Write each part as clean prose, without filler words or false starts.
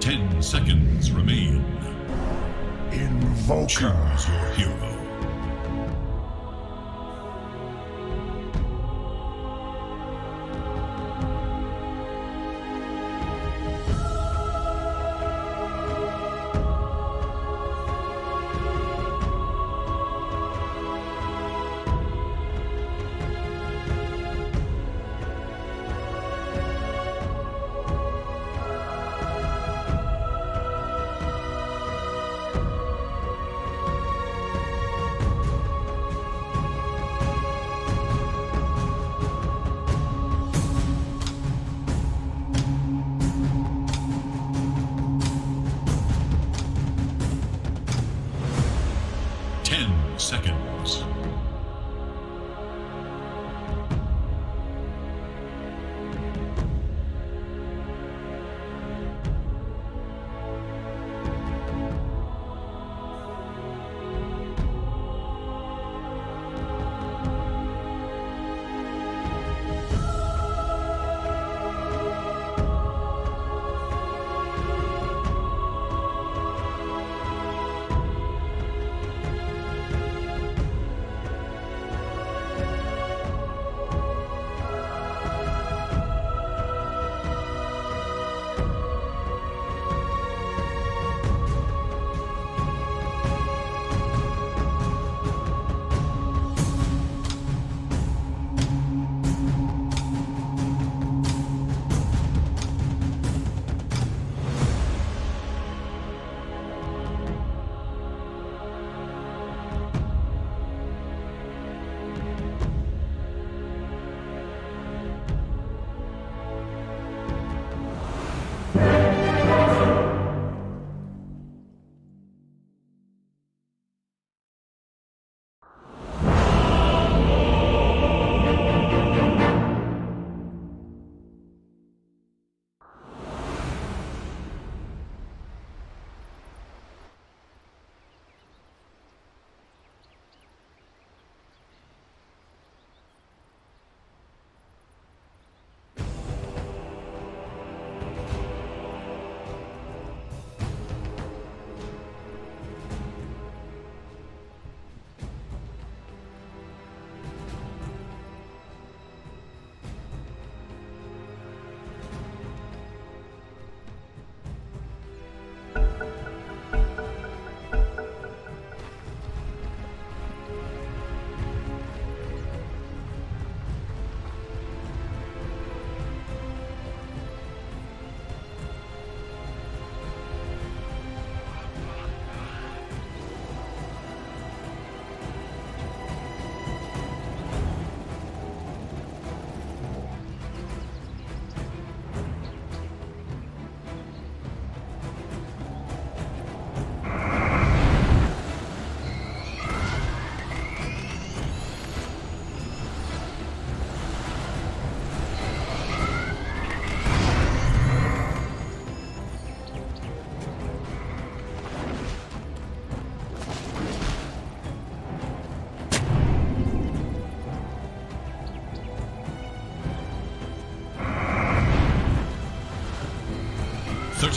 10 seconds remain. Invoker. Choose your hero. Seconds.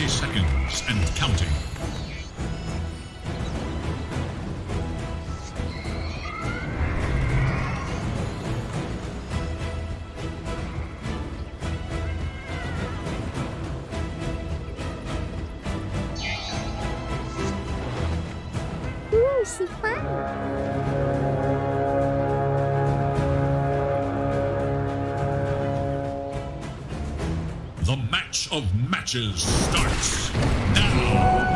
Seconds and counting. The match of matches starts now.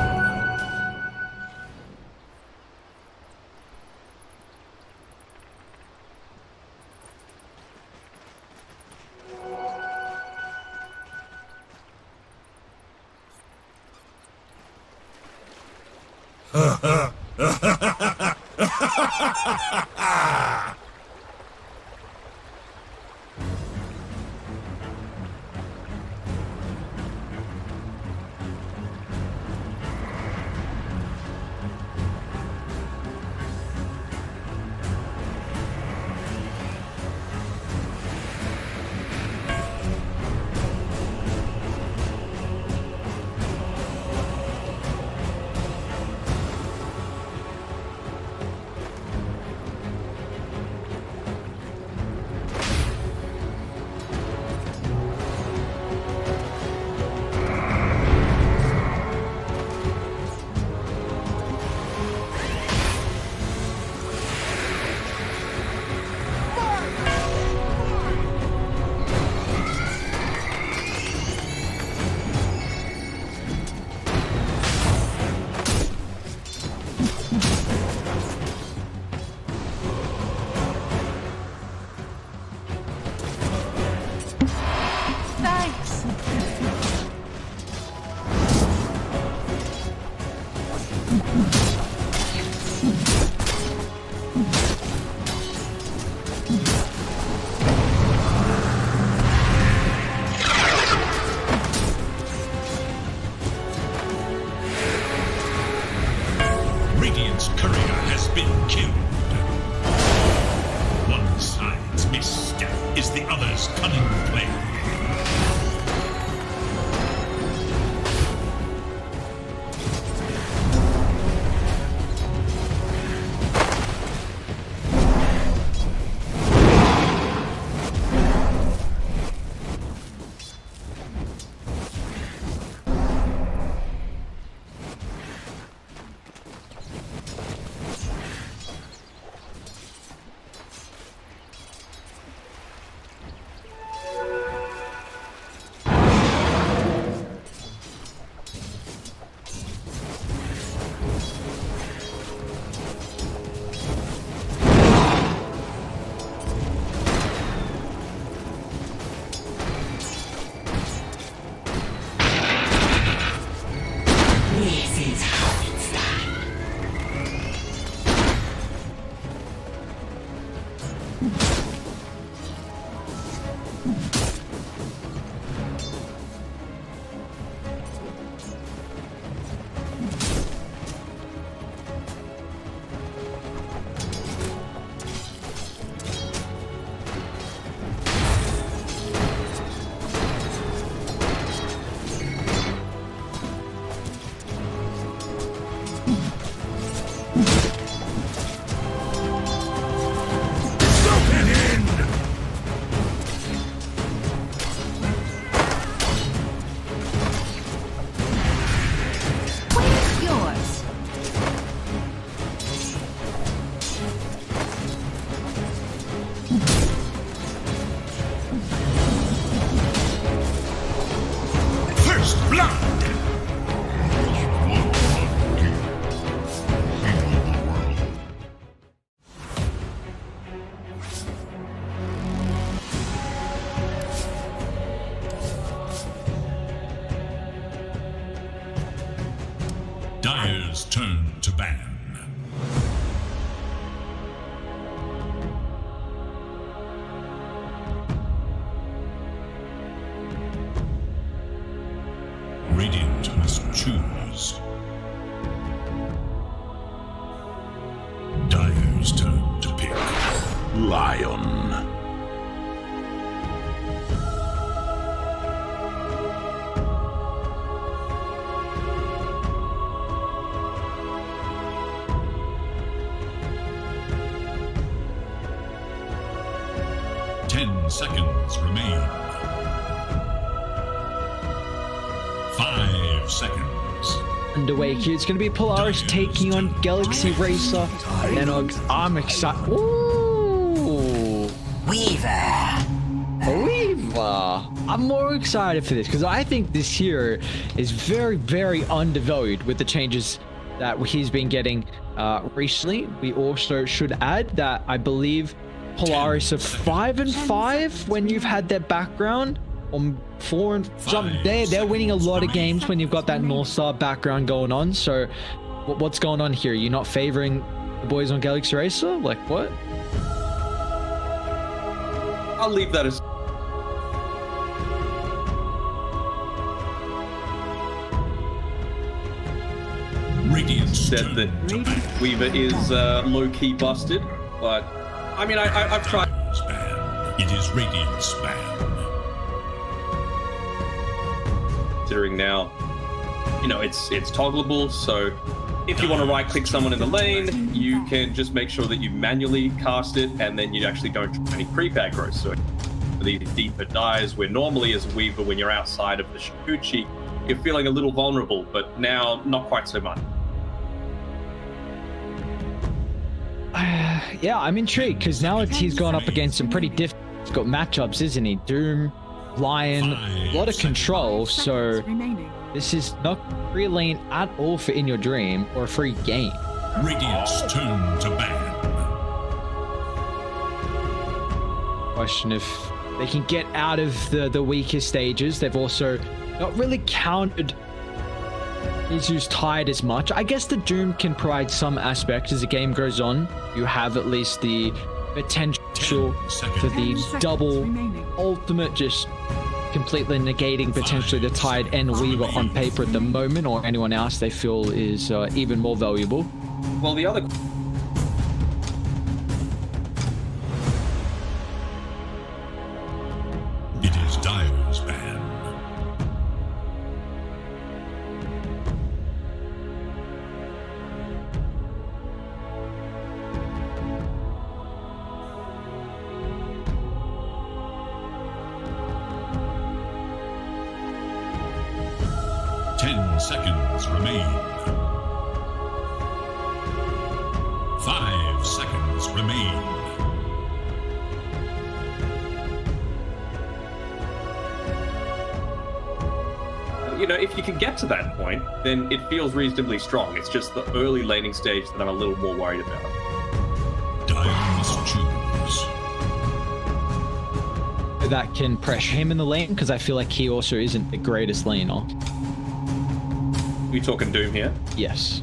Dire's turn to ban. Radiant must choose. Dire's turn to pick. Lion. Seconds remain. 5 seconds. Underway here. It's going to be Polaris taking on Galaxy Racer. And I'm excited. Ooh. Weaver. I'm more excited for this because I think this hero is very, very undervalued with the changes that he's been getting recently. We also should add that I believe Polaris are 5 and 5 when you've had their background on 4 and some. They're winning a lot of games when you've got that North Star background going on. So what's going on here? You're not favoring the boys on Galaxy Racer? Like what? I'll leave that as Radiant said that Weaver is low-key busted, but I mean, I've tried. It is Radiant's ban. Considering now, you know, it's toggleable, so if you want to right-click someone in the lane, you can just make sure that you manually cast it, and then you actually don't try any creep aggro. So for these deeper dives, where normally as a Weaver, when you're outside of the Shikuchi, you're feeling a little vulnerable, but now not quite so much. Yeah, I'm intrigued because now he's gone up against some pretty difficult matchups, isn't he? Doom, Lion, a lot of control. So this is not free lane at all for In Your Dream or a free game. Radiant's turn to ban. Question if they can get out of the weaker stages. They've also not really countered Izu's Tide as much. I guess the Doom can provide some aspects as the game goes on. You have at least the potential for the double ultimate, just completely negating potentially the Tide and Weaver on paper at the moment, or anyone else they feel is even more valuable. Well, the other It is Dire's ban. Seconds remain. 5 seconds remain. you know, if you can get to that point, then it feels reasonably strong. It's just the early laning stage that I'm a little more worried about. Dire must choose. That can pressure him in the lane, because I feel like he also isn't the greatest laner. We talking Doom here? Yes.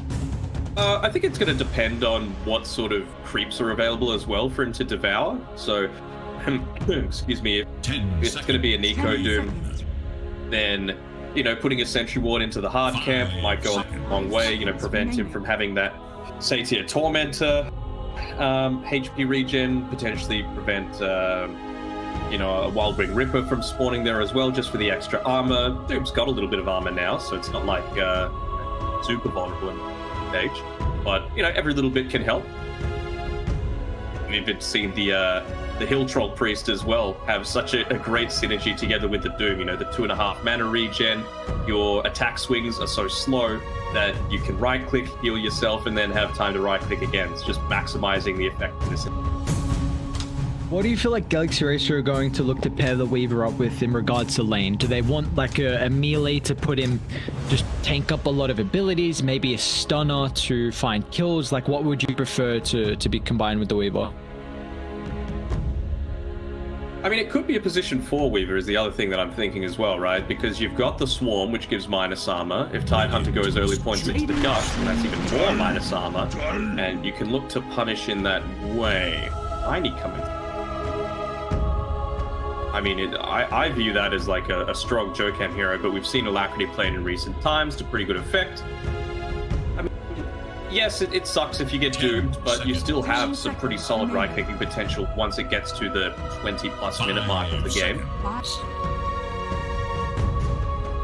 I think it's going to depend on what sort of creeps are available as well for him to devour. So, excuse me, if it's going to be a Nico Doom, then, you know, putting a Sentry Ward into the hard camp might go a long way, you know, prevent him from having that Satyr Tormentor HP regen, potentially prevent, you know, a Wildwing Ripper from spawning there as well, just for the extra armor. Doom's got a little bit of armor now, so it's not like super vulnerable in stage, but you know, every little bit can help. We've been seeing the Hill Troll Priest as well have such a great synergy together with the Doom. You know, the 2.5 mana regen, your attack swings are so slow that you can right click, heal yourself, and then have time to right click again. It's just maximizing the effectiveness. What do you feel like Galaxy Racer are going to look to pair the Weaver up with in regards to lane? Do they want like a melee to put him, just tank up a lot of abilities, maybe a stunner to find kills? Like, what would you prefer to be combined with the Weaver? I mean, it could be a position 4 Weaver is the other thing that I'm thinking as well, right? Because you've got the Swarm, which gives minus armor. If Tidehunter goes early points into the Gust, then that's even more minus armor. And you can look to punish in that way. Tiny coming. I mean, I view that as like a strong Jokam hero, but we've seen Alacrity played in recent times to pretty good effect. I mean, yes, it sucks if you get doomed, but you still have some pretty solid right-clicking potential once it gets to the 20-plus minute mark of the game.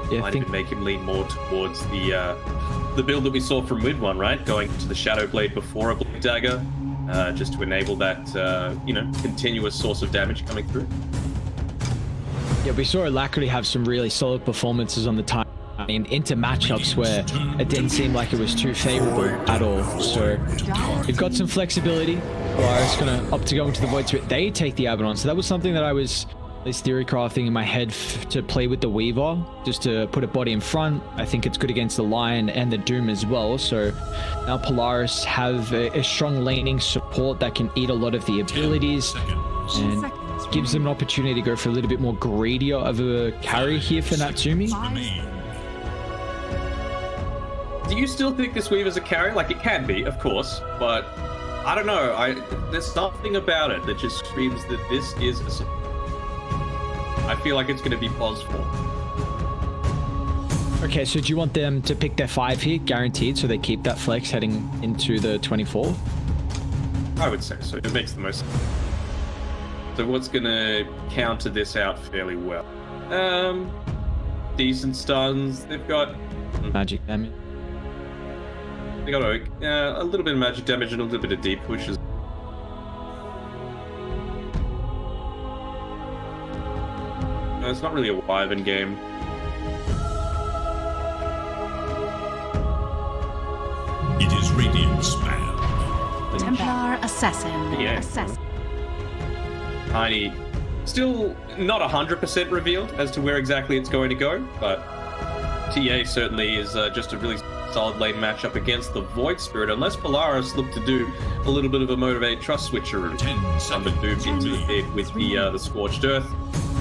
Yeah, Might even make him lean more towards the build that we saw from Mid One, right? Going to the Shadow Blade before a Blade Dagger, just to enable that, continuous source of damage coming through. Yeah, we saw Alacrity have some really solid performances on the time. I mean, into matchups where it didn't seem like it was too favorable at all. So we've got some flexibility. Polaris gonna opt to go into the Void Spirit. They take the Abaddon. So that was something that I was at least theory crafting in my head to play with the Weaver, just to put a body in front. I think it's good against the Lion and the Doom as well. So now Polaris have a strong laning support that can eat a lot of the abilities and gives them an opportunity to go for a little bit more greedier of a carry here for Natsumi. Do you still think this Weaver's a carry? Like, it can be, of course, but I don't know. There's something about it that just screams that this is a... I feel like it's going to be pos 4. Okay, so do you want them to pick their 5 here, guaranteed, so they keep that flex heading into the 24th? I would say so. It makes the most sense. So what's going to counter this out fairly well? Decent stuns. They've got... Magic damage. They got a little bit of magic damage and a little bit of deep pushes. No, it's not really a Wyvern game. It is Radiant's man. Templar Assassin. Yeah. Assassin. Tiny, still not 100% revealed as to where exactly it's going to go, but TA certainly is just a really solid lane matchup against the Void Spirit, unless Polaris look to do a little bit of a Motivate Trust switcheroo on the Doom into the pit with the Scorched Earth,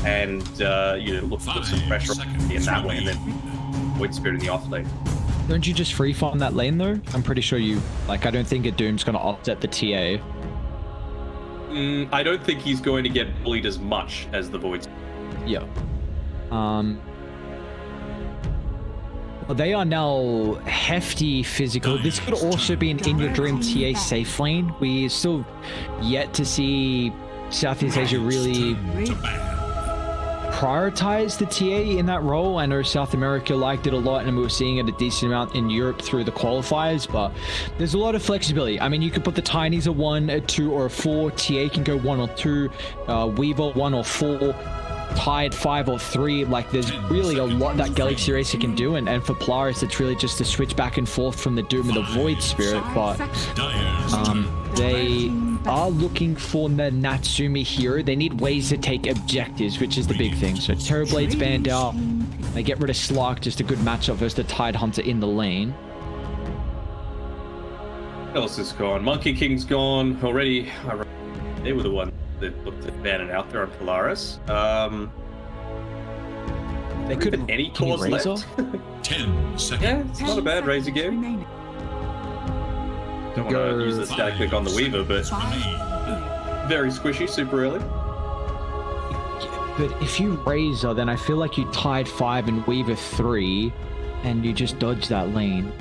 and look to put some pressure in that way, and then Void Spirit in the off lane. Don't you just free farm that lane though? I'm pretty sure you, I don't think a Doom's going to offset the TA. I don't think he's going to get bullied as much as the Void Spirit. Yeah. Well, they are now hefty physical. This could also be an In Your Dream TA safe lane. We still yet to see Southeast Asia really prioritize the TA in that role. I know South America liked it a lot, and we were seeing it a decent amount in Europe through the qualifiers, but there's a lot of flexibility. I mean, you could put the Tinies a 1, a 2, or a 4. TA can go 1 or 2. Weaver 1 or 4. Tide 5 or 3. Like, there's really a lot that Galaxy Racer can do, and for Polaris it's really just to switch back and forth from the Doom and the Void Spirit, but they are looking for the Natsumi hero. They need ways to take objectives, which is the big thing. So Terrorblade's banned out, they get rid of Slark, just a good matchup versus the Tidehunter in the lane. What else is gone? Monkey King's gone already. They were the one that looked at ban it out there on Polaris. They could have any cause left. 10 seconds. Yeah, it's not a bad Razor game. Don't want to use the static click on the Weaver, but very squishy, super early. But if you Razor, then I feel like you Tide 5 and Weaver 3, and you just dodge that lane.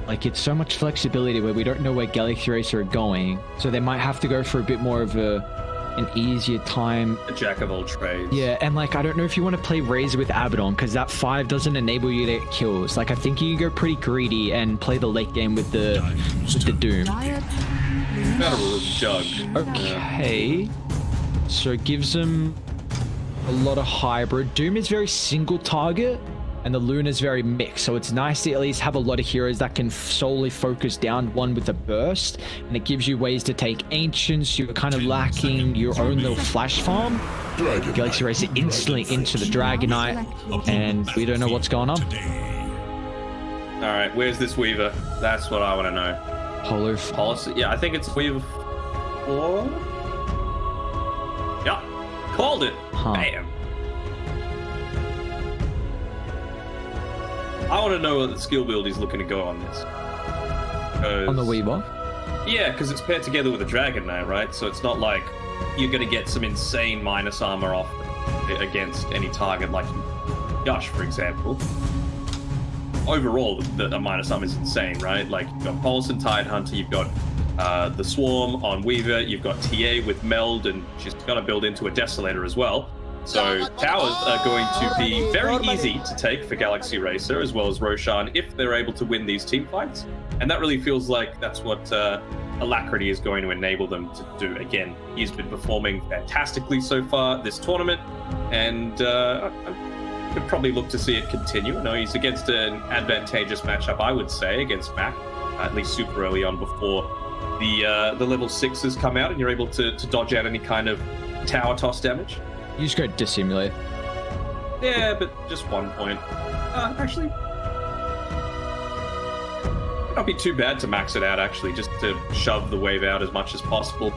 Like, it's so much flexibility where we don't know where Galaxy Racer are going, so they might have to go for a bit more of an easier time. A jack of all trades. Yeah, and like, I don't know if you want to play Razor with Abaddon, because that 5 doesn't enable you to get kills. Like, I think you can go pretty greedy and play the late game with the Doom. Better rule of Jug. Okay. So it gives them a lot of hybrid. Doom is very single target, and the Luna's very mixed, so it's nice to at least have a lot of heroes that can solely focus down one with a burst, and it gives you ways to take Ancients. You're kind of lacking your own little flash farm. Galaxy Racer instantly into the Dragonite, and we don't know what's going on. Alright, where's this Weaver? That's what I want to know. Polar. Policy? Yeah, I think it's Weaver 4. Yeah, called it. Bam. I want to know what the skill build he's looking to go on this. On the Weaver? Yeah, because it's paired together with a Dragon Knight, right? So it's not like you're going to get some insane minus armor off against any target like Gush, for example. Overall, the minus armor is insane, right? Like, you've got Pulse and Tidehunter, you've got the Swarm on Weaver, you've got TA with Meld, and she's going to build into a Desolator as well. So towers are going to be very easy to take for Galaxy Racer as well as Roshan if they're able to win these team fights. And that really feels like that's what Alacrity is going to enable them to do. Again, he's been performing fantastically so far this tournament, and I could probably look to see it continue. No, he's against an advantageous matchup, I would say, against Mac, at least super early on before the level 6s come out and you're able to dodge out any kind of tower toss damage. You just go dissimulate. Yeah, but just 1 point. Actually, it'd not be too bad to max it out, actually, just to shove the wave out as much as possible.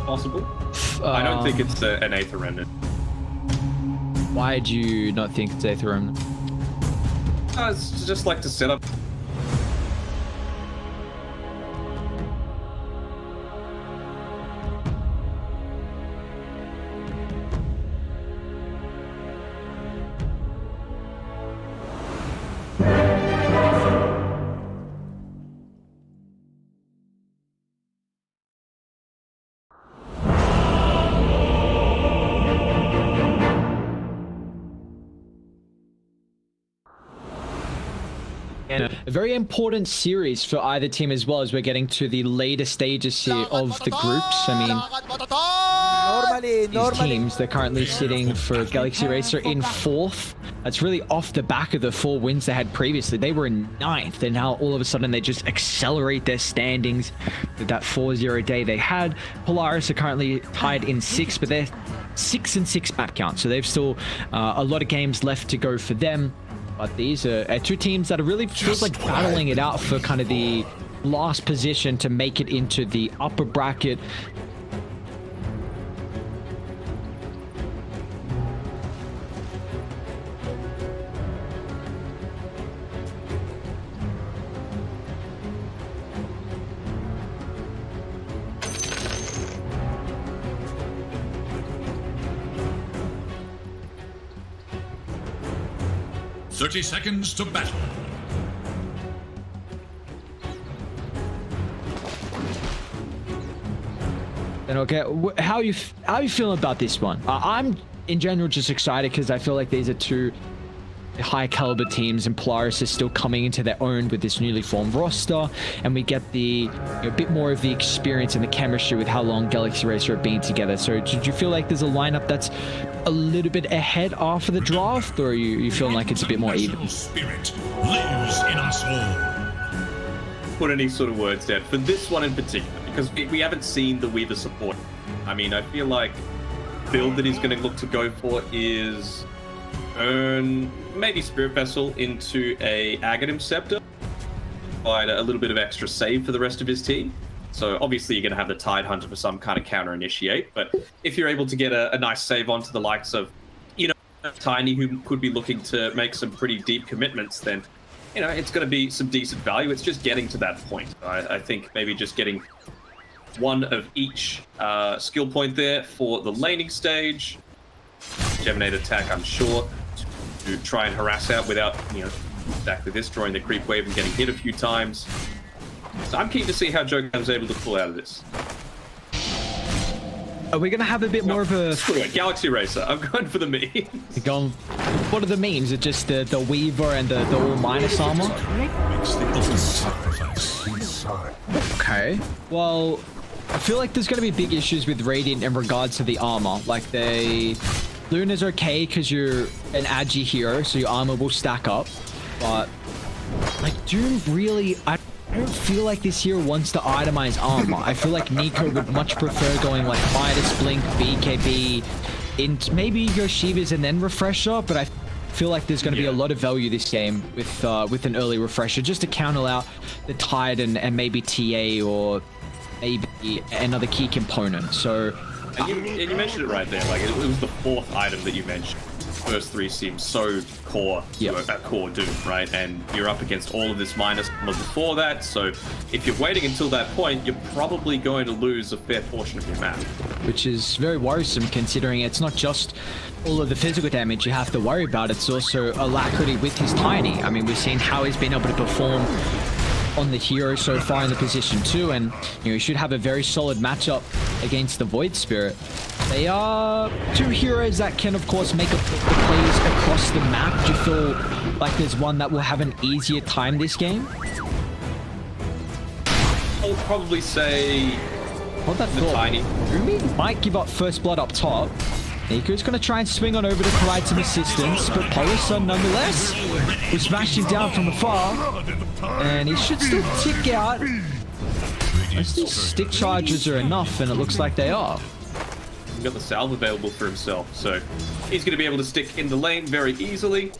I don't think it's an Aether Remnant. Why do you not think it's Aether Remnant? It's just like to set up. And a very important series for either team as well, as we're getting to the later stages here of the groups. I mean, these teams, they're currently sitting for Galaxy Racer in 4th. That's really off the back of the 4 wins they had previously. They were in 9th, and now all of a sudden they just accelerate their standings with that 4-0 day they had. Polaris are currently tied in 6th, but they're 6-6 map count, so they've still a lot of games left to go for them. But these are 2 teams that are really feels like battling it out for kind of the last position to make it into the upper bracket. "30 seconds to battle." And okay, how you feeling about this one? I'm in general just excited because I feel like these are 2 high caliber teams, and Polaris is still coming into their own with this newly formed roster, and we get the a bit more of the experience and the chemistry with how long Galaxy Racer have been together. So did you feel like there's a lineup that's a little bit ahead after the draft, or are you feeling like it's a bit more even? Spirit lives in us all. Put any sort of words down for this one in particular, because we haven't seen the Weaver support. I mean, I feel like the build that he's going to look to go for is earn maybe Spirit Vessel into a Aghanim Scepter, provide a little bit of extra save for the rest of his team. So obviously you're going to have the Tidehunter for some kind of counter initiate, but if you're able to get a nice save onto the likes of, Tiny, who could be looking to make some pretty deep commitments, then it's going to be some decent value. It's just getting to that point. I think maybe just getting one of each skill point there for the laning stage. Geminate attack, I'm sure, to try and harass out without, exactly this, drawing the creep wave and getting hit a few times. So I'm keen to see how Jogan's able to pull out of this. Are we going to have a bit more of a... Screw it, Galaxy Racer. I'm going for the memes. What are the memes? Is it just the Weaver and the all minus armor? Okay. Well, I feel like there's going to be big issues with Radiant in regards to the armor. Like, Luna's okay because you're an agi hero, so your armor will stack up. But, like, Doom really... I don't feel like this hero wants to itemize armor. I feel like Nico would much prefer going like Midas, Blink, BKB, into maybe go Shivas and then Refresher, but I feel like there's going to be a lot of value this game with an early Refresher just to counter out the Tide and maybe TA or maybe another key component. So And you mentioned it right there. Like it was the 4th item that you mentioned. First 3 seem so core to a core Doom, right? And you're up against all of this minus before that. So if you're waiting until that point, you're probably going to lose a fair portion of your map. Which is very worrisome, considering it's not just all of the physical damage you have to worry about. It's also Alacrity with his Tiny. I mean, we've seen how he's been able to perform on the hero so far in the position 2, and he should have a very solid matchup against the Void Spirit. They are 2 heroes that can, of course, make up the plays across the map. Do you feel like there's one that will have an easier time this game? I'll probably say Hold that the thought. Tiny. Umi might give up first blood up top. Nico's going to try and swing on over to provide some assistance, but Polisson nonetheless will smash him down from afar, and he should still tick out. Most these stick charges are enough, and it looks like they are. He's got the salve available for himself, so he's going to be able to stick in the lane very easily.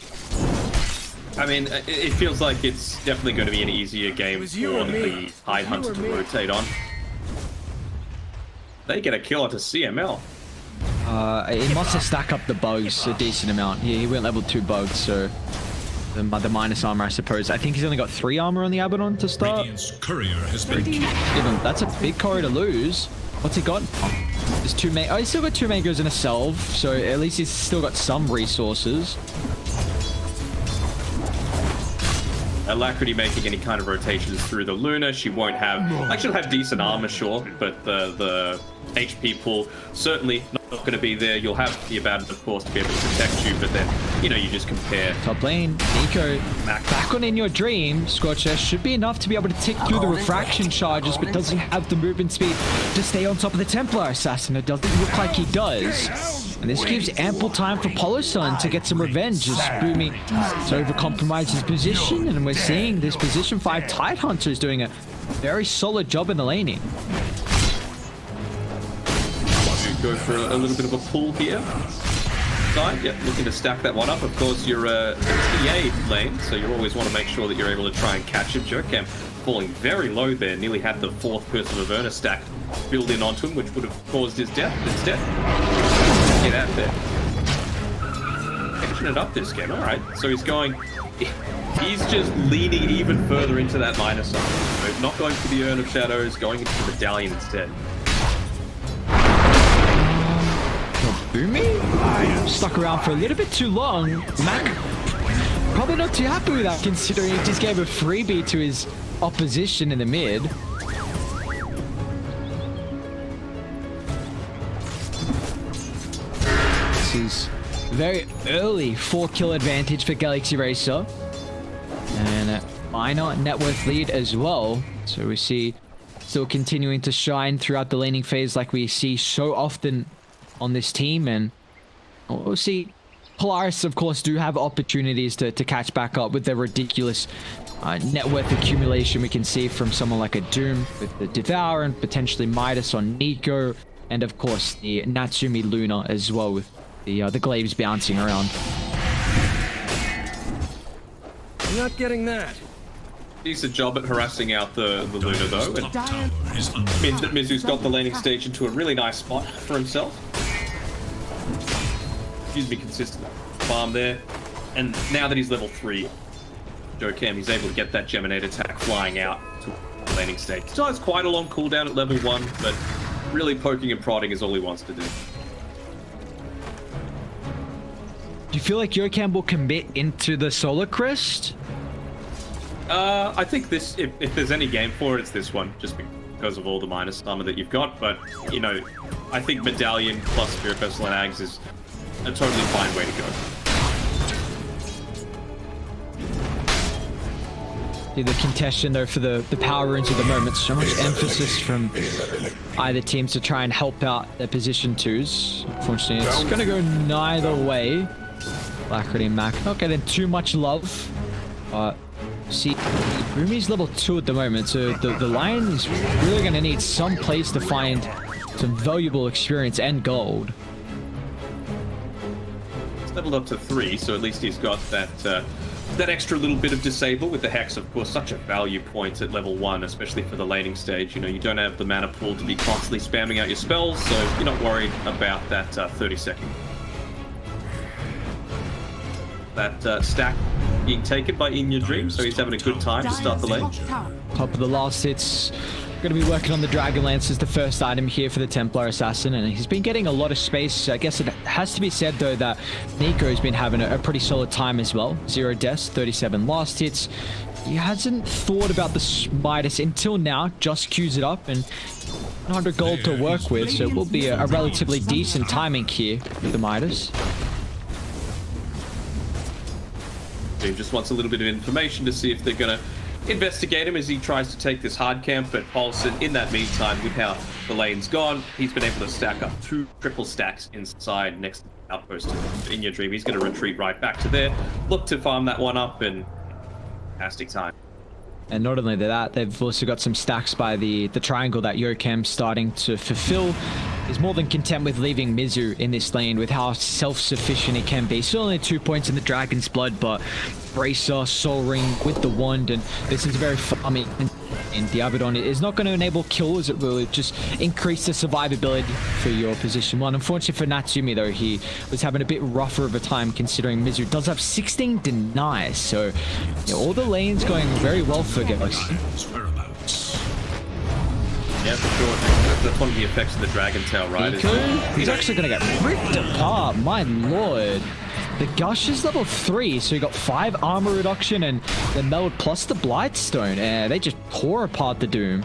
I mean, it feels like it's definitely going to be an easier game for the Hide Hunter to rotate on. They get a kill onto CML. He must have stacked up the bugs a decent amount. He went level 2 bugs, so the minus armor, I suppose. I think he's only got 3 armor on the Abaddon to start. Radiant's courier has been killed. That's a big courier to lose. What's he got? There's 2 oh, he's still got 2 Magos and a Salve, so at least he's still got some resources. Alacrity making any kind of rotations through the Luna. She won't have... Like, she'll have decent armor, sure, but the HP pool certainly not going to be there. You'll have the Abaddon, of course, to be able to protect you, but then, you just compare. Top lane, Nico, back on In Your Dream. Scorcher should be enough to be able to tick through the refraction charges, but doesn't have the movement speed to stay on top of the Templar Assassin. It doesn't look like he does. And this gives ample time for Polosun to get some revenge as Boomy to overcompromise his position, and we're seeing this position 5 Tide Hunter is doing a very solid job in the laning. Go for a little bit of a pull here. Side, yeah, looking to stack that one up. Of course, you're a TA lane, so you always want to make sure that you're able to try and catch him. Jerkam falling very low there, nearly had the 4th Curse of Averna stacked build in onto him, which would have caused his death instead. Get out there. Catching it up this game, alright. So he's just leaning even further into that minus armor. So not going for the Urn of Shadows, going into the Medallion instead. Boomy stuck around for a little bit too long. Mac probably not too happy with that, considering he just gave a freebie to his opposition in the mid. This is very early 4-kill advantage for Galaxy Racer, and a minor net worth lead as well. So we see still continuing to shine throughout the laning phase like we see so often on this team, and we'll see. Polaris, of course, do have opportunities to catch back up with their ridiculous net worth accumulation we can see from someone like a Doom with the Devour and potentially Midas on Nico, and of course the Natsumi Luna as well with the glaives bouncing around. I'm not getting that. Decent job at harassing out the Luna though, and means that Mizu's got the laning stage into a really nice spot for himself. Excuse me, consistent farm there, and now that he's level 3, Jokem, he's able to get that Geminate attack flying out to the laning stage. Still has quite a long cooldown at level 1, but really poking and prodding is all he wants to do. Do you feel like Jokem will commit into the Solar Crest? I think this, if there's any game for it, it's this one, just because of all the minus armor that you've got. But, I think Medallion plus Spirit Vessel and Ags is a totally fine way to go. The contention though for the power runes at the moment, so much emphasis from either teams to try and help out their position 2s. Unfortunately, it's going to go neither way. Alacrity and Mac not getting too much love. See, Boomy's level 2 at the moment, so the line is really going to need some place to find some valuable experience and gold. He's leveled up to 3, so at least he's got that that extra little bit of disable with the Hex, of course, such a value point at level 1, especially for the laning stage. You know, you don't have the mana pool to be constantly spamming out your spells, so you're not worried about that 30-second. That stack being taken by In Your Dream, so he's having a good time to start the lane. Top of the last hits. Going to be working on the Dragon Lance as the first item here for the Templar Assassin, and he's been getting a lot of space. I guess it has to be said, though, that Nico has been having a pretty solid time as well. 0 deaths, 37 last hits. He hasn't thought about the Midas until now, just queues it up, and 100 gold to work with, so it will be a relatively decent timing here with the Midas. He just wants a little bit of information to see if they're going to investigate him as he tries to take this hard camp. But Paulson, in that meantime, with how the lane's gone, he's been able to stack up 2 triple stacks inside next to the outpost In Your Dream. He's going to retreat right back to there, look to farm that one up, and fantastic time. And not only that, they've also got some stacks by the triangle that Yokam's starting to fulfill. He's more than content with leaving Mizu in this lane with how self-sufficient he can be. Still only 2 points in the Dragon's Blood, but Bracer, Soul Ring with the Wand, and this is very farming. And the Abaddon is not going to enable kills, it will just increase the survivability for your position one. Unfortunately for Natsumi, though, he was having a bit rougher of a time considering Mizu does have 16 denies, so you know, all the lanes going very well for Galaxy. Yeah, for sure. That's one of the effects of the Dragon Tail, right? He's actually going to get ripped apart, my lord. The Gush is level 3, so you got 5 armor reduction and the Meld plus the Blightstone. They just tore apart the Doom.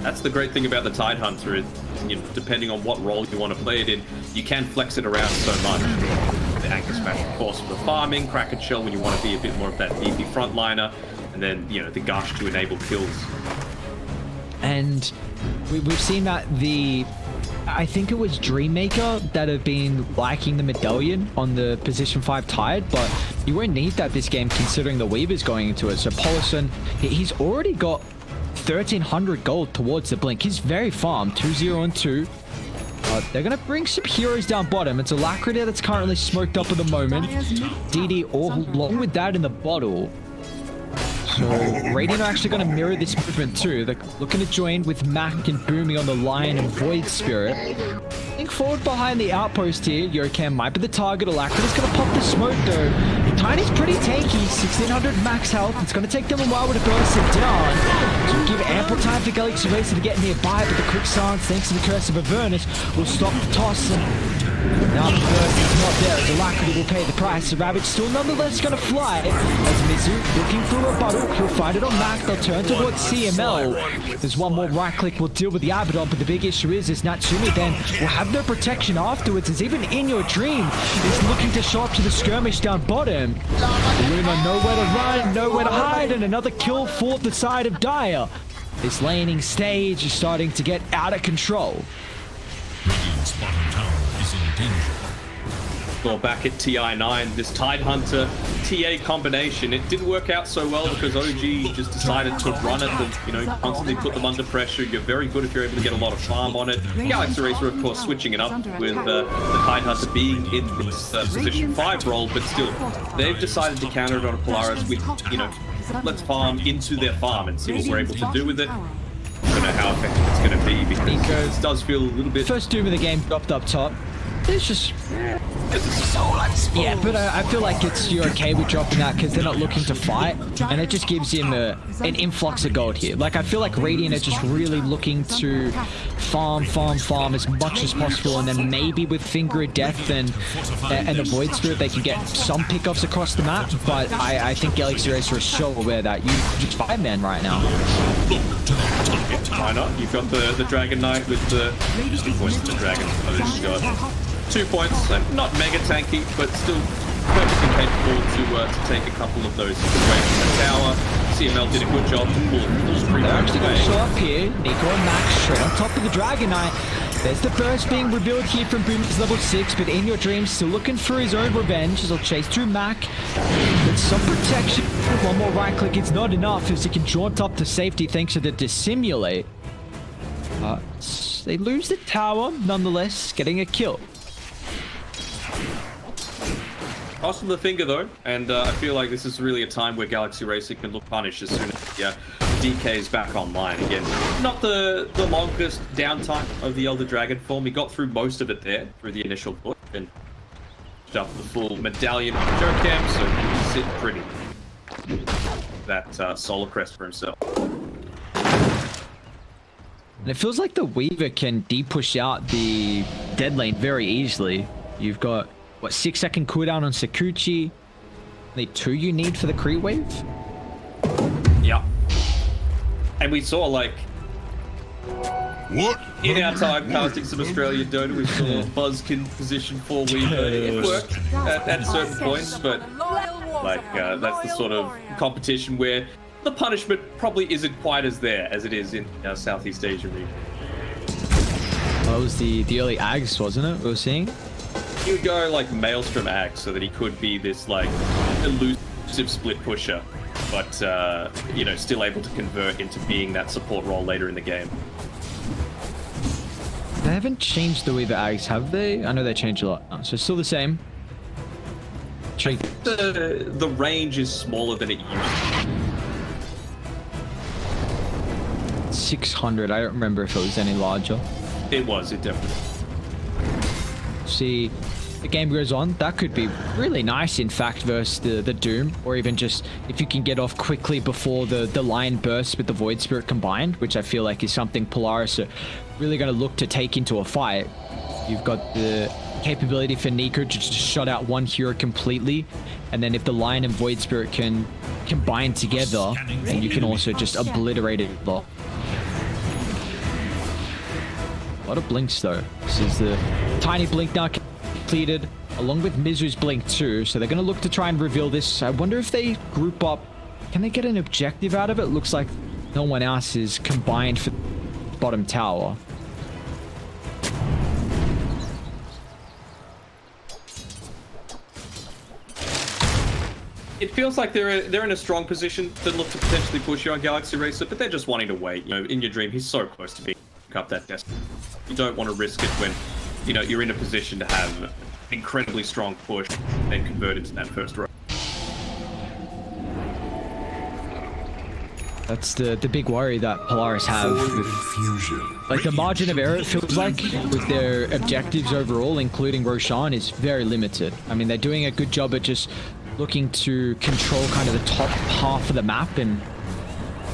That's the great thing about the Tidehunter is, you know, depending on what role you want to play it in, you can flex it around so much. The Anchor Smash, of course, for the farming, Kraken Shell when you want to be a bit more of that beefy frontliner, and then, you know, the Gush to enable kills. And we've seen that I think it was Dreammaker that have been liking the medallion on the position 5 Tide, but you won't need that this game considering the Weaver's going into it. So Paulson, he's already got 1,300 gold towards the Blink. He's very farmed, 2-0 and 2. They're going to bring some heroes down bottom. It's Alacrity that's currently smoked up at the moment. DD all along with that in the bottle. So Radiant are actually going to mirror this movement too. They're looking to join with Mac and Boomy on the Lion and Void Spirit. Think forward behind the outpost here. Yokam might be the target. Alacrity's going to pop the smoke though. Tiny's pretty tanky. 1,600 max health. It's going to take them a while to burst it down. To give ample time for Galaxy Racer to get nearby, but the quick silence, thanks to the curse of Avernus, will stop the toss. And now the burst is not there, as Alacrity will pay the price. The Ravage still nonetheless going to fly. As Mizu looking for a rebuttal, he'll find it on Mac. They'll turn towards CML. There's one more right click, will deal with the Abaddon, but the big issue is Natsumi then will have no protection afterwards, as even In Your Dream is looking to show up to the skirmish down bottom. Luna nowhere to run, nowhere to hide, and another kill for the side of Dire. This laning stage is starting to get out of control. Radiant's bottom tower is in danger. Well, back at TI9, this Tidehunter TA combination, it didn't work out so well because OG just decided to run at them, you know, constantly put them under pressure. You're very good if you're able to get a lot of farm on it. Galaxy Racer, of course, switching it up with the Tidehunter being in this position 5 role, but still, they've decided to counter it on a Polaris with, you know, let's farm into their farm and see what we're able to do with it. I don't know how effective it's going to be because this does feel a little bit... First Doom of the game dropped up top. It's just... Yeah, but I feel like you're okay with dropping that because they're not looking to fight, and it just gives him an influx of gold here. Like, I feel like Radiant are just really looking to farm as much as possible, and then maybe with Finger of Death and the Void Spirit, they can get some pickups across the map, but I think Galaxy Racer is so aware that you just 5-man right now. Why not? You've got the Dragon Knight with the... Just the voice of the Dragon. You've got 2 points, so not mega tanky, but still perfectly capable to take a couple of those situations. The tower, CML did a good job to pull They're actually going to show up here. Nico and Max straight on top of the Dragon Knight. There's the burst being revealed here from Boomy's level 6, but In Your Dream still looking for his own revenge as he'll chase through Mac. With some protection. One more right click, it's not enough as he can jaunt up to safety thanks to the Dissimulate. They lose the tower, nonetheless, getting a kill. Crossing the finger though, and I feel like this is really a time where Galaxy Racing can look punished as soon as DK is back online again. Not the longest downtime of the Elder Dragon form. He got through most of it there through the initial push and up the full medallion show cam, so he's sitting pretty. That solar crest for himself. And it feels like the Weaver can de-push out the dead lane very easily. You've got, what, 6-second cooldown on Sakuchi. Only 2 you need for the creep wave? Yeah. And we saw, like... What? In our time casting some Australian Dota, we saw Buzzkin position for Weaver. It worked at certain points, but like that's the sort of competition where the punishment probably isn't quite as there as it is in our Southeast Asia region. That was the early Ags, wasn't it? We were seeing. He would go like Maelstrom Ags so that he could be this like elusive split pusher, but you know, still able to convert into being that support role later in the game. They haven't changed the Weaver Ags, have they? I know they changed a lot. Oh, so still the same. The range is smaller than it used to be. 600. I don't remember if it was any larger. It definitely. See, the game goes on. That could be really nice, in fact, versus the Doom, or even just if you can get off quickly before the Lion bursts with the Void Spirit combined, which I feel like is something Polaris are really going to look to take into a fight. You've got the capability for Nico to just shut out one hero completely, and then if the Lion and Void Spirit can combine together, then you can also just obliterate it. A lot of blinks though. This is the tiny blink now completed, along with Mizu's blink too, so they're going to look to try and reveal this. I wonder if they group up. Can they get an objective out of it? Looks like no one else is combined for bottom tower. It feels like they're in a strong position to look to potentially push you on Galaxy Racer, but they're just wanting to wait. You know, in your dream, he's so close to being up that destiny. You don't want to risk it when, you know, you're in a position to have an incredibly strong push, then convert into that first row. That's the big worry that Polaris have with, like, the margin of error, it feels like, with their objectives overall, including Roshan, is very limited. I mean, they're doing a good job at just looking to control kind of the top half of the map, and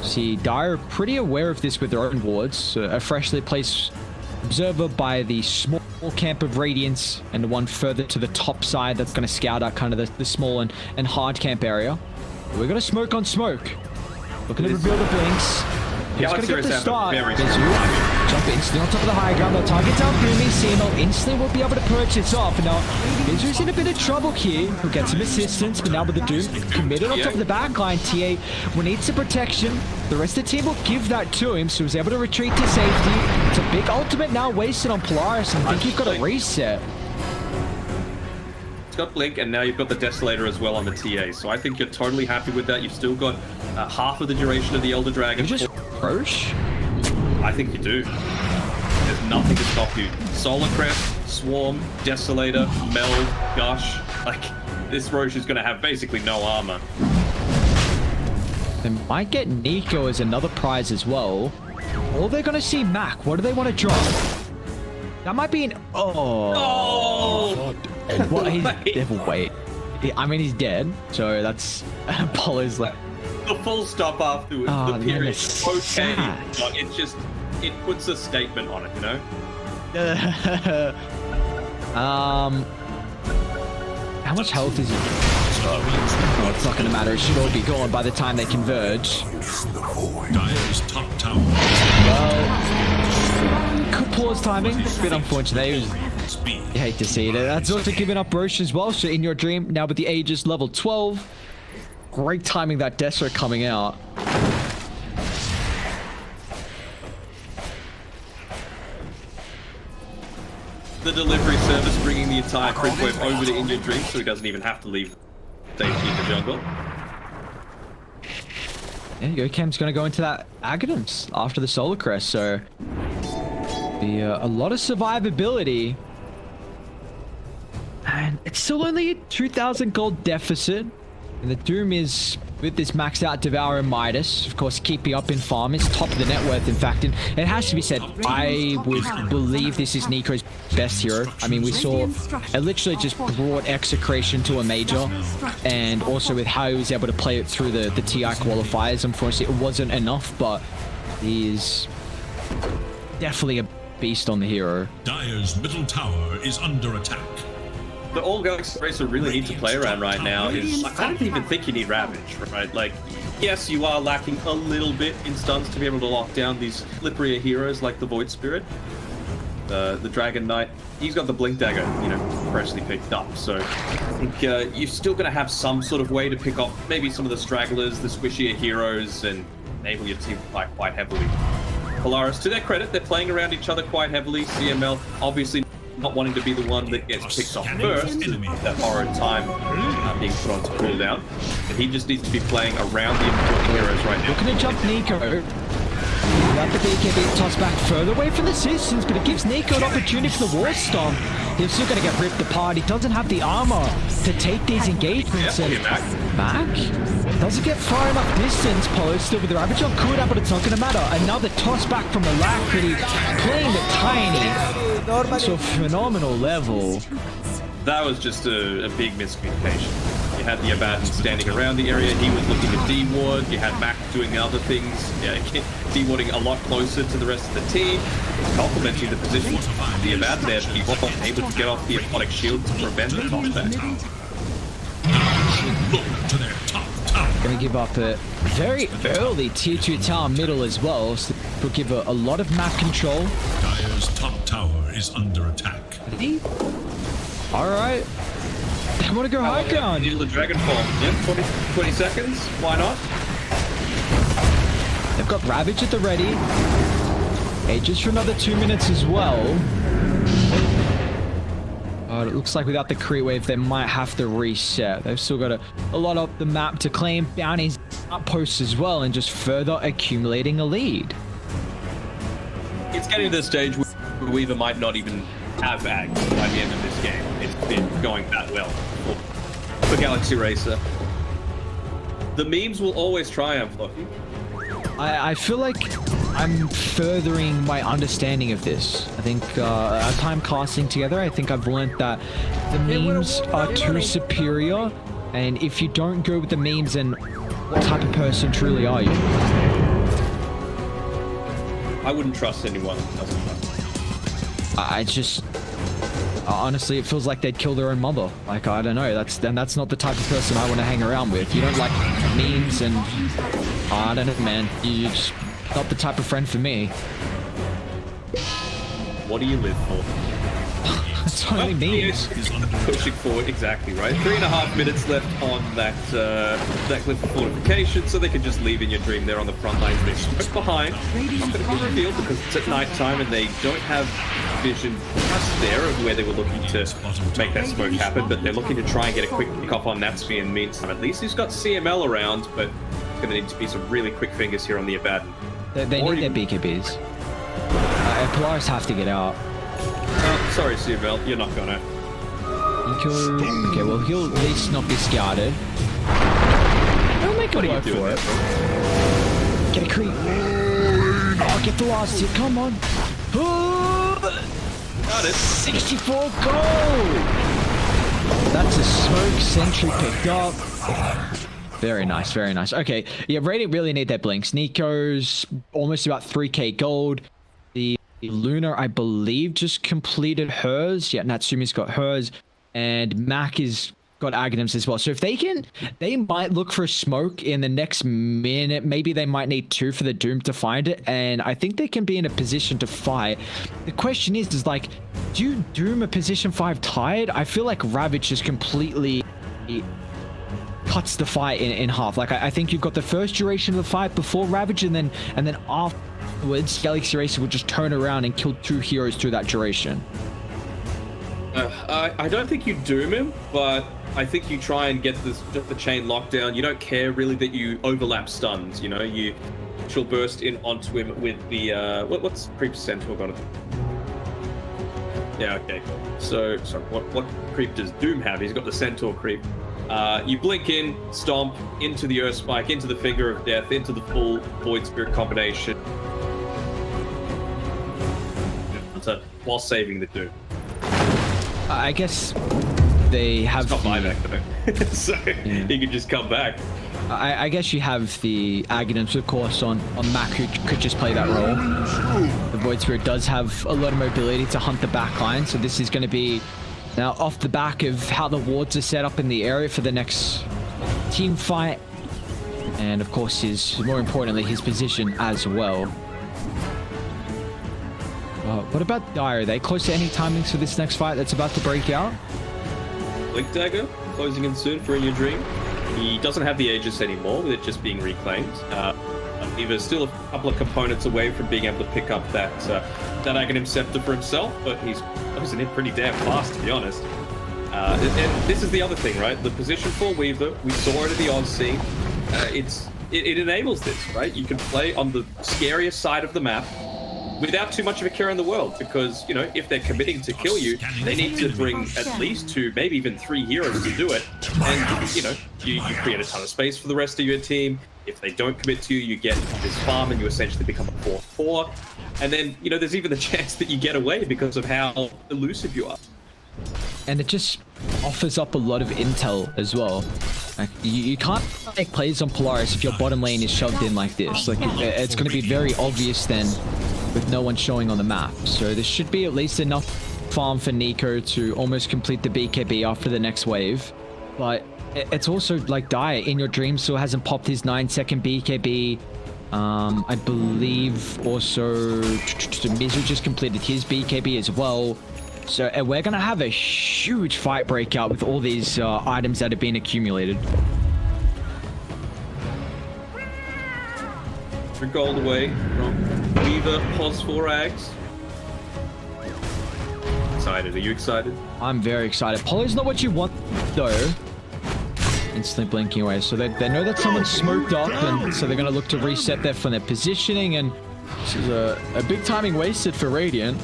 see Dire are pretty aware of this with their own wards. A freshly placed observer by the small camp of Radiance, and the one further to the top side that's going to scout out kind of the small and hard camp area. We're going to smoke on smoke. Looking to reveal the blinks. He's going to get the start. Mizu, jump instantly on top of the high ground. They'll target down Boomy. CML instantly will be able to purge this off. Now, Mizu's in a bit of trouble here. He'll get some assistance, but now with the Doom committed on top of the backline, TA will need some protection. The rest of the team will give that to him, so he's able to retreat to safety. It's a big ultimate now wasted on Polaris. I think you've got a reset. Got Blink, and now you've got the Desolator as well on the TA, so I think you're totally happy with that. You've still got half of the duration of the Elder Dragon. You just Roche? I think you do. There's nothing to stop you. Solar Crest, Swarm, Desolator, Meld, Gush. Like, this Roche is going to have basically no armor. They might get Nico as another prize as well. Or they're going to see Mac. What do they want to drop? That might be an... Oh! Well, he's devil weight. I mean, he's dead, so that's Apollo's like the full stop afterwards. The period is okay. Like, it puts a statement on it, you know. How much health is he? Oh, it's not gonna matter. It should all be gone by the time they converge. Dire's top tower. Well, good pause timing. A bit unfortunate. You hate to see it. That's also giving up Roche as well. So in your dream, now with the Aegis level 12. Great timing, that Desert coming out. The delivery service bringing the entire creep wave over to In Your Dream, so he doesn't even have to leave safety in the jungle. Yeah, Yokem's going to go into that Aghanims after the Solar Crest, so be a lot of survivability. And It's still only a 2,000 gold deficit. And the Doom is, with this maxed out Devour and Midas, of course, keeping up in farm. It's top of the net worth, in fact. And it has to be said, I would believe this is Nico's best hero. I mean, we saw it literally just brought Execration to a major. And also with how he was able to play it through the TI qualifiers. Unfortunately, it wasn't enough, but he is definitely a beast on the hero. Dire's middle tower is under attack. The all Galaxy Racer really need to play around right now is, I don't even think you need Ravage, right? Like, yes, you are lacking a little bit in stuns to be able to lock down these slipperier heroes like the Void Spirit. The Dragon Knight, he's got the Blink Dagger, you know, freshly picked up. So I think you're still going to have some sort of way to pick off maybe some of the stragglers, the squishier heroes, and enable your team to fight quite heavily. Polaris, to their credit, they're playing around each other quite heavily. CML, obviously not wanting to be the one that gets picked off first, that borrowed time being put on to cooldown. And he just needs to be playing around the important heroes right now. Looking to jump Nico. Let the BKB toss back further away from the citizens, but it gives Nico an opportunity for the War Storm. He's still going to get ripped apart. He doesn't have the armor to take these engagements. And Mac doesn't get far enough distance. Polo still with the Ravage on cooldown, but it's not going to matter. Another toss back from Alacrity, playing the Tiny to a phenomenal level. That was just a big miscommunication. You had the Abaddon standing around the area. He was looking to D-ward. You had Mac doing other things. Yeah, D-warding a lot closer to the rest of the team. Complementing the position. The Abaddon there to be able to get off the Aquatic Shield to prevent the knockback. Going to give up a very early tier 2 tower middle as well. So will give a lot of map control. Dire's top tower is under attack. Alright. They want to go high ground. The Dragon Form. Yeah, 20 seconds. Why not? They've got Ravage at the ready. Ages for another 2 minutes as well. It looks like without the Crete Wave, they might have to reset. They've still got a lot of the map to claim, bounties, outposts as well, and just further accumulating a lead. It's getting to the stage where Weaver might not even have Ag by the end of this game. It's been going that well for Galaxy Racer. The memes will always triumph, Lucky. I feel like I'm furthering my understanding of this. I think our time casting together, I think I've learned that the memes are too superior, and if you don't go with the memes, then what type of person truly are you? I wouldn't trust anyone who doesn't trust. I just honestly, it feels like they'd kill their own mother. Like, I don't know. That's not the type of person I want to hang around with. You don't like memes, and I don't know, man. You're just not the type of friend for me. What do you live for? That's only memes. Pushing forward, exactly right. 3.5 minutes left on that cliff of fortification, so they can just leave in your dream there on the front lines. They smoke behind. Not going to be revealed because it's at night time and they don't have vision just there of where they were looking to make that smoke happen, but they're looking to try and get a quick pick off on Natsumi in the meantime. At least he's got CML around, but it's going to need to be some really quick fingers here on the Abaddon. They need their BKBs. Polaris have to get out. Sorry, CML, you're not gonna. Okay, well, he'll at least not be scouted. He'll make a work for it. Get a creep. Oh, get the last hit. Come on. Got it. 64 gold. That's a smoke sentry picked up. Very nice, very nice. Okay, yeah, Radiant really need their blinks. Nico's almost about 3k gold. The Luna, I believe, just completed hers. Yeah, Natsumi's got hers. And Mac is got Aghanims as well. So if they can, they might look for a smoke in the next minute. Maybe they might need 2 for the Doom to find it. And I think they can be in a position to fight. The question is like, do you Doom a position 5 tied? I feel like Ravage just completely cuts the fight in half. Like, I think you've got the first duration of the fight before Ravage, and then afterwards, Galaxy Racer would just turn around and kill 2 heroes through that duration. I don't think you doom him, but I think you try and get the chain locked down. You don't care really that you overlap stuns. You know, she'll burst in onto him with the what's Creep Centaur got? Yeah, okay. So what creep does Doom have? He's got the Centaur creep. You blink in, stomp, into the Earth Spike, into the Finger of Death, into the full Void Spirit combination. While saving the Doom. I guess they have... It's not buyback though. So he can just come back. I guess you have the Aghanim's, of course, on Mac, who could just play that role. The Void Spirit does have a lot of mobility to hunt the back line, so this is going to be now off the back of how the wards are set up in the area for the next team fight. And, of course, more importantly, his position as well. What about Dire? Are they close to any timings for this next fight that's about to break out? Blink Dagger, closing in soon for In Your Dream. He doesn't have the Aegis anymore, with it just being reclaimed. He's still a couple of components away from being able to pick up that Aghanim Scepter for himself, but he's closing in pretty damn fast, to be honest. And this is the other thing, right? The position for Weaver, we saw it at the Oz scene. It enables this, right? You can play on the scariest side of the map without too much of a care in the world, because, you know, if they're committing to kill you, they need to bring at least 2, maybe even 3 heroes to do it. And, you know, you create a ton of space for the rest of your team. If they don't commit to you, you get this farm and you essentially become a 4-4. And then, you know, there's even the chance that you get away because of how elusive you are. And it just offers up a lot of intel as well. Like, you can't make plays on Polaris if your bottom lane is shoved in like this. Like, it's going to be very obvious then, with no one showing on the map. So there should be at least enough farm for Nico to almost complete the BKB after the next wave. But it's also like Dire, In Your Dream still hasn't popped his 9-second BKB. I believe also Mizu just completed his BKB as well. So we're going to have a huge fight breakout with all these items that have been accumulated. 3 gold away from Weaver, pos 4 Ags. Excited, are you excited? I'm very excited. Polo's not what you want though. Instantly blinking away. So they know that someone's smoked up, and so they're going to look to reset that from their positioning, and this is a big timing wasted for Radiant.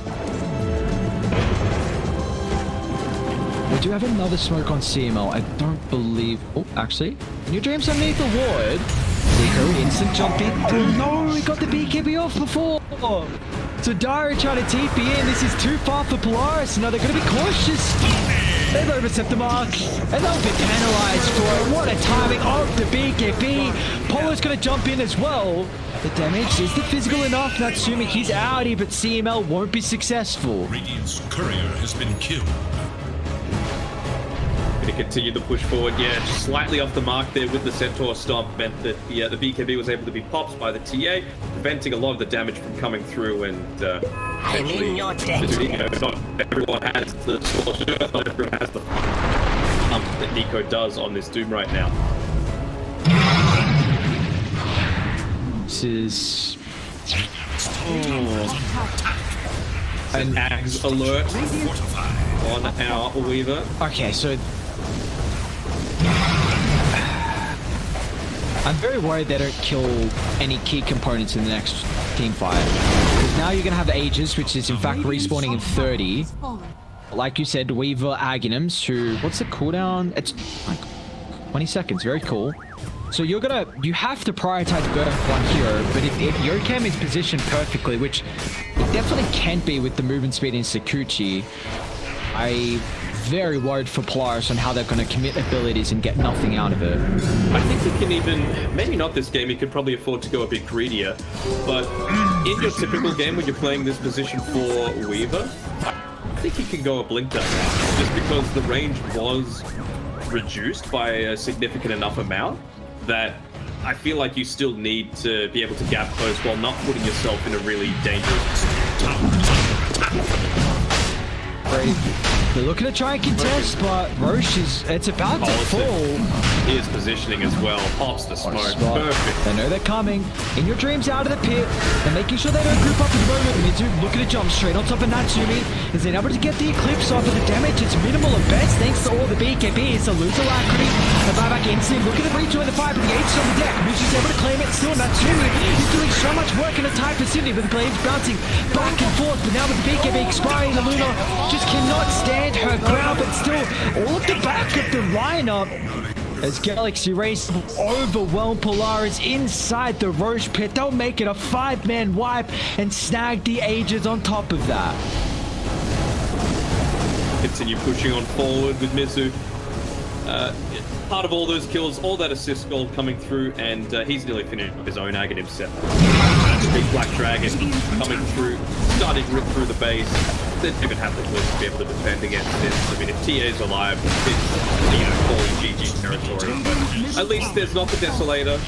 We do have another smoke on CML. I don't believe... Oh, actually. In Your Dream's underneath the ward. Nico, instant jumping. Oh no, he got the BKB off before. So Dire trying to TP in. This is too far for Polaris. No, they're going to be cautious. They've overstepped the mark, and they'll be penalized for it. What a timing of the BKB. Polo's going to jump in as well. The damage, is the physical enough? Natsumi, he's outie, but CML won't be successful. Radiant's courier has been killed. Going to continue the push forward. Yeah, just slightly off the mark there with the Centaur Stomp meant that the BKB was able to be popped by the TA, preventing a lot of the damage from coming through, and I'm in your debt. You know, not everyone has the Scorched Earth, not everyone has the pump that Nico does on this Doom right now. This is... An Ags alert on our Weaver. Okay, so... I'm very worried they don't kill any key components in the next team fight. Because now you're going to have Aegis, which is in fact respawning in 30. Like you said, Weaver, Aghanims, who... What's the cooldown? It's like 20 seconds. Very cool. So you have to prioritize birth one hero, but if Yokam is positioned perfectly, which it definitely can't be with the movement speed in Sakuchi, I'm very worried for Polaris on how they're going to commit abilities and get nothing out of it. I think he can even, maybe not this game, he could probably afford to go a bit greedier, but in your typical game when you're playing this position for Weaver, I think he can go a Blink Dagger, just because the range was reduced by a significant enough amount that I feel like you still need to be able to gap close while not putting yourself in a really dangerous position. They're looking to try and contest, but Roche it's about to fall. His positioning as well. Pops the smoke. Perfect. They know they're coming. In Your Dreams out of the pit. They're making sure they don't group up at the moment. Mizu looking to jump straight on top of Natsumi. Is they able to get the Eclipse off, but the damage it's minimal at best thanks to all the BKB. It's a loser Alacrity. The buyback instant looking to rejoin the fight, but the H's on the deck. Mizu's He's able to claim it. Still Natsumi. He's doing so much work in a tight vicinity with the blades bouncing back and forth. But now with the BKB expiring, the Luna just cannot stand her ground. But still, all at the back of the lineup. As Galaxy Race overwhelm Polaris inside the Roche pit. They'll make it a 5-man wipe and snag the Ages on top of that. Continue pushing on forward with Mizu. Part of all those kills, all that assist gold coming through, and he's nearly finished his own Agate himself. Big Black Dragon coming through, starting to rip through the base. They don't even have the glitch to be able to defend against this. I mean, if TA's alive, it's, you know, fully GG territory. But at least there's not the Desolator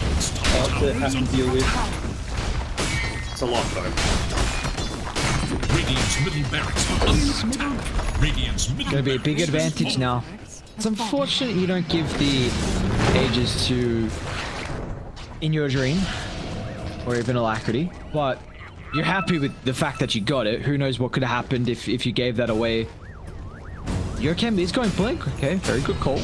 to have to deal with. It's a lot, though. Radiant's middle barracks are under attack. Radiant's middle Gonna be a big advantage now. It's unfortunate you don't give the Ages to In Your Dream or even Alacrity, but you're happy with the fact that you got it. Who knows what could have happened if you gave that away. Your chem is going blink. Okay, very good call.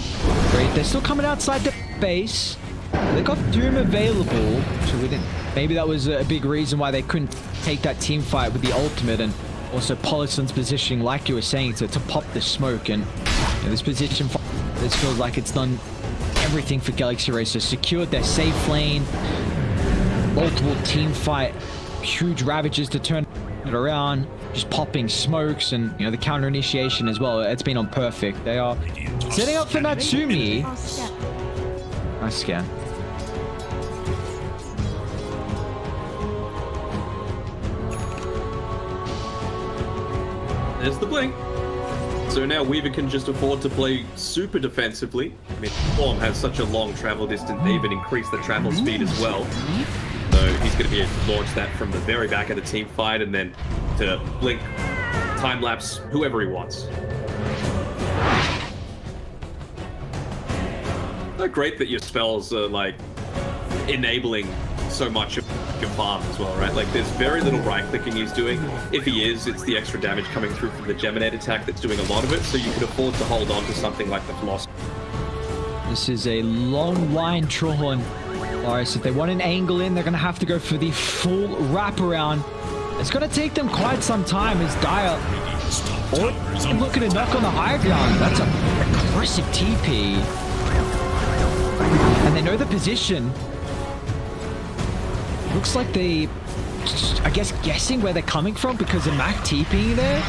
Great. They're still coming outside the base. They got Doom available, so we didn't. Maybe that was a big reason why they couldn't take that team fight with the ultimate, and also Polison's positioning, like you were saying, to pop the smoke. And you know, this position, this feels like it's done everything for Galaxy Racer. Secured their safe lane, multiple team fight, huge ravages to turn it around, just popping smokes, and you know the counter initiation as well. It's been on perfect. They are setting up for Natsumi. Nice scan. There's the blink. So now Weaver can just afford to play super defensively. I mean, Storm has such a long travel distance, they even increase the travel speed as well. So he's going to be able to launch that from the very back of the team fight and then to blink, time lapse, whoever he wants. So great that your spells are like enabling so much of your farm as well, right? Like there's very little right clicking he's doing. If he is, it's the extra damage coming through from the Geminate attack that's doing a lot of it, so you can afford to hold on to something like the Philosopher. This is a long line Trollhorn. Alright, so if they want an angle in, they're going to have to go for the full wraparound. It's going to take them quite some time as Dire looking to knock on the high ground. That's a aggressive TP. And they know the position. Looks like they, I guess, guessing where they're coming from because of Mac TPing there.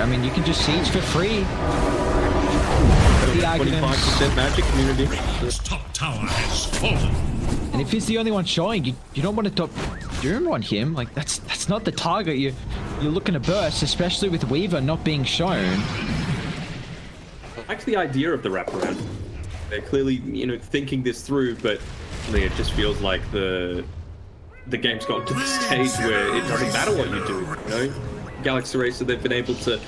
I mean, you can just siege for free. 25% magic community. top tower has fallen. And if he's the only one showing, you don't want to top Doom on him. Like that's not the target you're looking to burst, especially with Weaver not being shown. I like the idea of the wraparound. They're clearly, you know, thinking this through, but I mean, it just feels like the game's gotten to the stage where it doesn't matter what you do. You know, Galaxy Racer, they've been able to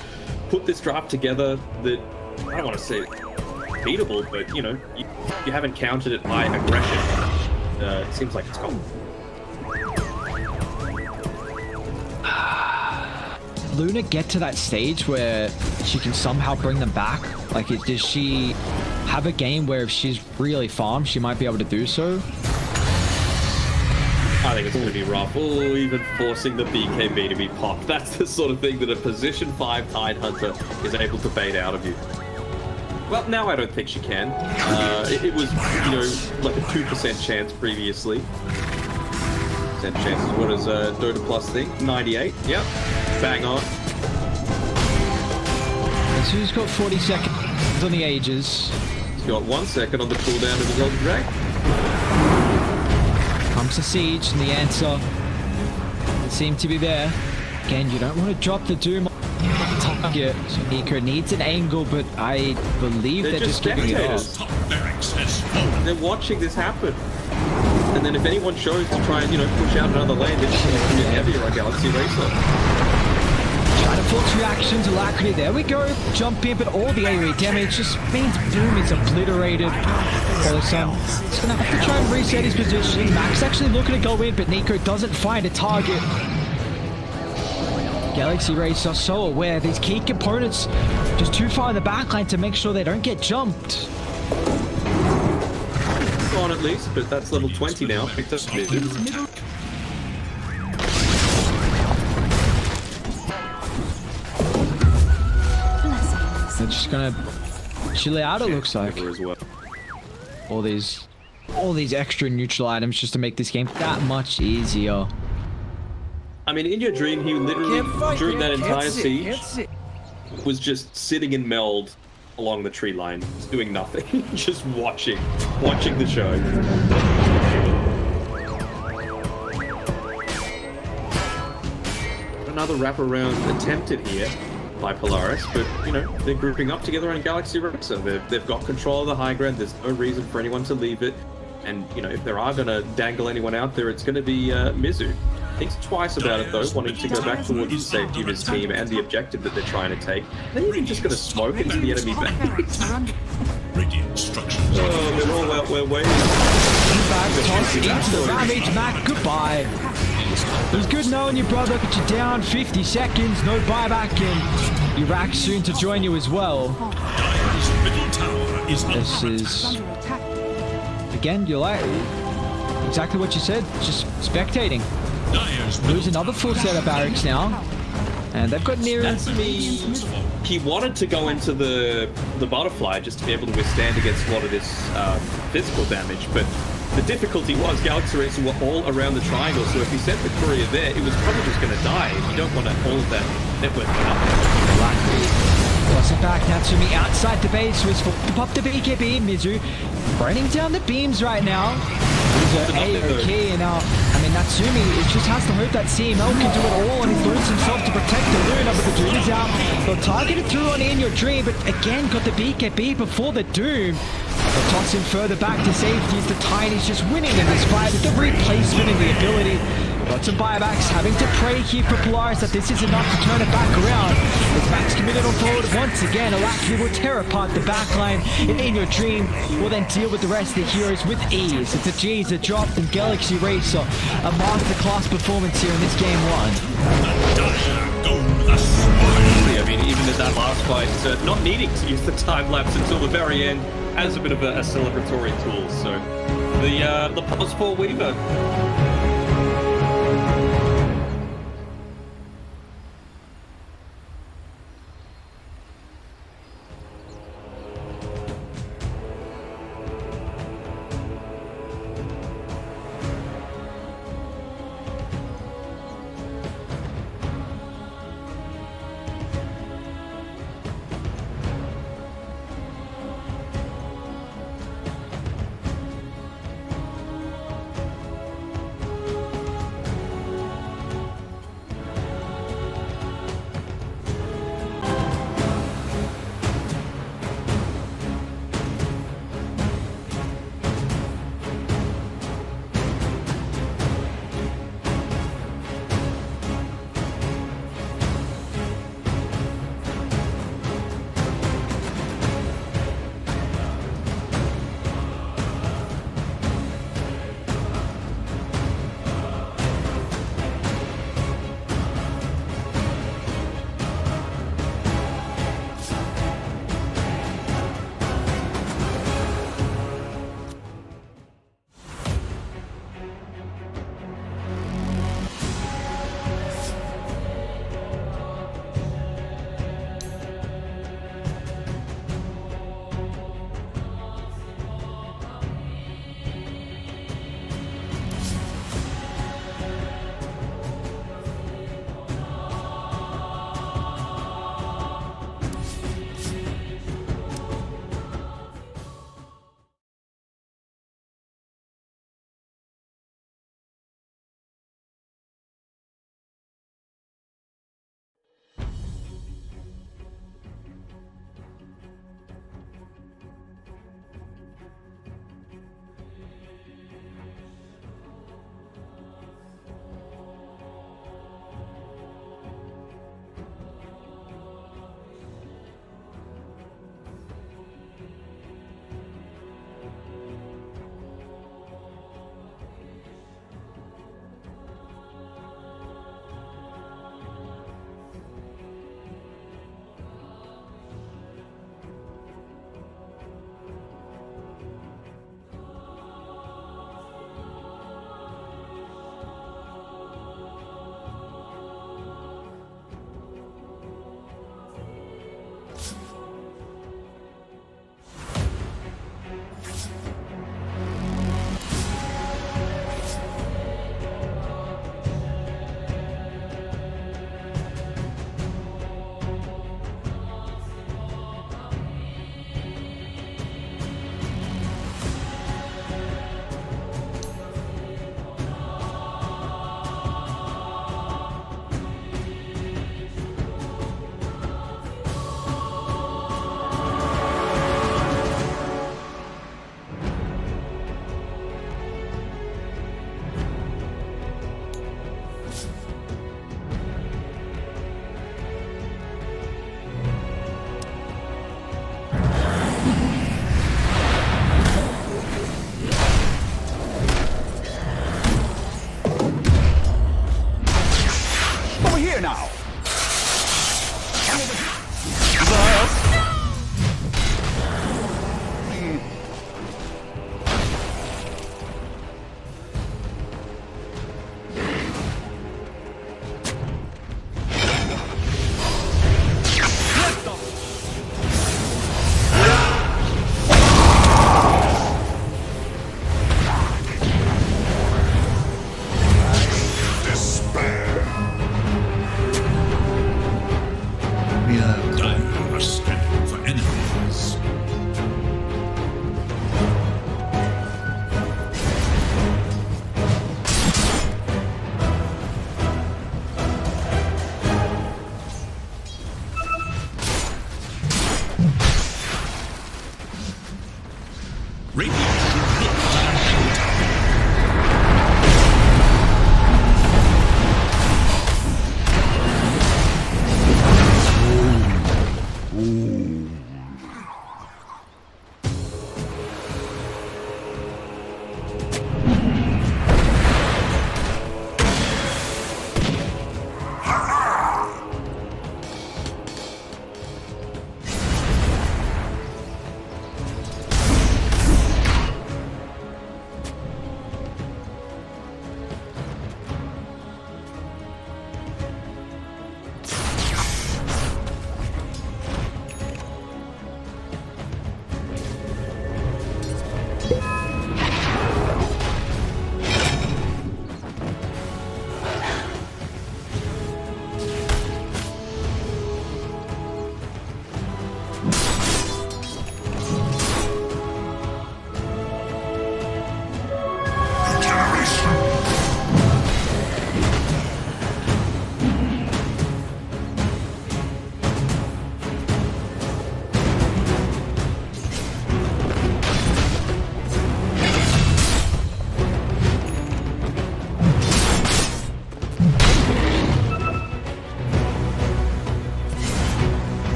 put this draft together that I don't want to say beatable, but you know, you haven't countered it by aggression. It seems like it's gone. Luna get to that stage where she can somehow bring them back? Like, does she have a game where if she's really farmed, she might be able to do so? I think it's going to be rough. Oh, even forcing the BKB to be popped. That's the sort of thing that a position 5 Tide Hunter is able to bait out of you. Well, now I don't think she can. It was, you know, like a 2% chance previously. 10 chances. What does Dota Plus think? 98. Yep. Bang on. And so he's got 40 seconds on the Ages. He's got 1 second on the cooldown of his Golden Drag. Comes the siege, and the answer doesn't seem to be there. Again, you don't want to drop the Doom on the target. So Nico needs an angle, but I believe they're just giving it off. They're watching this happen. And then if anyone shows to try and, you know, push out another lane, they're just going to get heavier on Galaxy Racer. Try to force reactions, Alacrity. There we go. Jump in, but all the AoE damage just means Doom is obliterated. Polisson is going to have to try and reset his position. Max actually looking to go in, but Nico doesn't find a target. Galaxy Race are so aware these key components just too far in the backline to make sure they don't get jumped. On at least, but that's level 20 now. Picked up mid. They're just gonna chill it out, it looks like. As well. All these extra neutral items just to make this game that much easier. I mean, in your dream, he literally, during that entire siege, was just sitting in meld along the tree line, just doing nothing, just watching the show. Another wraparound attempted here by Polaris, but you know, they're grouping up together on Galaxy Racer. They've got control of the high ground. There's no reason for anyone to leave it. And you know, if there are gonna dangle anyone out there, it's gonna be Mizu. Thinks twice about it though, wanting to go back towards the safety of his team and the objective that they're trying to take. They're even just gonna smoke into the enemy base. Radiant structures. Oh, they're all out there waiting. Back, toss into the Ravage, Mac, goodbye. It was good knowing you, brother, but you're down 50 seconds, no buyback, and Iraq soon to join you as well. This is, again, you're like, exactly what you said, just spectating. Lose another full set of barracks now, and they've got near. That's me. He wanted to go into the butterfly just to be able to withstand against a lot of this physical damage, but the difficulty was Galaxy Racer were all around the triangle, so if he sent the courier there, it was probably just going to die. You don't want all of that network up. Toss it back, Natsumi outside the base, was for pop the BKB, Mizu burning down the beams right now. A-OK, and now, I mean, Natsumi, it just has to hope that CML can do it all, and he throws himself to protect the Luna, but the Doom is out. They'll target it through on In Your Dream, but again, got the BKB before the Doom. They'll toss him further back to safety as the Tiny's just winning in this fight with the replacement and the ability. Got some buybacks, having to pray here for Polaris that this is enough to turn it back around. As Max committed on forward once again, Alakli will tear apart the backline, and In Your Dream will then deal with the rest of the heroes with ease. It's a G's, a drop from Galaxy Racer, a masterclass performance here in this game one. I mean, even in that last fight, not needing to use the time lapse until the very end as a bit of a celebratory tool. So the pause for Weaver.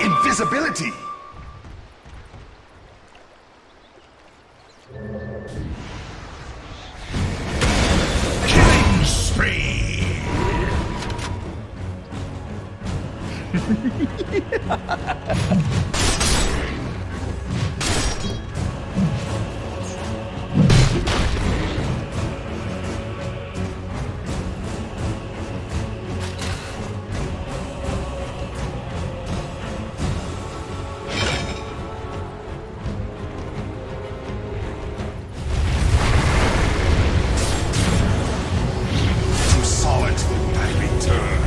Invisibility. Killing spree. To solitude I return.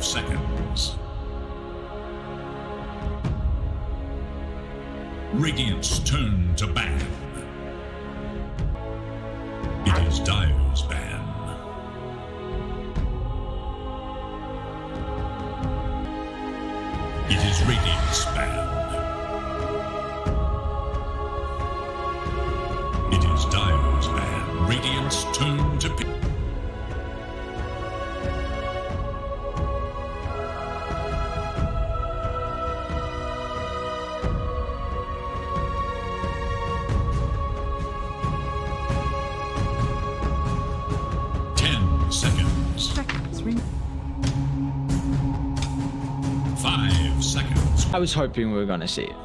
5 seconds. Radiant's turn to ban. It is Dire's ban. It is Radiant's ban. It is Dire's ban. Radiant's turn to pick. I was hoping we were gonna see it.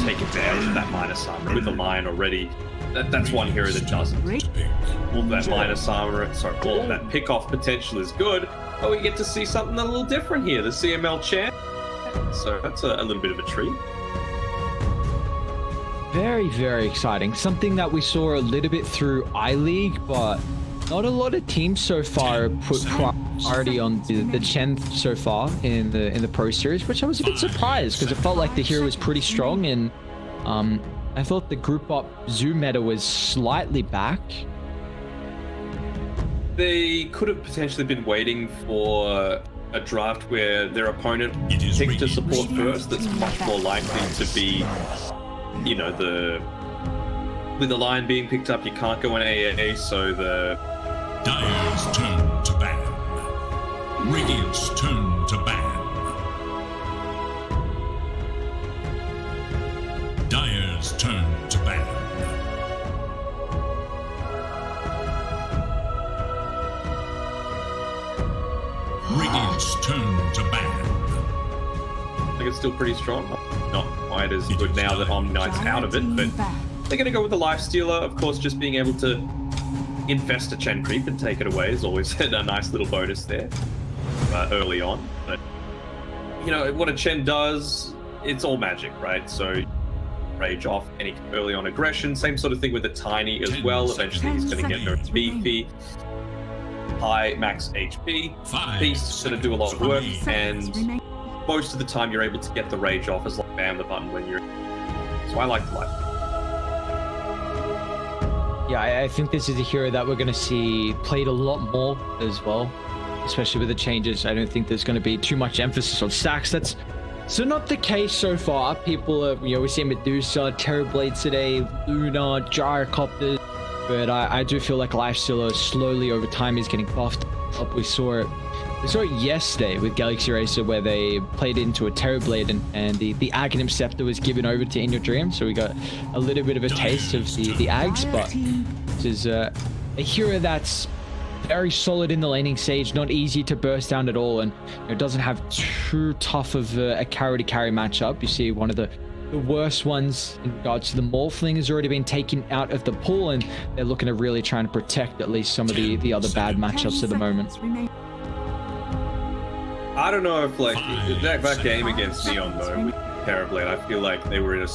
Take advantage of that minus armor with the lion already. That's one hero that doesn't. All that minus armor, sorry, all of that pick off potential is good, but we get to see something a little different here. The CML champ. So that's a little bit of a treat. Very, very exciting. Something that we saw a little bit through I-League, but not a lot of teams so far put priority on the Chen so far in the Pro Series, which I was a bit surprised because it felt like the hero was pretty strong, and I thought the group up Zoo meta was slightly back. They could have potentially been waiting for a draft where their opponent picked a support first that's much more likely to be, you know, with the lion being picked up, you can't go in AAA, so the Dire's turn to ban. Radiant's turn to ban. Dire's turn to ban. Radiant's turn to ban. I think it's still pretty strong. Not quite as good now that Omni-Knight's out of it, but they're going to go with the Lifestealer. Of course, just being able to infest a Chen creep and take it away is always a nice little bonus there early on. But, you know, what a Chen does, it's all magic, right? So rage off any early on aggression. Same sort of thing with the Tiny as well. Eventually he's going to get nerfed beefy. High max HP. Beast's going to do a lot of work, and most of the time you're able to get the rage off as like bam the button when you're. So I like the life. Yeah, I think this is a hero that we're going to see played a lot more as well, especially with the changes. I don't think there's going to be too much emphasis on stacks. That's so not the case so far. People are, you know, we see Medusa, Terrorblades today, Luna, Gyrocopters, but I do feel like Lifestealer slowly over time is getting buffed up. We saw it yesterday with Galaxy Racer where they played it into a Terrorblade and the Aghanim Scepter was given over to In Your Dream, so we got a little bit of a taste of the Ags, but this is a hero that's very solid in the laning stage, not easy to burst down at all, and it doesn't have too tough of a carry-to-carry matchup. You see one of the worst ones in regards to the Morphling has already been taken out of the pool, and they're looking to really try and protect at least some of the other bad matchups at the moment. I don't know if like that game against Neon though with Terrorblade, I feel like they were in a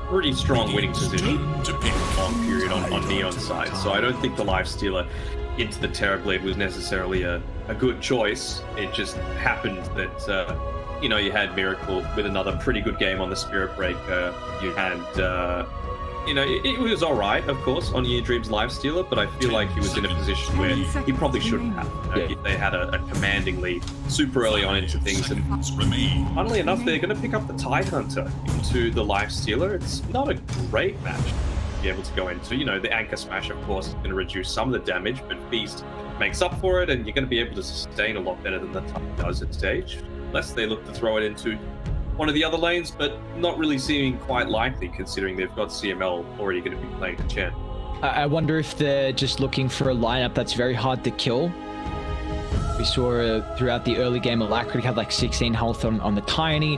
pretty strong winning position long period on Neon's side. So I don't think the Lifestealer into the Terrorblade was necessarily a good choice. It just happened that you know, you had Miracle with another pretty good game on the Spirit Breaker. You had you know, it was all right, of course, on Year Dream's Lifestealer, but I feel like he was in a position where he probably shouldn't have. You know, they had a commanding lead super early on into things, and funnily enough, they're going to pick up the Tide Hunter into the Lifestealer. It's not a great match to be able to go into. You know, the Anchor Smash, of course, is going to reduce some of the damage, but Feast makes up for it, and you're going to be able to sustain a lot better than the Tide does at stage, unless they look to throw it into one of the other lanes, but not really seeming quite likely considering they've got CML already going to be playing the Chen. I wonder if they're just looking for a lineup that's very hard to kill. We saw throughout the early game, Alacrity had like 16 health on the Tiny.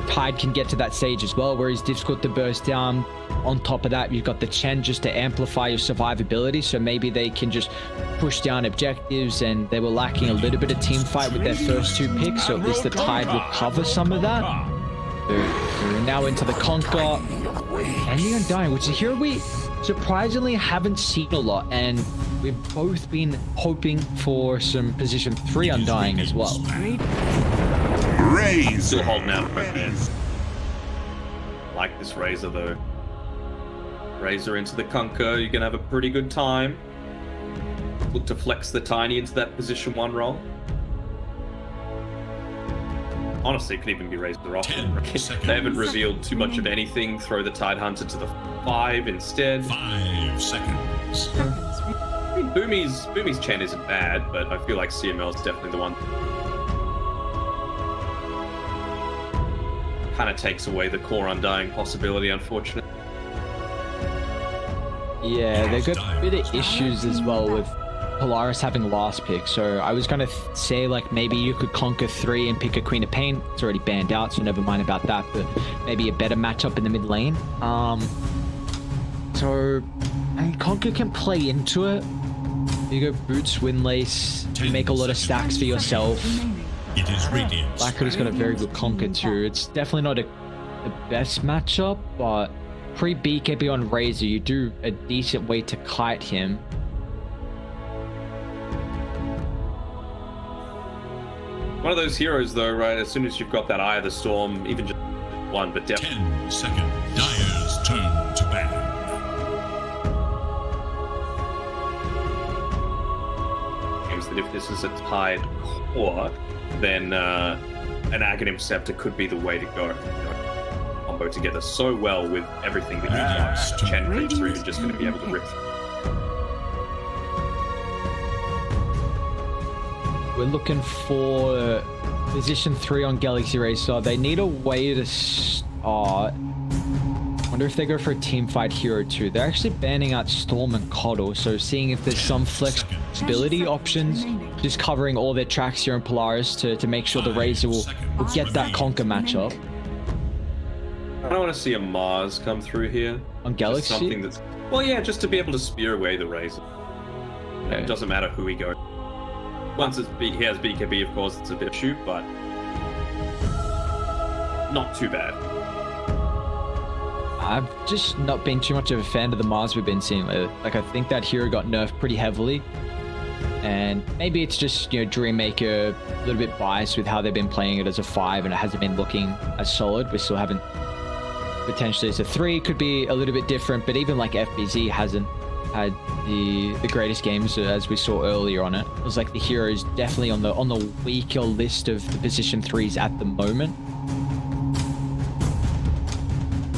Tide can get to that stage as well, where he's difficult to burst down. On top of that, you've got the Chen just to amplify your survivability, so maybe they can just push down objectives, and they were lacking a little bit of team fight with their first two picks, so at least the Tide will cover some of that. We're now into the Conquer and the Undying, which is here we surprisingly haven't seen a lot, and we've both been hoping for some position 3 Undying as well. Still holding out for it. Like this Razor though. Razor into the Conquer, you're gonna have a pretty good time. Look to flex the Tiny into that position 1 role. Honestly, it could even be Razor off. They haven't revealed too much of anything. Throw the Tidehunter to the 5 instead. 5 seconds. I mean, Boomy's Chen isn't bad, but I feel like CML is definitely the one. Kind of takes away the core Undying possibility, unfortunately. Yeah, they've got a bit of issues as well with Polaris having last pick, so I was gonna say like maybe you could conquer 3 and pick a Queen of Pain. It's already banned out, so never mind about that, but maybe a better matchup in the mid lane. So I mean, Conquer can play into it. You go Boots, Windlace, you make a lot of stacks for yourself. It is Radiant. Blackhood's got a very good Conquer too. It's definitely not the best matchup, but pre-BKB on Razor, you do a decent way to kite him. One of those heroes, though, right? As soon as you've got that Eye of the Storm, even just one, but definitely. 10 seconds. Dire's turn to ban. Seems that if this is a tied core, then an Aghanim Scepter could be the way to go. Combo together so well with everything that you've got. Chen creeps through, you're just going to be able to rip through. We're looking for position 3 on Galaxy Racer. They need a way to start. Wonder if they go for a team fight hero too. They're actually banning out Storm and Coddle, so seeing if there's some flexibility options, just covering all their tracks here in Polaris to make sure the Razor will get that Conquer matchup. I don't want to see a Mars come through here. On Galaxy? Just something that's, well, yeah, just to be able to spear away the Razor. Okay. It doesn't matter who he goes. Once he has BKB, of course, it's a bit of shoot, but not too bad. I've just not been too much of a fan of the Mars we've been seeing lately. Like, I think that hero got nerfed pretty heavily. And maybe it's just, you know, Dreammaker a little bit biased with how they've been playing it as a 5 and it hasn't been looking as solid. We still haven't, potentially as a 3 could be a little bit different, but even like FBZ hasn't had the greatest games as we saw earlier on it. It was like the hero is definitely on the weaker list of the position 3s at the moment.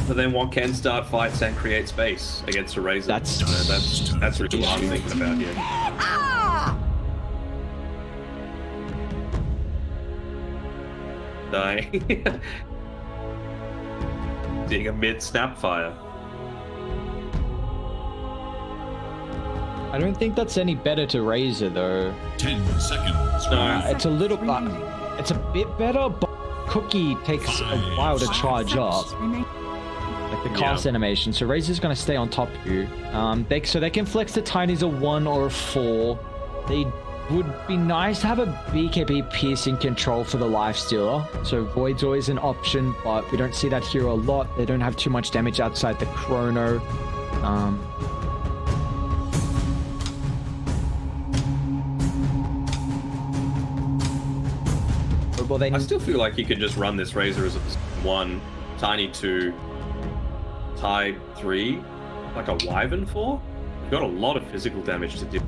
But then one can start fights and create space against a Razor. That's really what I'm thinking about here. Dying. Seeing a mid Snapfire. I don't think that's any better to Razor though. 10 seconds. No. It's a little, it's a bit better, but Cookie takes a while to charge up. Like the cast animation, so Razor's gonna stay on top of you. So they can flex the Tinies a 1 or a 4. They would be nice to have a BKB piercing control for the Lifestealer. So Void's always an option, but we don't see that here a lot. They don't have too much damage outside the Chrono. Well, I still feel like you could just run this Razor as a 1, Tiny 2, Tide 3, like a Wyvern 4. You've got a lot of physical damage to do.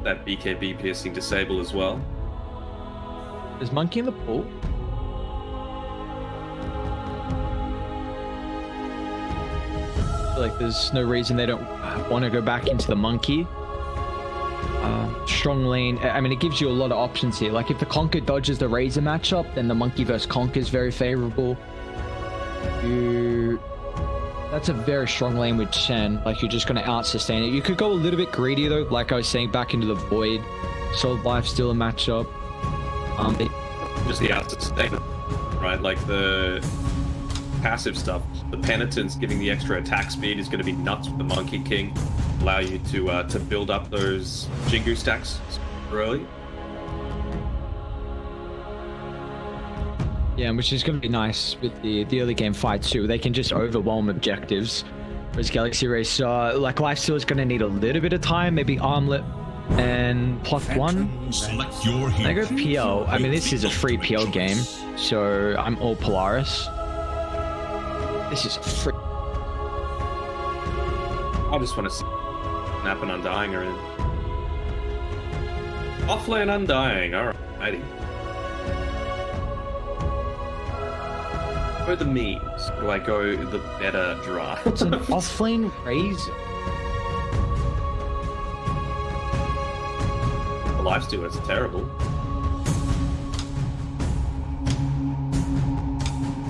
That BKB piercing disable as well. Is Monkey in the pool? I feel like there's no reason they don't want to go back into the Monkey. Strong lane, I mean, it gives you a lot of options here. Like if the Conquer dodges the Razor matchup, then the Monkey versus Conquer is very favorable. That's a very strong lane with Chen. Like you're just going to out-sustain it. You could go a little bit greedy though, like I was saying, back into the Void. Solid Life still a matchup. Just the out-sustain, right? Like the passive stuff. The Penitence giving the extra attack speed is going to be nuts with the Monkey King. Allow you to build up those Jingu stacks early. Yeah, which is going to be nice with the early game fights too. They can just overwhelm objectives. Whereas Galaxy Racer, like Lifesteal is going to need a little bit of time, maybe Armlet and Plot 1. Select your I hero. go PL. I mean, this is a free PL game, so I'm all Polaris. This is free. I just want to see Snap and Undying are in. Offlane Undying, alrighty. Go the memes. Do I go the better draft? It's an offlane Razor. The Lifesteal is terrible.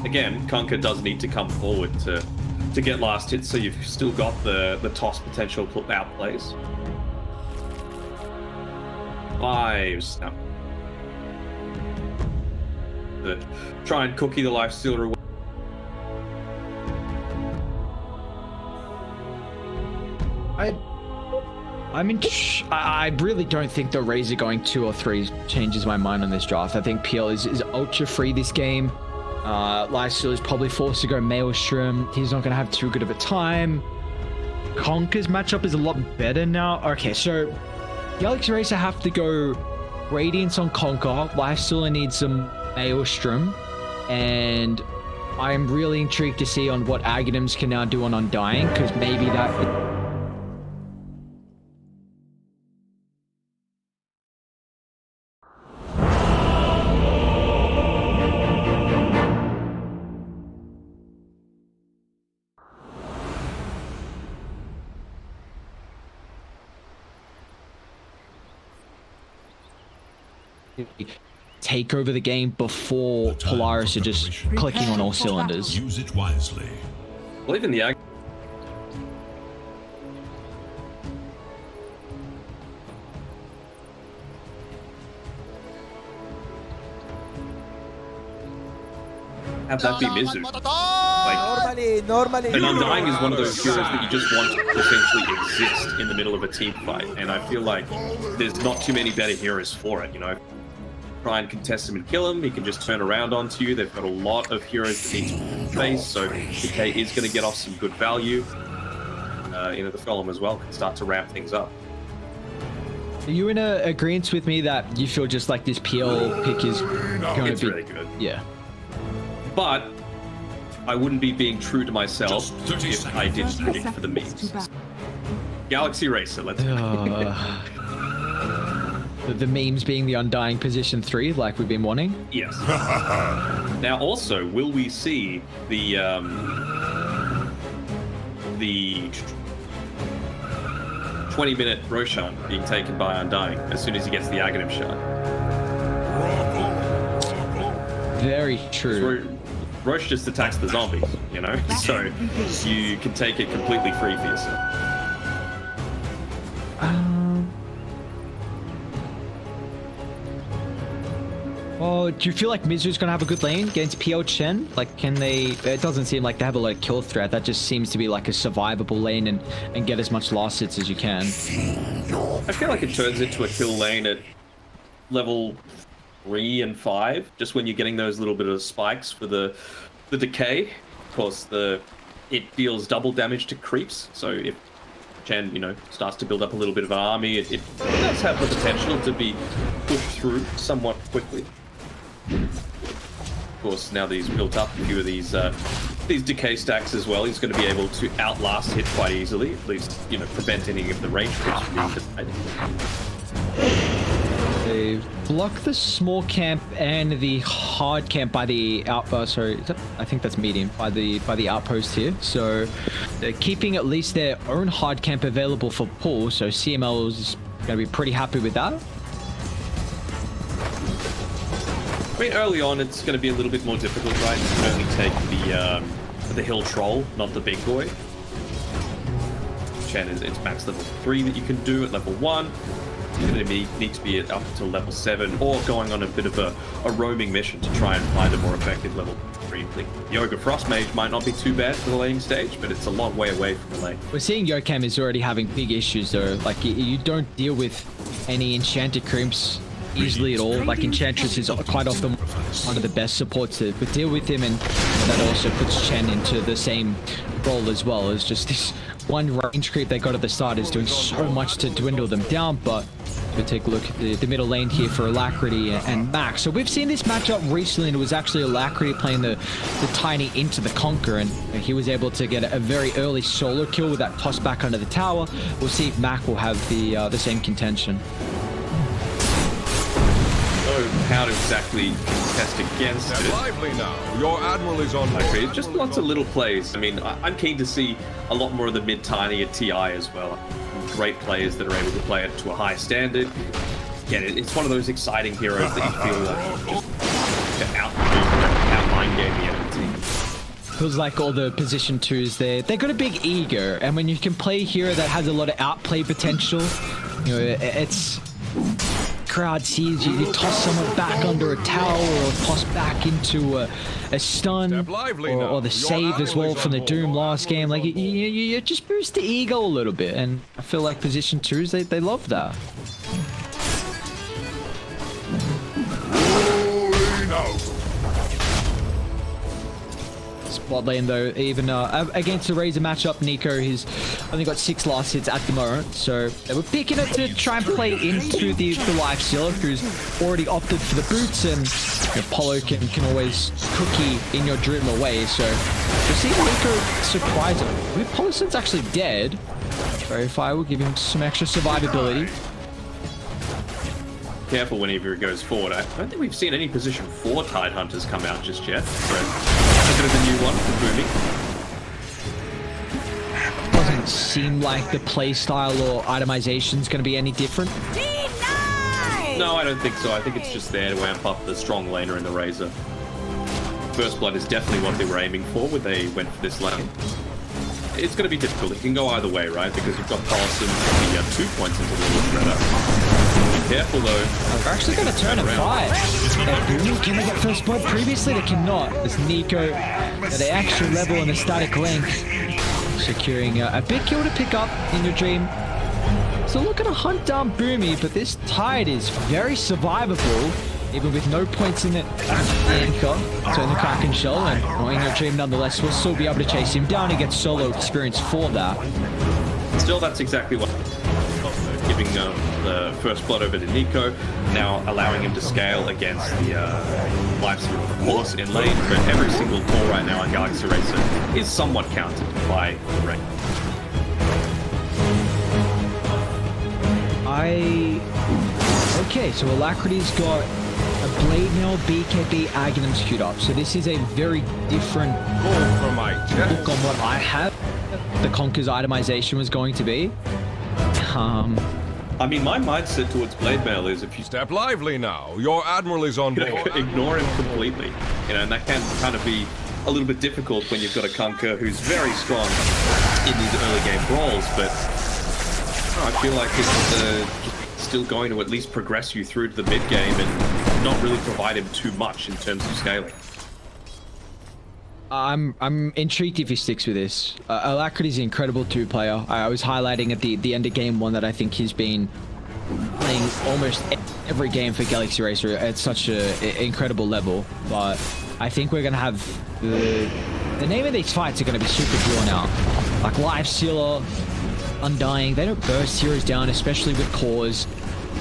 Again, Conquer does need to come forward to get last hits, so you've still got the toss potential outplays. 5 snap. Try and cookie the Lifestealer away. I really don't think the Razor going 2 or 3 changes my mind on this draft. I think PL is ultra free this game. Lifesteal is probably forced to go Maelstrom. He's not going to have too good of a time. Conker's matchup is a lot better now. Okay, so Galaxy Racer have to go Radiance on Conker. Lifesteal needs some Maelstrom. And I'm really intrigued to see on what Aghanims can now do on Undying, because maybe that... take over the game before Polaris are just clicking on all cylinders. Use it wisely. Well, even the have that be Mizu. Like, Normally. and Undying is one of those heroes that you just want to essentially exist in the middle of a team fight, and I feel like there's not too many better heroes for it, you know? Try and contest him and kill him, he can just turn around onto you. They've got a lot of heroes that need to face, so DK is going to get off some good value. The Golem as well can start to ramp things up. Are you in agreement with me that you feel just like this PL pick is going It's to be... really good. Yeah. But I wouldn't be being true to myself Just 30 if I didn't seconds. pick for the memes. Galaxy Racer, let's go. The memes being the Undying position 3, like we've been wanting. Yes. Now, also, will we see the 20-minute Roshan being taken by Undying as soon as he gets the Aghanim shot? Very true. Roche just attacks the zombies, you know? So you can take it completely free for yourself. Oh, do you feel like Mizu's gonna have a good lane against PL Chen? Like, can they... It doesn't seem like they have a lot of kill threat. That just seems to be like a survivable lane and get as much last hits as you can. I feel like it turns into a kill lane at level 3 and 5, just when you're getting those little bit of spikes for the decay. Of course, it deals double damage to creeps, so if Chen, starts to build up a little bit of an army, it does have the potential to be pushed through somewhat quickly. Of course, now that he's built up a few of these decay stacks as well, he's going to be able to outlast hit quite easily, at least, prevent any of the range creeps from being divided. They block the small camp and the hard camp by the outpost. I think that's medium by the outpost here. So they're keeping at least their own hard camp available for pull. So CML is going to be pretty happy with that. I mean, early on, it's going to be a little bit more difficult, right? You can only take the hill troll, not the big boy. Chen it's max level 3 that you can do at level 1. You're going to need to be up until level 7, or going on a bit of a roaming mission to try and find a more effective level 3 thing. Yoga Frost Mage might not be too bad for the laning stage, but it's a long way away from the lane. We're seeing Yokam is already having big issues though. Like, you don't deal with any enchanted creeps easily at all. Like Enchantress is quite often one of the best supports to deal with him, and that also puts Chen into the same role as well. It's just this one range creep they got at the start is doing so much to dwindle them down. But we'll take a look at the middle lane here for Alacrity and Max. So we've seen this matchup recently, and it was actually Alacrity playing the Tiny into the Conquer, and he was able to get a very early solo kill with that toss back under the tower. We'll see if Mac will have the same contention. How to exactly test against it. Lively now. Your admiral is on board. Okay, just lots of little plays. I mean, I'm keen to see a lot more of the mid Tiny at TI as well. Great players that are able to play it to a high standard. Again, it's one of those exciting heroes that you feel like just outline game the enemy team. Feels like all the position 2s they got a big ego, and when you can play a hero that has a lot of outplay potential, you know, it's crowd sees you toss someone back under a tower or toss back into a stun or the save as well from the Doom last game. Like you just boost the ego a little bit, and I feel like position 2s they love that. Bot lane though, even against the Razor matchup, Nico, he's only got 6 last hits at the moment, so they were picking it to try and play into the life stealer, who's already opted for the boots, and you know, Polo can always cookie in your Dream away, so we'll see Nico surprise him. With Polison's actually dead, Verify will give him some extra survivability. Careful whenever he goes forward. I don't think we've seen any position 4 Tide Hunters come out just yet. A bit of a new one for booming. Doesn't seem like the playstyle or itemization is going to be any different. No, I don't think so. I think it's just there to amp up the strong laner in the Razor. First Blood is definitely what they were aiming for when they went for this lane. It's going to be difficult. It can go either way, right? Because you've got Paulson the 2 points into the threader. Be careful though. They're actually going to turn and fight. Can they get first blood? Previously they cannot. There's Nico at the extra level and the static length, securing a big kill to pick up in your Dream. So looking to hunt down Boomy, but this Tide is very survivable, even with no points in it. Anchor, so in the Kraken Shell, and in your Dream nonetheless, will still be able to chase him down and get solo experience for that. Still, that's exactly what giving the first blood over to Nico, now allowing him to scale against the Lifesteal, of course, in lane, but every single call right now on Galaxy Racer is somewhat countered by Ray. Okay, so Alacrity's got a Blade Mail BKB Aghanim's queued up, so this is a very different look on what I have the Conquer's itemization was going to be. I mean, my mindset towards Blade Mail is if you Step lively now. Your admiral is on board. ignore him completely, you know, and that can kind of be a little bit difficult when you've got a Conquer who's very strong in these early game brawls, but I feel like it's still going to at least progress you through to the mid game and not really provide him too much in terms of scaling. I'm intrigued if he sticks with this. Alacrity's an incredible 2-player. I was highlighting at the end of game 1 that I think he's been playing almost every game for Galaxy Racer at such an incredible level. But I think we're gonna have the name of these fights are gonna be super drawn out. Like Lifestealer, Undying, they don't burst heroes down, especially with cores.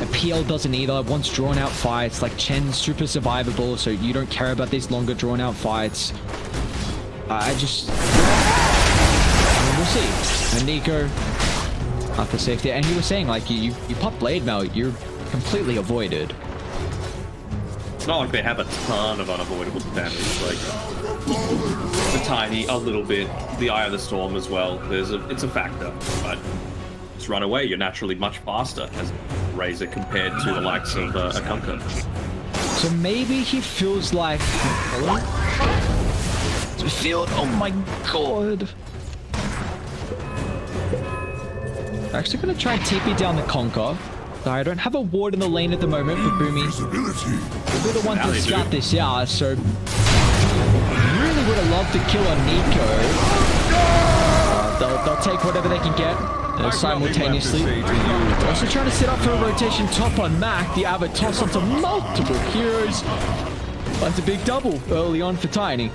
A PL doesn't either. Once drawn out fights, like Chen's super survivable, so you don't care about these longer drawn out fights. We'll see. And Nico after safety, and you were saying like you pop Blade Mail, you're completely avoided. It's not like they have a ton of unavoidable damage, like the Tiny a little bit, the Eye of the Storm as well. It's a factor, but just run away. You're naturally much faster as a Razor compared to the likes of a Conquer. So maybe he feels like. Oh my god. I'm actually going to try and TP down the Conquer. I don't have a ward in the lane at the moment for Boomy. We'll be the one to scout this out, so really would have loved to kill on Nico. They'll take whatever they can get. simultaneously. Also trying to set up for a rotation top on Mac. The Abbott toss onto multiple heroes. Finds a big double early on for Tiny.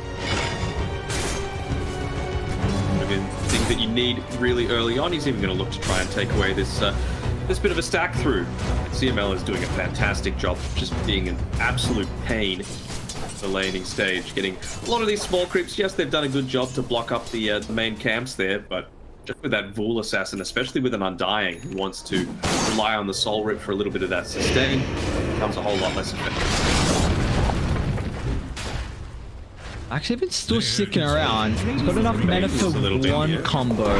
Things that you need really early on. He's even going to look to try and take away this bit of a stack through. CML is doing a fantastic job, just being an absolute pain. The laning stage, getting a lot of these small creeps. Yes, they've done a good job to block up the main camps there, but just with that Vul assassin, especially with an Undying who wants to rely on the Soul Rip for a little bit of that sustain, becomes a whole lot less effective. Actually, if it's still sticking around, he's got enough mana for one combo.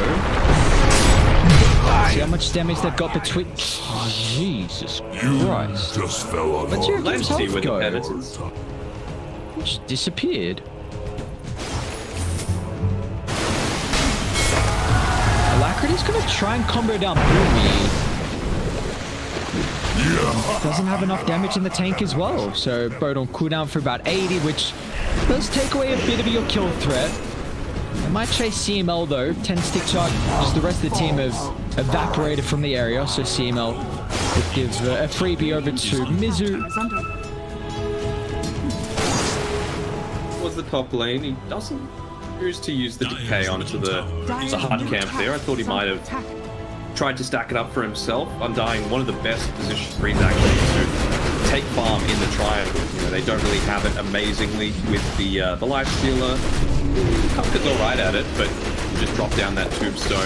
See how much damage they've got between. Oh, Jesus Christ! Just fell on What's your Let's health see where the go? penitence. Just disappeared. Alacrity's gonna try and combo down Boomy. Doesn't have enough damage in the tank as well, so Boat on cooldown for about 80, which does take away a bit of your kill threat. They might chase CML though. 10 stick shot, just the rest of the team have evaporated from the area, so CML would give a freebie over to Mizu. Was the top lane. He doesn't choose to use the decay onto the hut camp there. I thought he might have tried to stack it up for himself. Undying, one of the best positions for actually to take farm in the triangle. You know, they don't really have it amazingly with the life stealer. Kafka's all right at it, but you just drop down that tombstone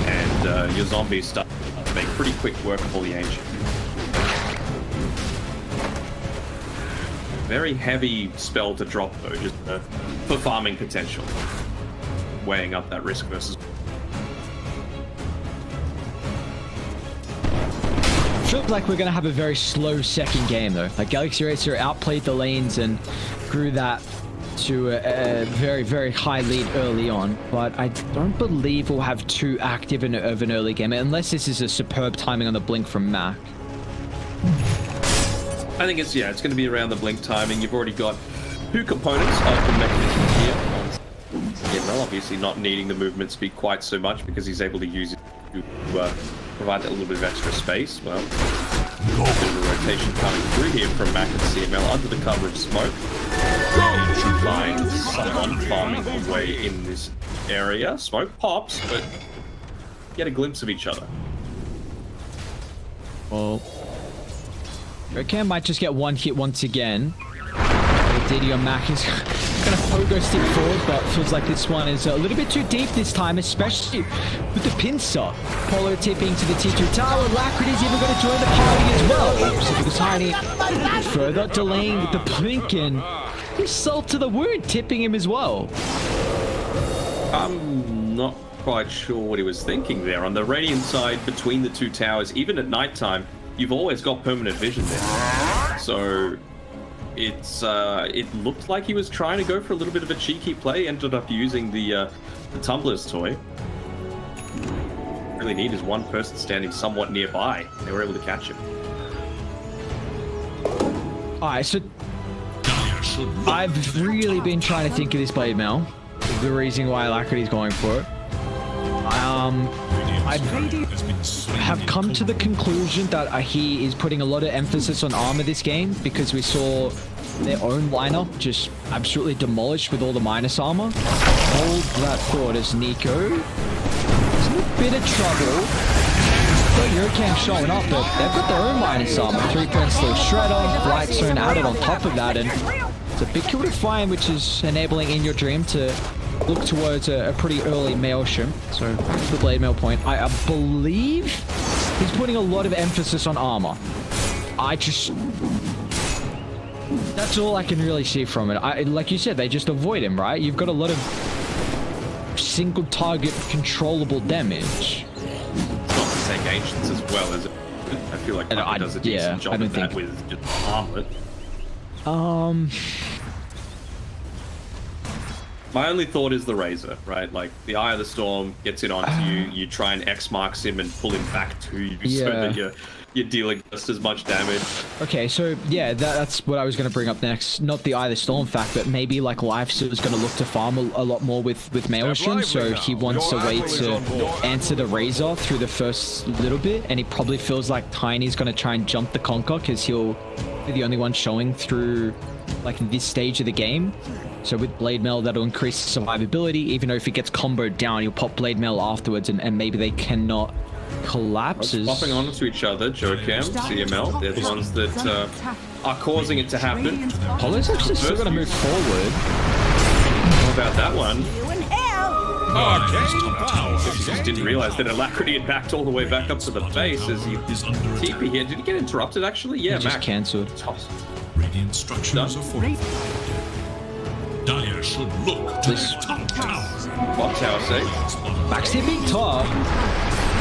and your zombies start to make pretty quick work of all the ancient. Very heavy spell to drop though, just for farming potential. Weighing up that risk versus. Feels like we're going to have a very slow second game though. Like Galaxy Racer outplayed the lanes and grew that to a very, very high lead early on. But I don't believe we'll have too active of an early game, unless this is a superb timing on the blink from Mac. I think it's going to be around the blink timing. You've already got two components of the mechanism here. Well, obviously not needing the movement speed quite so much because he's able to use it to provide a little bit of extra space. Well, a bit of a rotation coming through here from Mac and CML under the cover of smoke. Should find someone farming away in this area. Smoke pops, but get a glimpse of each other. Well, Cam might just get one hit once again. Diddy on Mac is gonna pogo stick forward, but feels like this one is a little bit too deep this time, especially with the pincer. Polo tipping to the T2 tower. Lacrity's even gonna join the party as well. So the Tiny further delaying the blink and salt to the wound, tipping him as well. I'm not quite sure what he was thinking there. On the Radiant side, between the two towers, even at nighttime, you've always got permanent vision there. So it looked like he was trying to go for a little bit of a cheeky play, ended up using the Tumbler's toy. Really need is one person standing somewhat nearby. They were able to catch him. Alright, so I've really been trying to think of this blade mail. The reason why Alacrity's going for it. I have come to the conclusion that he is putting a lot of emphasis on armor this game because we saw their own lineup just absolutely demolished with all the minus armor. Hold that thought as Nico is in a bit of trouble. Got Eurocam showing up, but they've got their own minus armor. 3-point slow shredder, bright zone added on top of that, and it's a big kill to find, which is enabling In Your Dream to look towards a pretty early Maelstrom. So back to the blade mail point. I believe he's putting a lot of emphasis on armor. That's all I can really see from it. Like you said, they just avoid him, right? You've got a lot of single target controllable damage. It's not to take Ancients as well as it. I feel like Puppy does a decent job of that with just armlet. My only thought is the Razor, right? Like, the Eye of the Storm gets it onto you, you try and X marks him and pull him back to you so that you're dealing just as much damage. Okay, so yeah, that's what I was going to bring up next. Not the Eye of the Storm fact, but maybe like Lifesteal is going to look to farm a lot more with Maelstrom, so he wants a way to answer the Razor through the first little bit, and he probably feels like Tiny's going to try and jump the Conquer because he'll be the only one showing through like this stage of the game. So with Blade Mail, that'll increase survivability. Even though if he gets comboed down, he'll pop Blade Mail afterwards, and maybe they cannot collapses. Popping onto each other, Jocam, CML, they're the ones that are causing it to happen. Apollo's actually still got to move forward. How about that one? Okay. He just didn't realize that Alacrity had backed all the way back up to the base as he TP here. Did he get interrupted actually? Yeah, He just cancelled. Radiant structures are fortified. Dire should look to their top tower. Bot tower safe. Max tipping top.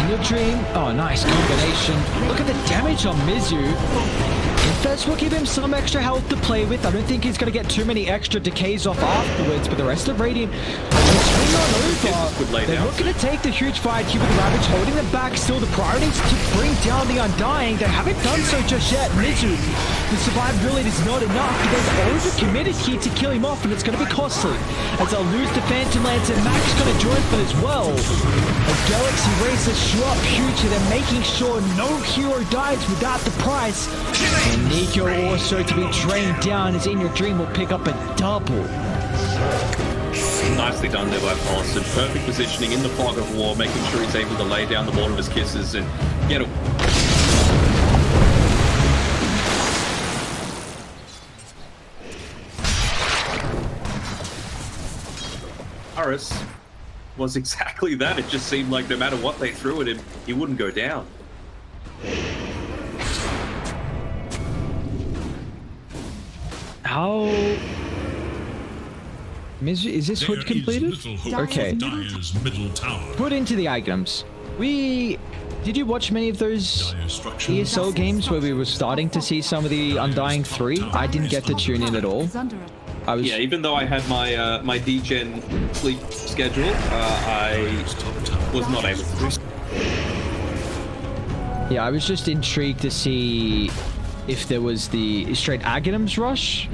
In your dream. Oh, nice combination. Look at the damage on Mizu. Infest will give him some extra health to play with. I don't think he's going to get too many extra decays off afterwards, but the rest of Radiant will swing on over. They're looking to take the huge fight here with the Ravage, holding them back still. The priority is to bring down the Undying. They haven't done so just yet. Mizu, the survivability is not enough. They've over-committed here to kill him off, and it's going to be costly. As they'll lose the Phantom Lance, and Max is going to join for as well. As Galaxy Racer show up huge, they're making sure no hero dies without the price. And Nico also to be trained down as In Your Dream will pick up a double. Nicely done there by Paulson. Perfect positioning in the fog of war, making sure he's able to lay down the Lord of his Kisses and get a... Aris was exactly that. It just seemed like no matter what they threw at him, he wouldn't go down. How... Is this hood completed? Okay. Dire's middle tower. Put into the items. Did you watch many of those ESL games where we were starting to see some of the Undying 3? I didn't get to tune in at all. Yeah, even though I had my my DGen sleep schedule, I was not able to. Yeah, I was just intrigued to see if there was the straight Aghanims rush,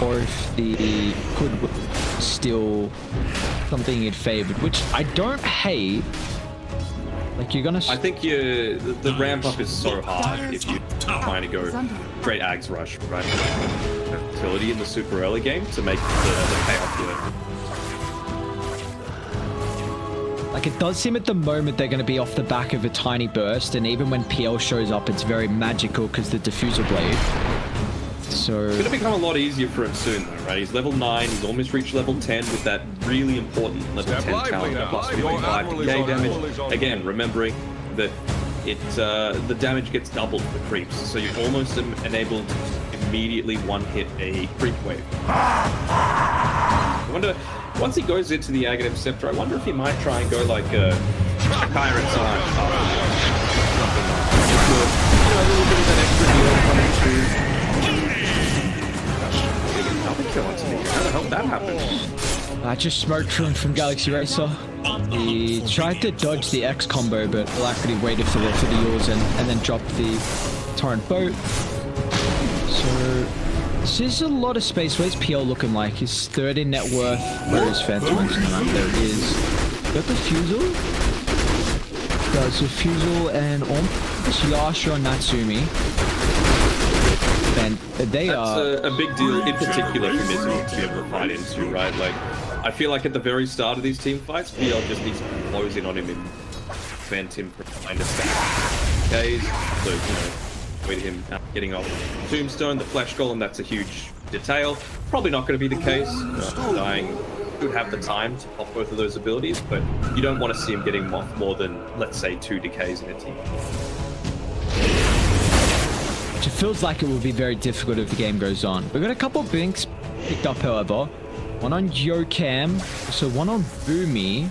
or if the hood was still something it favored, which I don't hate. Like, you're gonna... I think the ramp up is so hard if you're trying to go straight Ags rush, right? Utility in the super early game to make the payoff work. Like, it does seem at the moment they're going to be off the back of a tiny burst, and even when PL shows up, it's very magical because the diffuser blade. So it's going to become a lot easier for him soon, though, right? He's level 9. He's almost reached level 10 with that really important level 10 talent plus 55 decay damage. Again, remembering that the damage gets doubled for creeps, so you're almost enabled to immediately one-hit a creep wave. I wonder, once he goes into the Aghanim Scepter, I wonder if he might try and go like a Pirate's Eye. A little bit of an extra deal coming through. How the hell that happened? I just smoked from Galaxy Racer. He tried to dodge the X combo, but Alacrity waited for the yours and then dropped the Torrent Boat. So this is a lot of space. Where's PL looking like? He's third in net worth. Where is Phantom? There it is. Got the Fusel. So Fusel and Yasha and Natsumi. And they That's a big deal in particular for Mizu to be able to fight into, right? Like, I feel like at the very start of these team fights, PL just needs to close in on him and prevent him from trying to stack days. So, wait him getting off Tombstone, the Flash Golem, that's a huge detail. Probably not going to be the case. Dying could have the time to pop both of those abilities, but you don't want to see him getting off more than, let's say, 2 decays in a team. It feels like it will be very difficult if the game goes on. We've got a couple of binks picked up, however. One on Yocam, so one on Boomy.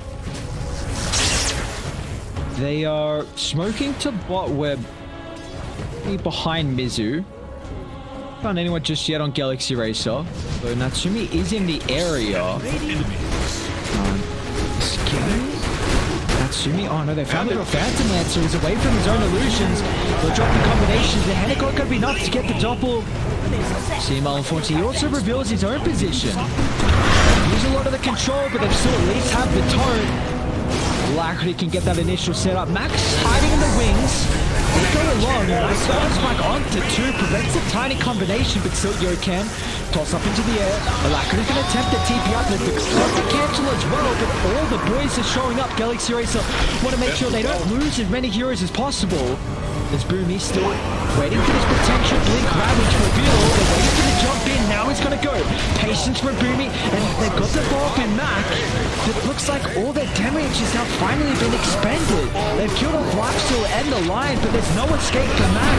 They are smoking to bot web behind Mizu. Found anyone just yet on Galaxy Racer. So Natsumi is in the area. Natsumi, oh no, they found the Phantom Lancer. He's away from his own illusions. They'll drop the combinations. The Hennecock could be enough to get the doppel. CML, unfortunately, he also reveals his own position. Use a lot of the control, but they still at least have the turret. Alacrity can get that initial setup. Max hiding in the wings. They go along. Nice spike onto 2. Prevents a tiny combination, but still Yokan. Toss up into the air. Alacrity can attempt the TP up. The cancel as well, but all the boys are showing up. Galaxy Racer want to make sure they don't lose as many heroes as possible. As Boomy still waiting for this potential blink ravage reveal. They're waiting for the jump in. Now he's going to go. Patience for Boomy. And they've got the ball up in Mac. It looks like all their damage has now finally been expended. They've killed off Lifesteal and the Lion, but there's no escape for Mac.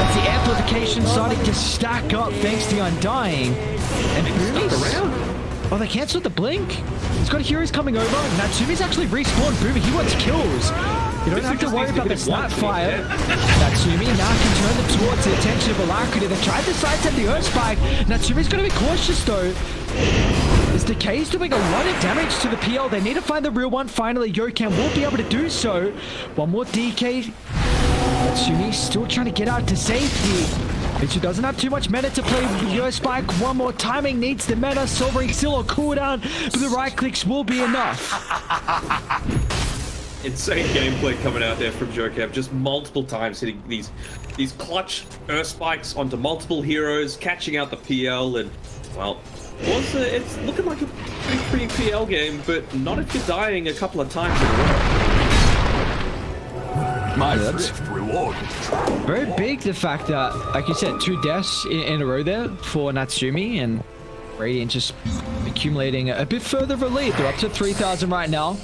As the amplification starting to stack up thanks to the Undying. And Boomy's around. Oh, they cancelled the blink. He's got heroes coming over. Natsumi's actually respawned Boomy. He wants kills. You don't have to worry about the snapfire. Natsumi now can turn them towards the attention of Alacrity. They tried to sidestep the Earth Spike. Natsumi's going to be cautious though. As Decay's doing a lot of damage to the PL. They need to find the real one. Finally, Yokan will be able to do so. One more DK. Natsumi's still trying to get out to safety. Mitsu doesn't have too much meta to play with the Earth Spike. One more timing needs the meta. Silvering still on cooldown, but the right clicks will be enough. Insane gameplay coming out there from Jokev, just multiple times hitting these clutch Earth Spikes onto multiple heroes, catching out the PL, and well, it's looking like a pretty PL game, but not if you're dying a couple of times in a row. My first reward. Very big the fact that, like you said, 2 deaths in a row there for Natsumi, and Radiant just accumulating a bit further of a lead. They're up to 3,000 right now.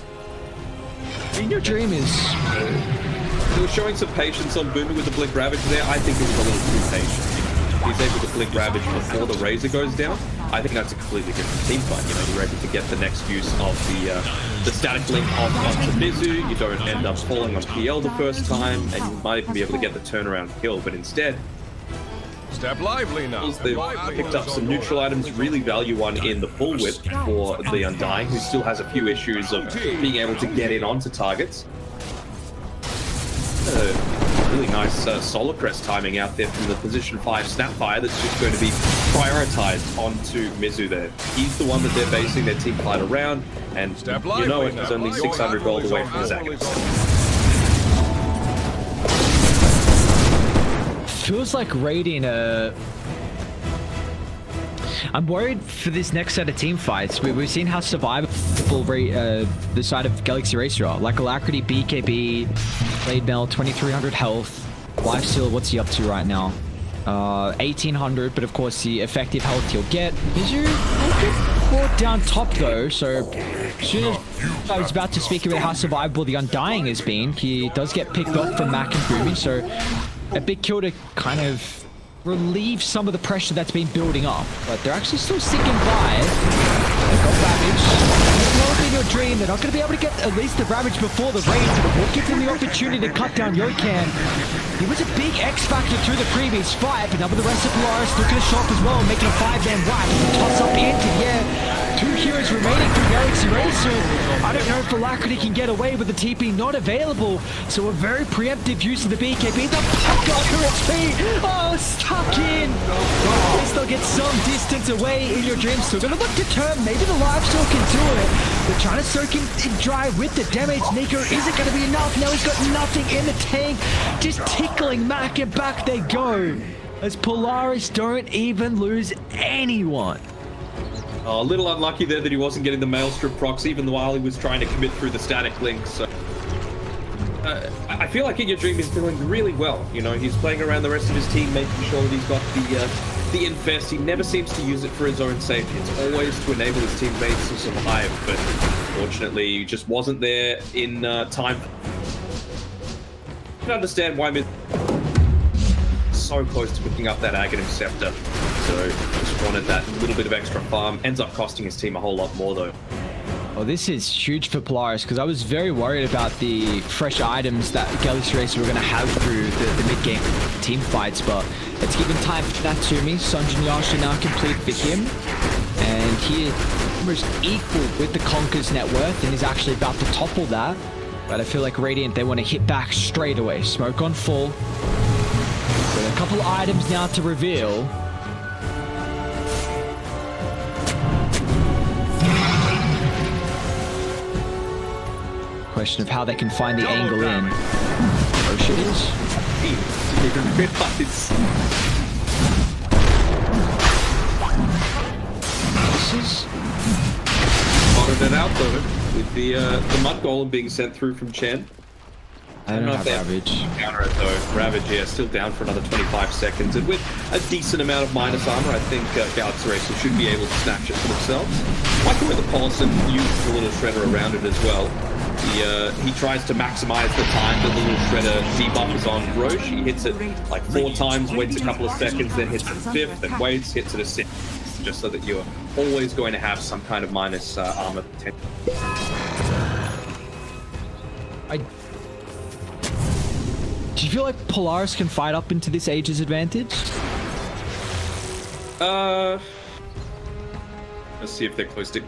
Your dream is... He was showing some patience on Boomy with the Blink Ravage there. I think it was a little too patient. He's able to Blink Ravage before the Razor goes down. I think that's a completely different team fight. You know, you're able to get the next use of the static link onto Mizu. You don't end up falling on PL the first time, and you might even be able to get the turnaround kill. But instead, Step lively now. they've picked up some neutral items, really value one in the bullwhip for the Undying, who still has a few issues of being able to get in onto targets. Really nice Solar Crest timing out there from the position 5 Snapfire that's just going to be prioritized onto Mizu there. He's the one that they're basing their team fight around, and you know it, he's only 600 gold away from his Aghanim. Feels like Radiant, I'm worried for this next set of team fights. We've seen how survivable the side of Galaxy Racer are. Like Alacrity, BKB, Blade Mel, 2300 health. Lifesteal, what's he up to right now? 1800, but of course the effective health he'll get. Mizu brought down top though, so as soon as I was about to speak about how survivable the Undying has been, he does get picked off from Mac and Boomy, so a big kill to kind of relieve some of the pressure that's been building up. But they're actually still sticking by. They've got Ravage. In your dream, they're not going to be able to get at least the Ravage before the raid, but it will give them the opportunity to cut down Yokan. He was a big X factor through the previous fight, but now with the rest of Polaris looking to show up as well, making a 5-man whack. Toss up into the air. 2 heroes remaining for Galaxy Racer. I don't know if Alacrity can get away with the TP not available, so a very preemptive use of the BKB. The puck under its feet. Oh, stuck in. At least they'll get some distance away in your dream. Still gonna look to turn. Maybe the Lifesteal can do it. They're trying to soak him dry with the damage. Nico, is it gonna be enough? Now he's got nothing in the tank. Just tickling Mac, and back they go. As Polaris don't even lose anyone. A little unlucky there that he wasn't getting the Maelstrom procs, even while he was trying to commit through the static link. So I feel like In Your Dream is doing really well. You know, he's playing around the rest of his team, making sure that he's got the infest. He never seems to use it for his own safety. It's always to enable his teammates to survive. But unfortunately, he just wasn't there in time. I can understand why Mid so close to picking up that Aghanim Scepter. So just wanted that little bit of extra farm. Ends up costing his team a whole lot more though. Well, this is huge for Polaris because I was very worried about the fresh items that Galaxy Racer were going to have through the mid-game team fights, but it's given time for Natsumi. Sunjin Yasha now complete for him, and he is almost equal with the Conker's net worth and is actually about to topple that. But I feel like Radiant, they want to hit back straight away. Smoke on full. With a couple items now to reveal. Question of how they can find the angle in. Oh shit is. This is Spotted it out though with the mud golem being sent through from Chen. I don't have Ravage. Counter it though. Ravage, yeah, still down for another 25 seconds. And with a decent amount of minus armor, I think Galaxy Racer should be able to snatch it for themselves. I like the way the Paulson used the little shredder around it as well. He tries to maximize the time that the little shredder debuff is on Roche. He hits it like 4 times, waits a couple of seconds, then hits it a 5th, then waits, hits it a 6th. Just so that you're always going to have some kind of minus armor potential. Do you feel like Polaris can fight up into this Aegis advantage? Let's see if they're close to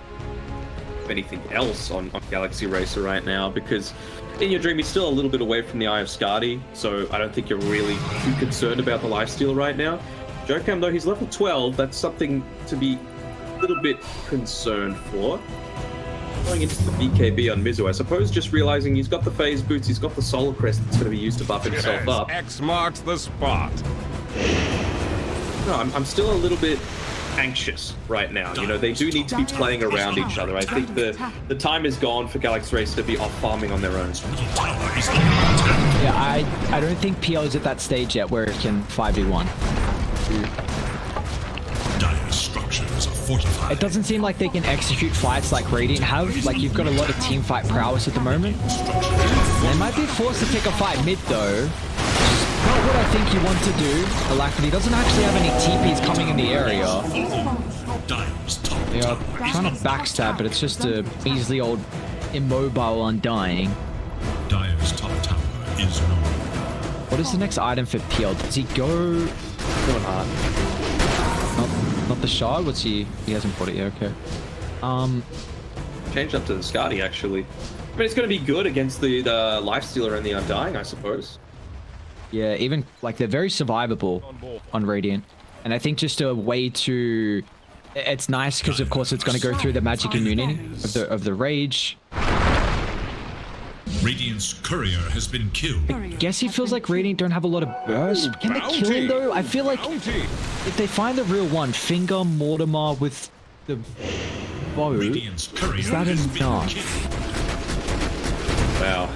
anything else on Galaxy Racer right now, because In Your Dream he's still a little bit away from the Eye of Skadi, so I don't think you're really too concerned about the lifesteal right now. Jokam, though, he's level 12. That's something to be a little bit concerned for. Going into the BKB on Mizu, I suppose, just realizing he's got the phase boots, he's got the solar crest that's going to be used to buff himself up. X marks the spot. No, I'm still a little bit anxious right now. You know, they do need to be playing around each other. I think the time is gone for Galaxy Race to be off farming on their own. Yeah, I don't think PL is at that stage yet where it can 5v1. It doesn't seem like they can execute fights like Radiant have. Like, you've got a lot of team fight prowess at the moment. They might be forced to take a fight mid though. Not what I think you want to do. Alacrity doesn't actually have any TPs coming in the area. Yeah, trying to backstab, but it's just a measly old immobile undying. Dire's top tower is known. What is the next item for PL? Does he go? Going hard. Not the shard. What's he? He hasn't put it yet. Okay. Changed up to the Skadi actually. I mean, it's going to be good against the Lifestealer and the Undying, I suppose. Yeah, even like they're very survivable on Radiant, and I think just a way to. It's nice because of course it's going to go through the magic immunity of the rage. Radiant's courier has been killed. I guess he feels like Radiant don't have a lot of burst. Can they kill him though? I feel like if they find the real one, Finger Mortimer with the bow, Radiant's courier is that enough? Wow.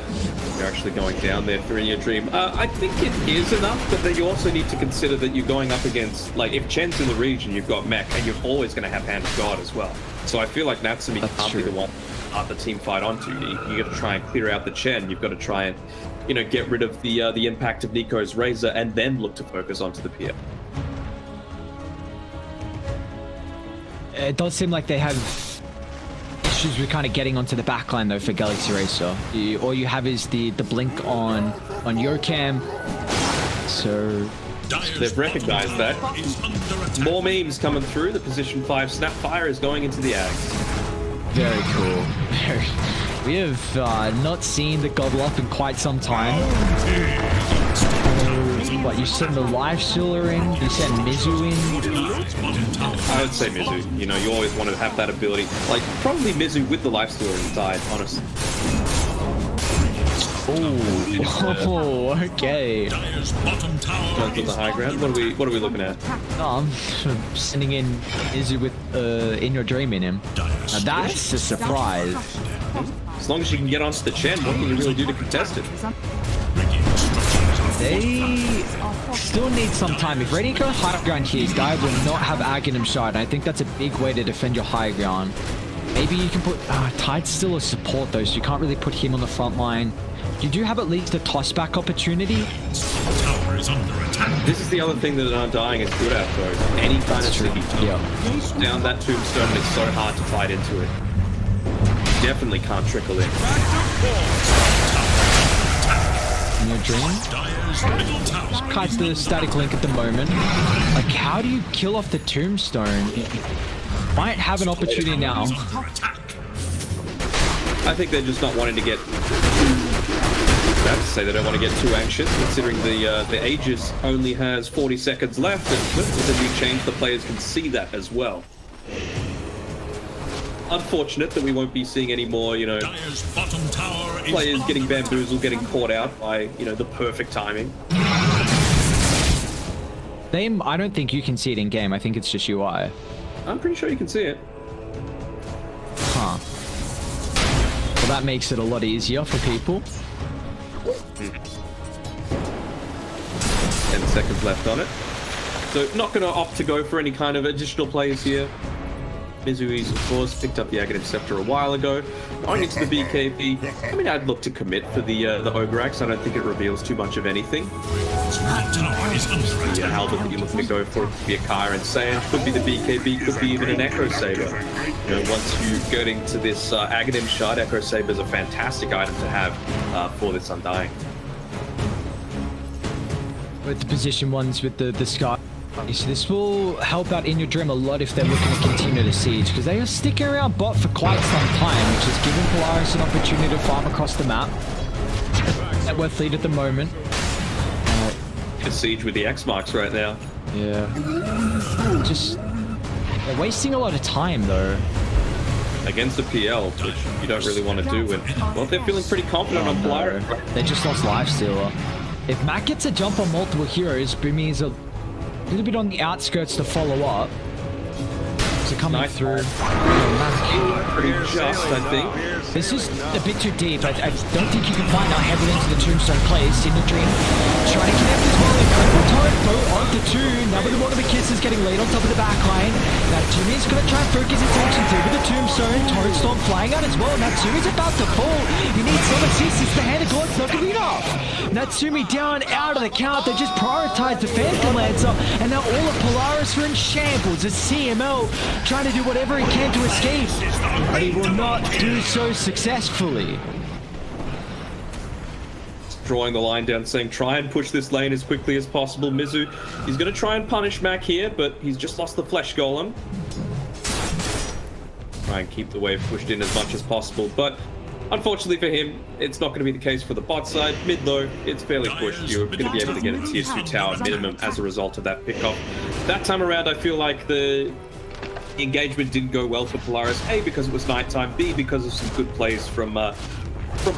You're actually going down there for In Your Dream. I think it is enough, but then you also need to consider that you're going up against, like, if Chen's in the region, you've got Mech, and you're always going to have Hand of God as well. So I feel like Natsumi can't be the one the team fight onto. You got to try and clear out the Chen. You've got to try and, you know, get rid of the impact of Nico's Razor, and then look to focus onto the PL. It does seem like they have issues with kind of getting onto the backline though for Galaxy Racer. All you have is the blink on Yokam. So they've recognized that. More memes coming through. The position 5 Snapfire is going into the Ags. Very cool. We have not seen the Gobble Up in quite some time. What, you send the Lifestealer in? You send Mizu in? I would say Mizu. You know, you always want to have that ability. Like, probably Mizu with the Lifestealer inside, honestly. Oh, okay. Going to the high ground. What are we looking at? No, I'm sending in Mizu with In Your Dream in him. Now that's a surprise. As long as you can get onto the Chen, what can you really do to contest it? They still need some time. If Radiant go high ground here, Guy will not have Aghanim Shard. I think that's a big way to defend your high ground. Maybe you can put... Tide's still a support though, so you can't really put him on the front line. You do have at least a toss-back opportunity. Tower is under attack. This is the other thing that Undying is good at though. Any kind of sticky Yeah. Down that tombstone, and it's so hard to fight into it. Definitely can't trickle in. In Your Dream? Just cut the static link at the moment. Like, how do you kill off the tombstone? You might have an opportunity now. I think they're just not wanting to get too About to say they don't want to get too anxious, considering the Aegis only has 40 seconds left, and with the new change, the players can see that as well. Unfortunate that we won't be seeing any more, you know, Dire's bottom tower is players getting bamboozled, getting caught out by, you know, the perfect timing. I don't think you can see it in game. I think it's just UI. I'm pretty sure you can see it. Huh. Well, that makes it a lot easier for people. 10 seconds left on it. So not going to opt to go for any kind of additional plays here. Mizui's, of course, picked up the Aghanim Scepter a while ago. Going into the BKB. I mean, I'd look to commit for the Ogreax. I don't think it reveals too much of anything. The halberd that you're looking to go for could be a Kyre and Saiyan, could be the BKB, could be even an Echo Saber. You know, once you get into this Aghanim Shard, Echo Saber is a fantastic item to have for this Undying. With the position ones with the Sky. So this will help out In Your Dream a lot if they're looking to continue the siege, because they are sticking around bot for quite some time, which has given Polaris an opportunity to farm across the map. Net worth lead at the moment. A siege with the X marks right now. Yeah. Just they're wasting a lot of time though. Against the PL, which you don't really want to do. And well, they're feeling pretty confident on Polaris. They just lost Lifestealer. If Mac gets a jump on multiple heroes, Boomy is a little bit on the outskirts to follow up. So coming through. Pretty just, I think. This is a bit too deep. I don't think you can find out heavily into the Tombstone place. In the Dream trying to connect as well. Incredible turret bow onto two. Now with the one of the kisses getting laid on top of the backline. Natsumi's going to try and focus his attention through with the Tombstone. Torrent Storm flying out as well. Natsumi's about to fall. He needs some assist. It's the hand of God. It's not going to be enough. Natsumi down, out of the count. They just prioritized the Phantom Lancer. And now all of Polaris are in shambles as CML trying to do whatever he can to escape. But he will not do so successfully. Drawing the line down, saying try and push this lane as quickly as possible. Mizu, he's going to try and punish Mac here, but he's just lost the Flesh Golem. Try and keep the wave pushed in as much as possible, but unfortunately for him, it's not going to be the case for the bot side. Mid though, it's fairly pushed. You're going to be able to get a tier 2 tower minimum as a result of that pickoff. That time around, I feel like the engagement didn't go well for Polaris. A, because it was nighttime. B, because of some good plays from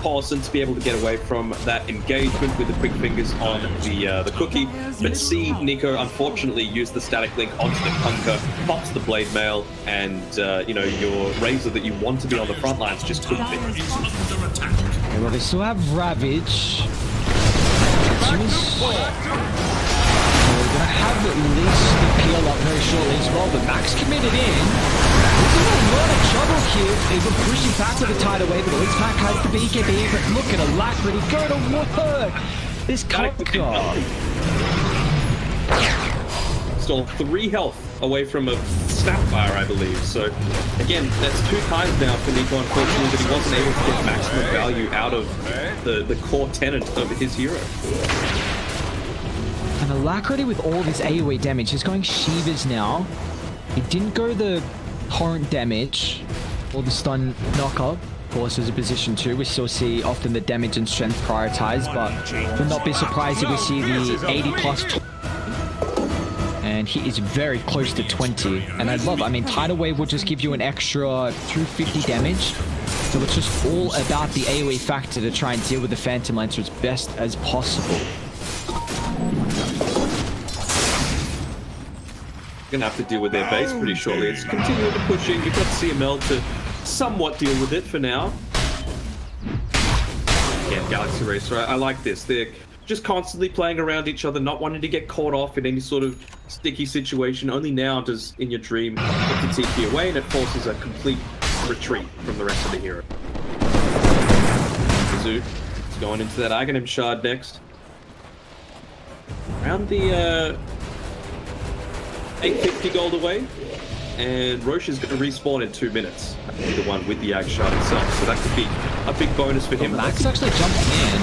Paulson to be able to get away from that engagement with the quick fingers on the cookie. But C, Nico unfortunately used the static link onto the Kunker, pops the blade mail, and you know, your Razor that you want to be on the front lines just couldn't be. Okay, well, they still have Ravage. We're gonna have at least the PL up very shortly as well, but Max committed in. This is a lot of trouble here. They've been pushing back with the tidal wave, but at least Mac has the BKB, but look at Alacrity go to work. This Kunker. Stole 3 health away from a Snapfire, I believe. So again, that's 2 times now for Nico, unfortunately, that he wasn't able to get maximum value out of the core tenet of his hero. And Alacrity with all this AoE damage, he's going Shivas now. He didn't go the torrent damage or the stun knockup. Of course, as a position 2, we still see often the damage and strength prioritized, but would not be surprised if we see the 80+. And he is very close to 20. And I mean, Tidal Wave will just give you an extra 250 damage. So it's just all about the AoE factor to try and deal with the Phantom Lancer as best as possible. Gonna have to deal with their base pretty shortly. It's continuing to pushing. You've got CML to somewhat deal with it for now. Again, Galaxy Racer, I like this. They're just constantly playing around each other, not wanting to get caught off in any sort of sticky situation. Only now does In Your Dream put the TP away, and it forces a complete retreat from the rest of the hero. Mizu is going into that Aghanim Shard next. Around the 850 gold away, and Roche is going to respawn in 2 minutes. That could be the one with the Ag Shard itself, so that could be a big bonus for him. Max actually jumped in.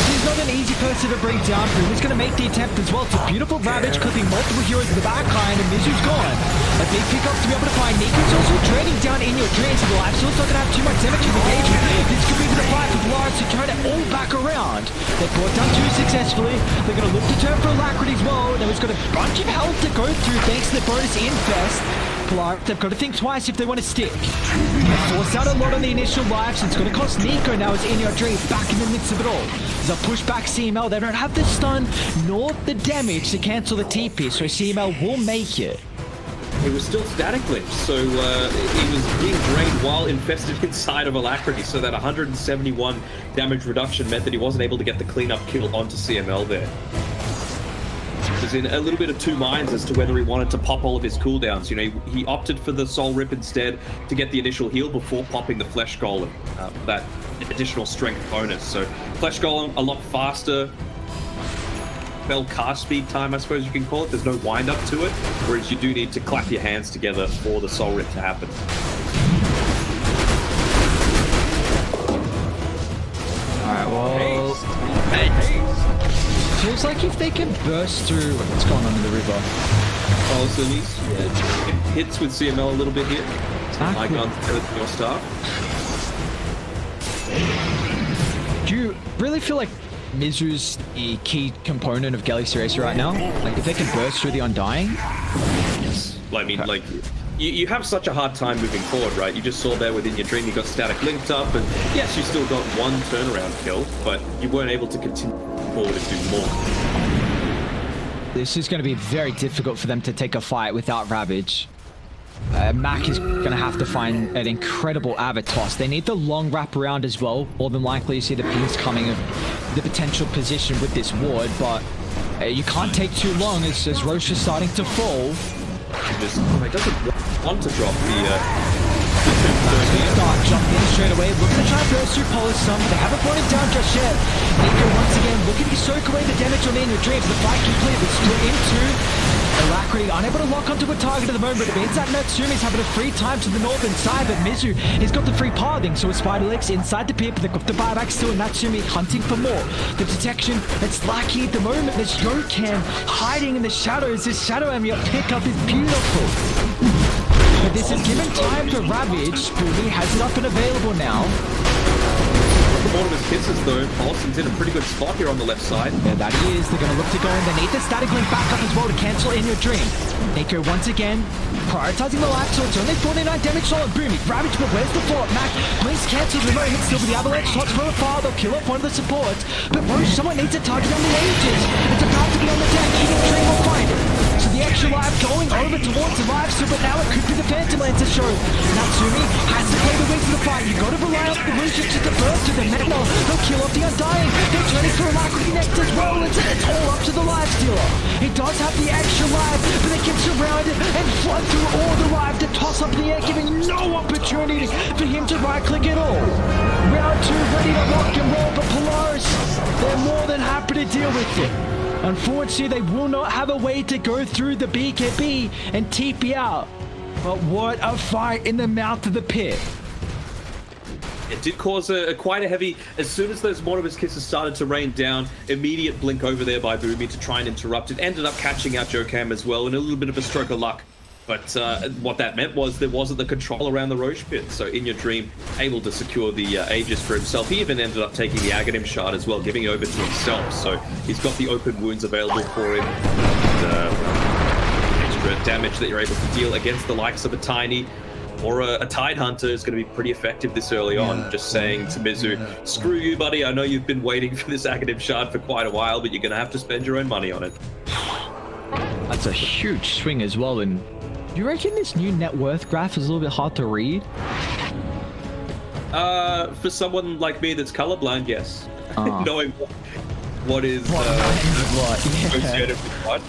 He's not an easy person to bring down. He's going to make the attempt as well. It's a beautiful Ravage clipping multiple heroes in the back line, and Mizu's gone. A big pickup to be able to find. Nico's also draining down in your dreams. The life source not going to have too much damage in engagement. This could be the fight for Lawrence to turn it all back around. They brought down 2 successfully. They're going to look to turn for Alacrity as well. Now he's got a bunch of health to go through thanks to the bonus infest. They've got to think twice if they want to stick. They forced out a lot on the initial lives. It's going to cost Nico now as in your dream back in the midst of it all. There's a pushback CML. They don't have the stun nor the damage to cancel the TP, so CML will make it. It was still static linked, so he was being drained while infested inside of Alacrity, so that 171 damage reduction meant that he wasn't able to get the cleanup kill onto CML there. He was in a little bit of two minds as to whether he wanted to pop all of his cooldowns. You know, he opted for the Soul Rip instead to get the initial heal before popping the Flesh Golem, that additional strength bonus. So Flesh Golem a lot faster. Spell cast speed time, I suppose you can call it. There's no wind up to it, whereas you do need to clap your hands together for the Soul Rip to happen. Alright, well... Feels like if they can burst through... What's going on in the river? Oh, so it hits with CML a little bit here. Exactly. My gun with your staff. Do you really feel like Mizu's the key component of Galaxy Racer right now? Like, if they can burst through the Undying? Yes. I mean, like, you have such a hard time moving forward, right? You just saw there within your dream, you got static linked up, and yes, you still got one turnaround kill, but you weren't able to continue forward and do more. This is going to be very difficult for them to take a fight without Ravage. Mac is going to have to find an incredible Avatos. They need the long wrap around as well. More than likely you see the pings coming of the potential position with this ward, but you can't take too long as Roche is starting to fall. He doesn't want to drop the... Start jumping in straight away, looking to try and burst through Polar some. They haven't brought him down just yet. Nico once again looking to soak away the damage on In Your Dreams. The fight completely split into Alacrity, unable to lock onto a target at the moment, but it means that Natsumi's having a free time to the northern side, but Mizu has got the free pathing, so with Spider Legs inside the pit, but they've got the buyback still, and Natsumi hunting for more. The detection, it's lucky at the moment. There's Yokan hiding in the shadows. This Shadow Amulet pickup is beautiful. But this is given time for Ravage. Boomy has it up and available now. The bottom of his kisses though, Paulson's in a pretty good spot here on the left side. Yeah, that he is. They're going to look to go in. They need the static link back up as well to cancel In Your Dream. Nico once again prioritizing the life, so it's only 49 damage solid. Boomy, Ravage, but where's the fort? Mac, please cancel the moment. Still with the avalanche shots from afar. They'll kill off one of the supports. But Roche, someone needs a target on the ages. It's about to be on the deck. In Your Dream will find it. So the extra life going over towards the live so, but now it could be the Phantom Lancer show. Natsumi has to play the wings of the fight. You've got to rely on the illusions to divert to the metal. They'll kill off the Undying. They're turning for Alacrity next as well. It's all up to the live stealer. He does have the extra life, but they can surround it and flood through all the life to toss up in the air, giving no opportunity for him to right click at all. Round 2 ready to rock and roll, but Polaris, they're more than happy to deal with it. Unfortunately, they will not have a way to go through the BKB and TP out. But what a fight in the mouth of the pit. It did cause quite a heavy... As soon as those Mortimer's Kisses started to rain down, immediate blink over there by Boomy to try and interrupt it. Ended up catching out Jokam as well, and a little bit of a stroke of luck. But what that meant was there wasn't the control around the Roche pit. So In Your Dream, able to secure the Aegis for himself. He even ended up taking the Aghanim shard as well, giving it over to himself. So he's got the open wounds available for him. And, extra damage that you're able to deal against the likes of a Tiny or a Tide Hunter is going to be pretty effective this early on. Just saying to Mizu, screw you, buddy. I know you've been waiting for this Aghanim shard for quite a while, but you're going to have to spend your own money on it. That's a huge swing as well, and do you reckon this new net worth graph is a little bit hard to read? For someone like me that's colorblind, yes. Knowing what is associated with what.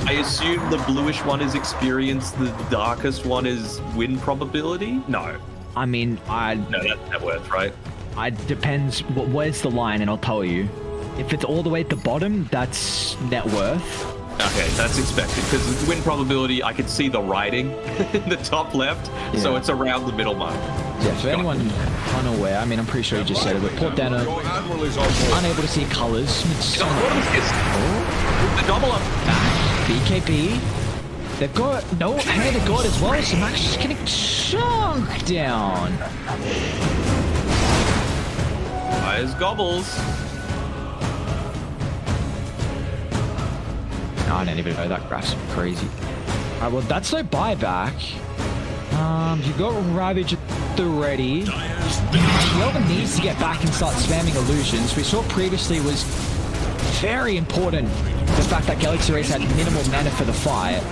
I assume the bluish one is experience, the darkest one is win probability? No. I mean, No, that's net worth, right? It depends. Where's the line, and I'll tell you. If it's all the way at the bottom, that's net worth. Okay, that's expected, because win probability, I can see the writing in the top left, so it's around the middle mark. Yeah, for anyone unaware, I mean, I'm pretty sure you just said it, but Port Dana, unable to see colors. The double up. BKB. They've got no hand of God as well, so Max just getting chunked down. Fires gobbles. No, I didn't even know that graph's crazy. Alright, well, that's no buyback. You got Ravage at the ready. Whoever needs to get back and start spamming illusions. We saw previously was very important the fact that Galaxy Race had minimal mana for the fight.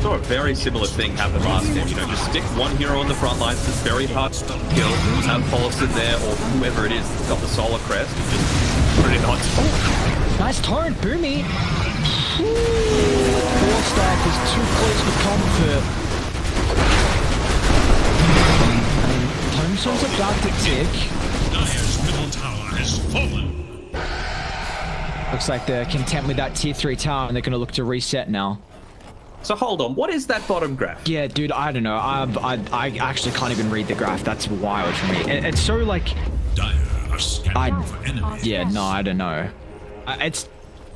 Saw a very similar thing happen last game. You know, just stick one hero on the front lines that's very hard to kill. Have Paulson there or whoever it is that's got the Solar Crest. And just put it on. Oh, nice torrent, Boomy. Four stack is too close for comfort. Tombstone's about to tick. Dire's middle tower has fallen. Looks like they're content with that tier 3 tower and they're going to look to reset now. So hold on, what is that bottom graph? Yeah, dude, I don't know. I actually can't even read the graph. That's wild for me. It's so like... Dire are scanning for enemies. Yeah, no, I don't know.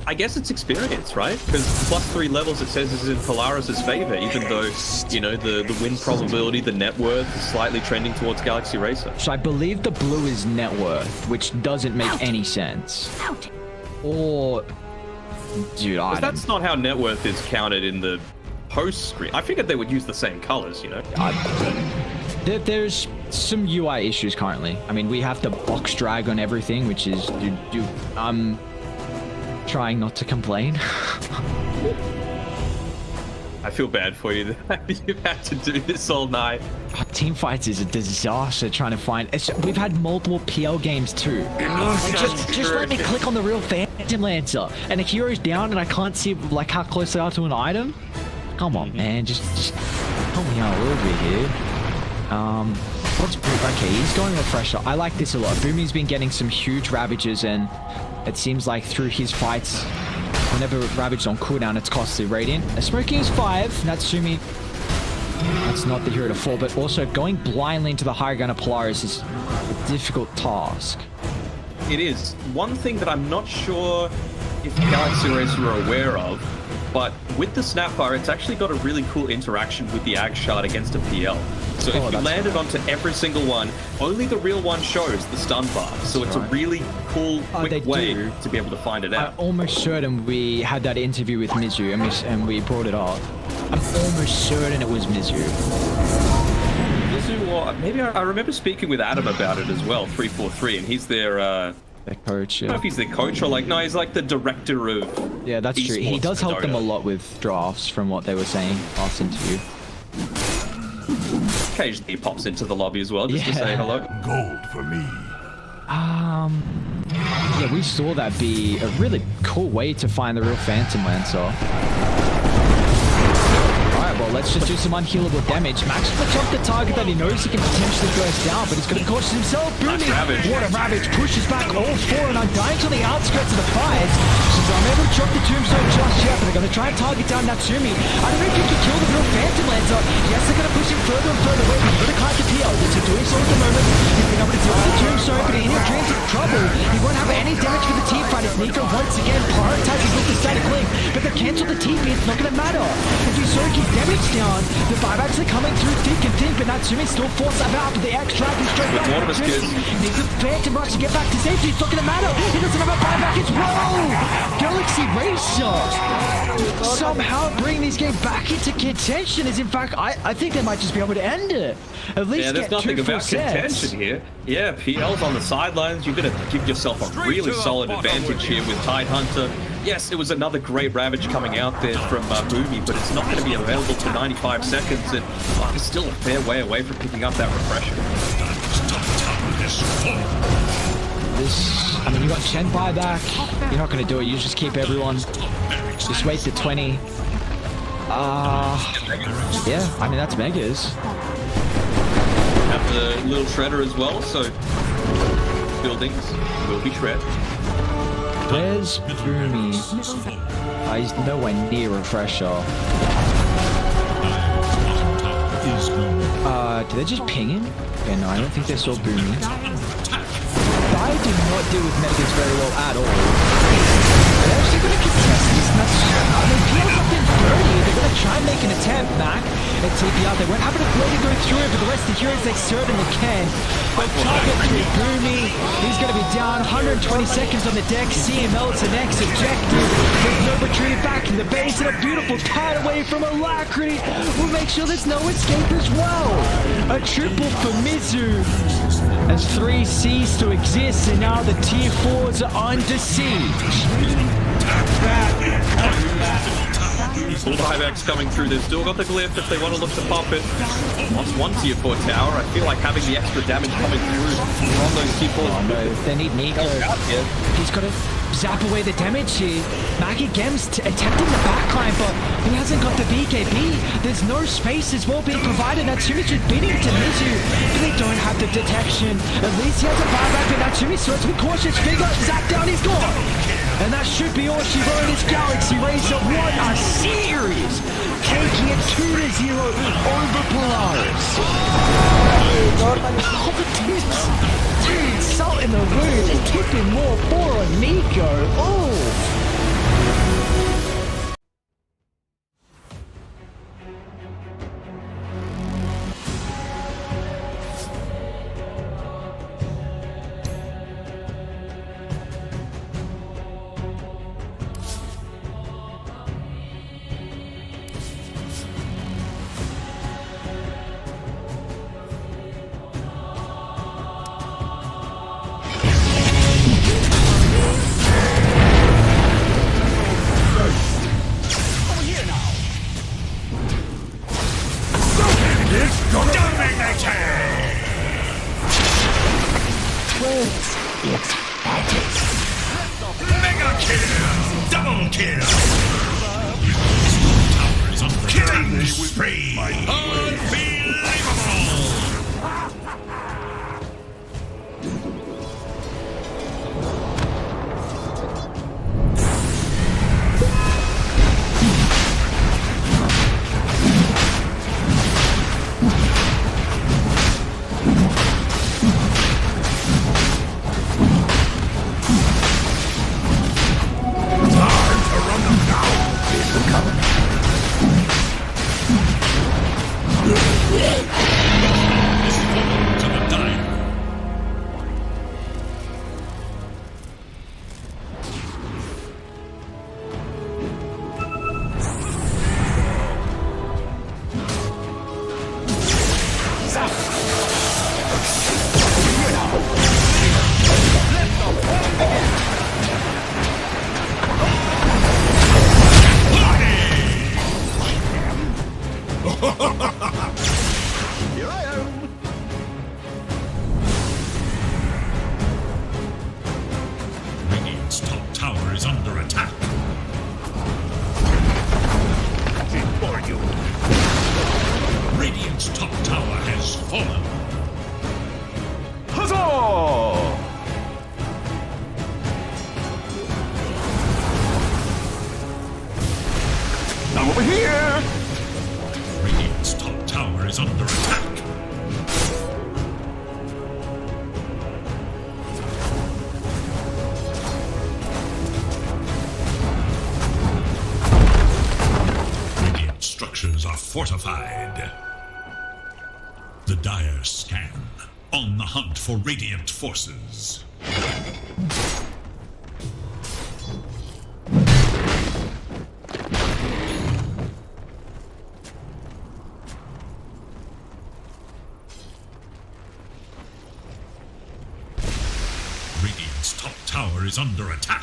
I guess it's experience, right? Because +3 levels it says is in Polaris' favor, even though, you know, the win probability, the net worth is slightly trending towards Galaxy Racer. So I believe the blue is net worth, which doesn't make any sense. Or... Dude, that's not how net worth is counted in the post screen. I figured they would use the same colors, you know? There's some UI issues currently. I mean, we have to box drag on everything, which is... I'm trying not to complain. I feel bad for you that you've had to do this all night. Team fights is a disaster trying to find... we've had multiple PL games too. Just let me click on the real Phantom Lancer and the hero's down and I can't see like how close they are to an item. Come on, man. Just help me out a little bit here. What's... Okay, he's going refresher. I like this a lot. Boomy's been getting some huge ravages and it seems like through his fights, whenever Ravage on cooldown, it's costly. Radiant. Smoking is 5. Natsumi, that's not the hero to fall, but also going blindly into the high ground of Polaris is a difficult task. It is. One thing that I'm not sure if Galaxy Racer are aware of, but with the Snapfire, it's actually got a really cool interaction with the Ag Shard against a PL. So if you landed onto every single one, only the real one shows the stun bar. So it's a really cool, quick way to be able to find it out. I'm almost certain we had that interview with Mizu and we brought it up. I'm almost certain it was Mizu. Mizu, maybe I remember speaking with Adam about it as well, 343, and he's their coach. Yeah. I don't know if he's the coach or like, no, he's like the director of... Yeah, that's true. He does help them a lot with drafts from what they were saying last interview. Occasionally he pops into the lobby as well, just to say hello. Gold for me. Yeah, we saw that be a really cool way to find the real Phantom Lancer. Alright, well, let's just do some unhealable damage. Max puts up the target that he knows he can potentially burst down, but he's going to caution himself. Booming! What a Ravage pushes back all 4 and Undying to the outskirts of the fight. Since I'm able to chop the Tombstone just yet, but they're going to try and target down Natsumi. I don't know if he can kill the real Phantom Lancer. Yes, they're going to push him further and further away, but he's going to climb the PL. Which he's doing so at the moment. He's been able to deal with the Tombstone, but in your dreams of trouble, he won't have any damage for the team fight as Nico once again prioritizes with the static link. But they'll cancel the TP, it's not going to matter. If you so keep damage down, the buybacks are coming through thick and thin, but Natsumi still forced about the X dragon straight back. Needs a Phantom Rush to get back to safety, it's not going to matter. He doesn't have a buyback, it's Galaxy Racer somehow bring these games back into contention. Is in fact, I think they might just be able to end it. At least there's nothing about contention here. Yeah, PL's on the sidelines. You're going to give yourself a really solid advantage here with Tidehunter. Yes, it was another great Ravage coming out there from Boomy, but it's not going to be available for 95 seconds, and it's still a fair way away from picking up that refresher. I mean, you got Chen buyback. You're not going to do it. You just keep everyone. Just wait to 20. Yeah, I mean, that's Megas. Have the little shredder as well, so buildings will be shred. Where's Boomy? He's nowhere near refresher. Did they just ping him? Yeah, no, I don't think they saw Boomy. I do not deal with Megas very well at all. They're actually going to contest this. I mean, and TP out. They won't have enough way to go through it, but the rest of the heroes, they certainly can. But target through Boomy. He's going to be down. 120 seconds on the deck. CML to next objective. There's no retreat back in the base, and a beautiful tide away from Alacrity will make sure there's no escape as well. A triple for Mizu. As 3 cease to exist, and now the tier 4s are under siege. All the Hivex coming through. They've still got the glyph if they want to look to pop it. Lost one tier 4 tower. I feel like having the extra damage coming through on those tier 4s. Oh no, they need Nico. He's got to zap away the damage here. Maggie Gems attempting the backline, but he hasn't got the BKB. There's no space as well being provided. Natsumi just bidding to Mizu, but they don't have the detection. At least he has a buyback, but Natsumi starts with cautious figure. Zap down, he's gone. And that should be all she wrote as Galaxy Racer. What a series! Taking it 2-0 over Polaris. Oh, the tips! Dude, salt in the wound. Just tipping more for on Nico. Oh! Mega kill! Double kill! Killing spree! Unbelievable! Radiant's top tower is under attack. For you. Radiant's top tower has fallen. Huzzah! I'm over here! Radiant's top tower is under attack. Radiant structures are fortified. The Dire scan, on the hunt for Radiant forces. Radiant's top tower is under attack.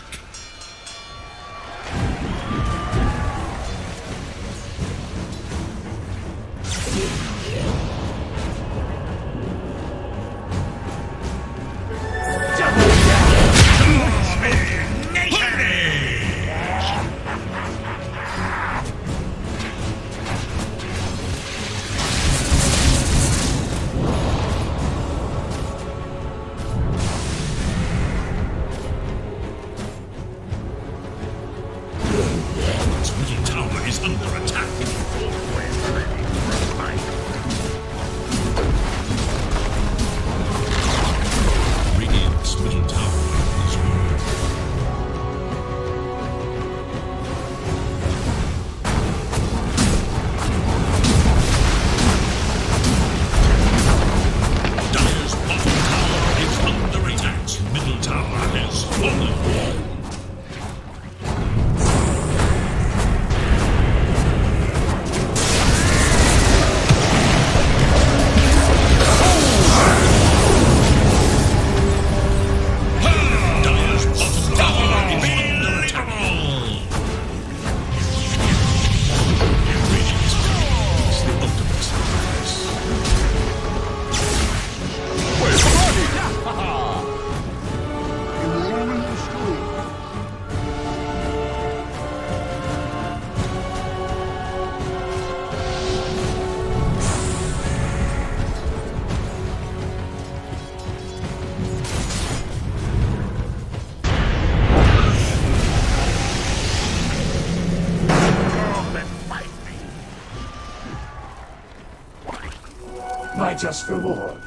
my just reward.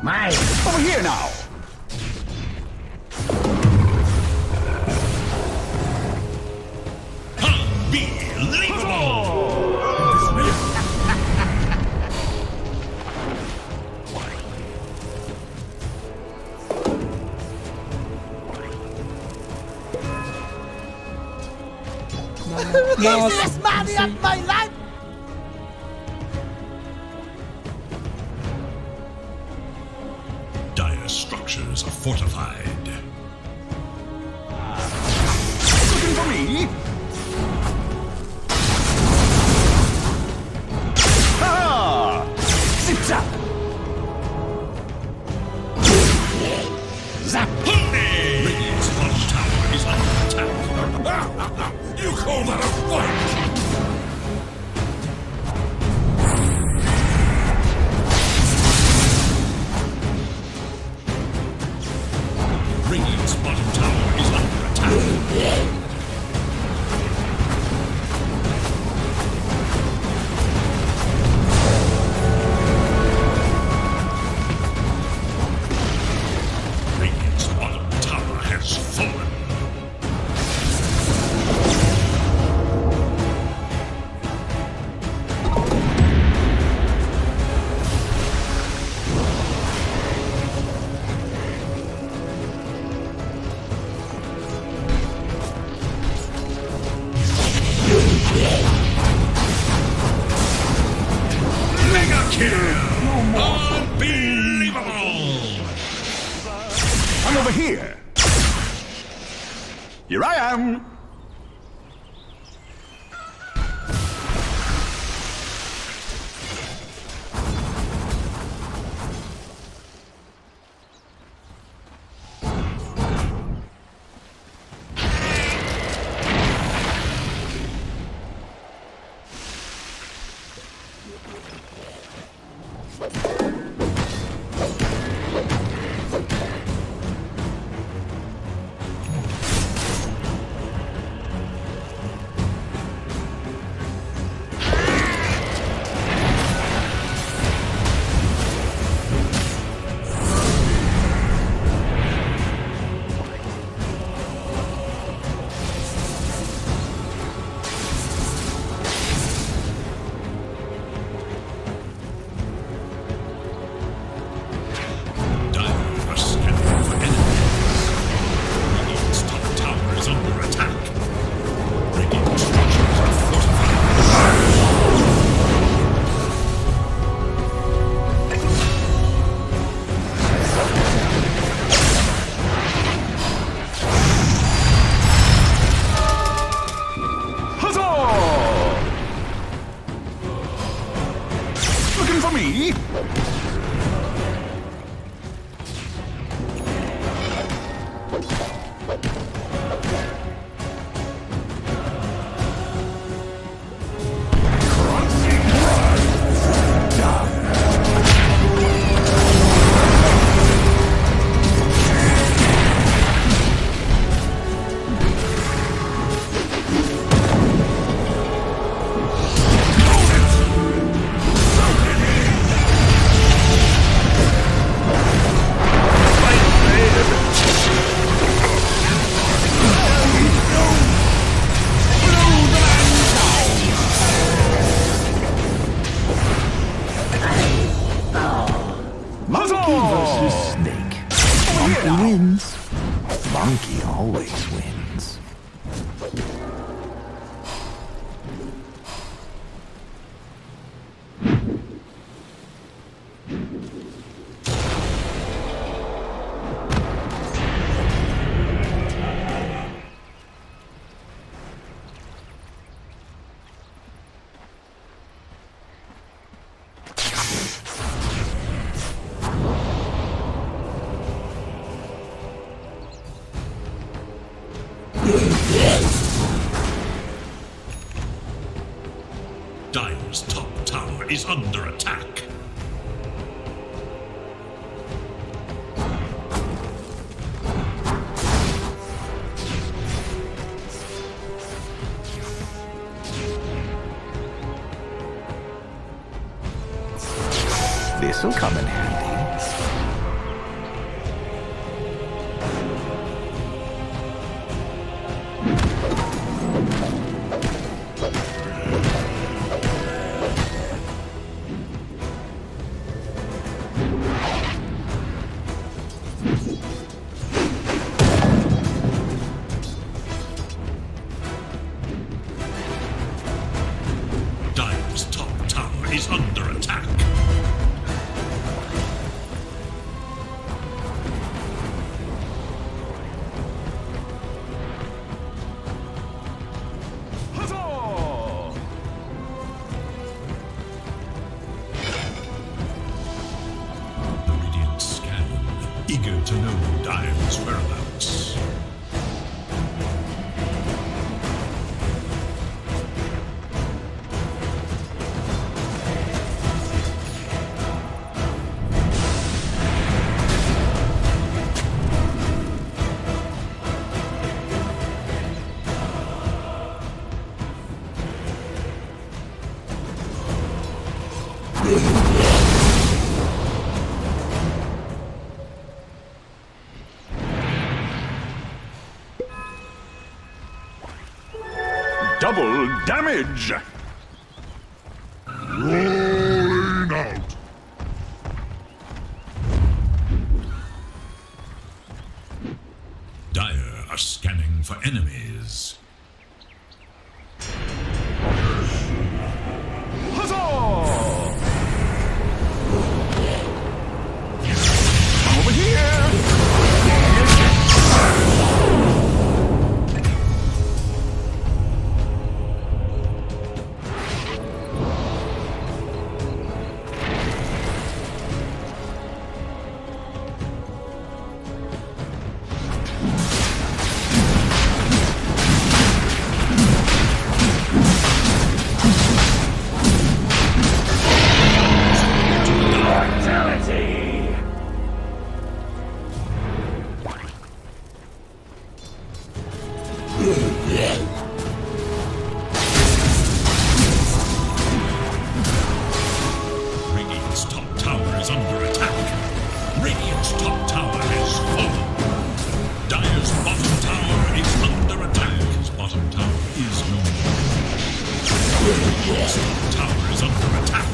My Over here now! Unbelievable! easiest money of my life. Dire structures are fortified. Looking for me? Ha! Zip zap! Zap! Radiant's bottom tower is under attack. You call that a fight? Radiant's bottom tower is under attack. Radiant's bottom tower has fallen. Mega kill! Unbelievable! I'm over here! Here I am! Dire are scanning for enemies. Radiant's top tower is under attack. Radiant structures are fortified. Huzzah! Looking for me? Huzzah! Snake. Monkey wins. Monkey always wins. Dire's top tower is under attack. This'll come in handy. Dire's top tower is under attack. Huzzah! The Radiant scan, eager to know Dire's whereabouts. Double damage! Rolling out. Dire are scanning for enemies. Huzzah! Over here! Radiant's top tower is under attack. Radiant's top tower has fallen. Dire's bottom tower is under attack. His bottom tower is no more. Radiant's top tower is under attack.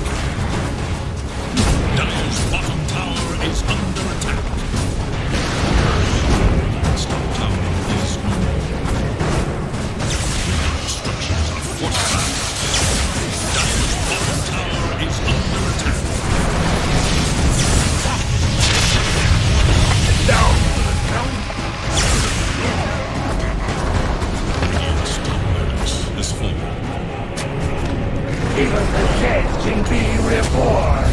Dire's bottom tower is under attack. Radiant's top tower is no more. Radiant structures are fortified. Dire's bottom tower is under attack. Radiant's top barracks has fallen. Even the dead can be reborn.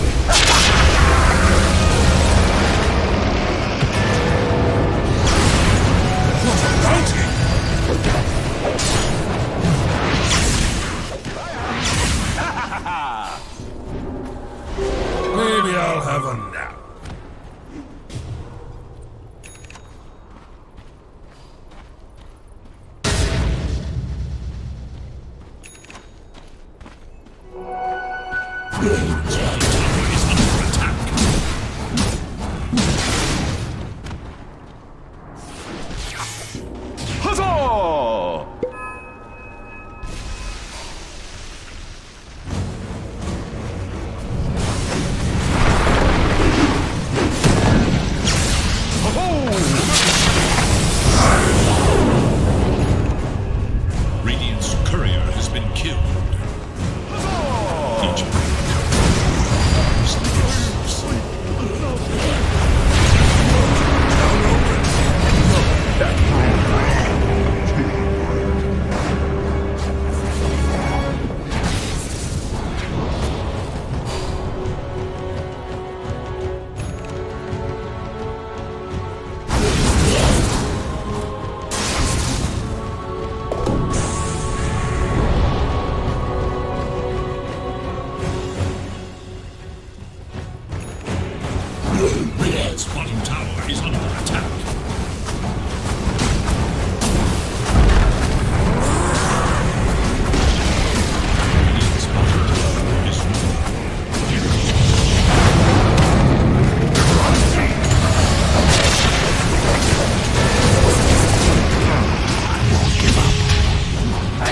Maybe I'll have a nap. Is under attack. Huzzah! Radiant's courier has been killed. Each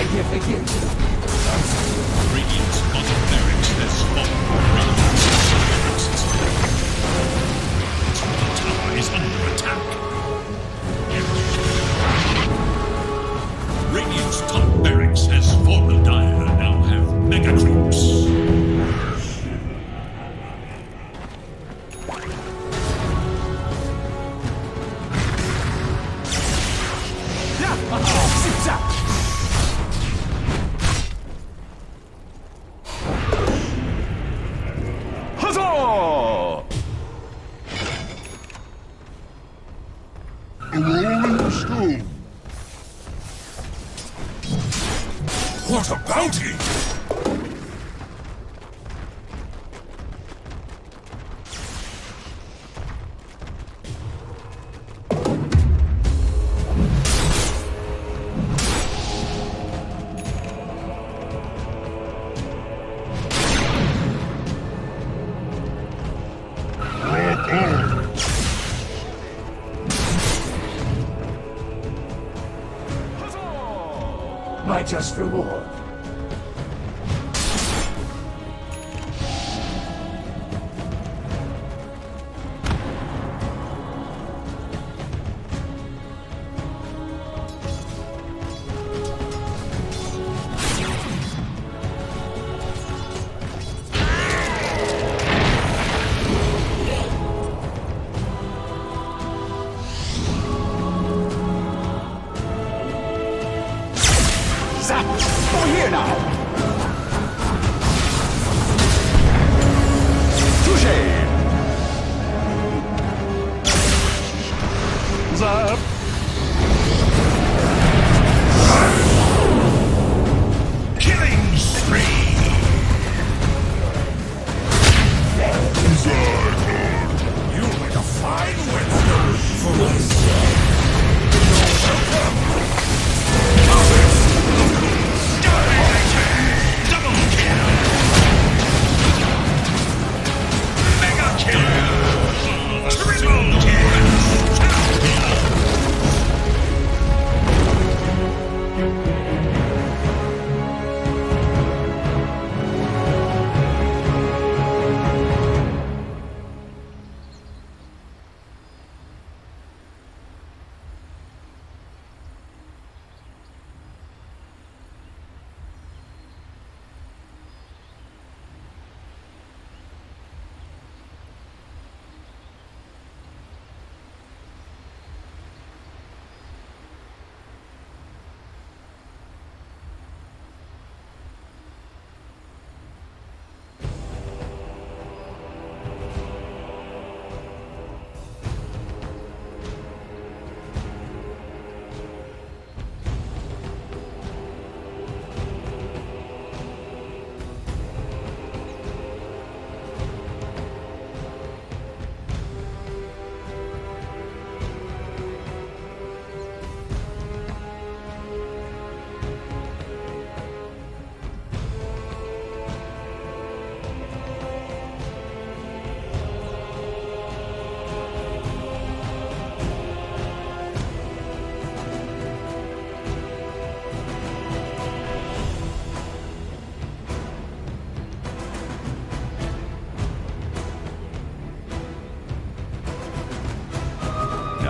Magnificent. Radiant's bottom barracks has fallen. Radiant's bottom tower is under attack. Radiant's top barracks has fallen. Dire now have mega creeps. Huzzah! A rolling stone. What a bounty! My just reward. Zap! Over here now! Touche! Zap! Killing spree! You'll make a fine winner for us.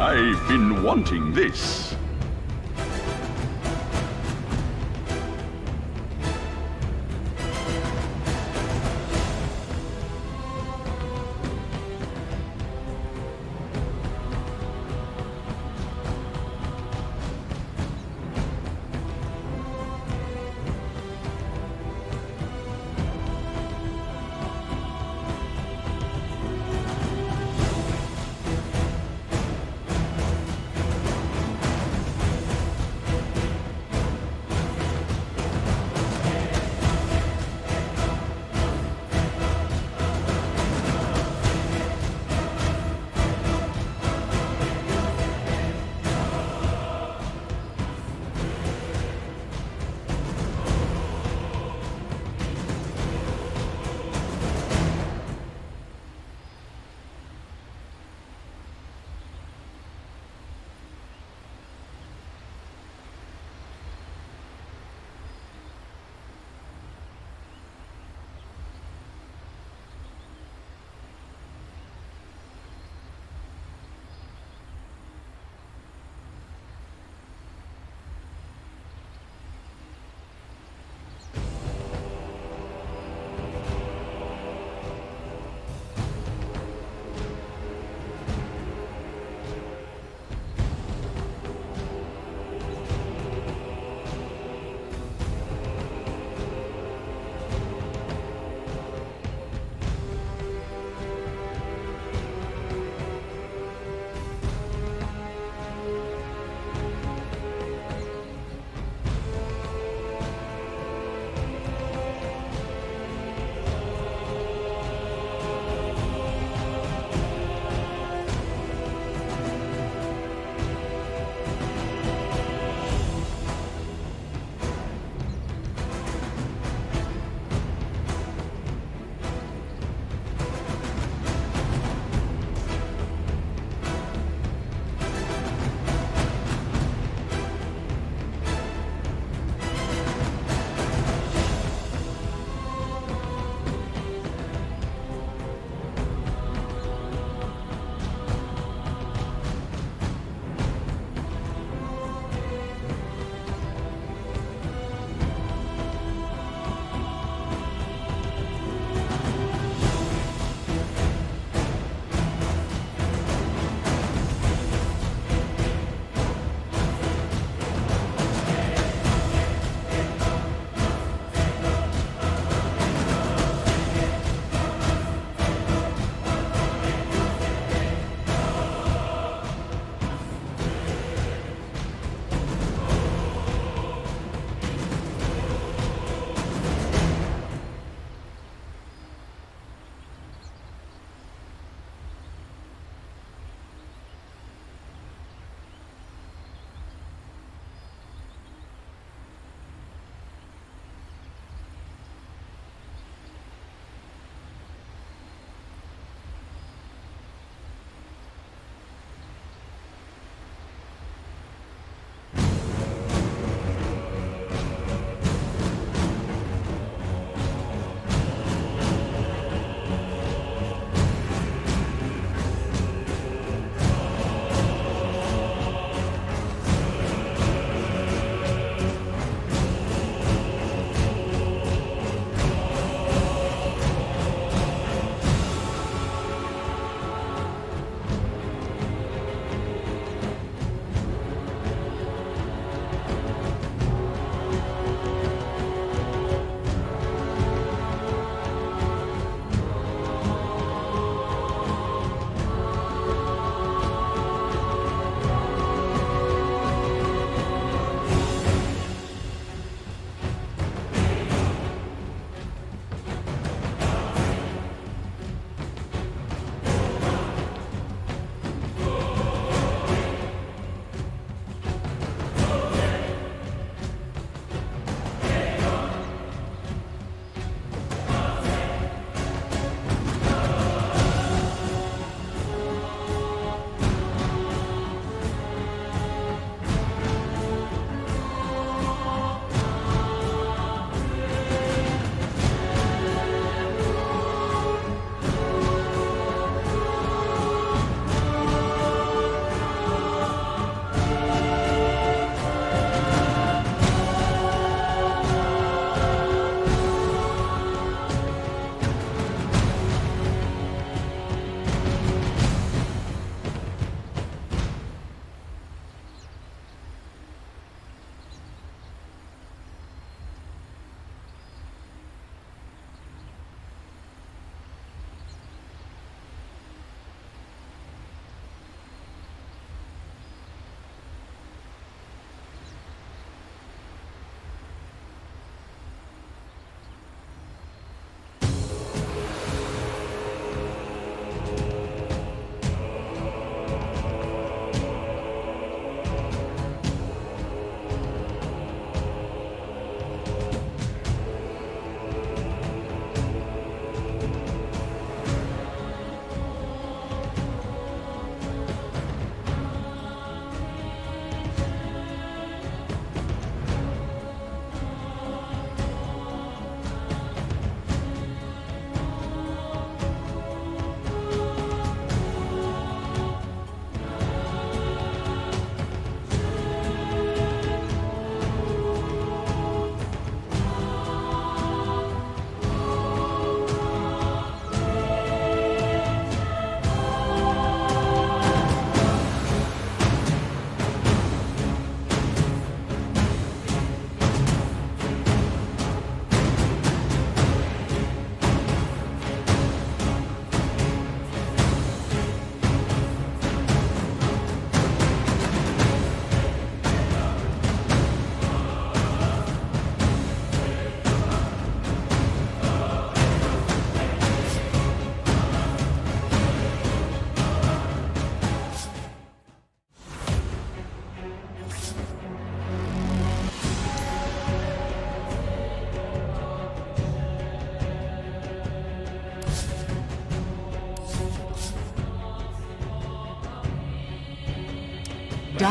I've been wanting this.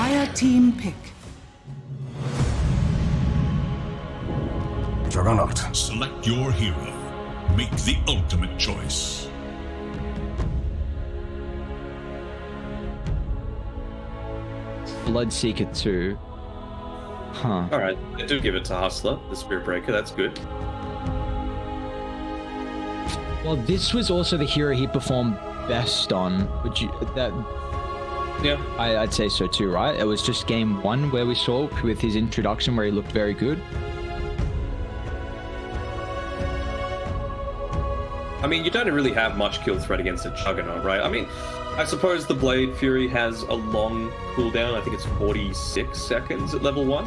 Dire team pick. Juggernaut. Select your hero. Make the ultimate choice. Bloodseeker 2. Huh. Alright, I do give it to Hustler, the Spirit Breaker, that's good. Well, this was also the hero he performed best on. Would you that? Yeah. I'd say so too, right? It was just game 1 where we saw with his introduction where he looked very good. I mean, you don't really have much kill threat against a Juggernaut, right? I mean, I suppose the Blade Fury has a long cooldown. I think it's 46 seconds at level 1.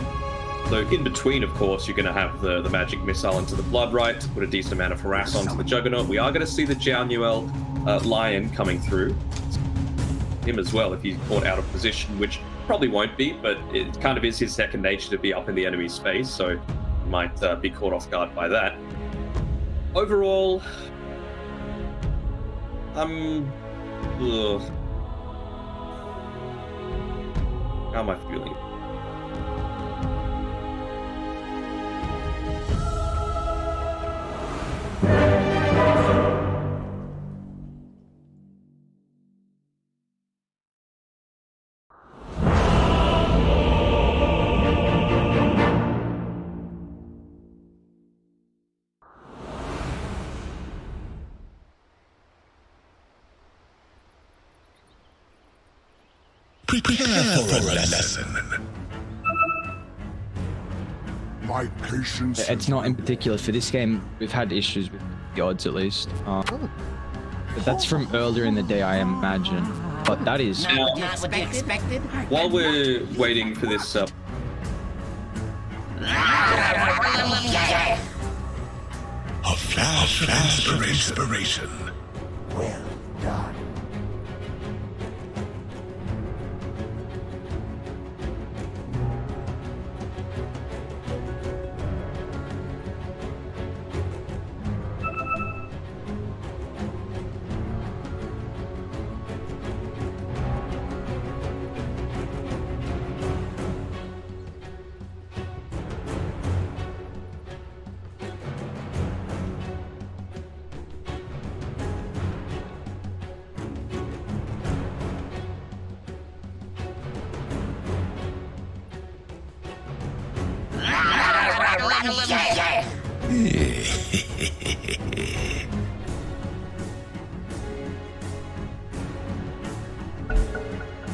So in between, of course, you're going to have the magic missile into the Blood Right to put a decent amount of harass onto the Juggernaut. We are going to see the Jianuel Lion coming through. Him as well, if he's caught out of position, which probably won't be, but it kind of is his second nature to be up in the enemy space, so he might be caught off guard by that. Overall, ugh. How am I feeling? Prepare for a lesson. My patience. It's not in particular for this game. We've had issues with the odds at least. But that's from earlier in the day, I imagine. But that is. Now, Not what you expected? while we're waiting for this A flash of inspiration. Well done.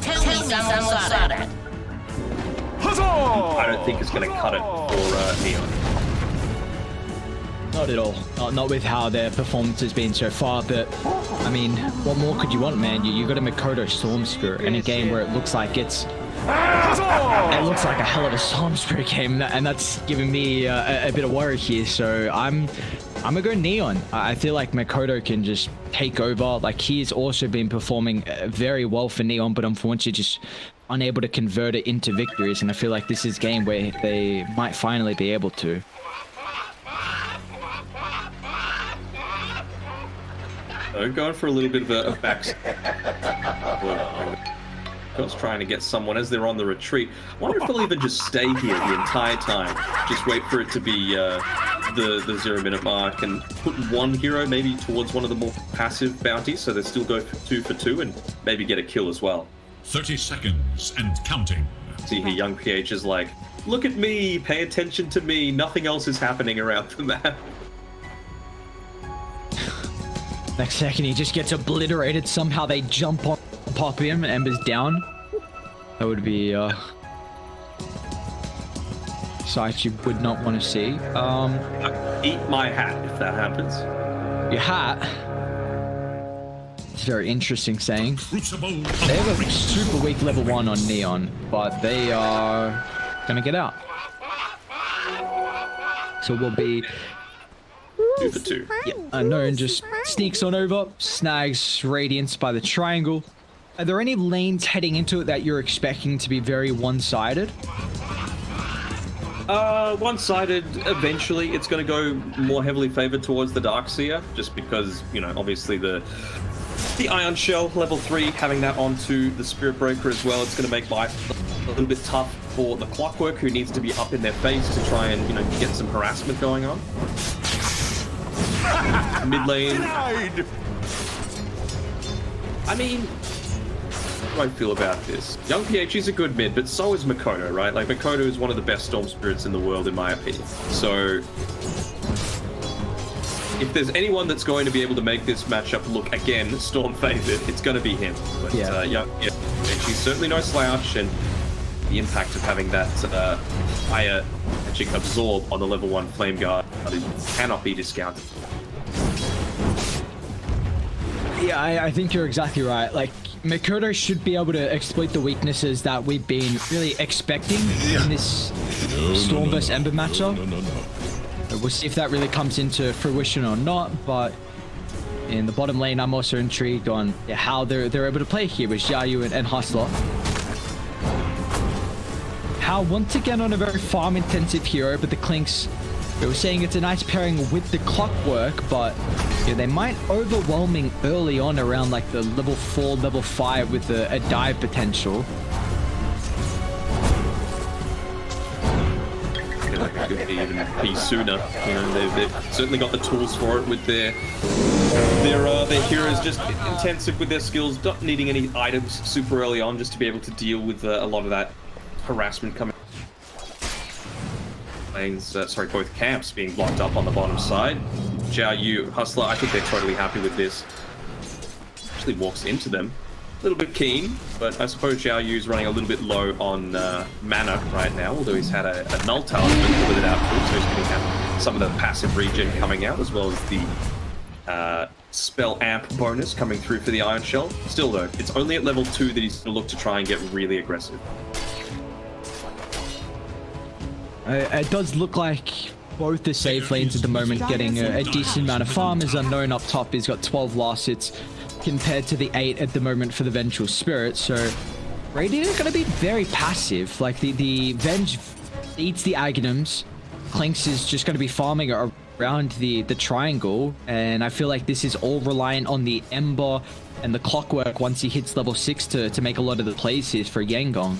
Tell me someone saw that. I don't think it's going to cut it for Neon. Not at all. Not with how their performance has been so far, but I mean, what more could you want, man? You got a Makoto Storm Spirit in a game where it looks like a hell of a Storm Spirit game, and that's giving me a bit of worry here. So I'm gonna go Neon. I feel like Makoto can just take over. Like, he's also been performing very well for Neon, but unfortunately just unable to convert it into victories. And I feel like this is a game where they might finally be able to. Going for a little bit of a back. I was trying to get someone as they're on the retreat. I wonder if they'll even just stay here the entire time. Just wait for it to be the 0-minute mark and put one hero maybe towards one of the more passive bounties, so they still go for 2 for 2 and maybe get a kill as well. 30 seconds and counting. See here, young PH is like, look at me, pay attention to me. Nothing else is happening around the map. Next second, he just gets obliterated. Somehow they jump on, pop him, and Ember's down. That would be sight you would not want to see. Eat my hat if that happens. Your hat. It's a very interesting saying. Crucible They have a super weak level 1 on Neon, but they are gonna get out. So we'll be 2 for 2. yeah, Unknown just sneaks on over, snags Radiance by the triangle. Are there any lanes heading into it that you're expecting to be very one-sided? One-sided. Eventually, it's going to go more heavily favored towards the Darkseer, just because, you know, obviously the Ion Shell level 3, having that onto the Spirit Breaker as well, it's going to make life little bit tough for the Clockwork, who needs to be up in their face to try and, you know, get some harassment going on. Mid lane. Denied. I mean, how do I feel about this? Young PH is a good mid, but so is Makoto, right? Like, Makoto is one of the best Storm Spirits in the world, in my opinion. So, if there's anyone that's going to be able to make this matchup look, again, Storm favored, it's going to be him. But, she's certainly no slouch, and the impact of having that higher magic absorb on the level 1 Flame Guard cannot be discounted. Yeah, I think you're exactly right. Like, Makoto should be able to exploit the weaknesses that we've been really expecting in this Storm vs Ember matchup. We'll see if that really comes into fruition or not, but in the bottom lane, I'm also intrigued on how they're able to play here with Xiaoyu and Hustler. How, once again, on a very farm-intensive hero, but the Clinks, we were saying it's a nice pairing with the Clockwork, but they might overwhelming early on around like the level 4, level 5 with a dive potential. Like it could even be sooner. You know, they've certainly got the tools for it with their heroes just intensive with their skills, not needing any items super early on just to be able to deal with a lot of that harassment coming. Both camps being blocked up on the bottom side. Xiaoyu, Hustler, I think they're totally happy with this. Actually walks into them. A little bit keen, but I suppose Xiaoyu's running a little bit low on mana right now, although he's had a null talisman with it out, so he's going to have some of the passive regen coming out, as well as the spell amp bonus coming through for the Iron Shell. Still though, it's only at level 2 that he's going to look to try and get really aggressive. It does look like both the safe lanes at the moment getting a decent amount of farm. As Unknown up top, he's got 12 last hits compared to the 8 at the moment for the Vengeful Spirit. So Radiant is going to be very passive. Like the Venge eats the Aghanims. Clinks is just going to be farming around the triangle. And I feel like this is all reliant on the Ember and the Clockwork once he hits level 6 to make a lot of the plays here for Yangon.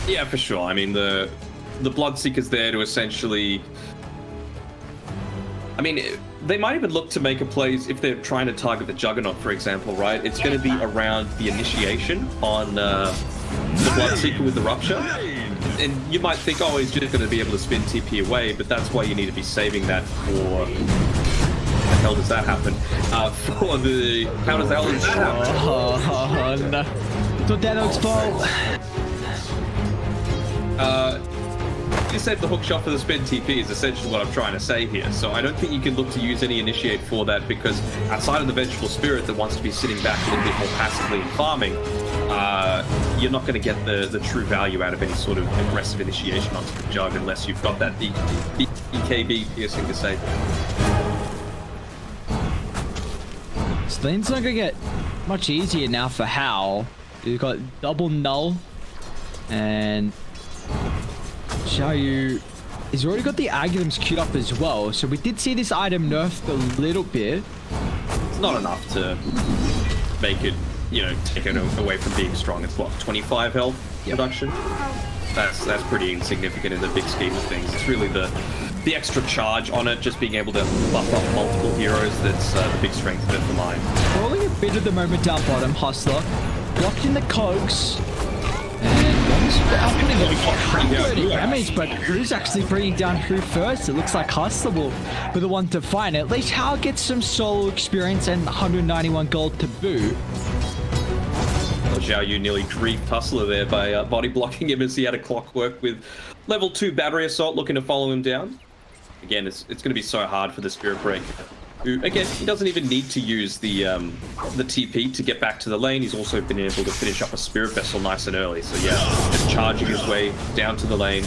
Yeah, for sure. I mean, the Bloodseeker's there to essentially... I mean, they might even look to make a plays if they're trying to target the Juggernaut, for example, right? It's going to be around the initiation on the Bloodseeker with the Rupture. And you might think, oh, he's just going to be able to spin TP away, but that's why you need to be saving that for... How the hell does that happen? For the... How does that happen? Oh, no. Dodano's fault. You said the hook shot for the spin TP is essentially what I'm trying to say here. So I don't think you can look to use any initiate for that, because outside of the Vengeful Spirit that wants to be sitting back a little bit more passively and farming, you're not going to get the true value out of any sort of aggressive initiation onto the Jug unless you've got that BKB piercing to save. Lane's not going to get much easier now for Hal. You've got double null, and Xiaoyu has already got the Aghanims queued up as well, so we did see this item nerfed a little bit. It's not enough to make it, you know, take it away from being strong. It's what, 25 health reduction? That's pretty insignificant in the big scheme of things. It's really the extra charge on it, just being able to buff up multiple heroes, that's the big strength of it for mine. Rolling a bit at the moment down bottom, Hustler. Blocked in the cogs. And outputting a 30 damage, but who's actually bringing down who first? It looks like Hustler will be the one to find it. At least Hal gets some solo experience and 191 gold to boot. Xiaoyu nearly griefed Hustler there by body blocking him as he had a Clockwork with level 2 Battery Assault looking to follow him down. Again, it's going to be so hard for the Spirit Breaker, who, again, he doesn't even need to use the TP to get back to the lane. He's also been able to finish up a Spirit Vessel nice and early. So yeah, just charging his way down to the lane,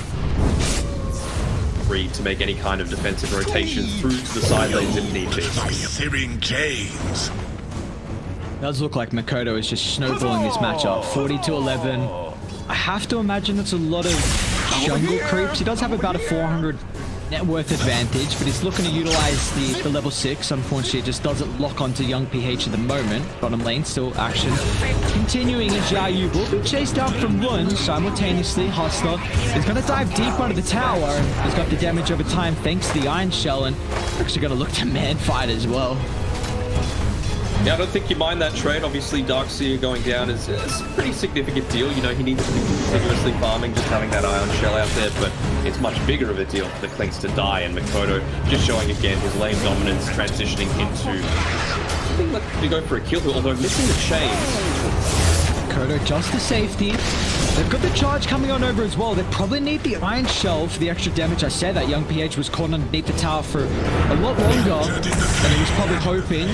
free to make any kind of defensive rotation through to the side lanes if need be. Searing chains. Does look like Makoto is just snowballing this matchup. 40-11. I have to imagine it's a lot of jungle creeps. He does have about a 400 net worth advantage, but he's looking to utilize the level 6. Unfortunately, it just doesn't lock onto young PH at the moment. Bottom lane, still action. Continuing as Xiaoyu will be chased out from Lun. Simultaneously, Hustler is going to dive deep under the tower. He's got the damage over time thanks to the Iron Shell, and actually going to look to man fight as well. Yeah, I don't think you mind that trade. Obviously, Darkseer going down is a pretty significant deal. You know, he needs to be continuously farming, just having that Iron Shell out there, but it's much bigger of a deal for the Clinks to die, and Makoto just showing again his lane dominance, transitioning into something like to go for a kill, although missing the chains. Makoto just the safety. They've got the charge coming on over as well. They probably need the Iron Shell for the extra damage. I said that young PH was caught underneath the tower for a lot longer than he was probably hoping.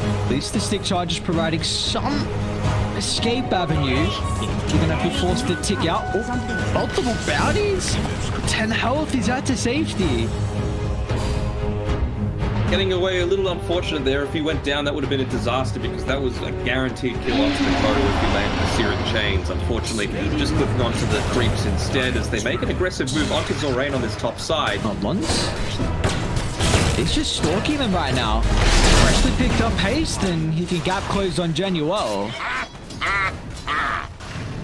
At least the stick charge is providing some escape avenue. You're gonna be forced to tick out. Oh, multiple bounties. 10 health. He's out to safety. Getting away a little unfortunate there. If he went down, that would have been a disaster because that was a guaranteed kill onto Makoto if he landed the Searing Chains. Unfortunately, just clicking onto the creeps instead as they make an aggressive move onto Zorain on this top side. He's just stalking them right now. Freshly picked up haste, and he can gap close on Genuel.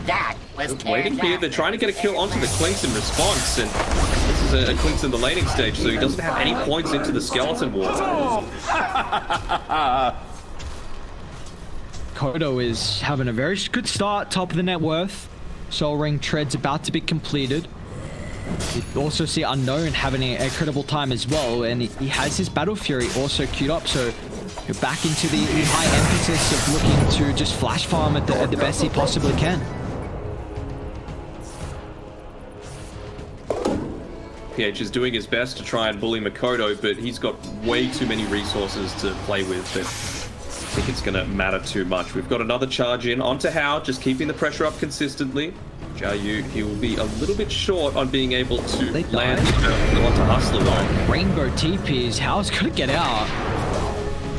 That was Waiting here, they're trying to get a kill onto the Clinks in response, and this is a Clinks in the laning stage, so he doesn't have any points into the Skeleton Wall. Kodo is having a very good start, top of the net worth. Soul Ring Tread's about to be completed. You also see Unknown having a incredible time as well, and he has his Battle Fury also queued up, so you're back into the high emphasis of looking to just flash farm at the best he possibly can. PH is doing his best to try and bully Makoto, but he's got way too many resources to play with that I think it's going to matter too much. We've got another charge in onto Hao, just keeping the pressure up consistently. Xiaoyu, he will be a little bit short on being able to land onto Hustler though. Rainbow TPs, Hao's gonna get out.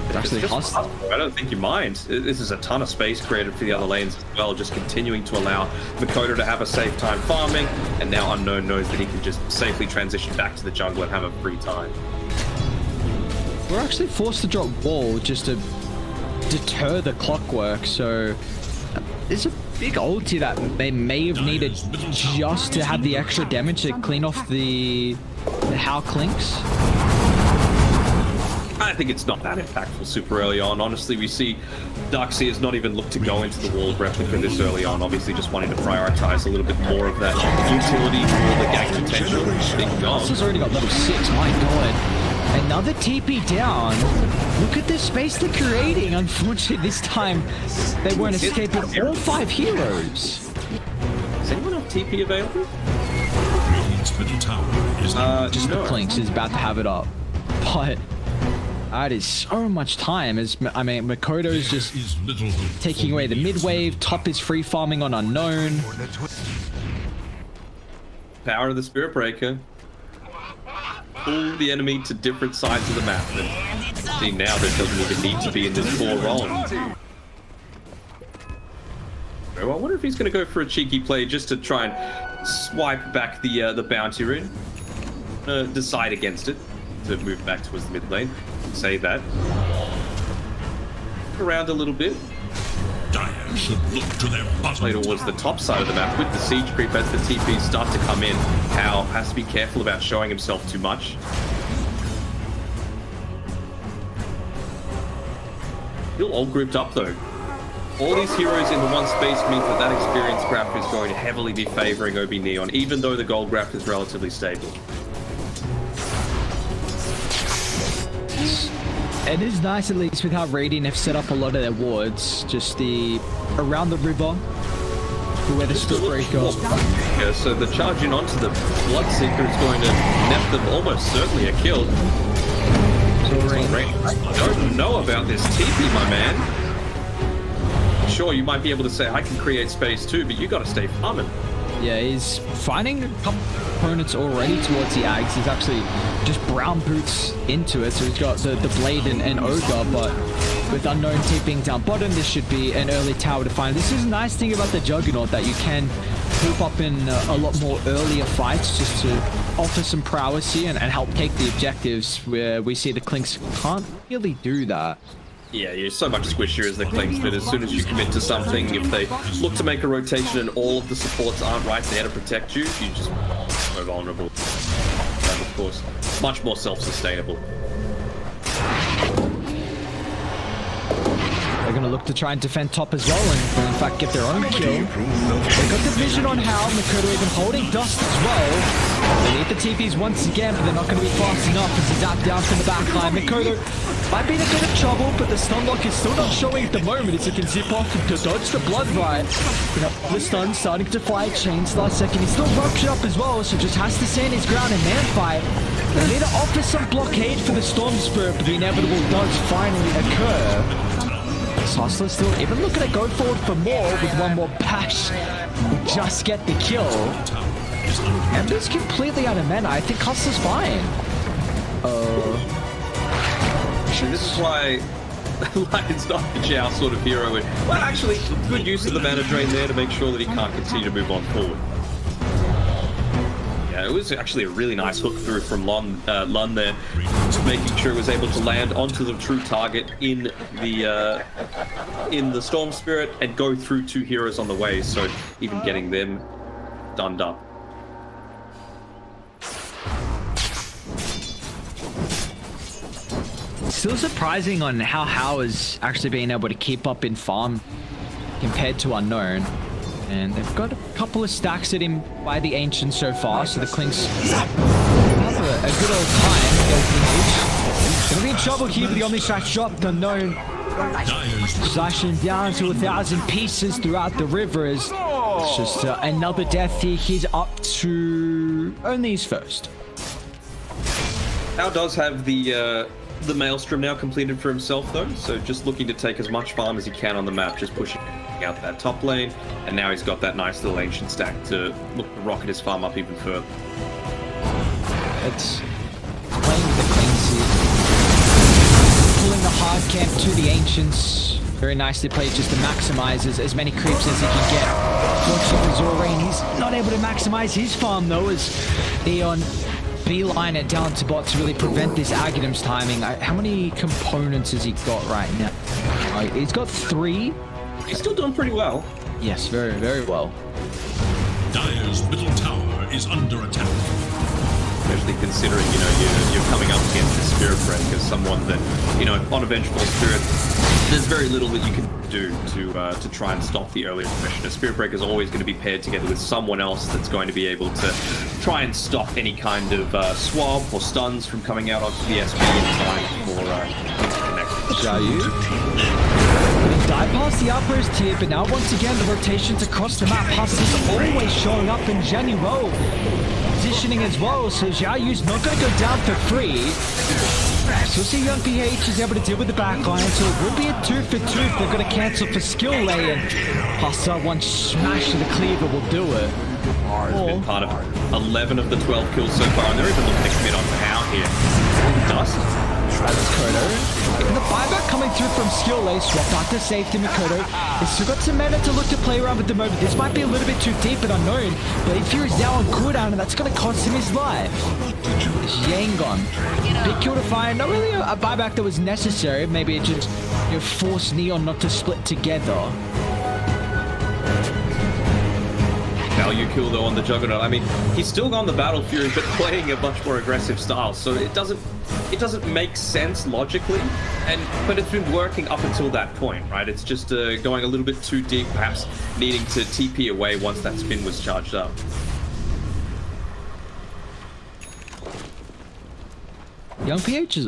It's actually Hustler. I don't think you mind. This is a ton of space created for the other lanes as well, just continuing to allow Makoto to have a safe time farming, and now Unknown knows that he can just safely transition back to the jungle and have a free time. We're actually forced to drop wall just to deter the clockwork, so there's a big ulti that they may have needed just to have the extra damage to clean off the Hao Clinks. I think it's not that impactful super early on. Honestly, we see Darkseer has not even looked to go into the wall replica this early on, obviously just wanting to prioritize a little bit more of that utility for the gank potential. This has already got level 6, my god. Another TP down. Look at the space they're creating. Unfortunately, this time they weren't escaping all 5 heroes. Is anyone have TP available? Radiant's middle tower is Just the Clinks is about to have it up. But that is so much time. I mean, Makoto's just taking away the mid wave. Top is free farming on Unknown. Power of the Spirit Breaker. Pull the enemy to different sides of the map. And see now there doesn't even need to be in this core role. Well, I wonder if he's going to go for a cheeky play just to try and swipe back the bounty rune. Decide against it to move back towards the mid lane. Say that. Around a little bit. Dire should look to their bottom Play towards the top side of the map with the siege creep as the TPs start to come in. Hao has to be careful about showing himself too much. Still all grouped up though. All these heroes in the one space means that experience graph is going to heavily be favoring OB Neon, even though the gold graph is relatively stable. It is nice at least with how Radiant have set up a lot of their wards. Just around the river, where the split breaker. Yeah, so the charge in onto the Bloodseeker is going to net them almost certainly a kill. I don't know about this TP, my man. Sure, you might be able to say I can create space too, but you got to stay farming. Yeah, he's finding a couple opponents already towards the Ags. He's actually just brown boots into it, so he's got the Blade and Ogre, but with Unknown TPing down bottom, this should be an early tower to find. This is a nice thing about the Juggernaut, that you can poop up in a lot more earlier fights just to offer some prowess here and help take the objectives, where we see the Clinks can't really do that. Yeah, you're so much squishier as the Clinks, but as soon as you commit to something, if they look to make a rotation and all of the supports aren't right there to protect you, you just so vulnerable. And of course, much more self-sustainable. They're going to look to try and defend top as well and in fact get their own kill. They've got the vision on how Makoto even holding dust as well. They need the TPs once again, but they're not going to be fast enough as he's out down from the back line. Makoto might be in a bit of trouble, but the stun lock is still not showing at the moment as he can zip off to dodge the blood riot. You know, the stun starting to fly chains last second. He's still ruptured up as well, so just has to stand his ground and man fight. They need to offer some blockade for the Storm Spirit, but the inevitable does finally occur. Hustler still even looking to go forward for more with one more bash. Just get the kill. Ember's completely out of mana. I think Hustler's fine. This is why Lion's not the Zhao sort of hero. Well, actually, good use of the mana drain there to make sure that he can't continue to move on forward. Yeah, it was actually a really nice hook through from Lun there, making sure he was able to land onto the true target in the Storm Spirit and go through two heroes on the way, so even getting them stunned up. Still surprising on how Hao is actually being able to keep up in farm compared to Unknown. And they've got a couple of stacks at him by the Ancient so far, so the Clinks have a good old time. Gonna be in trouble here with the Omni Slash dropped. Unknown slashing down to 1,000 pieces throughout the river. It's just another death here. He's up to only his first. Hao does have the Maelstrom now completed for himself though, so just looking to take as much farm as he can on the map, just pushing out that top lane, and now he's got that nice little Ancient stack to look to rocket his farm up even further. It's playing with the Clinks here. Pulling the hard camp to the Ancients. Very nicely played just to maximize as many creeps as he can get. Fortunately for Zorain, he's not able to maximize his farm though, as Eon beeline it down to bot to really prevent this Aghanim's timing. How many components has he got right now? He's got 3. He's still doing pretty well. Yes, very, very well. Dire's middle tower is under attack. Especially considering, you know, you're coming up against the Spirit Break as someone that, you know, on a Vengeful Spirit, there's very little that you can do to try and stop the earlier mission. A Spirit Break is always going to be paired together with someone else that's going to be able to try and stop any kind of swab or stuns from coming out onto the SP in time for interconnecting. Dive past the outburst here, but now once again the rotations across the map. Hustle's always showing up in Jenny Rowe. Positioning as well, so Xiaoyu's not going to go down for free. So we'll see Young PH is able to deal with the backline, so it will be a 2 for 2 if they're going to cancel for skill lay, and Hustle one smash to the cleaver will do it. Has been part of 11 of the 12 kills so far, and they're even looking to commit on Hao here. Dust. Makoto. The buyback coming through from skill lay, swapped out to safety. Makoto has still got some mana to look to play around with the moment. This might be a little bit too deep and Unknown, but if Fury's now on cooldown, and that's going to cost him his life. Yangon. Big kill to fire. Not really a buyback that was necessary. Maybe it just, you know, forced Neon not to split together. Value kill though on the Juggernaut. I mean, he's still on the Battle Fury, but playing a much more aggressive style, so it doesn't make sense logically, but it's been working up until that point, right? It's just going a little bit too deep, perhaps needing to TP away once that spin was charged up. Young PH has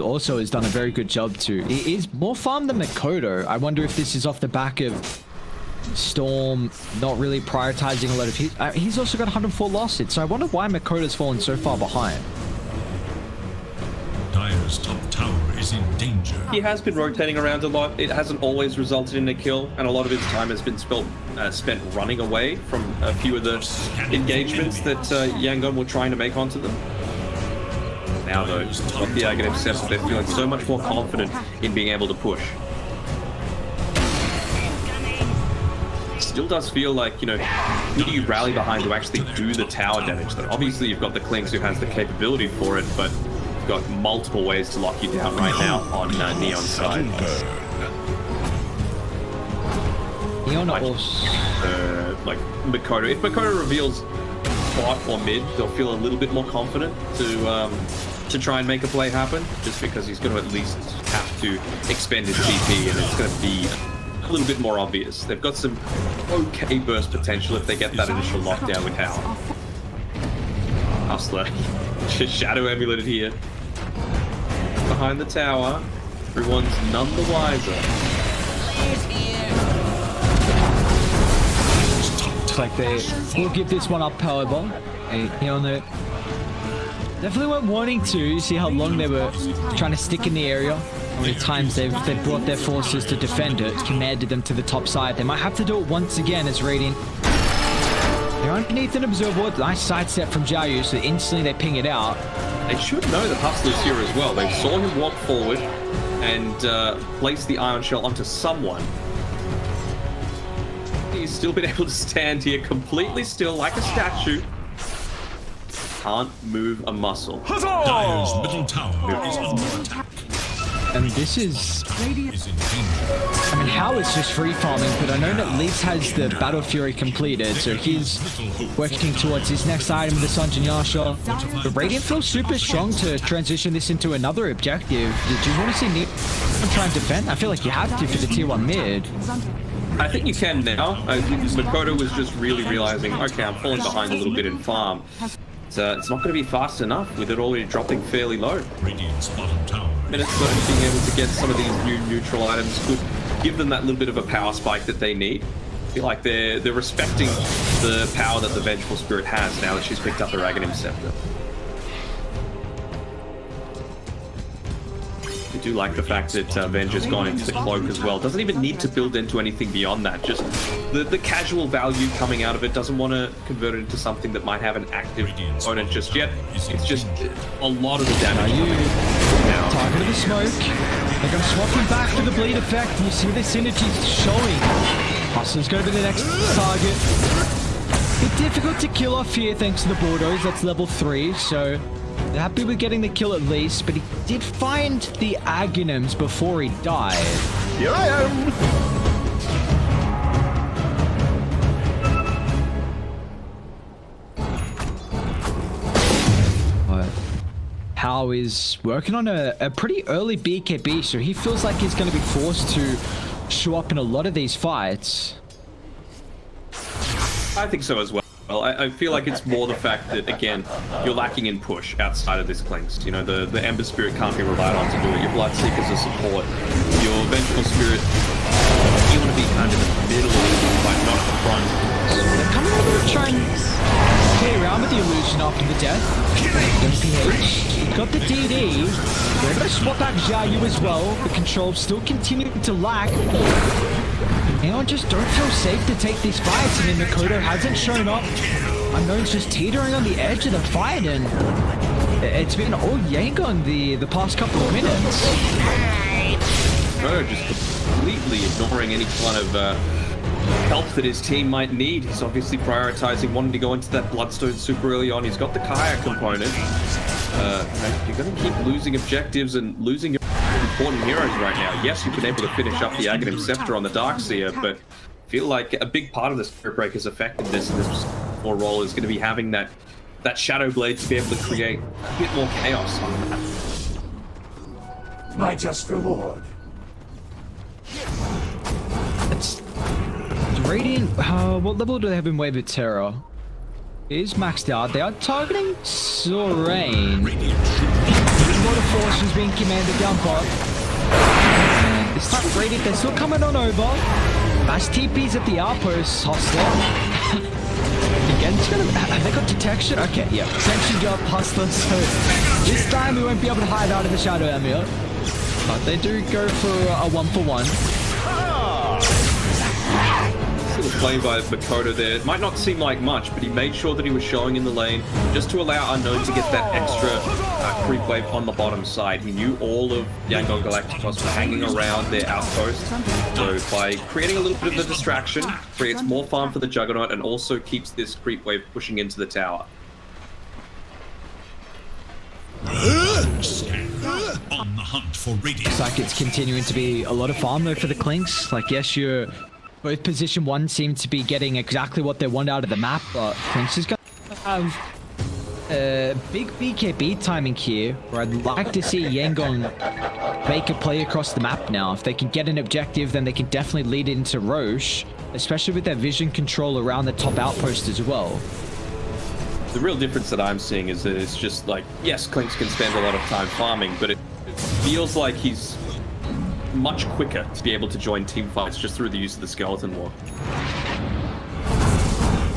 done a very good job too. He is more farm than Makoto. I wonder if this is off the back of Storm not really prioritizing a lot of his. He's also got 104 lost hits, so I wonder why Makoto's fallen so far behind. Dire's top tower is in danger. He has been rotating around a lot. It hasn't always resulted in a kill, and a lot of his time has been spent running away from a few of the engagements that Yangon were trying to make onto them. Now though, got the Aghanim set up, they're feeling so much more confident in being able to push. still does feel like, you know, who do you rally behind to actually do the tower damage? Though obviously you've got the Clinks who has the capability for it, but you've got multiple ways to lock you down right now on Neon's side. Neon also... like Makoto. If Makoto reveals bot or mid, they'll feel a little bit more confident to try and make a play happen, just because he's going to at least have to expend his GP, and it's going to be a little bit more obvious. They've got some okay burst potential if they get that initial lockdown with Hal. Hustler. Just shadow amuleted here. Behind the tower. Everyone's none the wiser. Looks like they will give this one up, however. Here on the... Definitely weren't wanting to. You see how long they were trying to stick in the area. How many times they've brought their forces to defend it, commanded them to the top side. They might have to do it once again as Radiant. They're underneath an observer. Nice sidestep from Jiayu, so instantly they ping it out. They should know that Hustler's here as well. They saw him walk forward and place the ion shell onto someone. He's still been able to stand here completely still like a statue. Can't move a muscle. Dire's middle tower is under attack. And this is... I mean, Hal is just free farming, but I know that Leeds has the Battle Fury completed, so he's working towards his next item, the Sanjin Yasha. But Radiant feels super strong to transition this into another objective. Did you want to see Neon try and defend? I feel like you have to for the tier 1 mid. I think you can now. Makoto was just really realizing, okay, I'm falling behind a little bit in farm. So it's not going to be fast enough with it already dropping fairly low. Radiant's bottom tower. Minnesota being able to get some of these new neutral items could give them that little bit of a power spike that they need. I feel like they're respecting the power that the Vengeful Spirit has now that she's picked up the Aghanim Scepter. I do like the fact that Venge has gone into the cloak as well. Doesn't even need to build into anything beyond that. Just the casual value coming out of it. Doesn't want to convert it into something that might have an active opponent just yet. It's just a lot of the damage. Target of the smoke. They're going to swap him back for the bleed effect. And you see the synergy showing. Hustler's going to be the next target. Bit difficult to kill off here thanks to the Bordeaux. That's level 3, so... They're happy with getting the kill at least, but he did find the Aghanims before he died. Here I am! Hal is working on a pretty early BKB, so he feels like he's going to be forced to show up in a lot of these fights. I think so as well. I feel like it's more the fact that, again, you're lacking in push outside of this Clinks. You know, the Ember Spirit can't be relied on to do it. Your Bloodseekers are support. Your Vengeful Spirit, you want to be kind of in the middle of the fight, not at the front. So they're coming over to try and play around with the illusion after the death. MPH got the DD. They're going to swap out Jiayu as well. The controls still continue to lack. Neon just don't feel safe to take these fights, and then Makoto hasn't shown up. Unknown's just teetering on the edge of the fight, and it's been all Yangon the past couple of minutes. Makoto just completely ignoring any kind of help that his team might need. He's obviously prioritizing wanting to go into that Bloodstone super early on. He's got the Kaya component. You're going to keep losing objectives and losing your important heroes right now. Yes, you've been able to finish up the Aghanim Scepter on the Darkseer, but I feel like a big part of the Spirit Breaker's effectiveness in this role is going to be having that Shadow Blade to be able to create a bit more chaos on the map. My just reward. It's Radiant. What level do they have in Wave of Terror? It is maxed out. They are targeting Sorain. A lot of forces being commanded down bot. And this time Radiant, they're still coming on over. Mass TPs at the outpost, Hustler. Again, it's gonna... Have they got detection? Okay, yeah. Sentry job, Hustler. So this time we won't be able to hide out of the Shadow Amulet. But they do go for a 1-for-1. Little play by Makoto there. It might not seem like much, but he made sure that he was showing in the lane just to allow Unknown to get that extra creep wave on the bottom side. He knew all of Yangon Galacticos were hanging around their outpost, so by creating a little bit of a distraction, creates more farm for the Juggernaut and also keeps this creep wave pushing into the tower. On the hunt for Radiant. Looks like it's continuing to be a lot of farm though for the Clinks. Like, yes, both position 1 seem to be getting exactly what they want out of the map, but Clinks is going to have big BKB timing here, where I'd like to see Yangon make a play across the map now. If they can get an objective, then they can definitely lead it into Roche, especially with their vision control around the top outpost as well. The real difference that I'm seeing is that it's just like, yes, Clinks can spend a lot of time farming, but it feels like he's much quicker to be able to join team fights just through the use of the skeleton walk.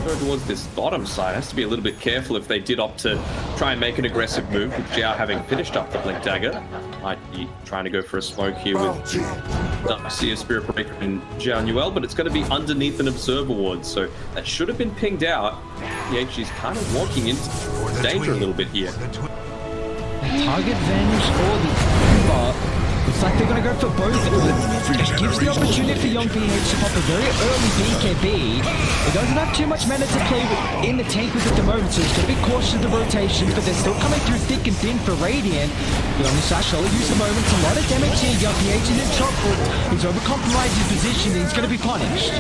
Go towards this bottom side, has to be a little bit careful if they did opt to try and make an aggressive move with Jiao having finished up the Blink Dagger. Might be trying to go for a smoke here with Darkseer, Spirit Breaker, and Jiao Nuel, but it's going to be underneath an Observer Ward, so that should have been pinged out. PH is kind of walking into danger a little bit here. Target Venge or the Ember. Looks like they're going to go for both. It gives the opportunity for Young PH to pop a very early BKB. It doesn't have too much mana to play with in the tank with at the moment, so it's going to be cautious of the rotations, but they're still coming through thick and thin for Radiant. The only Sash will use the moment. A lot of damage here. Young PH is in trouble. He's overcompromised his position and he's going to be punished.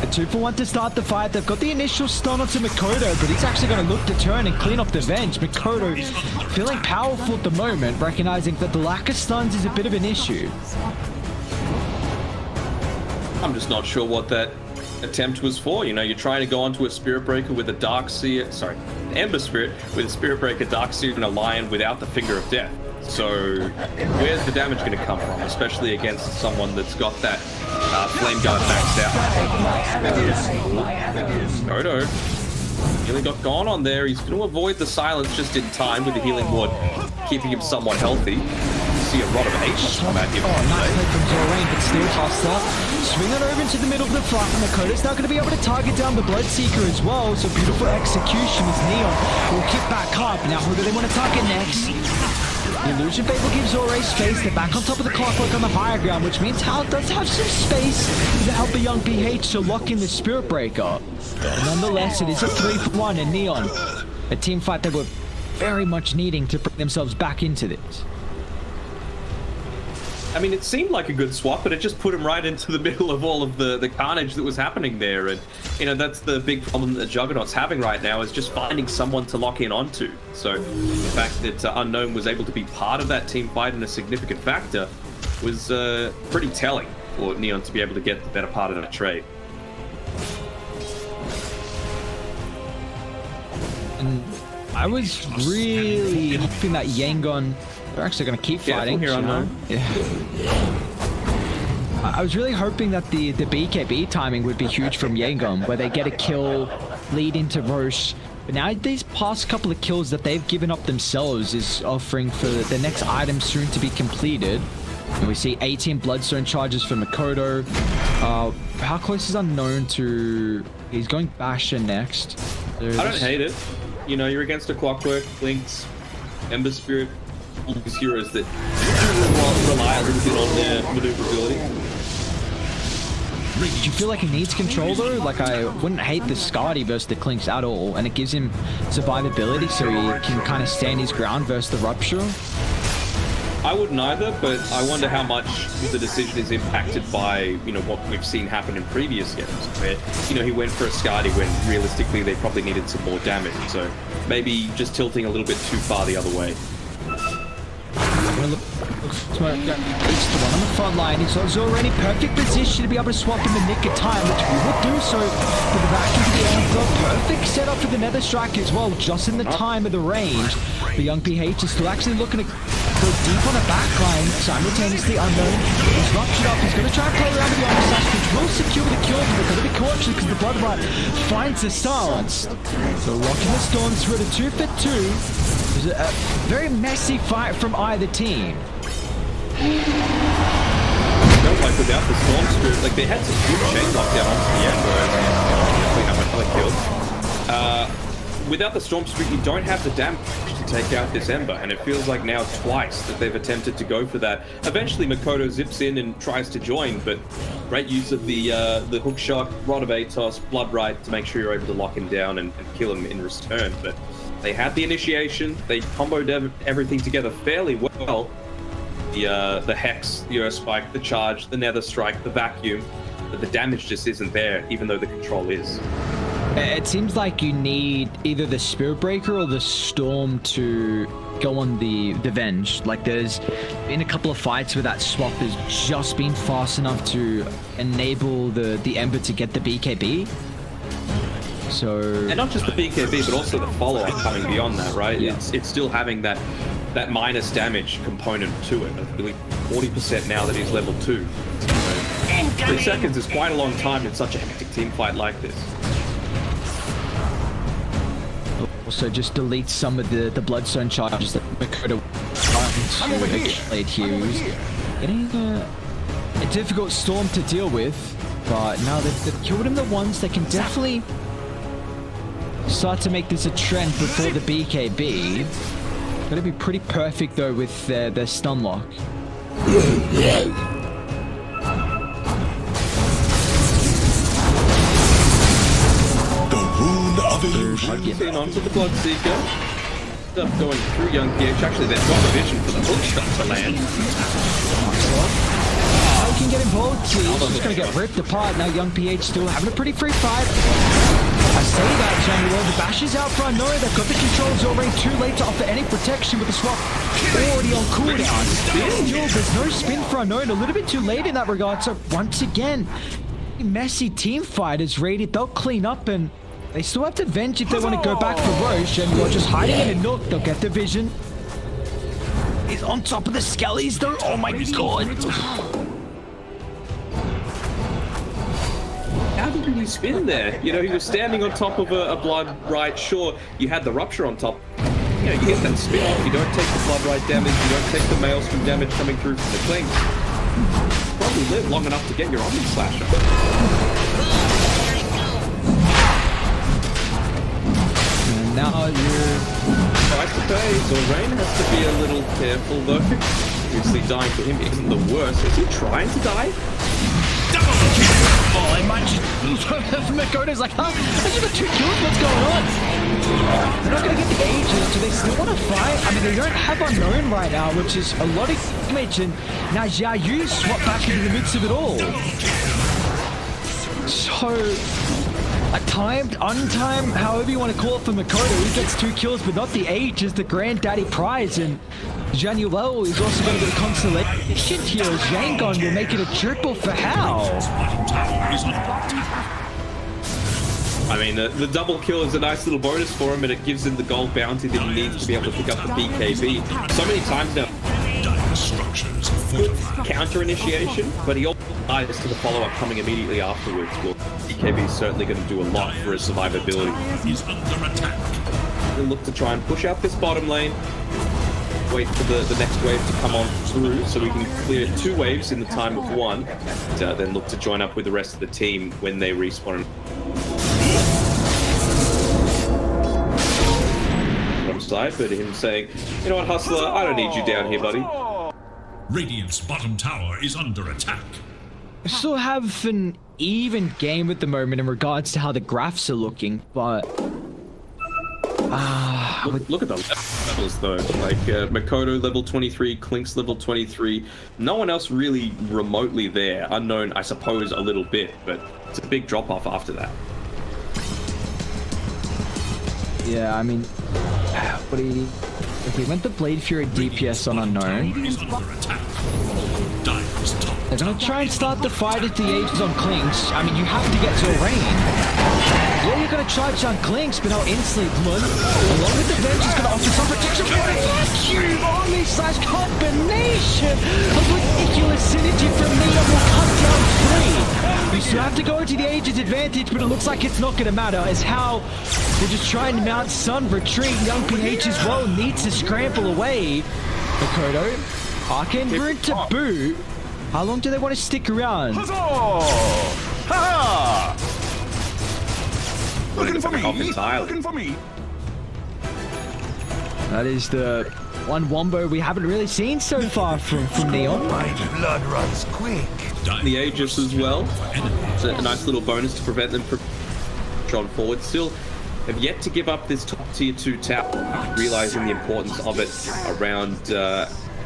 A 2-for-1 to start the fight. They've got the initial stun onto Makoto, but he's actually going to look to turn and clean up the Venge. Makoto feeling powerful at the moment, recognizing that the lack of stuns is a bit of an issue. I'm just not sure what that attempt was for. You know, you're trying to go onto a Spirit Breaker with a Darkseer, sorry, an Ember Spirit with a Spirit Breaker, Darkseer, and a Lion without the Finger of Death. So where's the damage going to come from, especially against someone that's got that Flame Guard maxed out? Odo really got gone on there. He's going to avoid the silence just in time with the healing ward, keeping him somewhat healthy. You see a lot of H come at him. Oh, nice play from Zorain, but still hostile. Swing it over into the middle of the fight. Makoto's now going to be able to target down the Bloodseeker as well. So beautiful execution as Neon will kick back up. Now who do they want to target next? The Illusion Fable gives Zorain space. They're back on top of the clockwork on the higher ground, which means Hal does have some space to help a young PH to lock in the Spirit Breaker. But nonetheless, it is a 3-for-1 in Neon. A team fight they were very much needing to bring themselves back into this. I mean, it seemed like a good swap, but it just put him right into the middle of all of the carnage that was happening there. And, you know, that's the big problem that Juggernaut's having right now, is just finding someone to lock in onto. So the fact that Unknown was able to be part of that team fight and a significant factor was pretty telling for Neon to be able to get the better part of that trade. And I was really hoping that Yangon, they're actually going to keep fighting here, Unknown. Yeah. I was really hoping that the BKB timing would be huge from Yangon, where they get a kill, lead into Roche. But now these past couple of kills that they've given up themselves is offering for the next item soon to be completed. And we see 18 Bloodstone charges for Makoto. How close is Unknown to... He's going Basher next. I don't hate it. You know, you're against a Clockwork, Lynx, Ember Spirit, all these heroes that rely a little bit on their maneuverability. Do you feel like he needs control though? Like, I wouldn't hate the Skadi versus the Clinks at all, and it gives him survivability so he can kind of stand his ground versus the Rupture. I wouldn't either, but I wonder how much the decision is impacted by, you know, what we've seen happen in previous games, where, you know, he went for a Skadi when realistically they probably needed some more damage, so maybe just tilting a little bit too far the other way. It's the one on the front line. He's already in perfect position to be able to swap in the nick of time, which we will do so for the back into the Antler. Perfect setup for the Nether Strike as well, just in the time of the range. The young PH is still actually looking to go deep on the back line, simultaneously Unknown. He's ruptured up. He's going to try and play around with the Iron Slash, which will secure the kill, but they're going to be cautious because the Bloodlight finds the silence. So locking the Storms through the 2-for-2. It was a very messy fight from either team. felt like without the Storm Spirit, like they had some good chain lockdown onto the Ember, and definitely have another kill. Without the Storm Spirit, you don't have the damage to take out this Ember, and it feels like now twice that they've attempted to go for that. Eventually, Makoto zips in and tries to join, but great use of the hook shot, Rod of Atos, Blood Right to make sure you're able to lock him down and kill him in return. But they had the initiation, they comboed everything together fairly well. The Hex, the Earth Spike, the Charge, the Nether Strike, the Vacuum, but the damage just isn't there, even though the control is. It seems like you need either the Spirit Breaker or the Storm to go on the Venge. Like there's been a couple of fights where that swap has just been fast enough to enable the Ember to get the BKB. So, and not just the BKB, but also the follow-up coming beyond that, right? Yeah. It's still having that minus damage component to it. I believe 40% now that he's level 2. So 3 seconds is quite a long time in such a hectic team fight like this. also just delete some of the Bloodstone charges that Makoto wanted to accumulate here. He was getting a difficult Storm to deal with, but now they've killed him the once, they can definitely start to make this a trend before the BKB. Gotta be pretty perfect though with their stun lock. Getting onto the Bloodseeker. Stuff going through Young PH. Actually, they've got the vision for the hook shot to land. He can get involved. He's just going to get ripped apart. Now Young PH still having a pretty free fight. I say that, January. The bash is out front. No, they've got the controls already too late to offer any protection with the swap already on cooldown. Still, there's no spin for Unknown. A little bit too late in that regard. So once again, messy team fight is rated. They'll clean up and they still have to venge if they want to go back for Roche, and you're just hiding in a nook. They'll get the vision. He's on top of the Skellies though. Oh my god. How did he spin there? You know, he was standing on top of a Blood Right. Sure, you had the Rupture on top. You know, you get that spin off. You don't take the Blood Right damage. You don't take the Maelstrom damage coming through from the Clink. Probably live long enough to get your Omni Slasher. Now you're price to pay, so Rain has to be a little careful though. Obviously dying for him isn't the worst. Is he trying to die? oh, I might just Makoto's like, huh? I just got 2 kills, what's going on? They're not gonna get the ages, do they still want to fight? I mean, they don't have Unknown right now, which is a lot of damage, and now Xiao Yu swap back into the midst of it all. So a timed, untimed, however you want to call it for Makoto, he gets 2 kills, but not the age is the granddaddy prize, and Januel is also going to get a consolation here. Zhangon will make it a triple for Hal. I mean, the double kill is a nice little bonus for him, and it gives him the gold bounty that he needs to be able to pick up the BKB. So many times now, counter initiation, but he also dies to the follow-up coming immediately afterwards. Well, BKB is certainly going to do a lot for his survivability. He's under attack. He'll look to try and push out this bottom lane, wait for the next wave to come on through so we can clear 2 waves in the time of 1, and then look to join up with the rest of the team when they respawn. Side, but him saying, you know what, Hustler, I don't need you down here, buddy. Radiant's bottom tower is under attack. We still have an even game at the moment in regards to how the graphs are looking, but look at the levels though. Like Makoto level 23, Klink's level 23. No one else really remotely there. Unknown, I suppose, a little bit, but it's a big drop off after that. yeah, I mean, if we went the Blade Fury DPS on Unknown, Is under attack. Dire's top they're gonna try and start the fight at the ages on Klinks. I mean, you have to get to a rain. Yeah, you're gonna charge on Klinks, but now instantly Blood, along with the Venge, is gonna offer some protection. What a vacuum! Omni slash combination of ridiculous synergy from Nina will cut down 3. You still have to go into the ages advantage, but it looks like it's not gonna matter, as how they're just trying to mount Sun retreat. Young PH as well needs to scramble away. Makoto, Arcane Rune to boot. How long do they want to stick around? Huzzah! Ha! Looking for Off me? entirely. Looking for me? That is the one wombo we haven't really seen so far from Neon. My blood runs quick. The Aegis as well. It's a nice little bonus to prevent them from drawn forward. Still have yet to give up this top tier 2 tower, realizing the importance of it around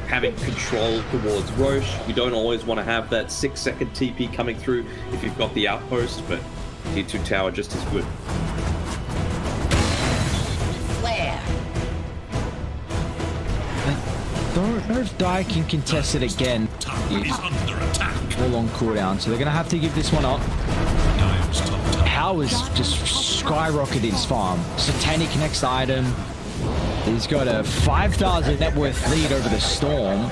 having control towards Roche. You don't always want to have that 6-second TP coming through if you've got the outpost, but tier 2 tower just as good. Flare. I don't know if Dai can contest it again. Tower is under attack. All on cooldown, so they're gonna have to give this one up. Dire's top tower. Powers just skyrocketed his farm. Satanic next item. He's got a 5,000 net worth lead over the Storm,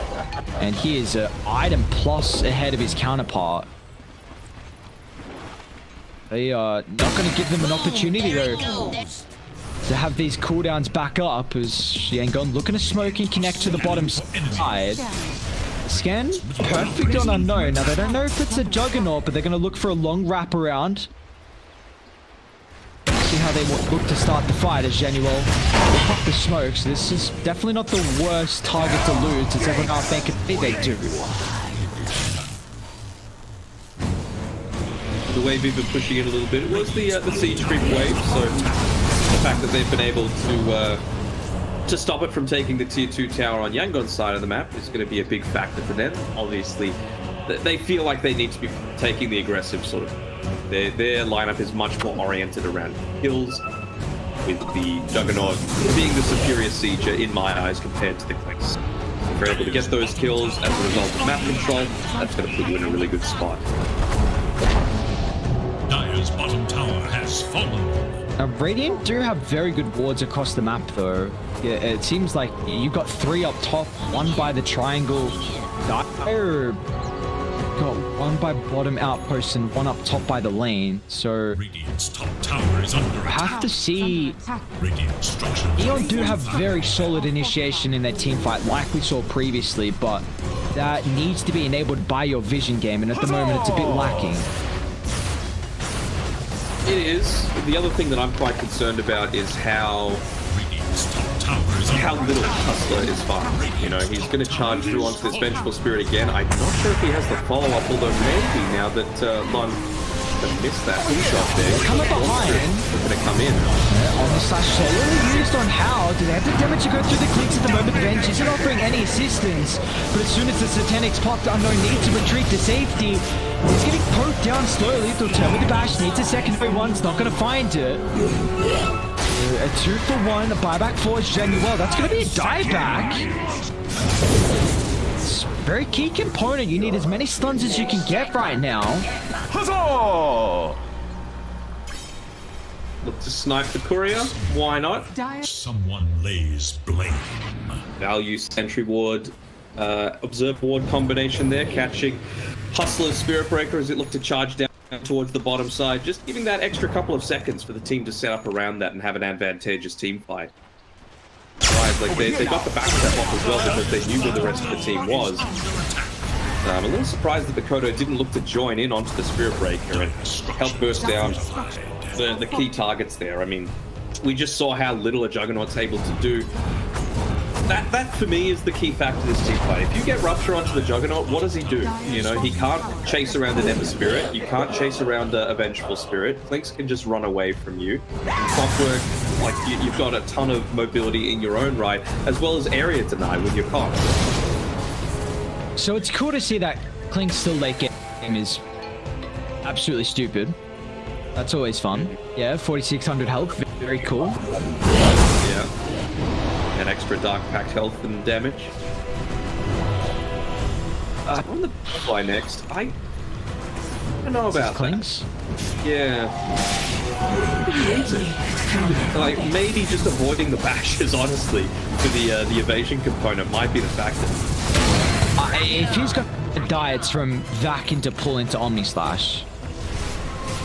and he is an item plus ahead of his counterpart. They are not going to give them an opportunity though to have these cooldowns back up, as Yangon looking to smoke and connect to the bottom side. Scan perfect on unknown. Now they don't know if it's a Juggernaut, but they're going to look for a long wraparound. See how they look to start the fight as Januel will pop the smoke. So this is definitely not the worst target to lose. It's everyone out there can think they do. The wave we've been pushing in a little bit was the siege creep wave, so the fact that they've been able to stop it from taking the tier 2 tower on Yangon's side of the map is going to be a big factor for them. Obviously, they feel like they need to be taking the aggressive sort of. Their lineup is much more oriented around kills, with the Juggernaut being the superior sieger in my eyes compared to the Clicks. If you're able to get those kills as a result of map control, that's going to put you in a really good spot. Dire's bottom tower has fallen. Now, Radiant do have very good wards across the map, though. Yeah, it seems like you've got 3 up top, 1 by the triangle. Dire got 1 by bottom outpost and 1 up top by the lane. So Radiant's top tower is under I attack. have to see. Radiant structures. Neon do have very solid initiation in their team fight, like we saw previously, but that needs to be enabled by your vision game, and at the moment it's a bit lacking. It is. The other thing that I'm quite concerned about is how Radiant's top tower is how under little attack. Hustler is farmed. You know, he's going to charge through onto this Vengeful Spirit again. I'm not sure if he has the follow-up, although maybe now that Lon missed that shot there. Coming behind. They're going to come in. On the slash solely used on how do they have the damage to go through the clicks at the moment? Venge isn't offering any assistance, but as soon as the Satanics popped, Unknown needs to retreat to safety. He's getting poked down slowly. They'll turn with the bash, needs a secondary one, it's not going to find it. A 2 for 1, a buyback for Genuel. That's going to be a dieback. It's a very key component. You need as many stuns as you can get right now. Huzzah! Look to snipe the courier. Why not? Someone lays blame. Value Sentry Ward, Observe Ward combination there, catching Hustler's Spirit Breaker as it looked to charge down towards the bottom side, just giving that extra couple of seconds for the team to set up around that and have an advantageous team fight. Right, like they got the backstep off as well because they knew where the rest of the team was. I'm a little surprised that the Kodo didn't look to join in onto the Spirit Breaker and help burst down the key targets there. I mean, we just saw how little a Juggernaut's able to do. That for me is the key factor of this team fight. If you get Rupture onto the Juggernaut, what does he do? You know, he can't chase around an Ember Spirit. You can't chase around a Vengeful Spirit. Clinks can just run away from you. And Clockwork, like you've got a ton of mobility in your own right, as well as area deny with your cock. So it's cool to see that Clink's still late game is absolutely stupid. That's always fun. Yeah, 4,600 health, very cool. Yeah. And extra Dark Pact health and damage. On the fly next, I don't know about Clinks. that. Yeah. He needs it. Like, maybe just avoiding the bashes, honestly, for the evasion component might be the factor. If he's got diets from Vac into pull into Omni Slash.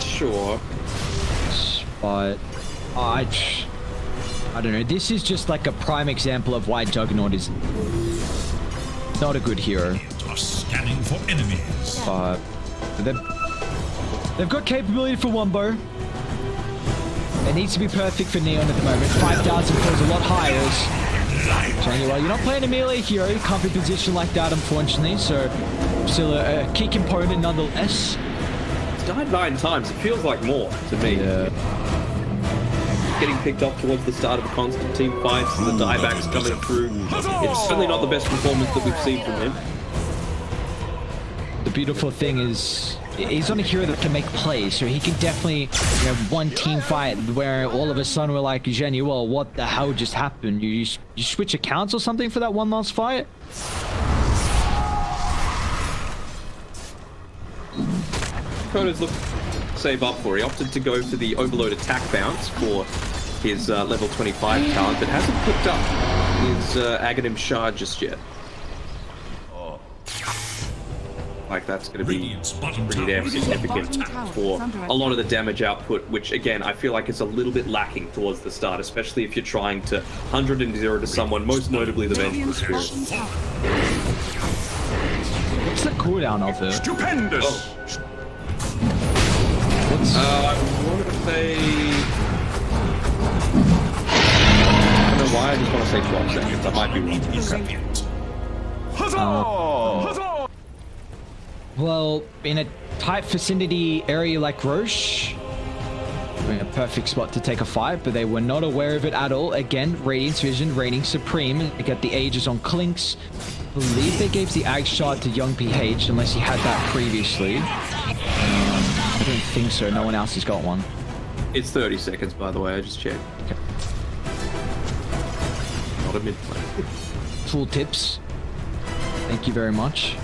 Sure. But I don't know. This is just like a prime example of why Juggernaut is not a good hero. Scanning for enemies. They've got capability for Wombo. It needs to be perfect for Neon at the moment. 5,000 feels a lot higher. Telling you, well, you're not playing a melee hero. You can't be positioned like that, unfortunately. So, still a key component nonetheless. It's died 9 times. It feels like more to me. Yeah. Getting picked off towards the start of a constant team fights, and the diebacks coming through. It's certainly not the best performance that we've seen from him. The beautiful thing is, he's on a hero that can make plays, so he can definitely, you know, one team fight where all of a sudden we're like, Jenny, well, what the hell just happened? You switch accounts or something for that one last fight? Koda's looked to save up for. He opted to go for the overload attack bounce for his level 25 talent, but hasn't picked up his Aghanim shard just yet. Like, that's going to be pretty damn significant for a lot of the damage output, which, again, I feel like is a little bit lacking towards the start, especially if you're trying to 100 and 0 to someone, most notably the Vengeful Spirit. What's the cooldown of it? Stupendous! I want to say... I don't know why, I just want to say 12 seconds. I might be wrong. Huzzah! Well, in a tight vicinity area like Roche, a perfect spot to take a fight, but they were not aware of it at all. Again, Radiant's Vision reigning supreme. They get the Aegis on Clinks. I believe they gave the Ag shot to Young PH, unless he had that previously. I don't think so. No one else has got one. It's 30 seconds, by the way. I just checked. Okay. Not a mid-play. Full tips. Thank you very much.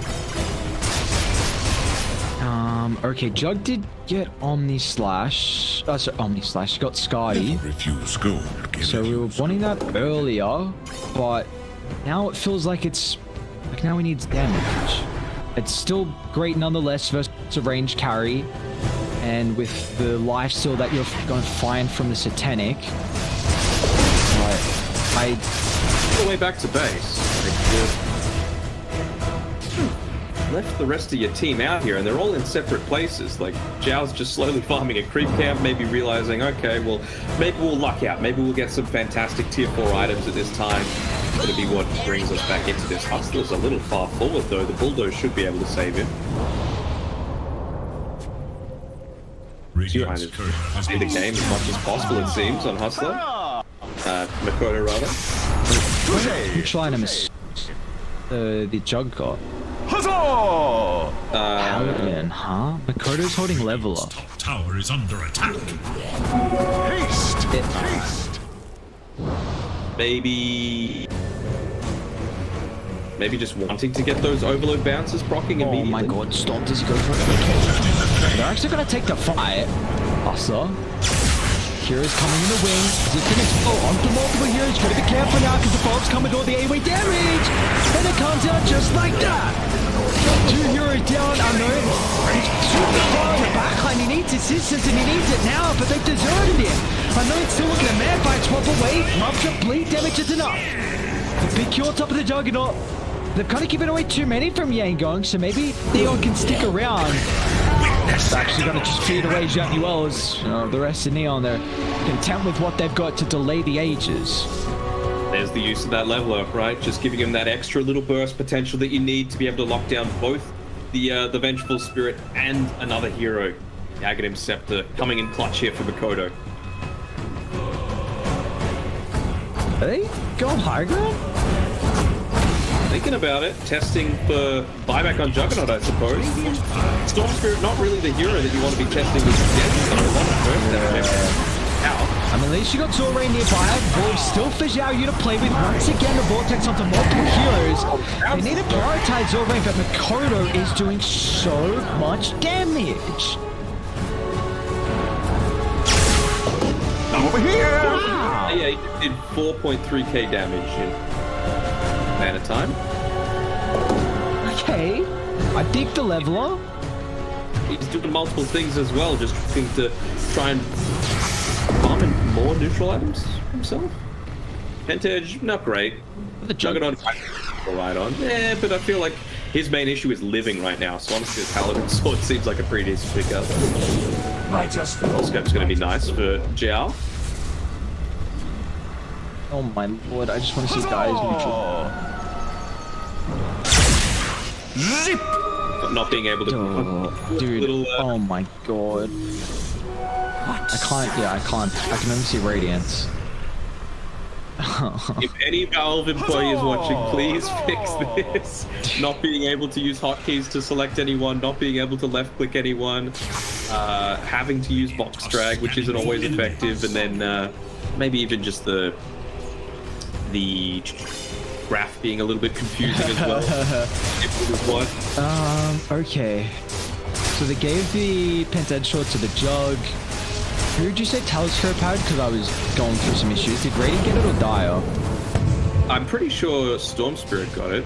Okay, Jug did get Omni Slash. Sorry, Omni Slash. Got Skadi. Refuse gold. So we were wanting that earlier, but now it feels like it's like now we need damage. It's still great nonetheless versus a range carry, and with the lifesteal that you're going to find from the Satanic. All the way back to base. Like, left the rest of your team out here, and they're all in separate places. Like, Zhao's just slowly farming a creep camp, maybe realizing, okay, well, maybe we'll luck out. Maybe we'll get some fantastic tier 4 items at this time. That'll be what brings us back into this. Hustler's a little far forward, though. The Bulldoze should be able to save him. Trying to see the game as much as possible, it seems, on Hustler. Makoto, rather. Which item is the Jug got? Huzzah! Paladin, huh? Makoto's holding level up. Top tower is under attack. Haste! Haste! Maybe just wanting to get those overload bounces proccing immediately. Oh my god, stop. Does he go for it? They're actually gonna take the fight. Hustler. Kira's coming in the wing. Is it gonna explode onto multiple heroes? Gotta be careful now because the bolt's coming to the AoE damage! And it comes out just like that! 2 heroes down, I know. He's super far in the backline. He needs assistance and he needs it now, but they've deserted him. I know it's still looking at man fight, swap away. Rupture, bleed, damage is enough. The big Q on top of the Juggernaut. They've kind of given away too many from Yangon, so maybe Neon can stick around. It's actually going to just feed away Januel's. The rest of Neon, they're content with what they've got to delay the ages. There's the use of that leveler, right? Just giving him that extra little burst potential that you need to be able to lock down both the Vengeful Spirit and another hero. The Aghanim Scepter coming in clutch here for Makoto. Are they going high ground? Thinking about it, testing for buyback on Juggernaut, I suppose. Storm Spirit, not really the hero that you want to be testing with I mean, at least you got Zorain nearby. Wolves still for Zhao you to play with. Once again, the Vortex onto multiple heroes. They need to prioritize Zorain, but Makoto is doing so much damage. Over here! Wow. Yeah, he did 4.3k damage in a span of time. Okay, I dig the leveler. He's doing multiple things as well, just looking to try and farm in more neutral items himself. Pentage, not great. The Juggernaut right on. Yeah, but I feel like his main issue is living right now. So honestly, the Paladin Sword seems like a pretty decent pickup. Scope's going to be nice for Jiao. Oh my lord, I just want to see guys neutral. Zip! But not being able to... Dude, oh my god. I can't. I can only see Radiance. If any Valve employee is watching, please fix this. Not being able to use hotkeys to select anyone, not being able to left click anyone, having to use box drag, which isn't always effective, and then maybe even just the graph being a little bit confusing as well. If it was one. Okay. So they gave the Pentad short to the Jug. Who did you say Telescope had? Because I was going through some issues. Did Radiant get it or Dire? I'm pretty sure Storm Spirit got it.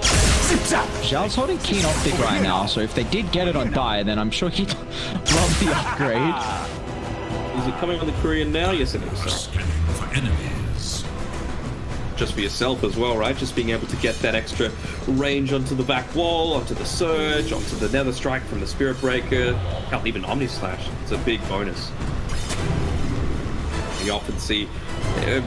Zhao's holding Keen Optic right now, so if they did get it on Dire, then I'm sure he'd love the upgrade. Is it coming on the Korean now? Yes, it is. Scanning for enemies. Just for yourself as well, right? Just being able to get that extra range onto the back wall, onto the Surge, onto the Nether Strike from the Spirit Breaker. Hell, even Omni Slash. It's a big bonus. You often see,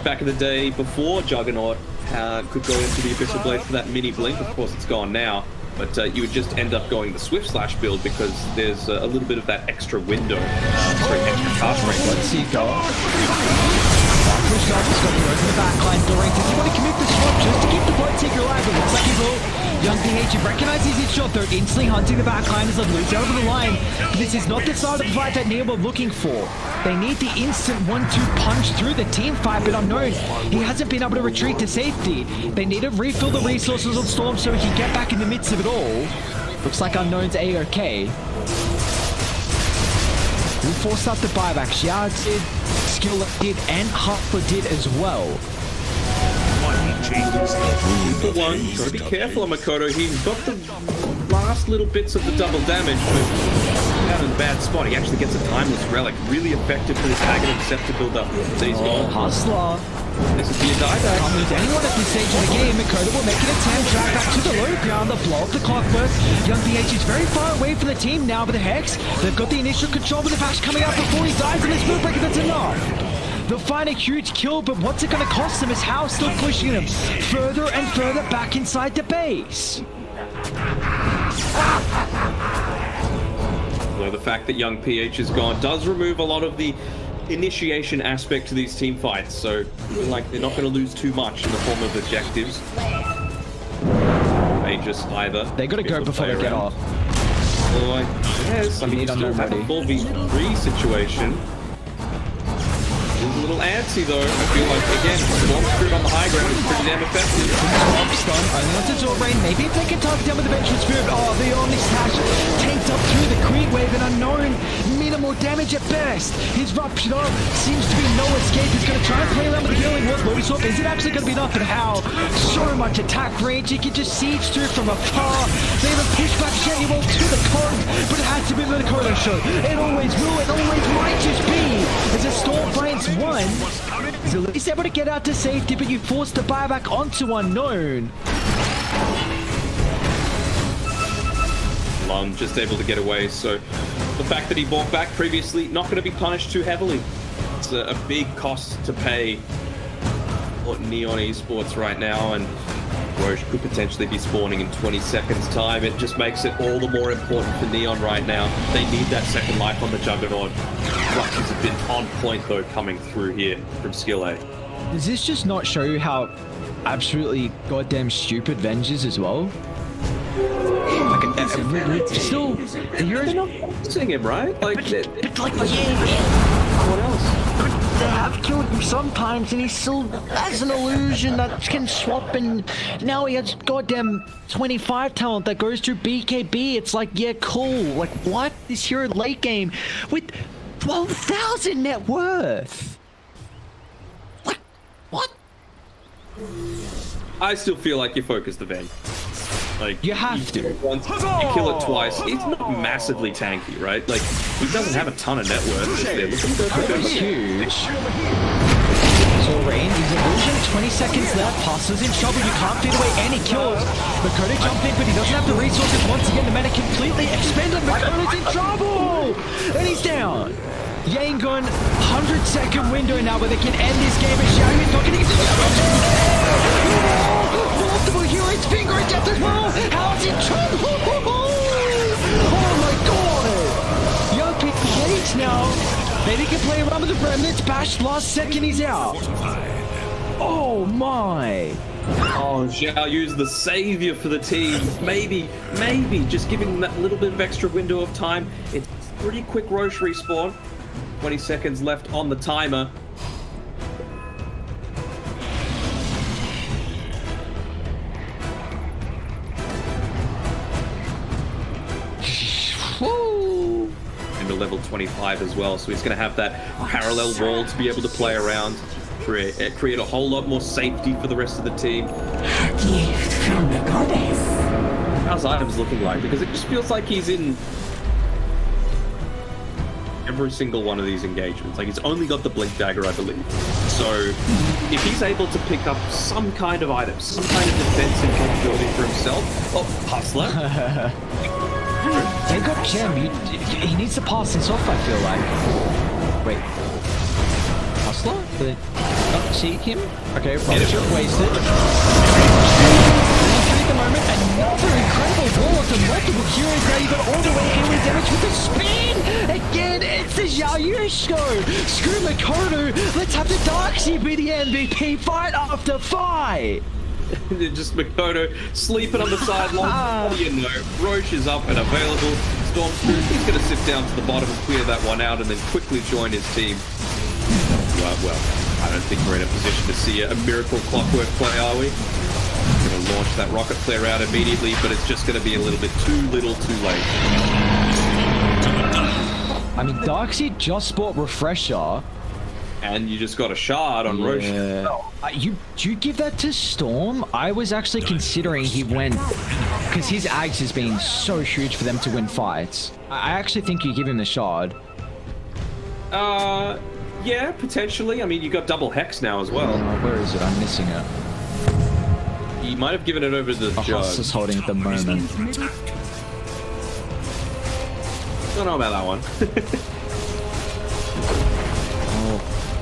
back in the day, before Juggernaut could go into the Abyssal Blade for that mini blink. Of course, it's gone now. But you would just end up going the Swift Slash build because there's a little bit of that extra window. Extra cast range. Let's see, go. Push up, he's got the open the backline. Doring, does he want to commit the swap just to keep the Bloodseeker alive? It looks like he will. Young PH recognizes his shot, though, instantly hunting the backline as it moves over the line. This is not the side of the fight that Neil were looking for. They need the instant 1-2 punch through the team fight, but Unknown, he hasn't been able to retreat to safety. They need to refill the resources on Storm so he can get back in the midst of it all. Looks like Unknown's A-OK. Who forced out the buyback? Xiao did, Skilla did, and Hopper did as well. For one, gotta be careful on Makoto. He's got the last little bits of the double damage, but out in a bad spot. He actually gets a Timeless Relic. Really effective for this Aghanim Scepter build-up. So he's gone. Hustler. This is the dieback. Can't lose anyone at this stage of the game. Makoto will make an attempt, drag back to the low ground, the blow up the clockwork. Young PH is very far away from the team now with the Hex. They've got the initial control with the Bash coming out before he dies, and this move breaker, that's enough. They'll find a huge kill, but what's it going to cost them? Is How still pushing them further and further back inside the base. Well, the fact that Young PH is gone does remove a lot of the initiation aspect to these team fights, so like they're not going to lose too much in the form of objectives. May just either. They got to go before they get off. Well, I guess. I mean, you still have a 4v3 situation. It's a little antsy though. I feel like, again, Storm Spirit on the high ground is pretty damn effective. Swap stun, only onto Zorain. Maybe if they can target down with the Vengeful Spirit. Oh, the Omni Slash tanked up through the Creed Wave, and Unknown, minimal damage at best. His Rupture seems to be no escape. He's going to try and play around with the Healing Ward. Lotus Swap, is it actually going to be enough? And How? So much attack range. He can just siege through from afar. They even push back Shenny Wall to the code, but it has to be the Dakota show. It always will, it always might just be. As a Storm finds one, he's at least able to get out to safety, but you force the buyback onto Unknown. Lum just able to get away, so the fact that he bought back previously not going to be punished too heavily. It's a big cost to pay for Neon Esports right now, and Roche could potentially be spawning in 20 seconds time. It just makes it all the more important for Neon right now. They need that second life on the Juggernaut. Ruptures have been on point though coming through here from Skill A. Does this just not show you how absolutely goddamn stupid Venge is as well? Like, still, They're not using him, right? Like, what else? They have killed him sometimes, and he still has an illusion that can swap, and now he has goddamn 25 talent that goes through BKB. It's like, yeah, cool. Like, what? This hero late game with 12,000 net worth. Like, what? I still feel like you focus the Ven. Like, you have to. Once you kill it twice, it's not massively tanky, right? Like, he doesn't have a ton of net worth. They're looking good. It's huge. rain. He's illusion. 20 seconds left. Passes in trouble. You can't feed away any kills. Makoto jumped in, but he doesn't have the resources. Once again, the mana completely expended. Makoto's in trouble! And he's down. Yangon, 100-second window now where they can end this game. And Xiaoyu's not going to get multiple heroes finger and death as well. How's in trouble? Oh my god! Young pick plates now. Maybe he can play around with the remnants. Bash last second, he's out. Oh my! Oh, Xiaoyu's the savior for the team. Maybe just giving them that little bit of extra window of time. It's pretty quick Roche respawn. 20 seconds left on the timer. Woo! Into level 25 as well, so he's going to have that parallel wall to be able to play around, create a whole lot more safety for the rest of the team. Gift from the goddess. How's items looking like? Because it just feels like he's in every single one of these engagements. Like, he's only got the blink dagger, I believe. So if he's able to pick up some kind of item, some kind of defensive capability for himself, Hustler. They got Gem. He needs to pass this off, I feel like. Wait. Hustler? Did they not see him? Okay, Roger wasted. At the moment, another incredible wall of multiple heroes now. You got all the way in with damage with the spin! Again, it's the Xiaoyu show! Screw Makoto! Let's have the Darkseid be the MVP fight after fight! Just Makoto sleeping on the sideline. What do you know? Roche is up and available. Stormscrew, he's going to sit down to the bottom and clear that one out and then quickly join his team. Well, I don't think we're in a position to see a miracle clockwork play, are we? We're going to launch that rocket flare out immediately, but it's just going to be a little bit too little too late. I mean, Darkseid just bought Refresher. And you just got a shard on Roche. You give that to Storm? I was actually considering he went, because his Ags has been so huge for them to win fights. I actually think you give him the shard. Yeah, potentially. I mean, you got double Hex now as well. Where is it? I'm missing it. You might have given it over to the judge. Hustler's holding at the moment. Don't know about that one.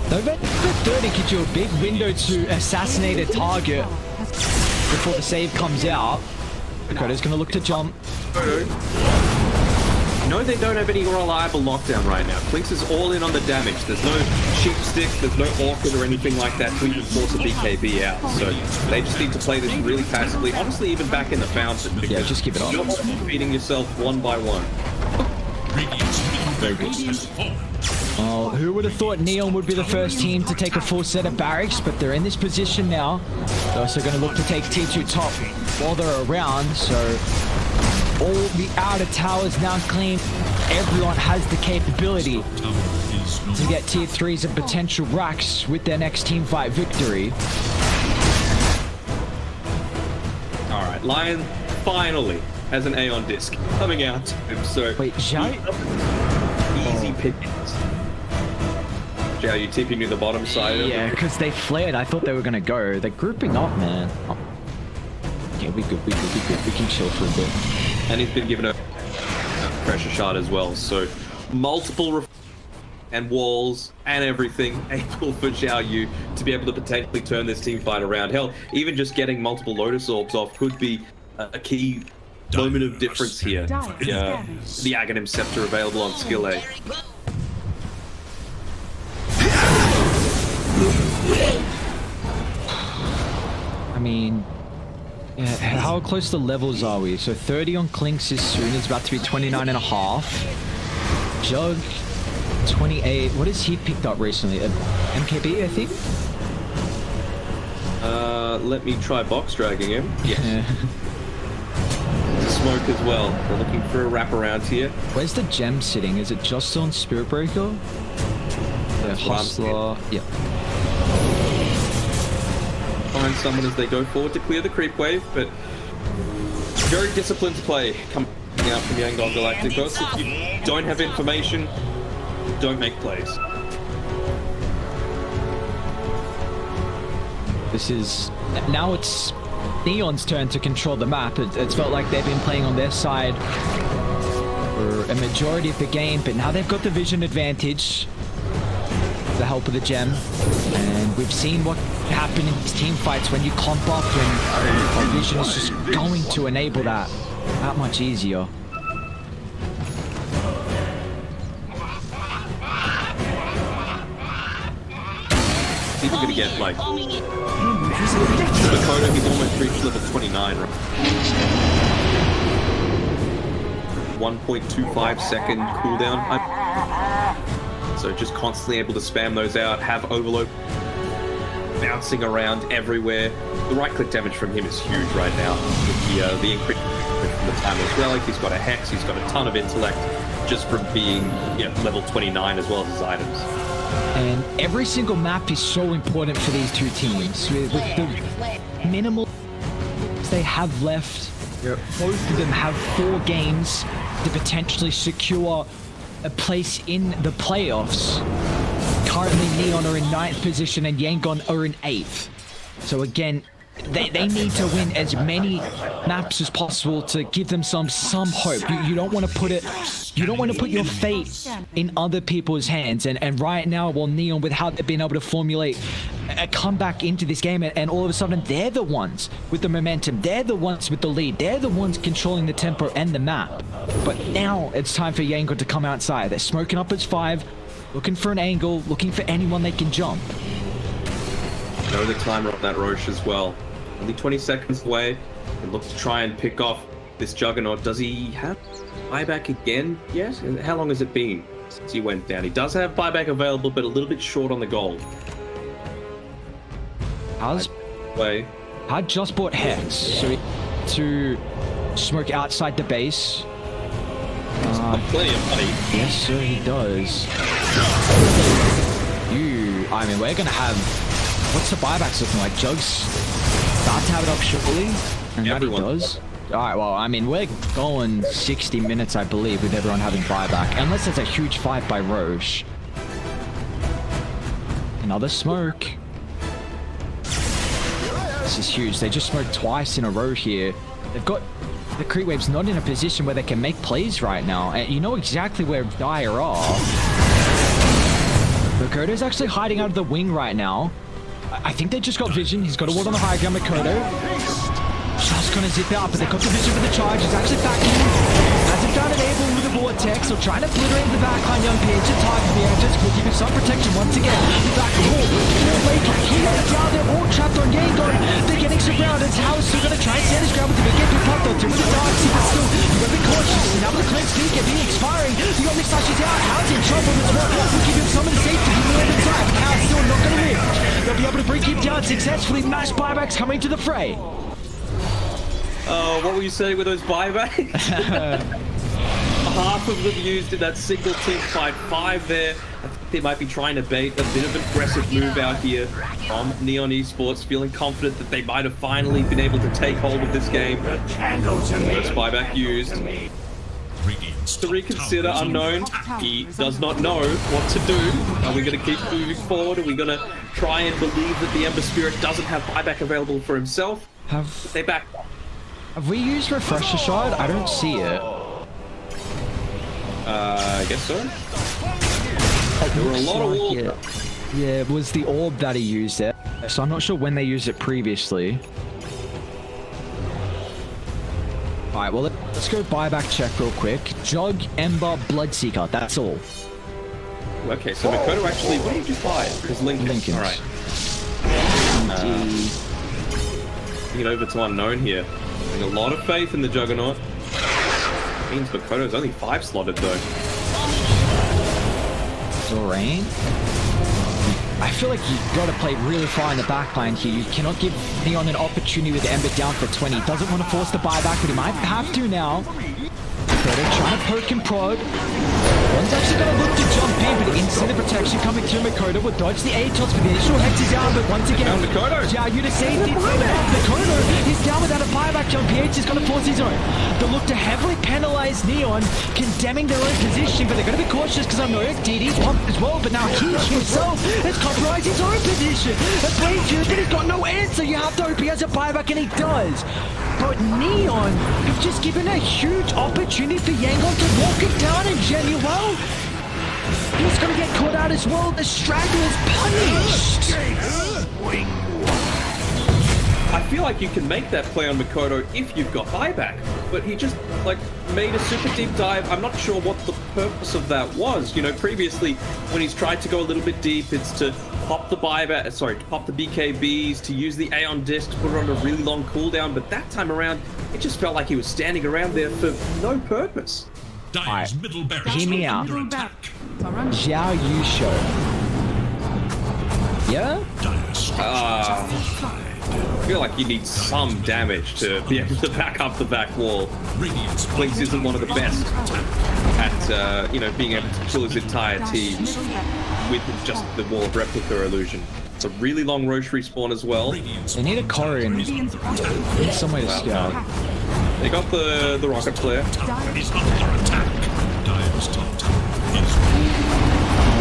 November 30 gives you a big window to assassinate a target before the save comes out. Dakota's going to look to jump. No, they don't have any reliable lockdown right now. Clinks is all in on the damage. There's no sheep stick, there's no orchid or anything like that to even force a BKB out. So they just need to play this really passively. Honestly, even back in the fountain. Yeah, just keep it on. You're feeding yourself one by one. Very good. Oh, who would have thought Neon would be the first team to take a full set of barracks, but they're in this position now. They're also going to look to take T2 top while they're around, so all the outer towers now clean. Everyone has the capability to get tier 3s and potential racks with their next team fight victory. Alright, Lion finally has an Aeon disc coming out to him, so... Wait, Xiao? Easy pickings. Xiao, you tipping to the bottom side? Yeah, because they flared. I thought they were going to go. They're grouping up, man. Oh. Yeah, we good. We can chill for a bit. And he's been given a pressure shot as well, so multiple and walls and everything able for Xiaoyu to be able to potentially turn this team fight around. Hell, even just getting multiple Lotus Orbs off could be a key moment of difference here. Yeah, the Aghanim Scepter available on skill A. I mean, yeah, how close to levels are we? So 30 on Clinks is soon. It's about to be 29 and a half. Jug, 28. What has he picked up recently? MKB, I think? Let me try box dragging him. Yes. Smoke as well. We're looking for a wraparound here. Where's the gem sitting? Is it just on Spirit Breaker? Yeah, Hustler. Yep. Find someone as they go forward to clear the creep wave, but very disciplined play coming out from Yangon Galacticos. If you don't have information, don't make plays. This is... Now it's Neon's turn to control the map. It's felt like they've been playing on their side for a majority of the game, but now they've got the vision advantage with the help of the gem. And we've seen what happen in these team fights when you clump up, and our vision is just going to enable that much easier. He's even gonna get like Dakota, he's almost reached level 29, right? 1.25 second cooldown. So just constantly able to spam those out, have overload bouncing around everywhere. The right click damage from him is huge right now. With the increase from the Timeless Relic, he's got a Hex, he's got a ton of intellect just from being level 29 as well as his items. And every single map is so important for these two teams. With the minimal they have left, both of them have 4 games to potentially secure a place in the playoffs. Currently, Neon are in 9th position and Yangon are in 8th. So again, they need to win as many maps as possible to give themselves some hope. You don't want to put it, you don't want to put your fate in other people's hands. And right now, well, Neon, with how they've been able to formulate a comeback into this game, and all of a sudden they're the ones with the momentum, they're the ones with the lead, they're the ones controlling the tempo and the map. But now it's time for Yangon to come outside. They're smoking up as 5, looking for an angle, looking for anyone they can jump. Know the timer on that Roche as well. Only 20 seconds away. And look to try and pick off this Juggernaut. Does he have buyback again yet? And how long has it been since he went down? He does have buyback available, but a little bit short on the gold. I just bought Hex, so to smoke outside the base. Plenty of money. Yes, sir, he does. I mean, we're gonna have... What's the buybacks looking like? Jugs start to have it up shortly, and that he does. Alright, well, I mean, we're going 60 minutes, I believe, with everyone having buyback. Unless there's a huge fight by Roche. Another smoke. This is huge. They just smoked twice in a row here. They've got... The creep wave's not in a position where they can make plays right now. And you know exactly where Dire are. Makoto's actually hiding out of the wing right now. I think they just got vision. He's got a ward on the high ground. Makoto just gonna zip out, but they got the vision for the charge. He's actually backing. Hasn't found an able with the vortex, or trying to obliterate the backline. Young Peach to target the edges. Will give him some protection once again. The back wall. They're all trapped on Yangon. They're getting surrounded. How is he gonna try and stand his ground with the big get pop though? Two with the dark see, but still, you gotta be cautious. Now with the cleanse do get being expiring. The only slashes out. How's in trouble as well? We'll give him some of the safety. He will attack. How's still not gonna live. They'll be able to bring him down successfully. Mass buybacks coming to the fray. Oh, what were you saying with those buybacks? Half of them used in that single team fight. 5 there. I think they might be trying to bait a bit of an aggressive move out here from Neon Esports, feeling confident that they might have finally been able to take hold of this game. First buyback used. To reconsider Unknown. He does not know what to do. Are we going to keep moving forward? Are we going to try and believe that the Ember Spirit doesn't have buyback available for himself? They back up. Have we used Refresher Shard? I don't see it. I guess so. There were a lot of walls. Yeah, it was the orb that he used it. So I'm not sure when they used it previously. Alright, well, let's go buyback check real quick. Jug, Ember, Bloodseeker, that's all. Okay, so Makoto actually, what did you just buy? Because Lincoln. Alright. Bring it over to Unknown here. Having a lot of faith in the Juggernaut. Means Makoto's only 5 slotted though. Zorain? I feel like you gotta play really far in the backline here. You cannot give Neon an opportunity with Ember down for 20. He doesn't want to force the buyback, but he might have to now. Makoto trying to poke and prod. One's actually gonna look to jump in, but instant protection coming through. Makoto will dodge the A-toss, but the initial hex is down, but once again, Makoto! Yeah, you to safety. Makoto is down without a buyback. John PH is going to force his own. They'll look to heavily penalize Neon, condemning their own position, but they're going to be cautious because I know DD's pumped as well, but now he himself has compromised his own position. And Blaze here, but he's got no answer. You have to hope he has a buyback, and he does. But Neon have just given a huge opportunity for Yangon to walk it down, and Genuel, he's going to get caught out as well. The Straggler's punished. I feel like you can make that play on Mikoto if you've got buyback, but he just like made a super deep dive. I'm not sure what the purpose of that was. You know, previously when he's tried to go a little bit deep, it's to pop the buyback, to pop the BKBs, to use the Aeon disc to put it on a really long cooldown. But that time around, it just felt like he was standing around there for no purpose. Dire's middle barracks Hear me out. under attack. Xiao Yusho. Yeah? Dire's structures I feel like you need some damage to be able to back up the back wall. Radiant's Blinks isn't one of the best at, you know, being able to kill his entire team with just the wall of replica illusion. It's a really long Roche respawn as well. They need a Korean. Need somewhere to scout. They got the rocket flare. is under attack. Dire's top tower is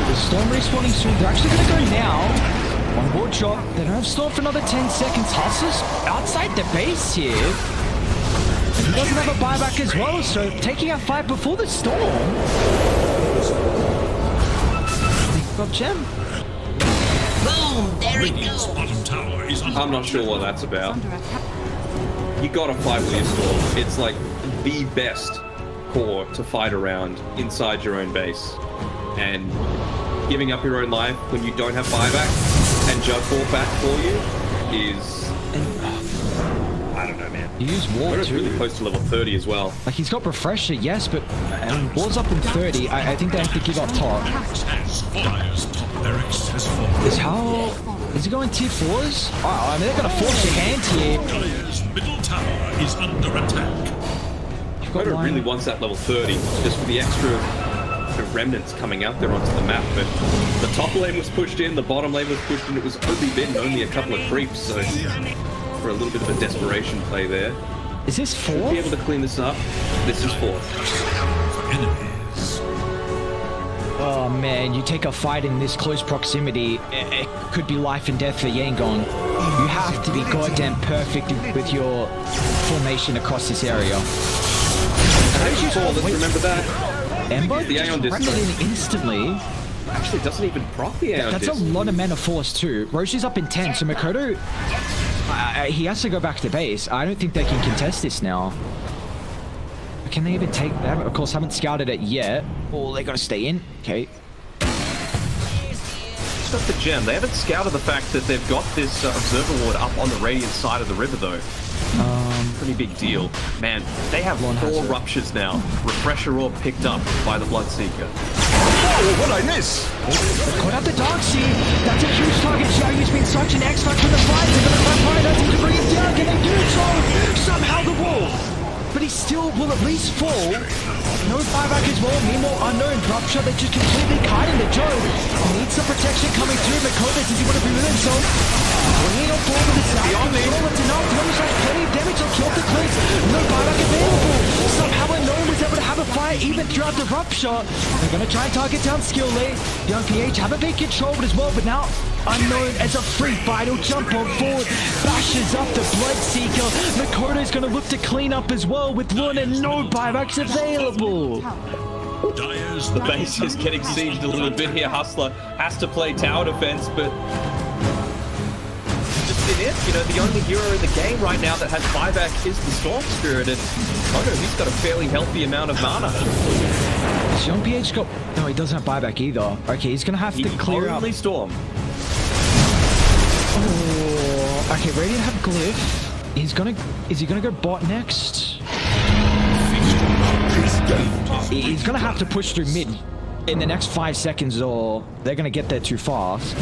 The Storm respawning soon. They're actually going to go now. One board shot. They don't have Storm for another 10 seconds. Hustlers outside the base here. He doesn't have a buyback as well, so taking a fight before the Storm. Got Gem. Boom! There it Radiant's goes. bottom tower is under I'm not sure what that's about. You gotta fight with your Storm. It's like the best core to fight around inside your own base. And giving up your own life when you don't have buyback and Jug fall back for you is... I don't know, man. You use Wall It's too. really close to level 30 as well. Like, he's got Refresher, yes, but Wall's up in 30. I think they have to give up top. has fallen. Dire's top barracks has fallen. Is how... Is he going tier 4s? Oh, I mean, they're going to force your hand here. Dire's middle tower is under attack. You've got Kodo line- really wants that level 30 just for the extra remnants coming out there onto the map, but the top lane was pushed in, the bottom lane was pushed in. It was only a couple of creeps, so for a little bit of a desperation play there. Is this Should 4? be able to clean this up. This is 4. For enemies. Oh man, you take a fight in this close proximity, it could be life and death for Yangon. You have to be goddamn perfect with your formation across this area. Let's remember that. Ember The Aeon just disc. ran it in instantly. Actually, doesn't even proc the Aeon That's a disc. lot of mana force too. Roshi's up in 10, so Mikoto, he has to go back to base. I don't think they can contest this now. Can they even take that? Of course, haven't scouted it yet. Oh, they gotta stay in. Okay. It's got the gem. They haven't scouted the fact that they've got this observer ward up on the radiant side of the river, though. Pretty big deal. Man, they have Lon has 4 it. ruptures now. Refresher orb picked up by the Bloodseeker. Oh, what'd I miss? Caught out the Darkseid. That's a huge target. Xiaoyu's been such an X-Factor in the fight. They're gonna find Prioritizing to bring him down. Can they do so? Somehow the wall. But he still will at least fall. No buyback as well. Meanwhile, unknown rupture. They're just completely kiting the Joe. Needs some protection coming through. Mikoto, does he want to be with himself? Bringing on board with the South. It's enough. Rose has plenty of damage on kill the place. No buyback available. Somehow unknown was able to have a fight even throughout the rupture. They're going to try and target down skill lane. Young PH haven't been controlled as well, but now unknown as a free fight. He'll jump on board. Bashes up the Bloodseeker. Makoto's going to look to clean up as well with Luna. No buybacks available. Dire's The base is getting sieged a little bit here. Hustler has to play tower defense, but Just been it. You know, the only hero in the game right now that has buyback is the Storm Spirit, and Kodo, he's got a fairly healthy amount of mana. Young PH got... No, he doesn't have buyback either. Okay, he's going to have to clear up... Only Storm. Oh, okay, Radiant have Glyph. He's gonna... Is he gonna go bot next? He's gonna have to push through mid in the next 5 seconds, or they're gonna get there too fast.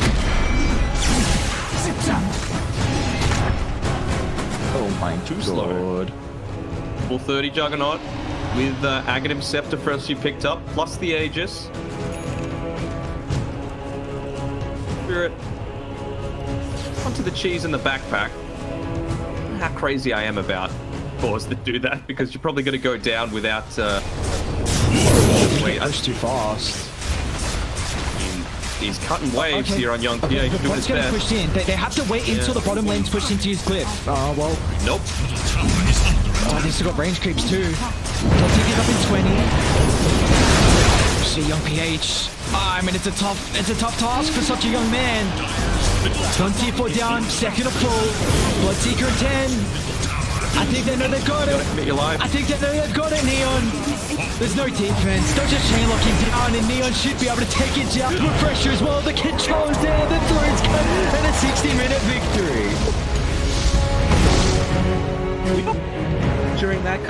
Oh my Too slow. god. Full 30 Juggernaut with Aghanim Scepter first you picked up, plus the Aegis. Spirit. Onto the cheese in the backpack. How crazy I am about cores that do that because you're probably going to go down without. Wait, That's too fast. he's cutting waves here on Young PA. The Doing bot's his getting best. pushed in. They have to wait until the bottom lane's pushed into his cliff. Well. Nope. Oh, they still got range creeps too. They'll take it up in 20. See Young PH. I mean, it's a tough task for such a young man. 24 down, second of full. Bloodseeker 10. I think they know they've got it. Commit your life. I think they know they've got it, Neon. There's no defense. Don't just chain lock him down, and Neon should be able to take it down. Put pressure as well. The control's there. The throat's cut, and a 60-minute victory. During that.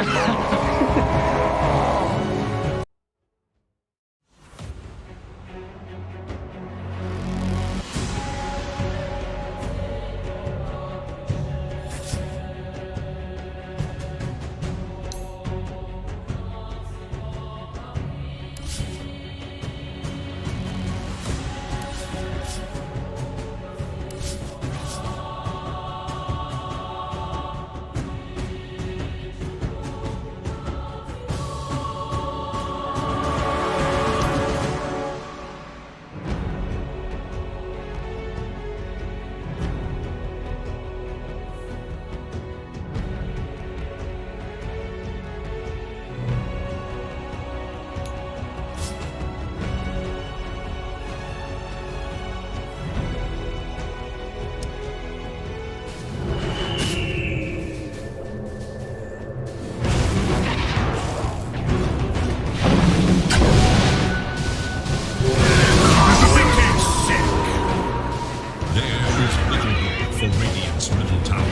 For Radiant's middle tower.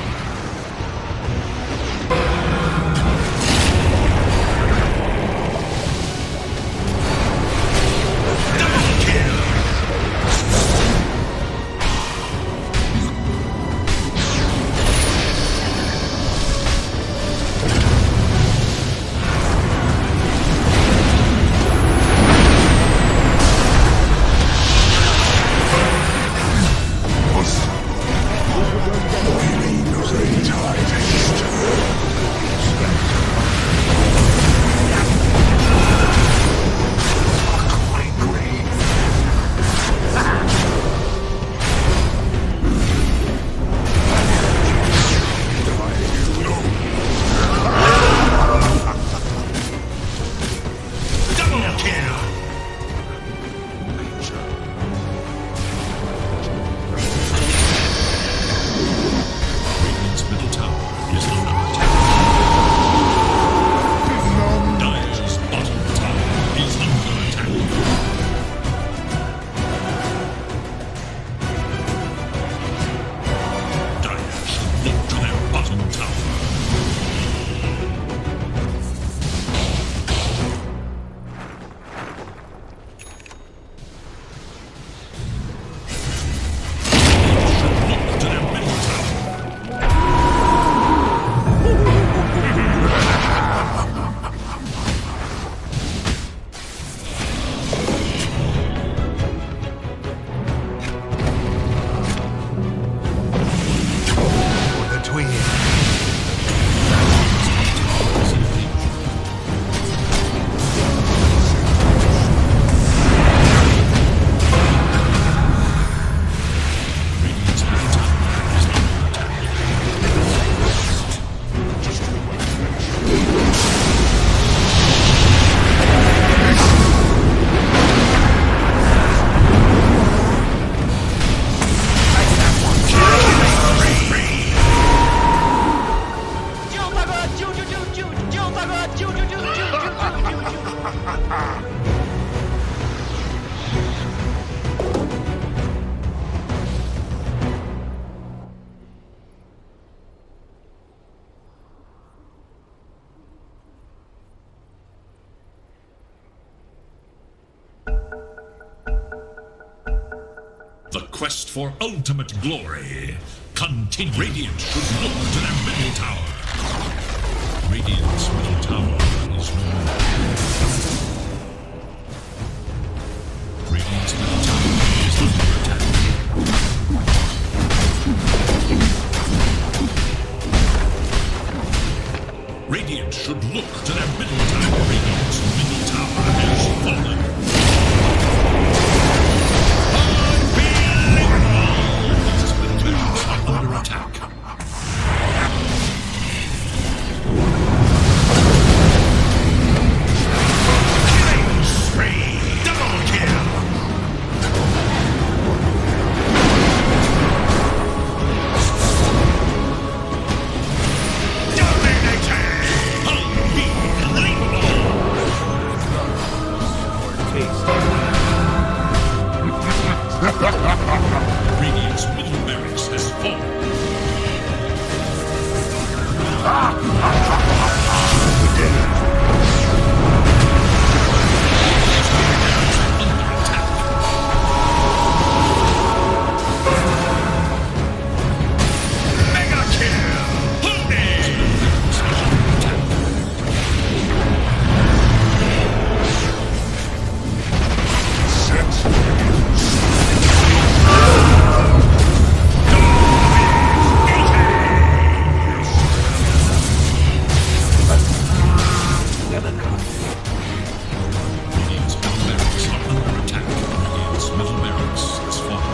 The quest for ultimate glory continues. Radiant should look to their middle tower. Radiant's middle tower is no more. Radiant's middle tower is under attack. Radiant should look to their middle tower. Radiant's middle tower has fallen. Unbelievable! Under attack. Killing spree! Double kill! Radiant's middle barracks has fallen. Under attack. Mega kill! Radiant's middle barracks are under attack. Radiant's middle barracks has fallen.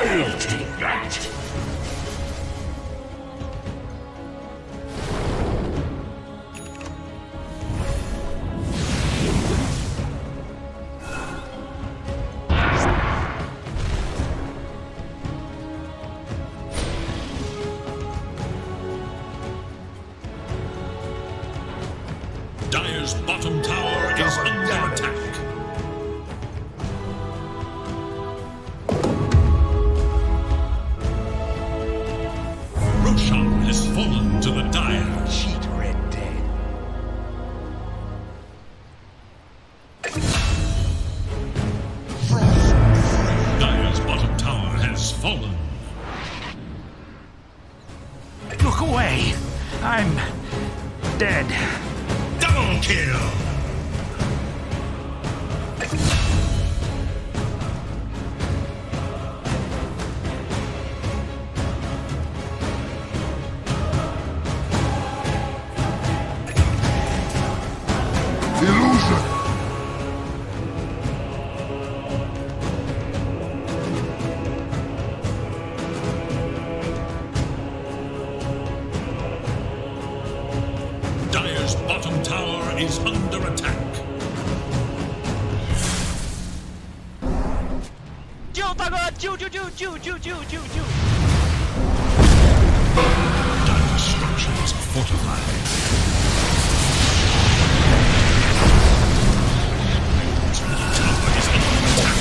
I'll take that. Dire's bottom tower is under attack. Roshan has fallen to the Dire. Cheat Red Dead. Dire's bottom tower has fallen. Look away. I'm dead. Double kill! Illusion! Dire's bottom tower is under attack. Dire structures are fortified. Its middle tower is under attack.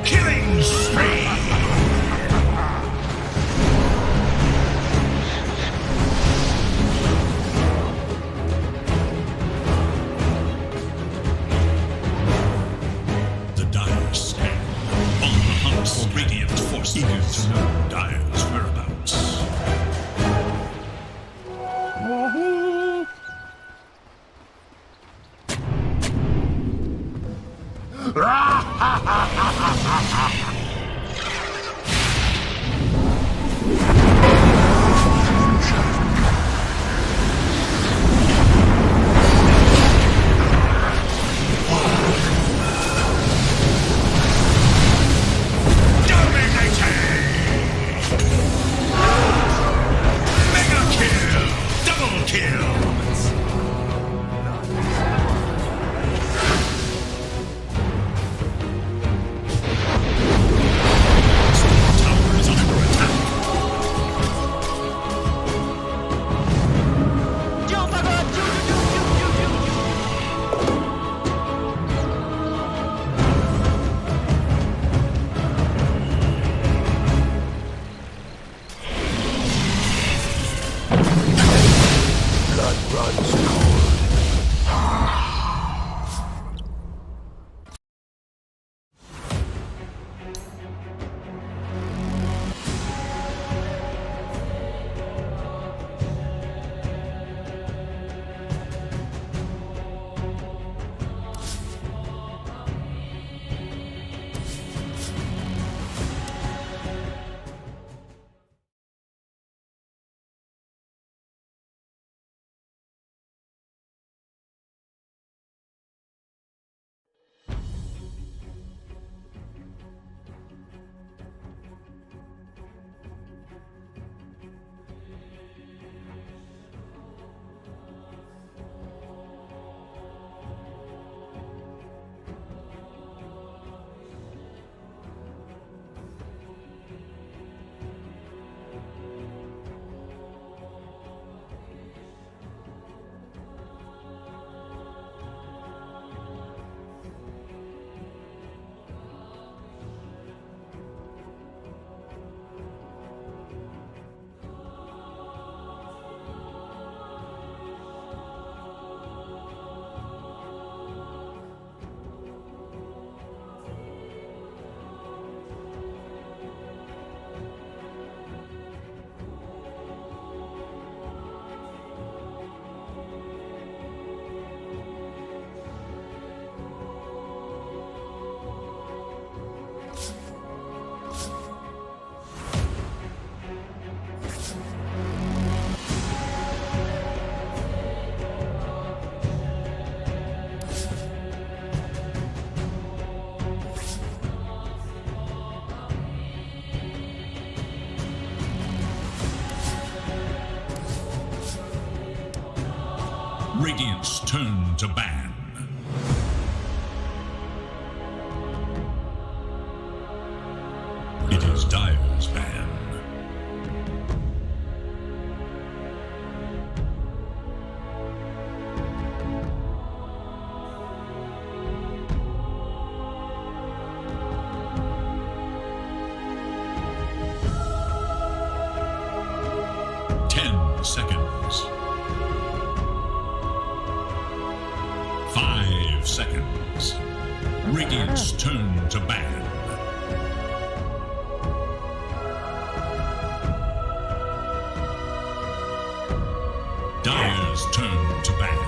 Killing spree! kill. Tower is under attack. Blood runs cold. Radiant's turn to ban. It is Dire's ban. Seconds. 5 seconds. Radiant's turn to ban. Dire's turn to ban.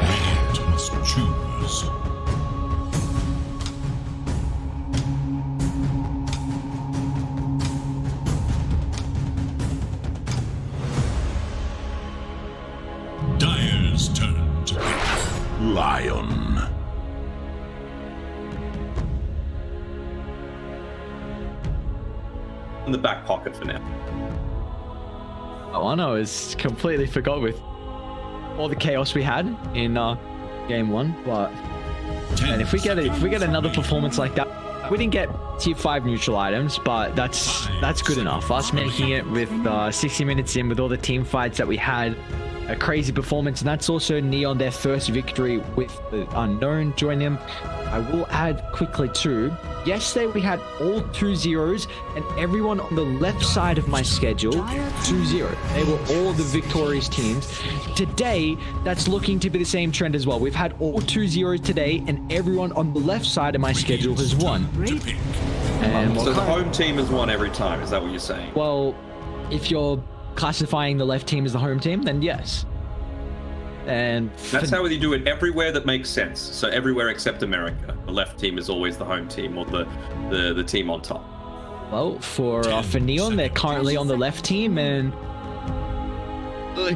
Radiant must choose. Dire's turn to ban. Lion. In the back pocket for now. Oh, I know, it's completely forgot with all the chaos we had in game 1, but and if we get another performance like that, we didn't get tier 5 neutral items, but that's good enough. Us making it with 60 minutes in with all the team fights that we had, a crazy performance, and that's also Neon their first victory with the unknown join him. I will add quickly too, yesterday we had all 2-0s and everyone on the left side of my schedule 2-0. They were all the victorious teams. Today, that's looking to be the same trend as well. We've had all 2-0s today and everyone on the left side of my schedule has won. And so the home team has won every time, is that what you're saying? Well, if you're classifying the left team as the home team, then yes. And that's how you do it everywhere that makes sense. So everywhere except America, the left team is always the home team or the team on top. Well, for Neon, they're currently on the left team, and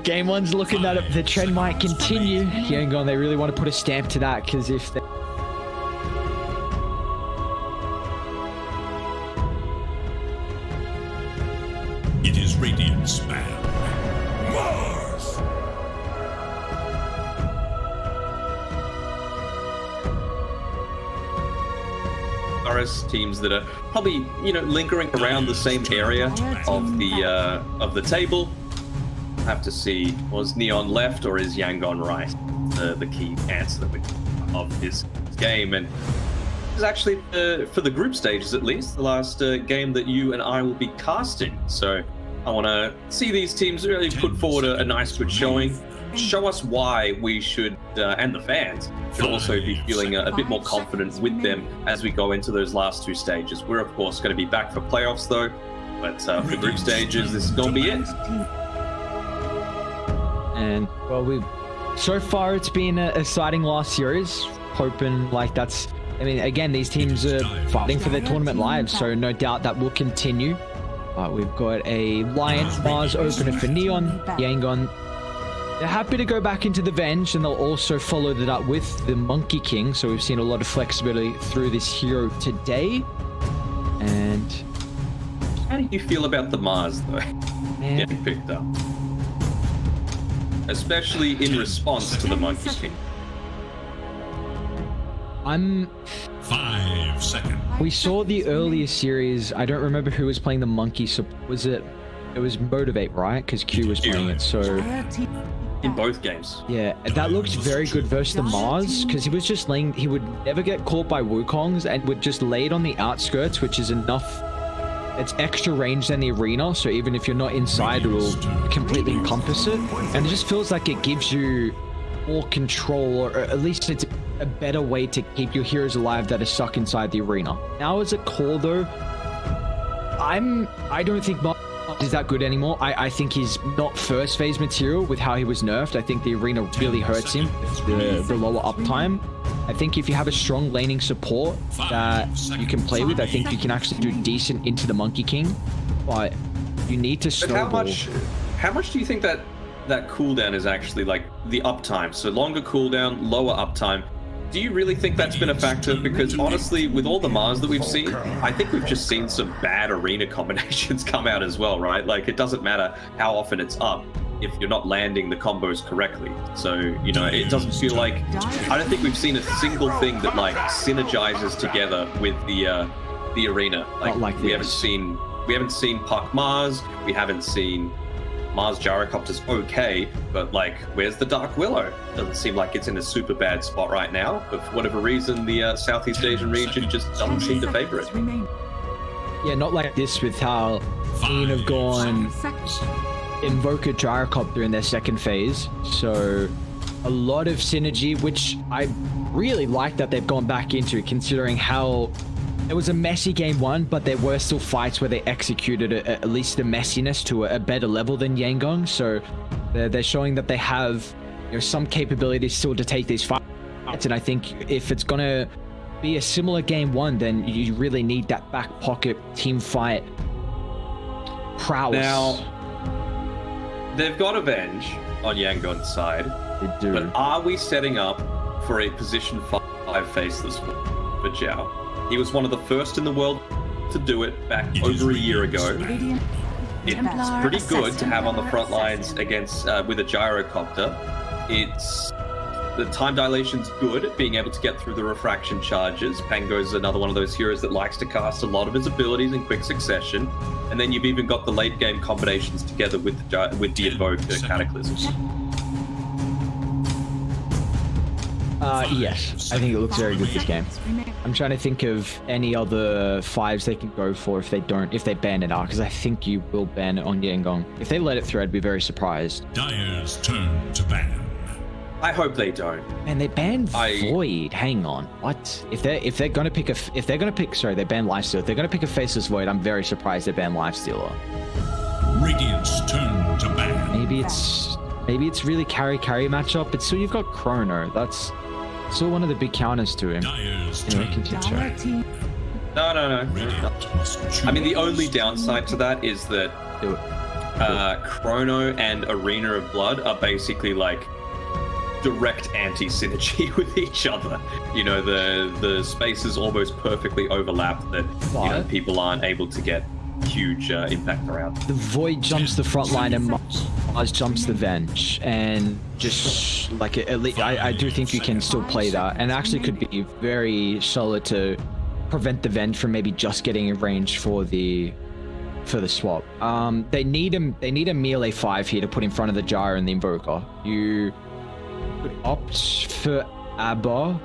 game 1's looking that the trend might continue. Yangon, they really want to put a stamp to that, because if they It is Radiant's ban. Mars! RS teams that are probably, you know, lingering around the same area of the table. Have to see, was Neon left or is Yangon right? The key answer that we of this game, and is actually for the group stages at least the last game that you and I will be casting. So I want to see these teams really put forward a nice good showing. Show us why we should, and the fans should also be feeling a bit more confident with them as we go into those last two stages. We're of course going to be back for playoffs though, but for group stages, this is going to be it. And well, so far it's been an exciting last series. Hoping like that's. I mean, again, these teams are fighting for their tournament lives, so no doubt that will continue. We've got a Lion Mars opener for Neon, Yangon. They're happy to go back into the Venge, and they'll also follow that up with the Monkey King. So we've seen a lot of flexibility through this hero today. And how do you feel about the Mars though? Man. Getting picked up, especially in response to the Monkey King. I'm 5 seconds. We saw the earlier series. I don't remember who was playing the monkey. So was it? It was Motivate, right? Because Q was playing it. So in both games. Yeah, that looked very good versus the Mars because he was just laying. He would never get caught by Wukongs and would just lay it on the outskirts, which is enough. It's extra range than the arena, so even if you're not inside, it will completely encompass it. And it just feels like it gives you more control, or at least it's a better way to keep your heroes alive that are stuck inside the arena. Now as a core though, I don't think Mars is that good anymore. I think he's not first phase material with how he was nerfed. I think the arena really hurts him with the lower uptime. I think if you have a strong laning support that you can play with, I think you can actually do decent into the Monkey King, but you need to snowball. How much do you think that cooldown is actually, like, the uptime? So longer cooldown, lower uptime. Do you really think that's been a factor? Because honestly, with all the Mars that we've seen, I think we've just seen some bad arena combinations come out as well, right? Like, it doesn't matter how often it's up if you're not landing the combos correctly. So, you know, it doesn't feel like... I don't think we've seen a single thing that, like, synergizes together with the arena. Like we haven't seen Puck Mars, we haven't seen... Mars Gyrocopter's okay, but like, where's the Dark Willow? Doesn't seem like it's in a super bad spot right now, but for whatever reason, the Southeast Asian region just doesn't seem to favor it. Yeah, not like this with how Ian have gone Invoker Gyrocopter in their second phase, so a lot of synergy, which I really like that they've gone back into, considering how it was a messy game one, but there were still fights where they executed at least the messiness to a better level than Yangon. So they're showing that they have, you know, some capability still to take these fights. And I think if it's gonna be a similar game one, then you really need that back pocket team fight prowess. Now, they've got Avenge on Yangon's side. They do. But are we setting up for a position 5 faceless for Zhao? He was one of the first in the world to do it back over a year ago. It's pretty good to have on the front lines against with a gyrocopter. The time dilation's good, being able to get through the refraction charges. Pango's another one of those heroes that likes to cast a lot of his abilities in quick succession. And then you've even got the late game combinations together with the Invoker Cataclysms. Yes, I think it looks very good this game. I'm trying to think of any other 5s they can go for if they ban it out, because I think you will ban it on Yangon. If they let it through, I'd be very surprised. Dire's turn to ban. I hope they don't. And they banned Void. Hang on, what? If they're gonna pick sorry, they banned Lifestealer. If they're gonna pick a faceless Void, I'm very surprised they banned Lifestealer. Radiant's turn to ban. Maybe it's really carry matchup, but still you've got Chrono. That's still one of the big counters to him. Anyway, continue. No. I mean, the only downside to that is that Chrono and Arena of Blood are basically like direct anti-synergy with each other. You know, the spaces almost perfectly overlap that, you know, people aren't able to get huge impact around. The Void jumps the front line and Mars jumps the Venge, and just like at least I do think you can still play that, and actually could be very solid to prevent the Venge from maybe just getting in range for the swap. They need a melee 5 here to put in front of the Gyro and the Invoker. You could opt for Abba.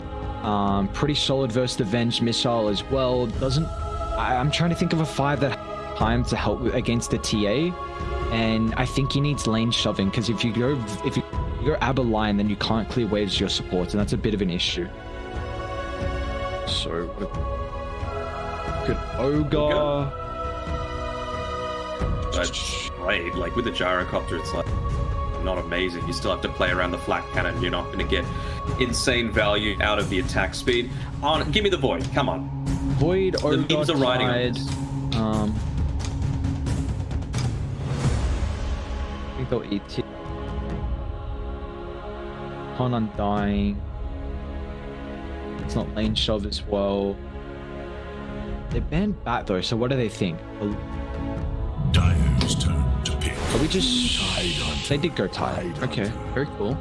Pretty solid versus the Venge missile as well. I'm trying to think of a 5 that has time to help against the TA, and I think he needs lane shoving, because if you go Abba line, then you can't clear waves to your supports, and that's a bit of an issue. So good Ogre. But right, like with the gyrocopter, it's like not amazing. You still have to play around the flak cannon. You're not going to get insane value out of the attack speed. Give me the Void. Come on. Void, Ogre, the memes are riding on Tide. this. I think they'll eat it. Con Undying. It's not lane shove as well. They banned Bat though, so what do they think? Dire's turn to pick. Are we just... They did go Tide. Okay, very cool.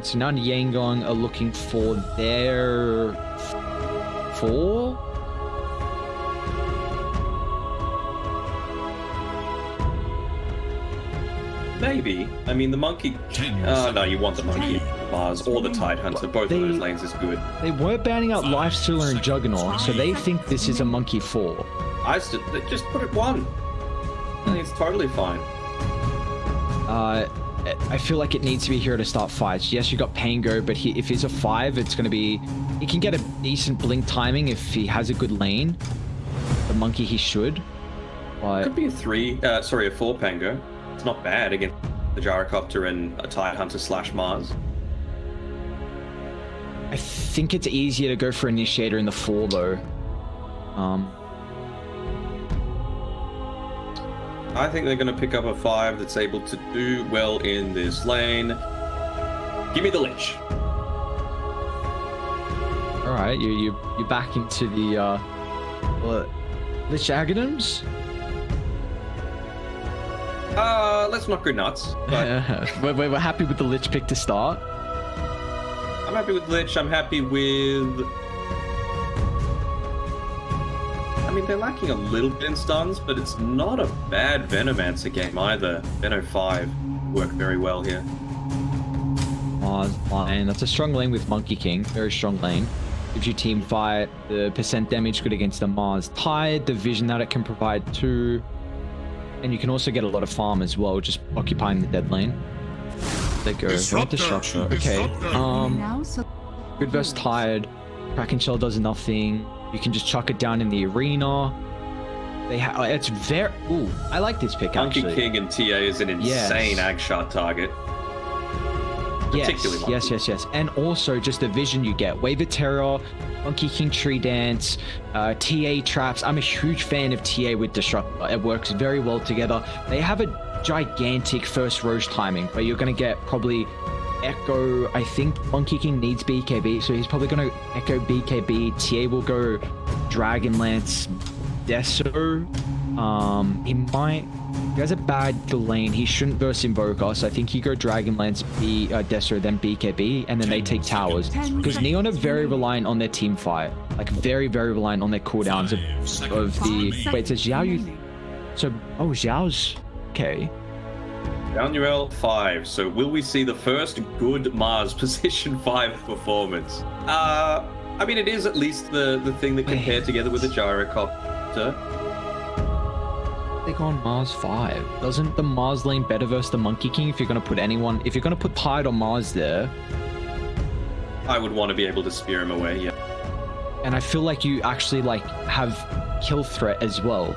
So now Yangon are looking for their 4? Maybe. I mean, the monkey. No, you want the monkey, Mars, or the Tide Hunter. Both of those lanes is good. They were banning out Lifestealer and Juggernaut, so they think this is a monkey 4. They just put it 1. I think it's totally fine. I feel like it needs to be here to start fights. Yes, you got Pango, but if he's a 5, it's going to be... He can get a decent blink timing if he has a good lane. The monkey he should. But... Could be a 4 Pango. It's not bad against the gyrocopter and a Tide Hunter / Mars. I think it's easier to go for Initiator in the 4 though. I think they're going to pick up a 5 that's able to do well in this lane. Give me the Lich. All right, you're back into the Lich Aghanims. Let's not go nuts. But we're happy with the Lich pick to start. I'm happy with Lich. I'm happy with... I mean, they're lacking a little bit in stuns, but it's not a bad Venomancer game either. Veno 5 work very well here. Mars lane. That's a strong lane with Monkey King. Very strong lane. Gives you team fight. The percent damage good against the Mars Tide. The vision that it can provide too. And you can also get a lot of farm as well, just occupying the dead lane. There go. Disruptor. Okay. Good versus Tide. Kraken Shell does nothing. You can just chuck it down in the arena. It's very... Ooh, I like this pick, Monkey actually. King and TA is an insane Agshot target. Yes. And also just the vision you get. Wave of Terror, Monkey King Tree Dance, TA traps. I'm a huge fan of TA with Disrupt. It works very well together. They have a gigantic first Roche timing, but you're going to get probably Echo. I think Monkey King needs BKB, so he's probably going to Echo BKB. TA will go Dragonlance Deso. He has a bad lane. He shouldn't verse Invoker, so I think you go Dragonlance, Deso, then BKB, and then they take towers. Because Neon are very reliant on their team fight. Like, very, very reliant on their cooldowns of the... Wait, it says Xiao... Xiao's... Okay. Down UL 5. So will we see the first good Mars position 5 performance? I mean, it is at least the thing that can pair together with the gyrocopter. They go on Mars 5. Doesn't the Mars lane better versus the Monkey King if you're going to put anyone... If you're going to put Tide or Mars there? I would want to be able to spear him away, yeah. And I feel like you actually, like, have kill threat as well.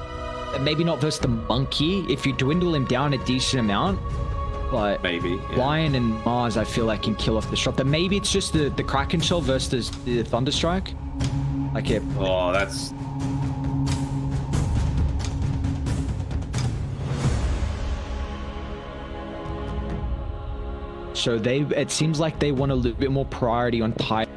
Maybe not versus the Monkey, if you dwindle him down a decent amount. But maybe, yeah. Lion and Mars, I feel like, can kill off the Disruptor. Maybe it's just the Kraken Shell versus the Thunderstrike. Like it... Oh, that's... So it seems like they want a little bit more priority on Tide.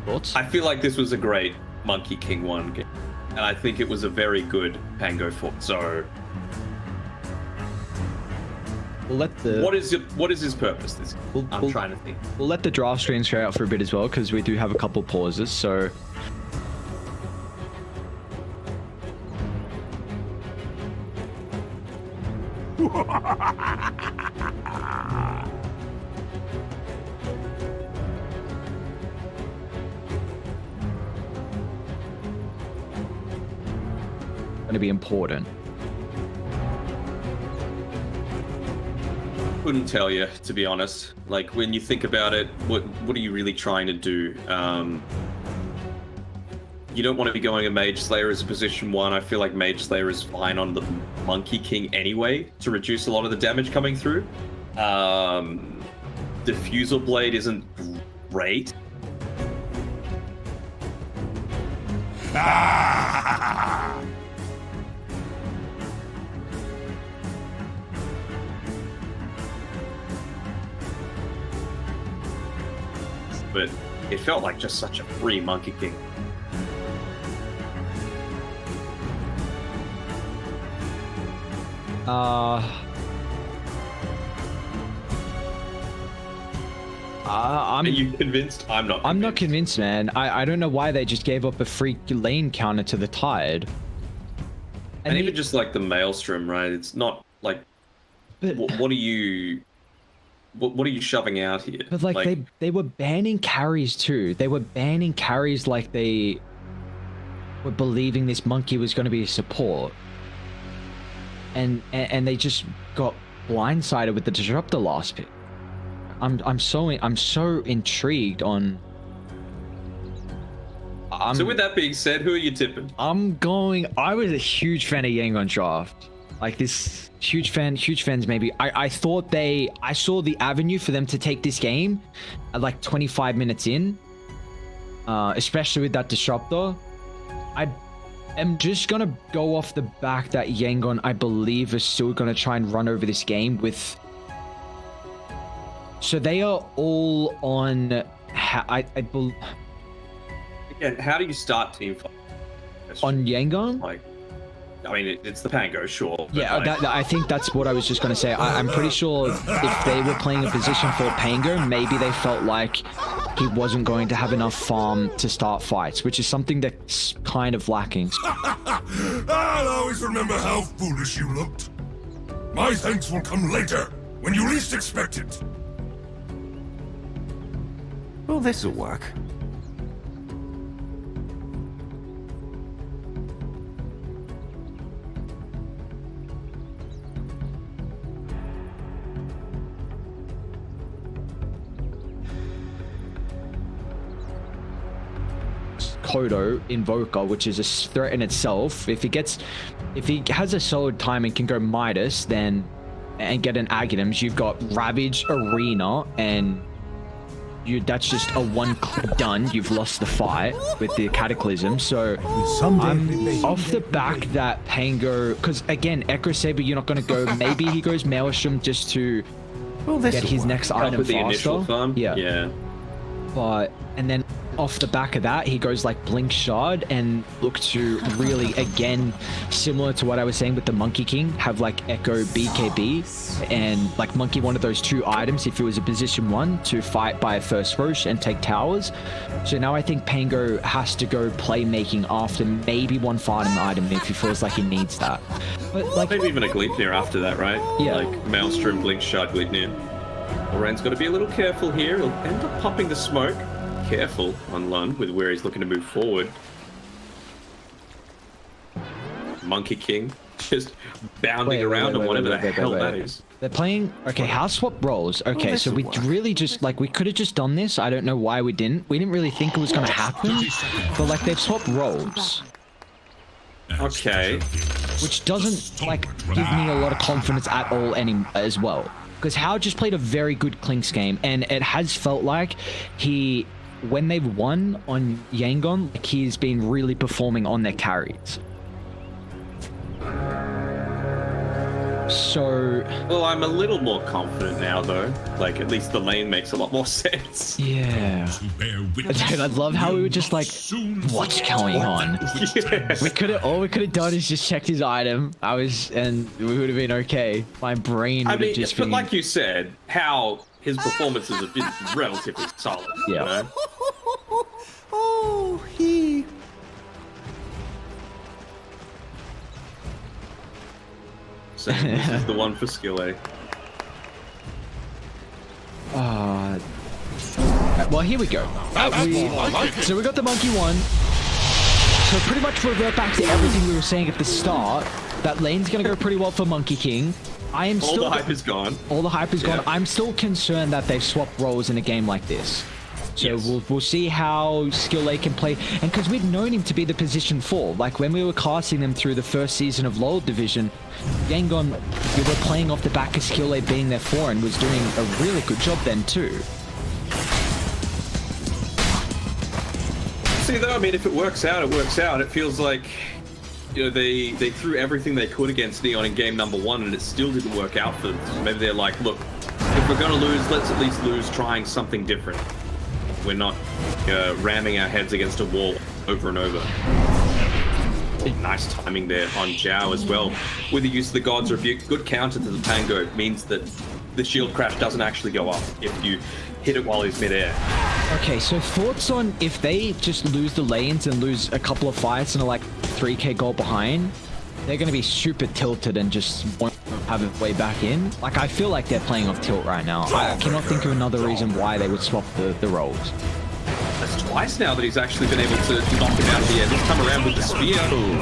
Thoughts? I feel like this was a great Monkey King 1 game. And I think it was a very good Pango 4. So We'll let the what is his purpose this game? I'm trying to think. We'll let the draft screen straight out for a bit as well, because we do have a couple pauses, so going to be important. Couldn't tell you, to be honest. Like, when you think about it, what are you really trying to do? You don't want to be going a Mage Slayer as a position 1. I feel like Mage Slayer is fine on the Monkey King anyway, to reduce a lot of the damage coming through. Diffusal Blade isn't great. But it felt like just such a free Monkey King. Are you convinced? I'm not convinced. I'm not convinced, man. I don't know why they just gave up a free lane counter to the Tide. And even just like the Maelstrom, right? It's not like... But, what are you... What are you shoving out here? But like they were banning carries too. They were banning carries like they were believing this monkey was going to be a support. And they just got blindsided with the disruptor last pick. I'm so intrigued on. So with that being said, who are you tipping? I was a huge fan of Yangon draft. Like this huge fans maybe. I saw the avenue for them to take this game at like 25 minutes in. Especially with that disruptor. I'm just gonna go off the back that Yangon, I believe, is still gonna try and run over this game with. So they are all on. Again, how do you start team fight? On Yangon? Like, I mean, it's the Pango, sure. Yeah, like... I think that's what I was just gonna say. I'm pretty sure if they were playing a position for Pango, maybe they felt like he wasn't going to have enough farm to start fights, which is something that's kind of lacking. I'll always remember how foolish you looked. My thanks will come later, when you least expect it. Well, this'll work. Kodo Invoker, which is a threat in itself. If he has a solid time and can go Midas, then and get an Aghanim's, you've got Ravage, Arena, and that's just a one click done. You've lost the fight with the Cataclysm. So I'm off the back that Pango, because again, Echo Saber, you're not going to go. Maybe he goes Maelstrom just to get his next item faster. Yeah. But and then off the back of that, he goes like Blink Shard and look to really, again, similar to what I was saying with the Monkey King, have like Echo BKB and like Monkey one of those two items if it was a position 1 to fight by a first Roche and take towers. So now I think Pango has to go playmaking after maybe one farming item if he feels like he needs that. But like maybe even a Gleipnir after that, right? Yeah. Like Maelstrom, Blink Shard, Gleipnir. Lorraine's got to be a little careful here. He'll end up popping the smoke. Careful on Lund with where he's looking to move forward. Monkey King just bounding around on whatever the hell that is. They're playing, okay, house swap roles. Okay, so we really just, like, we could have just done this. I don't know why we didn't. We didn't really think it was going to happen. But, like, they've swapped roles. Okay. Which doesn't, like, give me a lot of confidence at all as well. Because Hao just played a very good Clinks game, and it has felt like when they've won on Yangon, like he's been really performing on their carries. So Well, I'm a little more confident now, though. Like, at least the lane makes a lot more sense. yeah, To bear witness, dude, I love how we were just like, soon what's going on? Yeah. All we could have done is just checked his item. And we would have been okay. My brain I would mean, have just but been. like you said, how his performances have been relatively solid. Yeah. You know? Oh, he. So this is the one for skill A. Well, here we go. So we got the monkey one. So pretty much revert back to everything we were saying at the start. That lane's gonna go pretty well for Monkey King. I am All still. the hype is gone. All the hype is gone. Yeah. I'm still concerned that they've swapped roles in a game like this. So Yes. we'll see how Skill A can play, and because we've known him to be the position 4, like when we were casting them through the first season of LoL Division, Yangon, we were playing off the back of Skill A being their 4 and was doing a really good job then too. See, though, I mean, if it works out, it works out. It feels like, you know, they threw everything they could against Neon in game number 1, and it still didn't work out for them. So maybe they're like, look, if we're going to lose, let's at least lose trying something different. We're not ramming our heads against a wall over and over. Nice timing there on Zhao as well. With the use of the God's Rebuke, good counter to the Pango means that the shield crash doesn't actually go up if you hit it while he's midair. Okay, so thoughts on if they just lose the lanes and lose a couple of fights and are like 3k gold behind, they're going to be super tilted and just won't have it way back in. Like, I feel like they're playing off tilt right now. I cannot think of another reason why they would swap the roles. That's twice now that he's actually been able to knock him out of the air. This time around with the spear.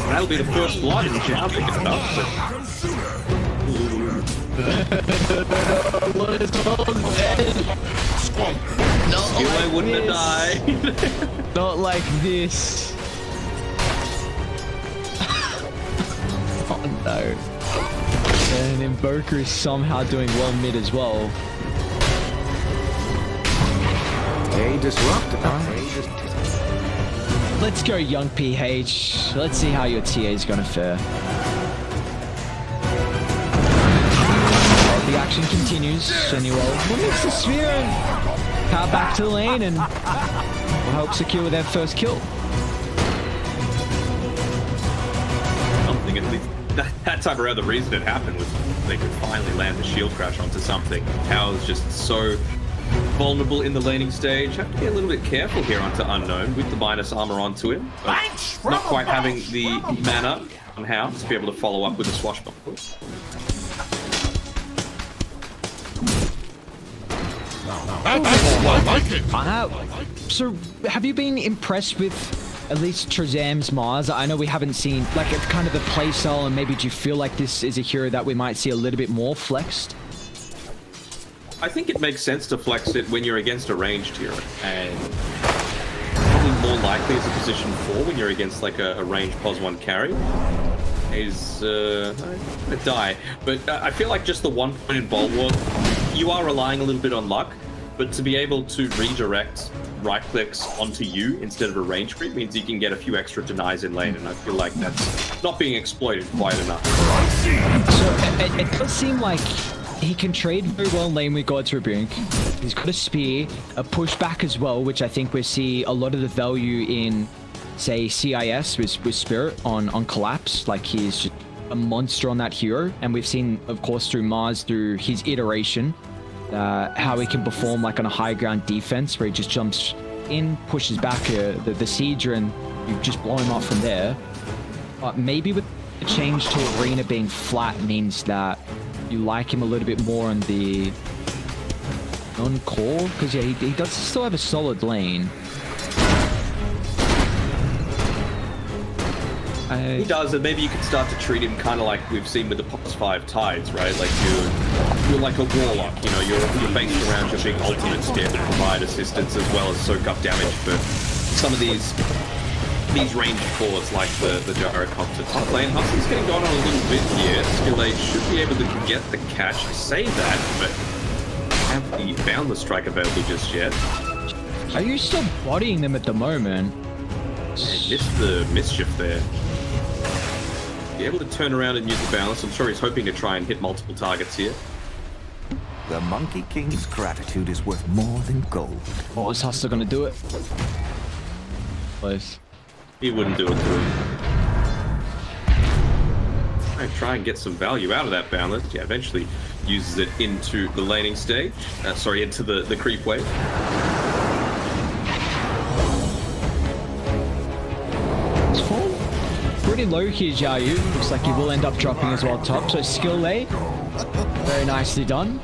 That'll be the first blood in Zhao picking it up. Skill I wouldn't have died. Not like this. Oh no. And Invoker is somehow doing well mid as well. A disruptor. Let's go, young PH. Let's see how your TA is gonna fare. The action continues. Anyway, we'll mix the sphere and power back to the lane, and we'll help secure their first kill. Something at least. That time around, the reason it happened was they could finally land the shield crash onto something. Tao is just so vulnerable in the laning stage. Have to be a little bit careful here onto Unknown with the minus armor onto him. But not quite having the mana on how to be able to follow up with the swashbuckler. I like it. So, have you been impressed with at least Trezam's Mars? I know we haven't seen, like, it's kind of the playstyle, and maybe do you feel like this is a hero that we might see a little bit more flexed? I think it makes sense to flex it when you're against a ranged hero, and probably more likely as a position 4 when you're against like a ranged pos 1 carry. Is gonna die, but I feel like just the 1 point in Bulwark, you are relying a little bit on luck, but to be able to redirect right clicks onto you instead of a range creep means you can get a few extra denies in lane, and I feel like that's not being exploited quite enough. So, it does seem like he can trade very well in lane with God's Rebuke. He's got a spear, a pushback as well, which I think we see a lot of the value in, say, CIS with Spirit on Collapse. Like, he's just a monster on that hero, and we've seen, of course, through Mars, through his iteration, how he can perform like on a high ground defense where he just jumps in, pushes back the sieger, and you just blow him up from there. But maybe with the change to arena being flat means that you like him a little bit more on the non-core, because yeah, he does still have a solid lane. He does, and maybe you could start to treat him kind of like we've seen with the POS 5 Tides, right? Like you're like a warlock, you know, you're based around your big ultimates here to provide assistance as well as soak up damage for some of these ranged cores like the gyrocopters. Lane Hudson's getting gone on a little bit here. Skill A should be able to get the catch. I say that, but haven't found the strike available just yet. Are you still bodying them at the moment? Missed the mischief there. be able to turn around and use the balance. I'm sure he's hoping to try and hit multiple targets here. The Monkey King's gratitude is worth more than gold. Oh, is Hustler gonna do it? Close. He wouldn't do it to him. Try and get some value out of that balance. Yeah, eventually uses it into the laning stage. Sorry, into the creep wave. It's full. Pretty low here, Xiaoyu. Looks like he will end up dropping as well top. So skill lay. Very nicely done.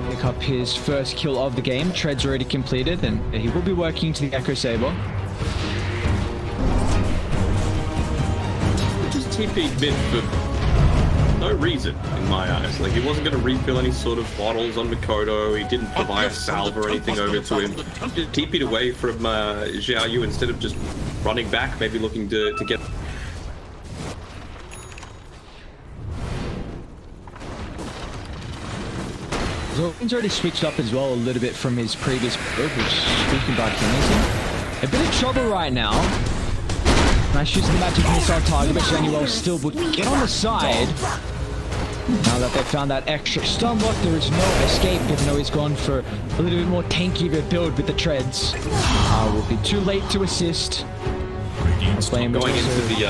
Pick up his first kill of the game. Tread's already completed, and he will be working to the Echo Saber. TP mid for no reason in my eyes. Like, he wasn't going to refill any sort of bottles on Mikoto. He didn't provide a salve or anything over to him. Just TP'd away from Xiaoyu instead of just running back, maybe looking to get. Zoran's already switched up as well a little bit from his previous build, which speaking about him, a bit of trouble right now. Nice use of the magic missile target, but Januel still would get on the side. Now that they found that extra stun lock, there is no escape, even though he's gone for a little bit more tanky of a build with the treads. Will be too late to assist. Going into the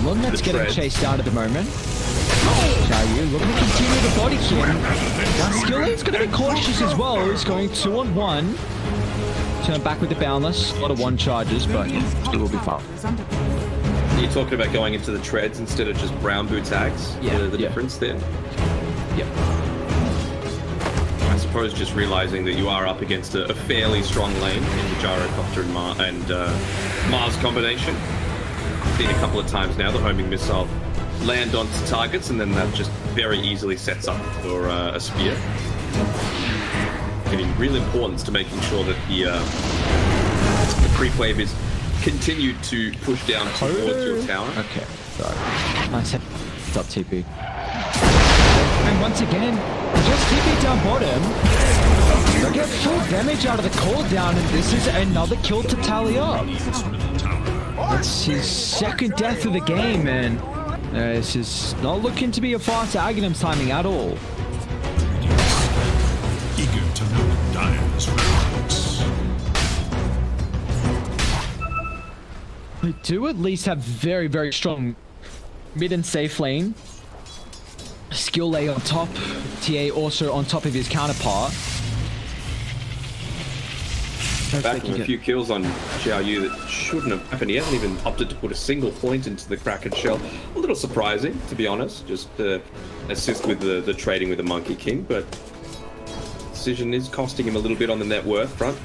one that's getting chased out at the moment. Xiaoyu looking to continue the body kill. Now Skillet's going to be cautious as well. He's going 2-on-1. Turn back with the boundless. A lot of one charges, but it will be fine. You're talking about going into the treads instead of just brown boot tags? Yeah. The difference there? Yep. I suppose just realizing that you are up against a fairly strong lane in the Gyrocopter and Mars combination. Seen a couple of times now the homing missile land onto targets, and then that just very easily sets up for a spear. Giving real importance to making sure that the creep wave is continued to push down towards your tower. Okay, sorry. Nice head up TP. And once again, just TP down bottom. They get full damage out of the cooldown, and this is another kill to tally up. It's his second death of the game, and this is not looking to be a fast Aghanim timing at all. Eager to know Dire's response. They do at least have very, very strong mid and safe lane. Skill lay on top. TA also on top of his counterpart. Back with a few kills on Xiaoyu that shouldn't have happened. He hasn't even opted to put a single point into the Kraken shell. A little surprising, to be honest. Just to assist with the trading with the Monkey King, but decision is costing him a little bit on the net worth front.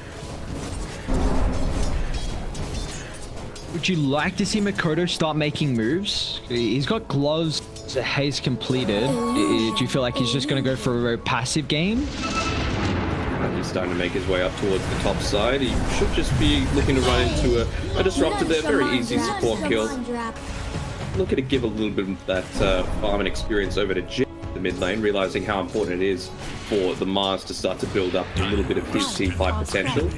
Would you like to see Mikoto start making moves? He's got gloves, haze completed. Do you feel like he's just going to go for a very passive game? He's starting to make his way up towards the top side. He should just be looking to run into a disruptor there. Very easy support kill. Looking to give a little bit of that farming experience over to Jim, the mid lane, realizing how important it is for the Mars to start to build up a little bit of his T5 potential.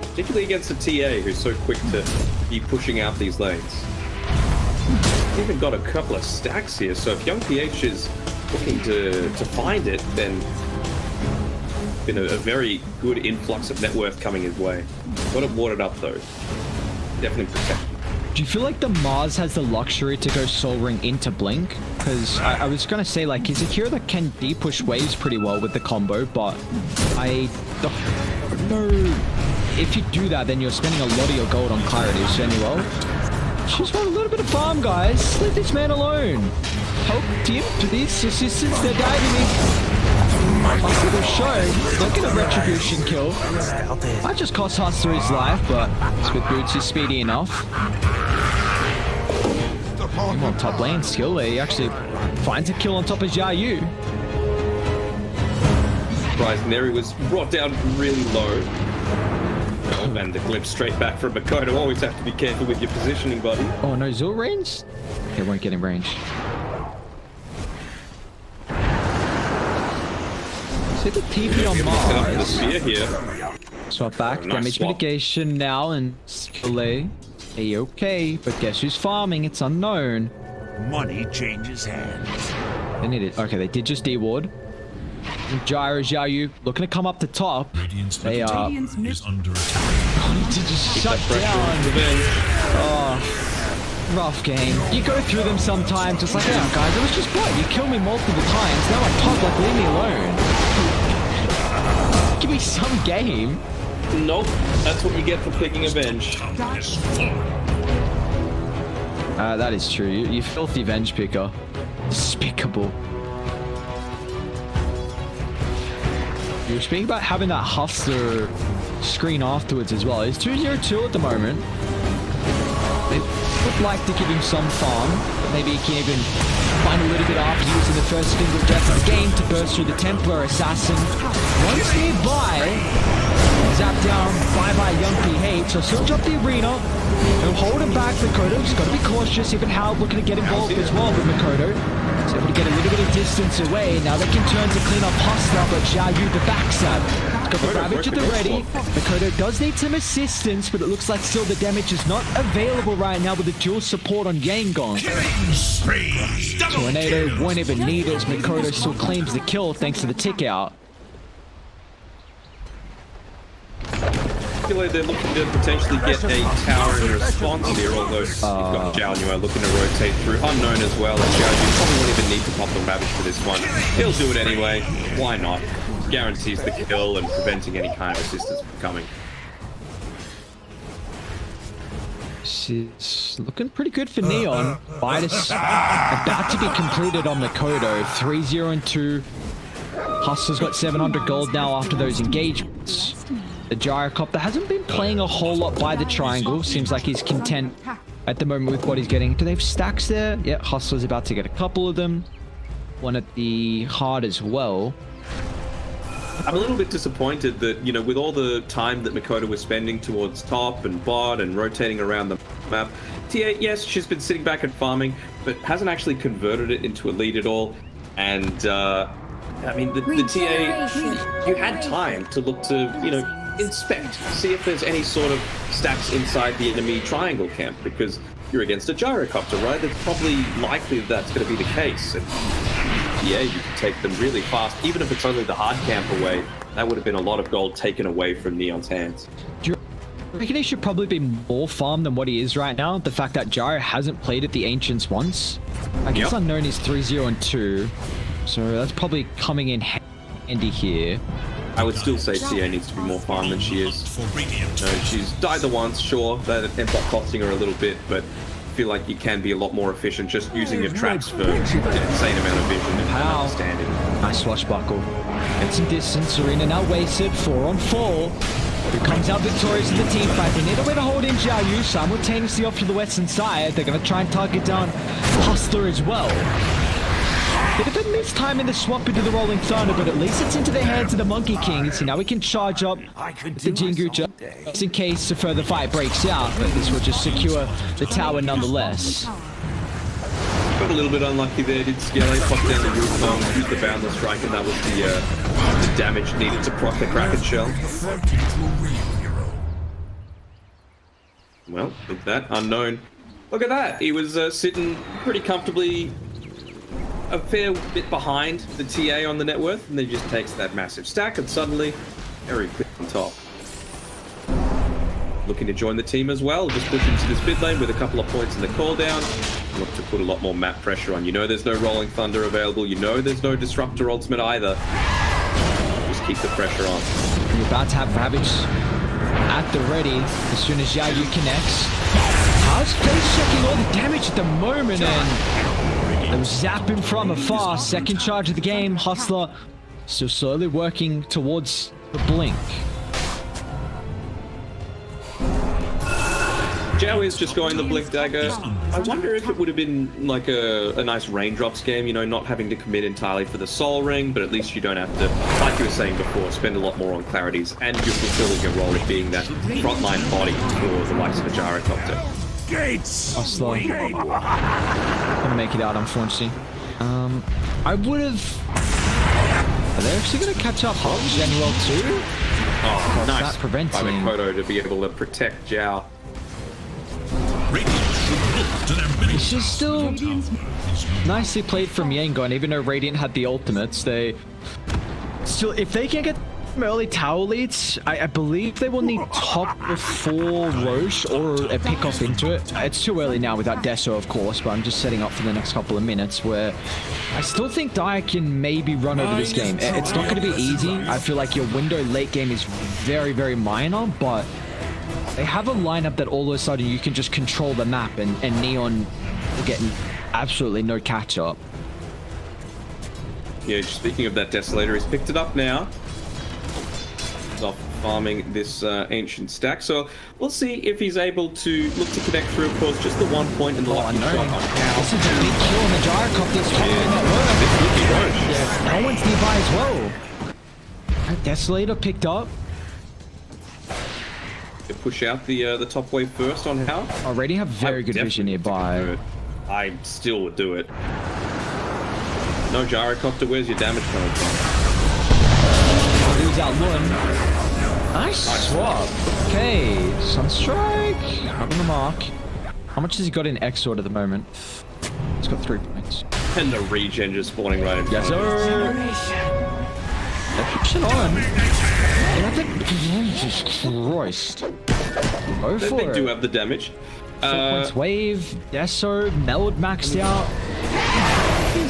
Particularly against a TA who's so quick to be pushing out these lanes. He's even got a couple of stacks here, so if Young PH is looking to find it, then been a very good influx of net worth coming his way. Got it warded up though. Definitely protected. Do you feel like the Mars has the luxury to go Soul Ring into Blink? Because I was going to say, like, he's a hero that can D-push waves pretty well with the combo, but I don't know. If you do that, then you're spending a lot of your gold on clarity, Genuel. Just want a little bit of farm, guys. Let this man alone. Help team to this assistance. They're diving in. After the show, look at a retribution kill. That just cost Hustler his life, but with Boots is speedy enough. Him on top lane, skill there. He actually finds a kill on top of Xiaoyu. Surprising there, he was brought down really low. And the glimpse straight back from Mikoto. Always have to be careful with your positioning, buddy. Oh no, Zul range? Okay, won't get in range. See the TP on Mars. The spear here. Swap back, nice damage swap. mitigation now, and Skillet. A-okay, but guess who's farming? It's unknown. money changes hands. They need it. Okay, they did just D-ward. Gyro, Xiaoyu looking to come up the top. Radiant's They are. is under attack. Oh, he did just shut down. Oh, rough game. You go through them sometimes. It's like, yeah, guys, it was just what? You killed me multiple times. Now I'm top, like, leave me alone. Give me some game. Nope, that's what you get for picking Avenge. That is true. You filthy Venge picker. Despicable. You were speaking about having that hustler screen afterwards as well. He's 2-0-2 at the moment. They would like to give him some farm, but maybe he can even find a little bit after using the first single death of the game to burst through the Templar Assassin. Once nearby, zapped down by young PH, so still drop the arena. He'll hold him back. Makoto's got to be cautious. Even Howard looking to get involved as well with Makoto. So able to get a little bit of distance away. Now they can turn to clean up Hustler, but Xiaoyu the backstab. He's got the Ravage at the ready. Makoto does need some assistance, but it looks like still the damage is not available right now with the dual support on Yangon. Tornado won't even need it as Makoto still claims the kill thanks to the tick out. They're looking to potentially get a tower in response here, although you've got Zhao Nua looking to rotate through. Unknown as well, and Zhao Nua probably won't even need to pop the Ravage for this one. He'll do it anyway. Why not? Guarantees the kill and preventing any kind of assistance from coming. She's looking pretty good for Neon. Vitus about to be completed on Makoto. 3-0-2. Hustler's got 700 gold now after those engagements. The Gyrocopter hasn't been playing a whole lot by the triangle. Seems like he's content at the moment with what he's getting. Do they have stacks there? Yeah, Hustler's about to get a couple of them. One at the heart as well. I'm a little bit disappointed that, you know, with all the time that Makoto was spending towards top and bot and rotating around the map, TA, yes, she's been sitting back and farming, but hasn't actually converted it into a lead at all. And, I mean, the TA, you had time to look to, you know, inspect, see if there's any sort of stacks inside the enemy triangle camp, because you're against a gyrocopter, right? It's probably likely that that's going to be the case. And yeah, you can take them really fast, even if it's only the hard camp away. That would have been a lot of gold taken away from Neon's hands. Do you reckon he should probably be more farmed than what he is right now? The fact that Gyro hasn't played at the Ancients once. I guess Unknown is 3-0-2, so that's probably coming in handy here. I would still say TA needs to be more farmed than she is. She's died the once, sure, that ends up costing her a little bit, but I feel like you can be a lot more efficient just using your traps for an insane amount of vision and understanding. Nice swashbuckle. Get some distance. Arena now wasted. 4-on-4. Who comes out victorious in the team fight? They need a way to hold in Xiaoyu simultaneously off to the western side. They're going to try and target down Hustler as well. Bit of a missed time in the swap into the Rolling Thunder, but at least it's into the hands of the Monkey King. So now we can charge up the Jingucha just in case a further fight breaks out, but this will just secure the tower nonetheless. Got a little bit unlucky there, did Scale pop down the roof bomb, used the Boundless Strike, and that was the damage needed to proc the Kraken Shell. Well, with that, Unknown. Look at that, he was sitting pretty comfortably a fair bit behind the TA on the net worth, and then he just takes that massive stack, and suddenly, very quick on top. Looking to join the team as well, just push into this mid lane with a couple of points in the cooldown. Look to put a lot more map pressure on. You know there's no Rolling Thunder available, you know there's no Disruptor ultimate either. Just keep the pressure on. You're about to have Ravage at the ready as soon as Xiaoyu connects. How's face checking all the damage at the moment, and they zap him from afar. Second charge of the game. Hustler still slowly working towards the blink. Zhao is just going the Blink Dagger. I wonder if it would have been like a nice raindrops game, you know, not having to commit entirely for the Soul Ring, but at least you don't have to, like you were saying before, spend a lot more on clarities, and you're fulfilling your role of being that frontline body for the likes of a Gyrocopter. Gates! Hustler gonna make it out, unfortunately. I would have. Are they actually gonna catch up Genuel too? Oh, nice. That preventing by Makoto to be able to protect Zhao. It's just still nicely played from Yangon, even though Radiant had the ultimates. They still, if they can get early tower leads, I believe they will need top before Roche or a pick off into it. It's too early now without Deso, of course, but I'm just setting up for the next couple of minutes where I still think Dire can maybe run over this game. It's not going to be easy. I feel like your window late game is very, very minor, but they have a lineup that all of a sudden you can just control the map, and Neon will get absolutely no catch up. Yeah, speaking of that Desolator, he's picked it up now. Off farming this ancient stack, so we'll see if he's able to look to connect through. Of course, just the 1 point in the lucky shot. This is a big kill on the Gyrocopter's following that work. Yeah, no one's nearby as well. Desolator picked up. To push out the top wave first on how. Already have very good vision nearby. I still would do it. No Gyrocopter, where's your damage coming from? Lose out one. Nice swap. Okay, Sunstrike. Not on the mark. How much has he got in Exort at the moment? He's got 3 points. And the regen just spawning right in front. Yes, sir. That keeps it on. And I think, Jesus Christ. Go for it. They do have the damage. 4 points wave. Deso, Meld maxed out.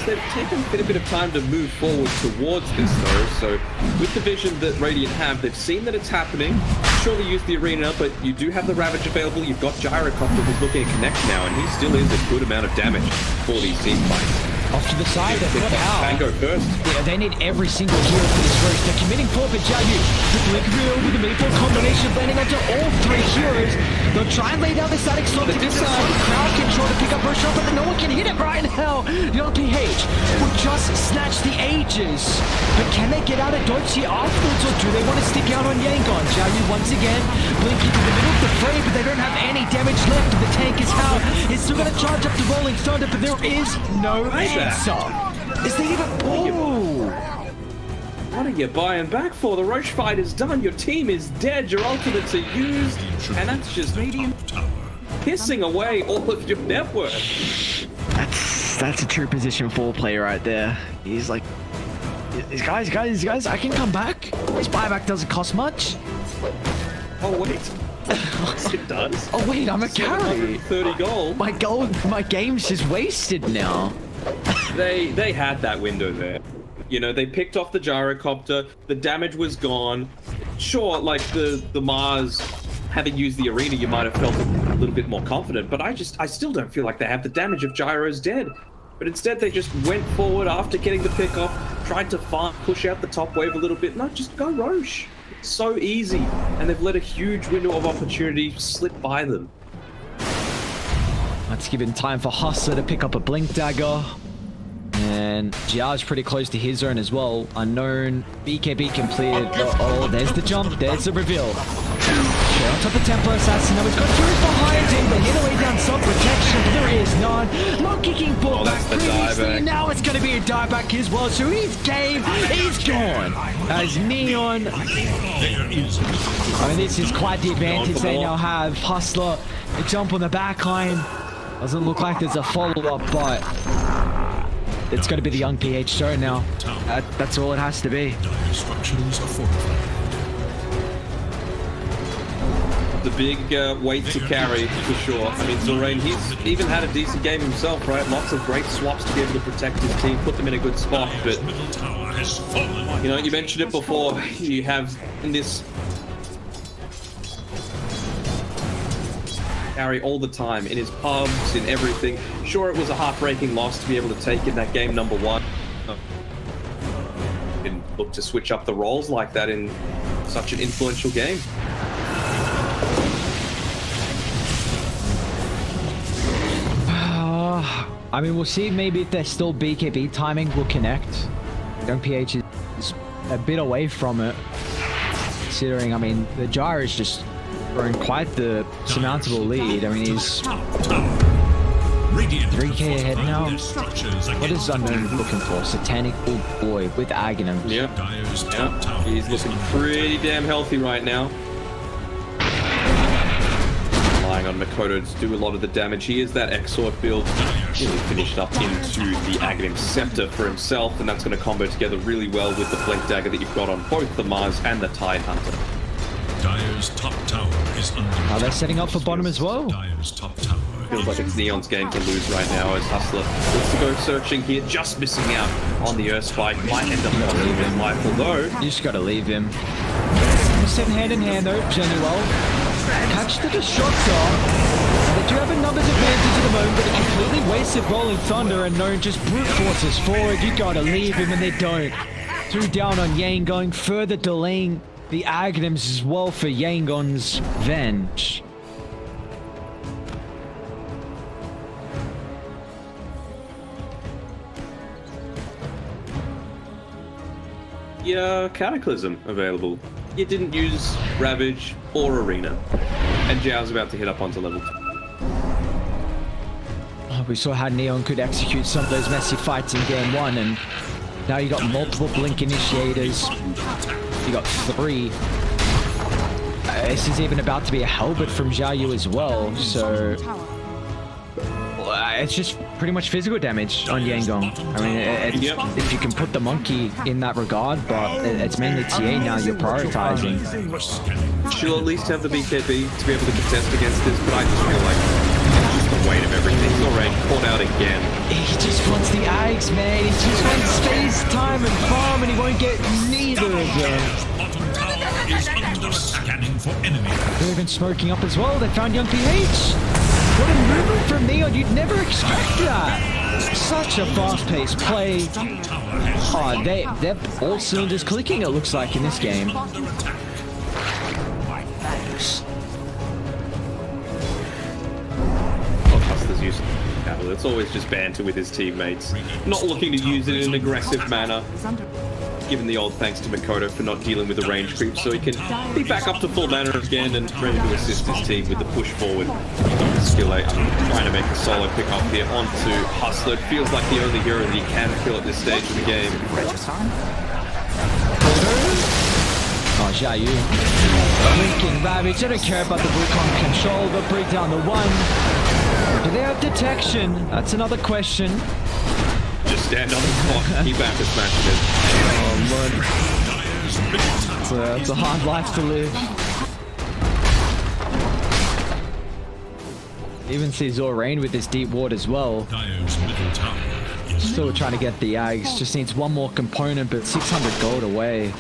They've taken a bit of time to move forward towards this though, so with the vision that Radiant have, they've seen that it's happening. Surely use the arena, but you do have the Ravage available. You've got Gyrocopter who's looking to connect now, and he still is a good amount of damage for these team fights. Off to the side, they've got Al. Fango first. Yeah, they need every single hero for this race. They're committing forfeit Jayu. The Blink Reel with the Maple combination blending onto all 3 heroes. They'll try and lay down the static slope to this side. Crowd control to pick up Roche, but no one can hit it right now. The LPH will just snatch the ages. But can they get out of dodge here afterwards, or do they want to stick out on Yangon? Jayu once again blinking to the middle of the fray, but they don't have any damage left. The tank is out. It's still going to charge up to Rolling Thunder, but there is no answer. Is they even... Oh! What are you buying back for? The Roche fight is done. Your team is dead. Your ultimates are used. And that's just pissing away all of your net worth. That's a true position 4 player right there. He's like... Guys, I can come back. This buyback doesn't cost much. Oh, wait. It does. Oh, wait, I'm a carry. 30 gold. My game's just wasted now. They had that window there. You know, they picked off the Gyrocopter, the damage was gone. Sure, like the Mars, having used the arena, you might have felt a little bit more confident, but I still don't feel like they have the damage of Gyro's dead. But instead they just went forward after getting the pick off, tried to push out the top wave a little bit. No, just go Roche. It's so easy, and they've let a huge window of opportunity slip by them. Let's give him time for Hustler to pick up a Blink Dagger. And Jia's pretty close to his zone as well. Unknown. BKB completed. Oh, there's the jump. There's the reveal. They're on top of Templar Assassin. Now he's got Fury behind him. They hit away down self-protection, but there is none. Monkey King pulled back previously. Now it's going to be a dieback as well. So his game is gone. As Neon... I mean, this is quite the advantage they now have. Hustler, a jump on the back line. Doesn't look like there's a follow-up, but... it's going to be the young PH zone now. That's all it has to be. Structures are fortified. The big weight to carry, for sure. I mean, Zorain, he's even had a decent game himself, right? Lots of great swaps to be able to protect his team, put them in a good spot, but... you know, you mentioned it before, you have in this... carry all the time, in his pubs, in everything. Sure, it was a heartbreaking loss to be able to take in that game number 1. And look to switch up the roles like that in such an influential game. I mean, we'll see maybe if they're still BKB timing will connect. Young PH is a bit away from it. Considering, I mean, the Gyro is just throwing quite the surmountable lead. I mean, he's 3k ahead now. What is Unknown looking for? Satanic Old Boy with Aghanim. Yep. He's looking pretty damn healthy right now. relying on Makoto to do a lot of the damage. He is that Exort build, really finished up into the Aghanim Scepter for himself, and that's going to combo together really well with the Blink Dagger that you've got on both the Mars and the Tide Hunter. Dire's top tower is under Are they setting up for bottom as well? Dire's top tower. Feels like it's Neon's game to lose right now as Hustler looks to go searching here, just missing out on the Earth Spike. Might end up losing his life, although... You just gotta leave him. Sitting hand in hand though, Genuel. Catch the Destructor. They do have a numbers advantage at the moment, but they completely wasted Rolling Thunder and no just brute forces forward. You gotta leave him and they don't. Threw down on Yangon, further delaying the Aghanims as well for Yangon's Venge. Yeah, Cataclysm available. You didn't use Ravage or Arena. And Zhao's about to hit up onto level 2. We saw how Neon could execute some of those messy fights in game 1, and now you got multiple Blink Initiators. You got 3. This is even about to be a Halberd from Zhao Yu as well, so... it's just pretty much physical damage on Yangon. I mean, if you can put the monkey in that regard, but it's mainly TA now you're prioritizing. She'll at least have the BKB to be able to contest against this, but I just feel like it's just the weight of everything. He's already caught out again. He just wants the eggs, man. He just wants space, time, and farm, and he won't get neither of them. Bottom tower is under scanning for enemy. They're even smoking up as well. They found young PH. What a movement from Neon. You'd never expect that. Such a fast-paced play. Oh, they're all cylinders clicking, it looks like, in this game. Hustler's using battle. It's always just banter with his teammates. Not looking to use it in an aggressive manner. Given the old thanks to Makoto for not dealing with the range creep, so he can be back up to full mana again and ready to assist his team with the push forward. Skill 8 trying to make a solo pick up here onto Hustler. It feels like the only hero that he can kill at this stage of the game. Oh, Zhao Yu. Blinking Ravage. I don't care about the Wukong control, but bring down the 1. Do they have detection? That's another question. Just stand on the clock, keep after smashing it. Oh, Lord. It's a hard life to live. Even see Zorain with this deep ward as well. Dire's middle tower is Still trying to get the Ags. Just needs one more component, but 600 gold away.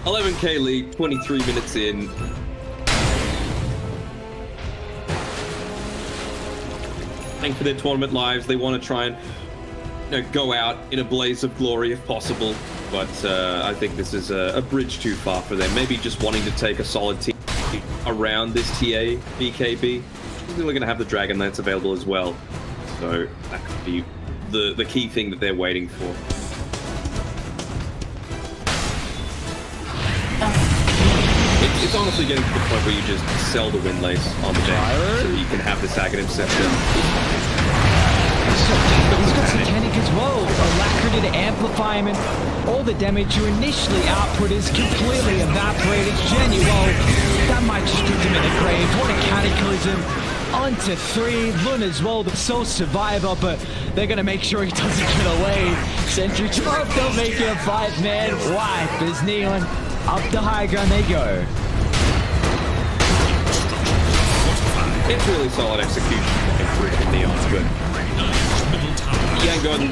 $11K lead, 23 minutes in. Playing for their tournament lives, they want to try and go out in a blaze of glory if possible. But I think this is a bridge too far for them. Maybe just wanting to take a solid team around this TA BKB. They're going to have the Dragon Lance available as well. So that could be the key thing that they're waiting for. It's honestly getting to the point where you just sell the win lace on the deck so you can have this Aghanim Scepter. He's got Satanic as well. Alacrity to amplify him, and all the damage you initially output is completely evaporated. Genuel, that might just put him in the grave. What a cataclysm. On to 3. Lun as well, the sole survivor, but they're going to make sure he doesn't get away. Sentry 12, they'll make it a 5-man wipe as Neon up the high ground they go. It's really solid execution from Neon, but Yangon,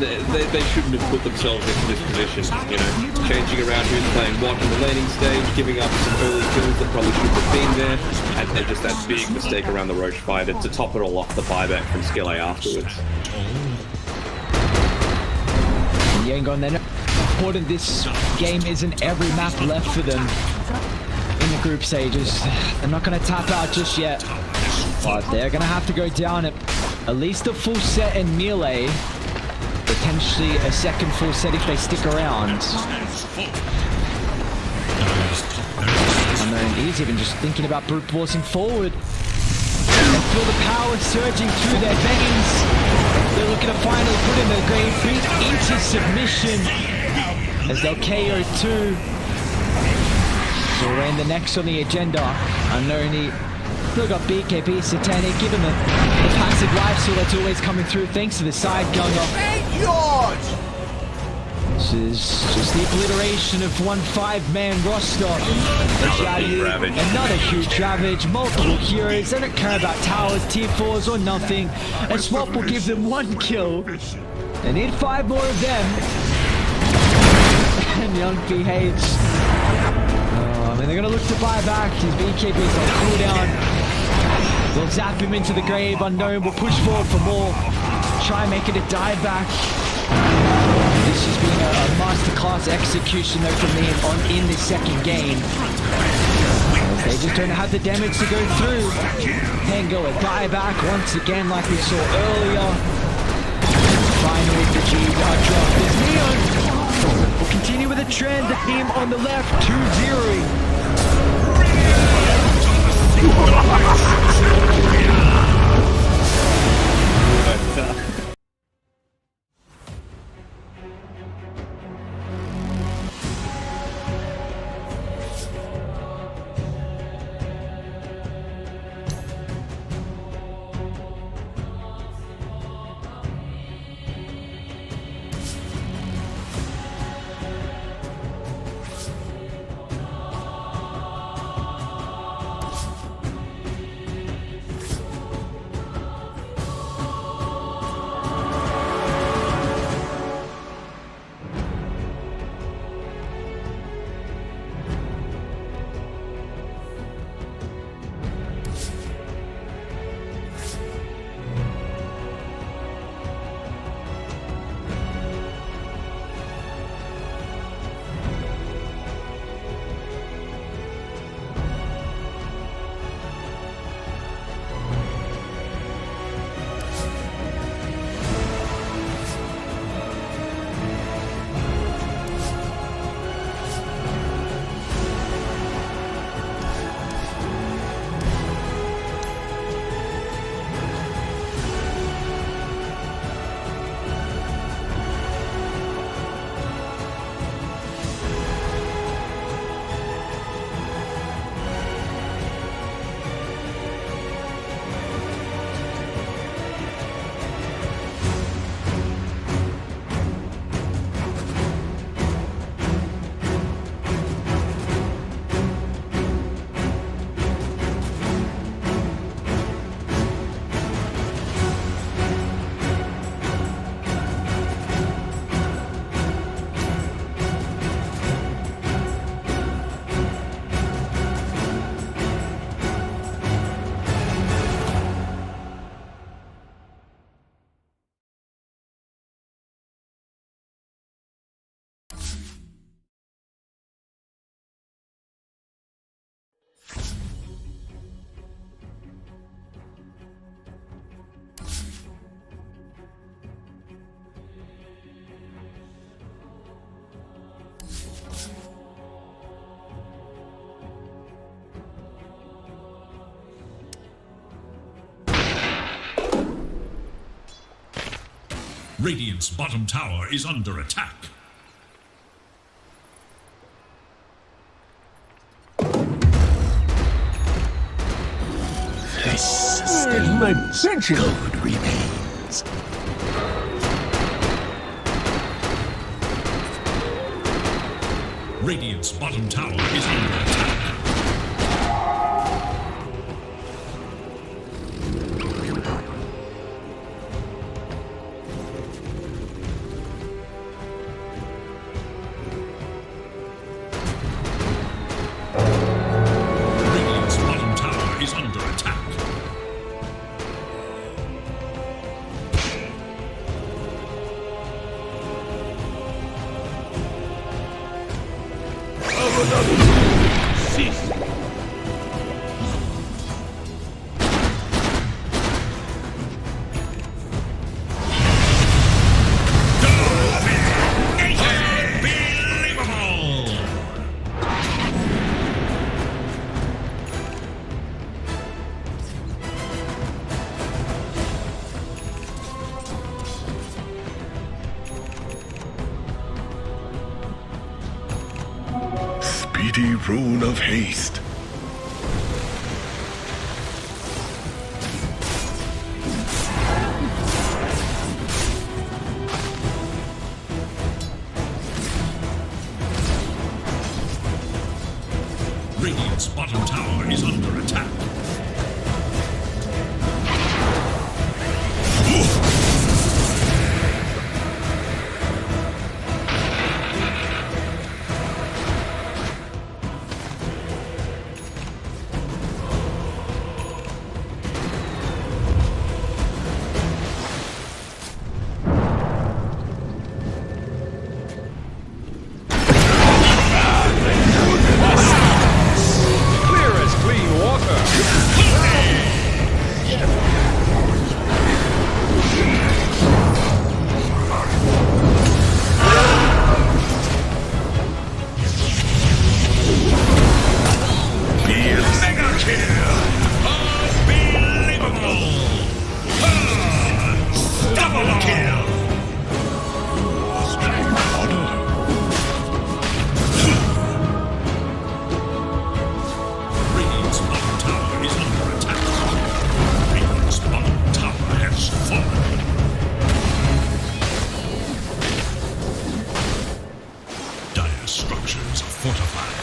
they shouldn't have put themselves into this position, changing around who's playing what in the laning stage, giving up some early kills that probably shouldn't have been there, and then just that big mistake around the Roche fight to top it all off the buyback from Skill A afterwards. Yangon, they're not important this game isn't every map left for them in the group stages. They're not going to tap out just yet, but they're going to have to go down at least a full set in melee, potentially a second full set if they stick around. And then he's even just thinking about brute forcing forward. They feel the power surging through their veins. They're looking to finally put in the grave beat into submission. as they'll KO 2. So we're in the next on the agenda. Unknowny. Still got BKB, Satanic, given the passive life steal that's always coming through thanks to the side going off. 8 yards! This is just the obliteration of one 5-man roster. Another huge ravage, multiple heroes. They don't care about towers, tier 4s or nothing. And Swap will give them 1 kill. They need 5 more of them. And Young PH. They're going to look to buy back. His BKB is on cooldown. They'll zap him into the grave. Unknown will push forward for more. Try and make it a dive back. This has been a masterclass execution though from them in this second game. They just don't have the damage to go through. Tango a die back once again like we saw earlier. Finally the G drop is Neon. We'll continue with the trend. The team on the left 2-0. Radiant's bottom tower is under attack. My code remains. Radiant's bottom tower is under attack. Radiant's bottom tower is under attack. Cease. Unbelievable! mighty rune of haste. Radiant's bottom tower is under attack. Clear as clean water. Mega kill! Unbelievable! Double kill! Radiant's bottom tower is under attack. Radiant's bottom tower has fallen. Dire structures are fortified.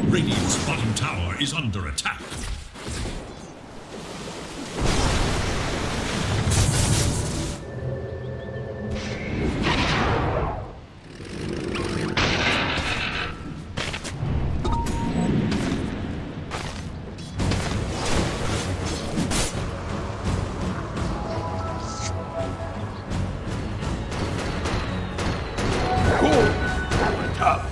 Radiant's bottom tower is under attack. Cool. Tough.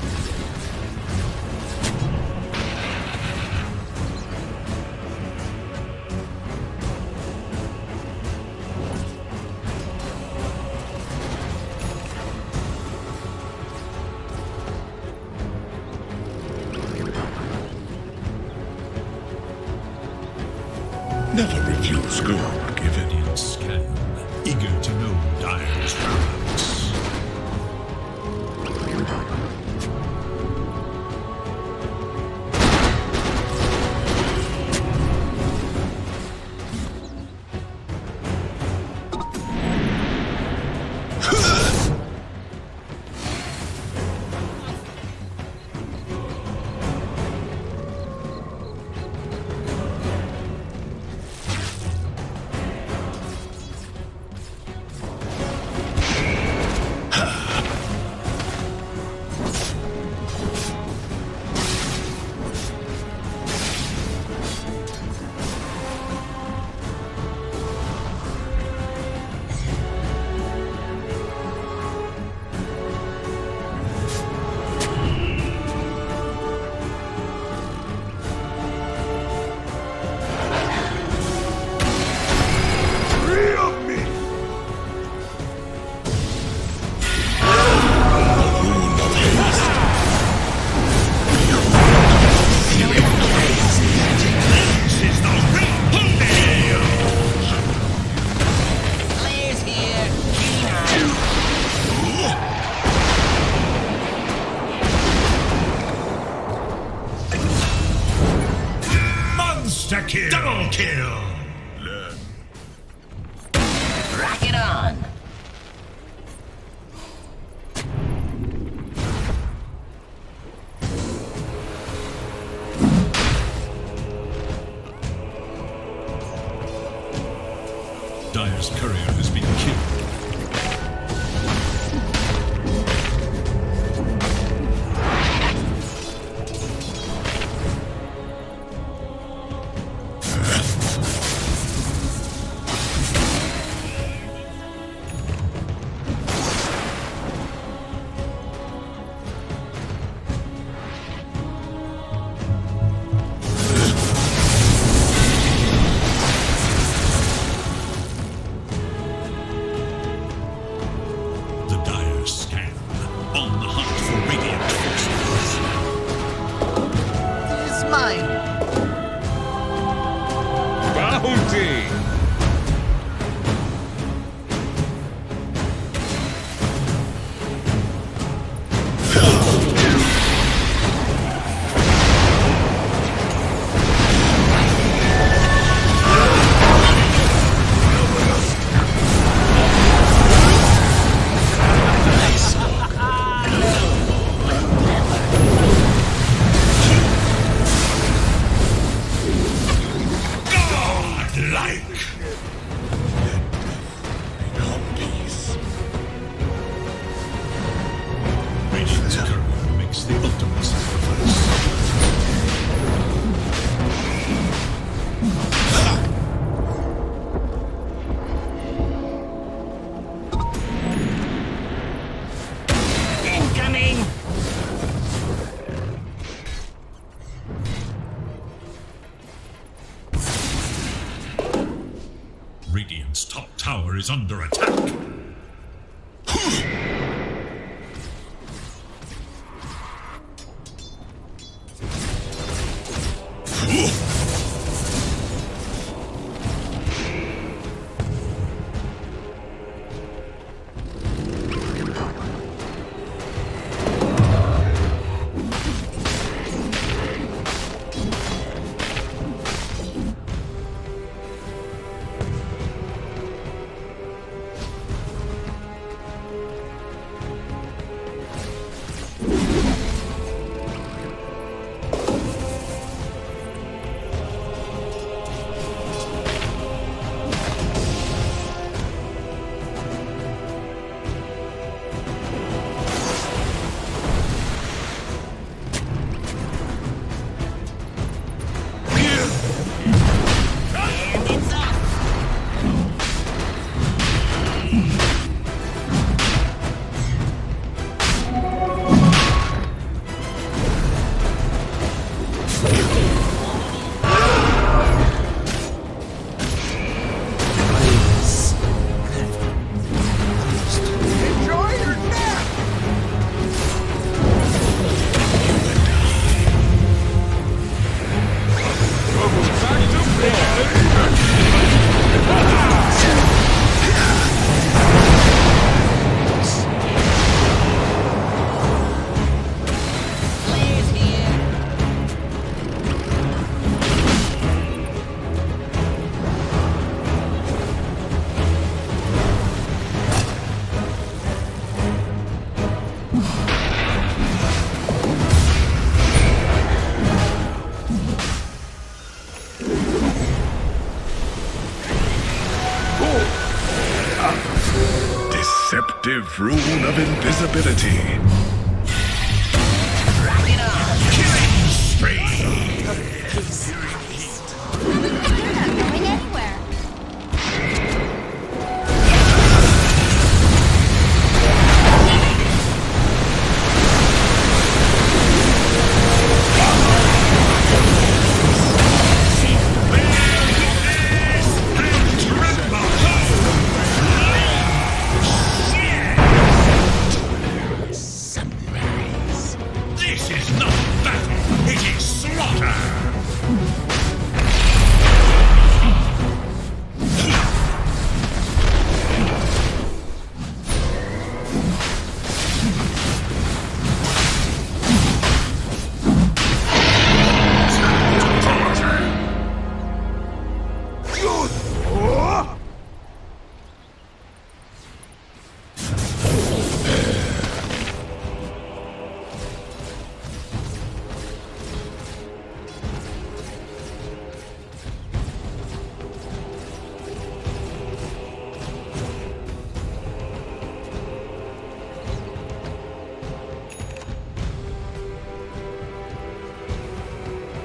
Never refuse gold given. Radiant scan, eager to know Dire's whereabouts. Free of me! Rune of haste. This is the ring nail! Players here. Keen eye. Monster kill! Double kill! Rock it on. Dire's courier has been killed. The Dire scan, on the hunt for Radiant forces. It's mine. Bounty. like. Peace. Radiant's courier makes the ultimate sacrifice. Incoming! Radiant's top tower is under attack. Deceptive rune of invisibility. Killing spree. You're not going anywhere. This is not battle, it is slaughter!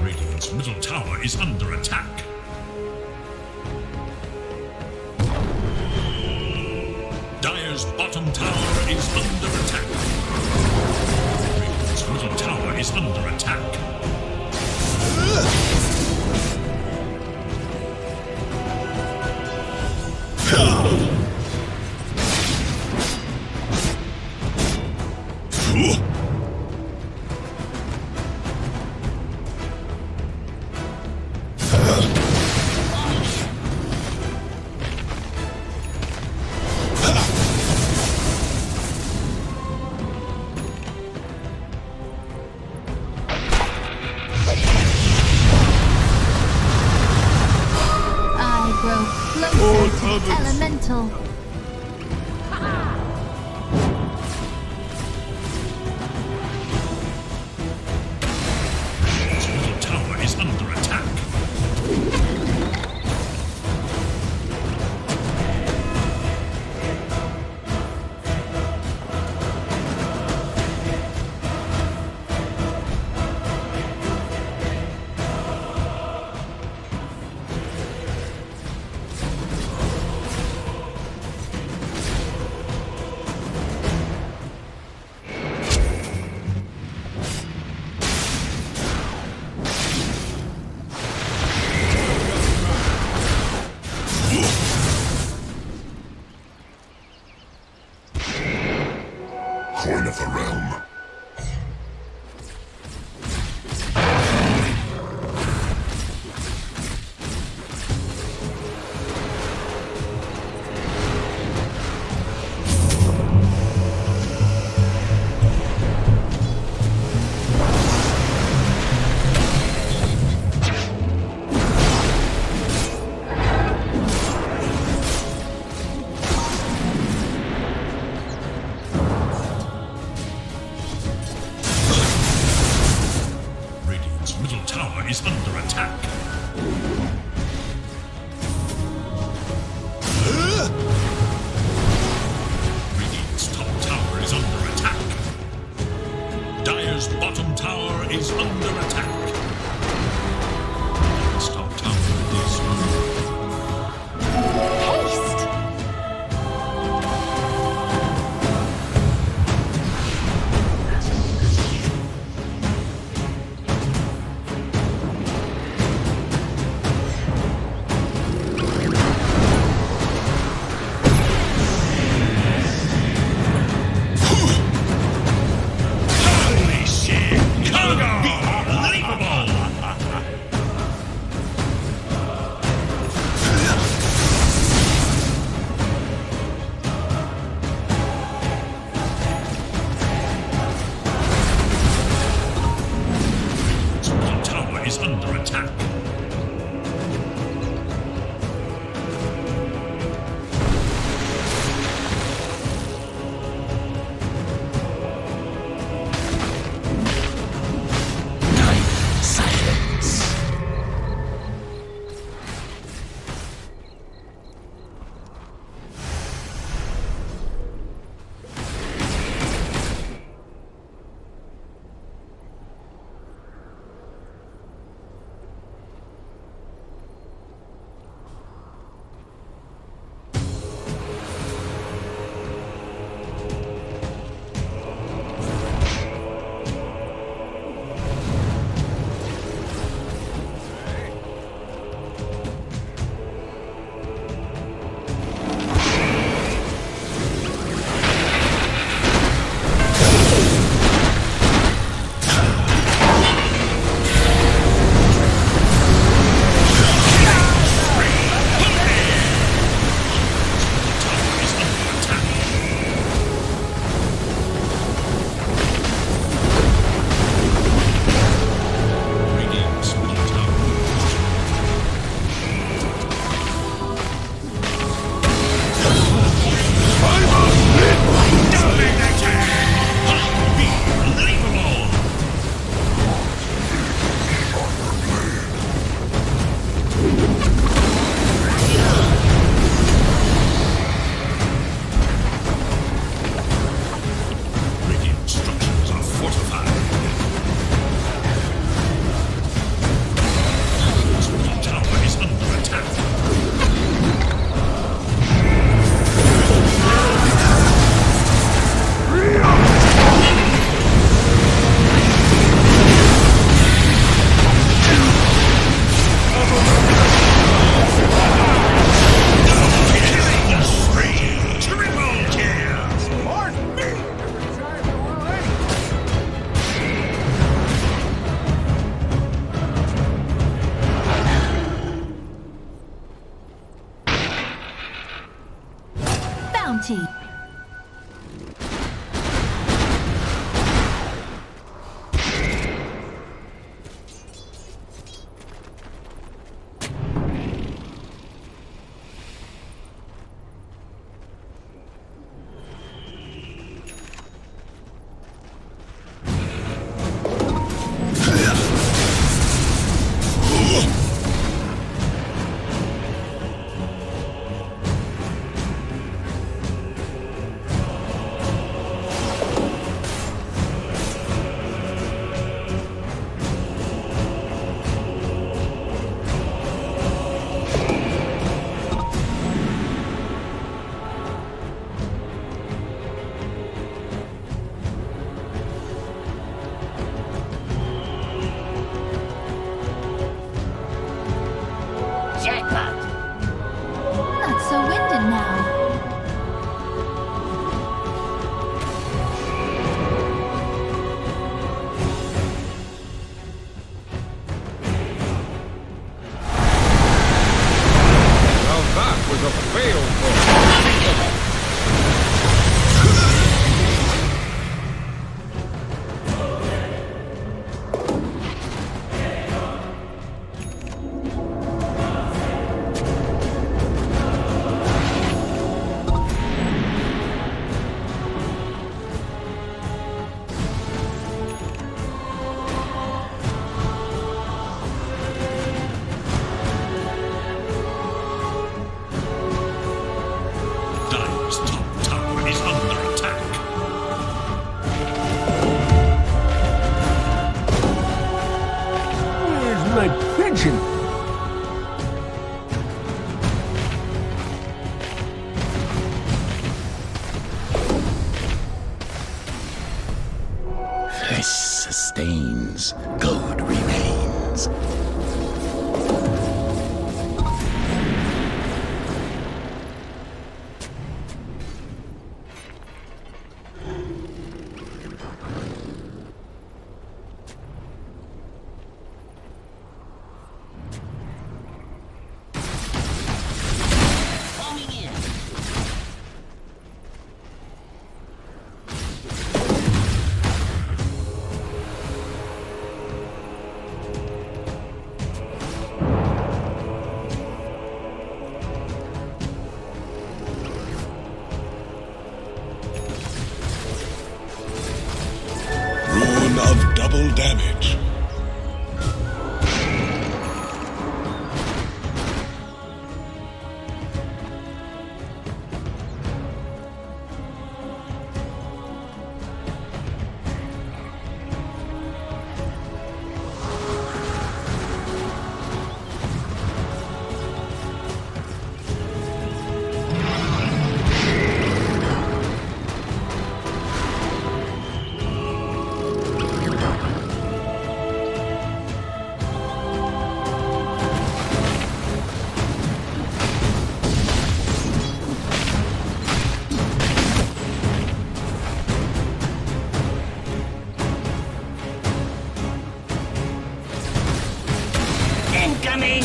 Radiant's middle tower is under attack. Dire's bottom tower is under attack. Radiant's middle tower is under attack. I grow closer to elemental. Radiant's middle tower is under attack. bounty. Jackpot. Not so winded now. Well, that was a fail for Dire's top tower is under attack. Where's my pension? Flesh sustains, gold remains. Homing in. Rune of double damage. Incoming.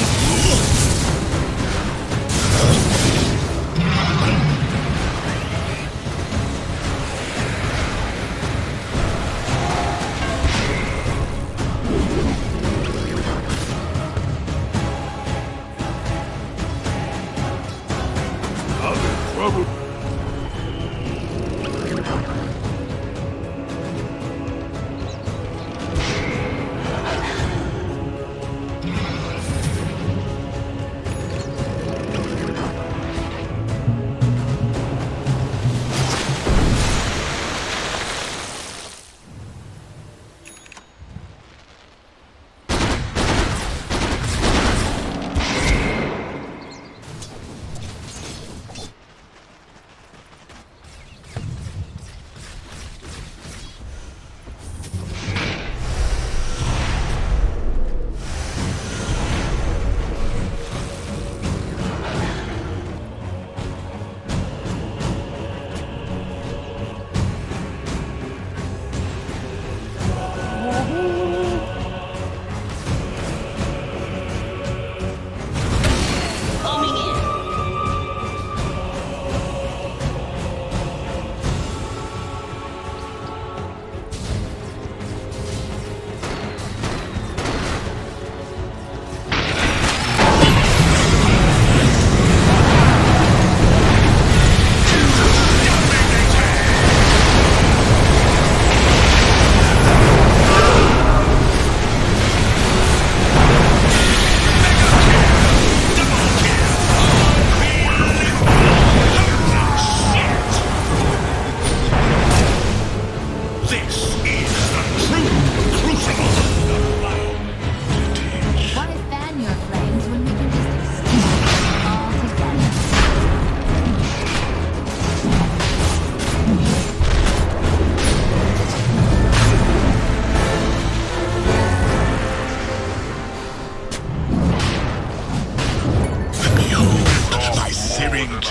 I'm in trouble.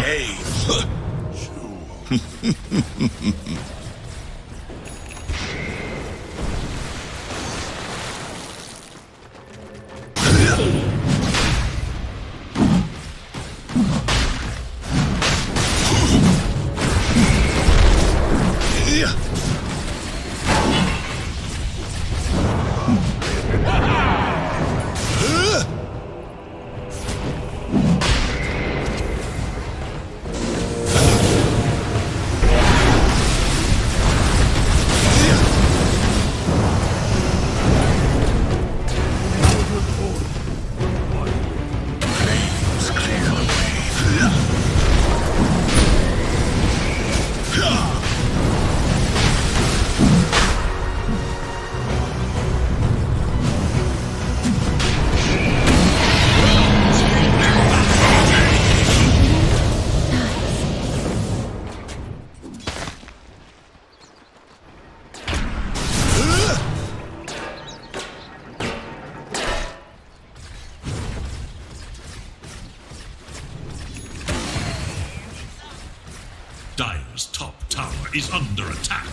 caves. Dire's top tower is under attack.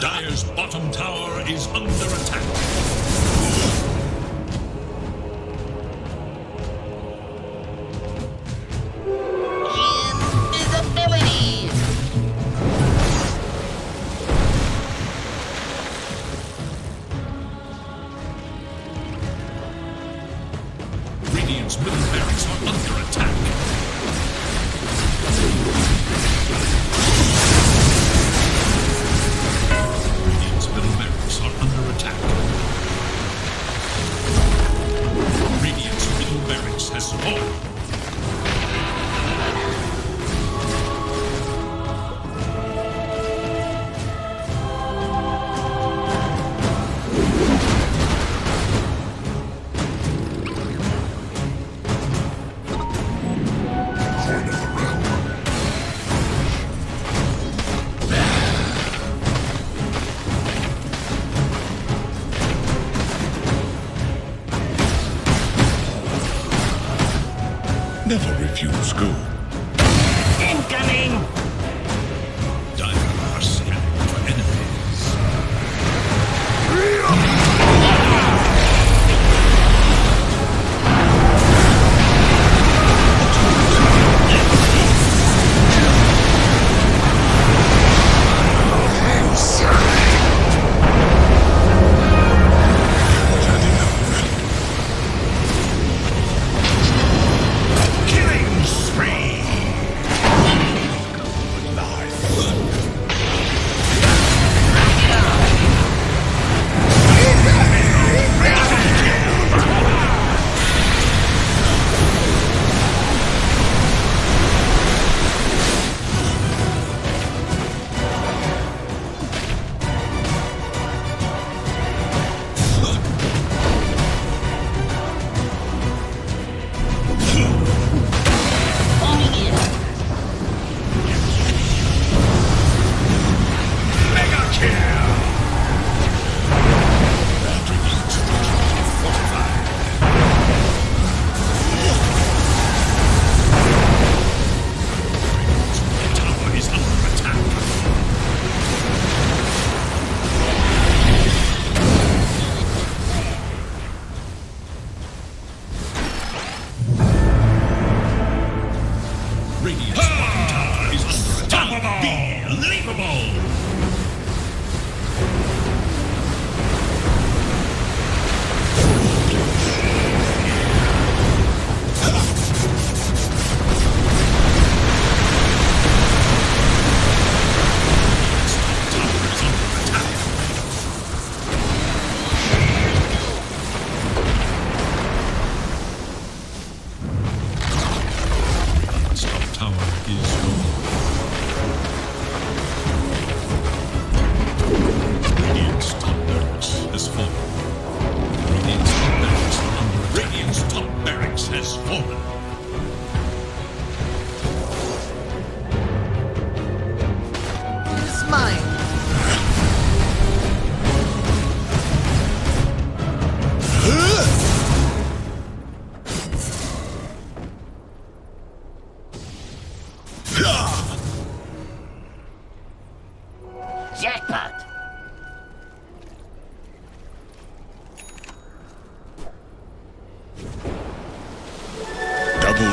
Dire's bottom tower is under attack. Invisibility! Radiant's middle barracks are under attack. Radiant's middle barracks are under attack. Radiant's middle barracks has fallen. Never refuse go. Incoming! Dire are scanning for enemies. Killing spree.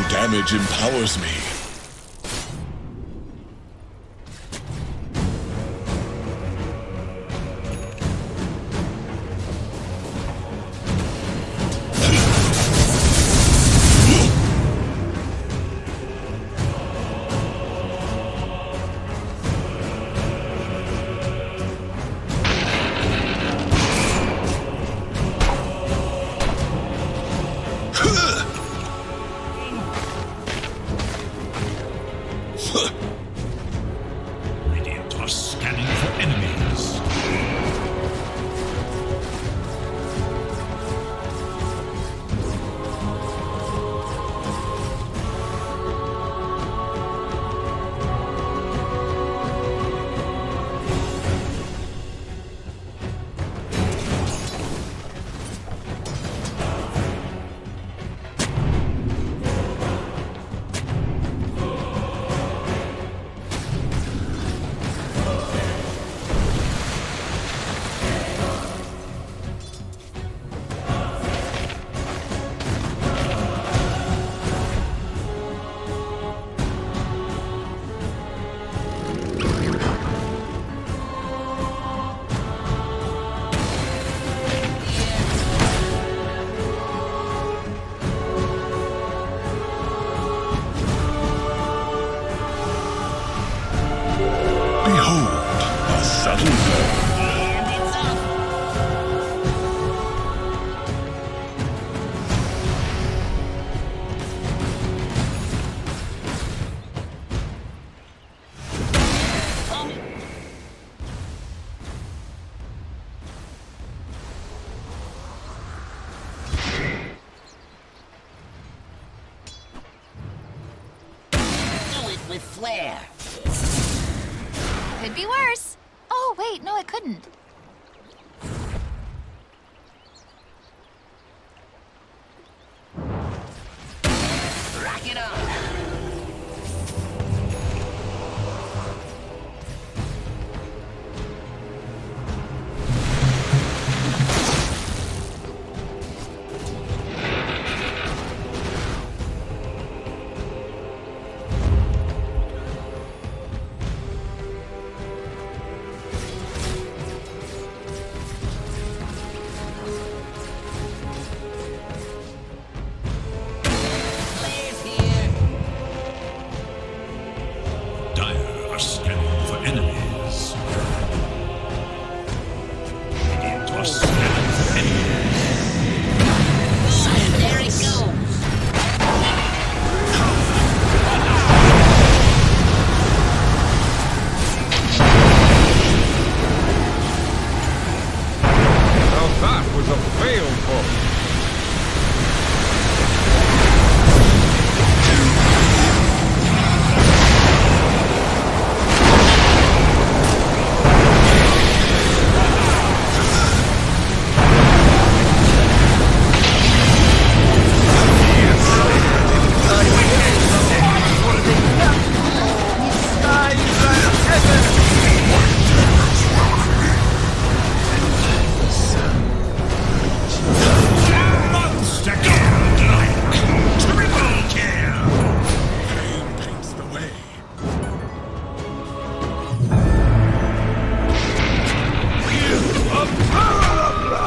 damage empowers me. Radiant are scanning for enemies. Behold, a subtle blow. And it's up. Do it with flair. Could be worse. Oh, wait, no, it couldn't. Rock it on. Flair's here. Dire are scanning for enemies. Radiant are scanning for enemies. And there it goes. Now that was a fail for Monster godlike. Triple kill. Pain paints the way.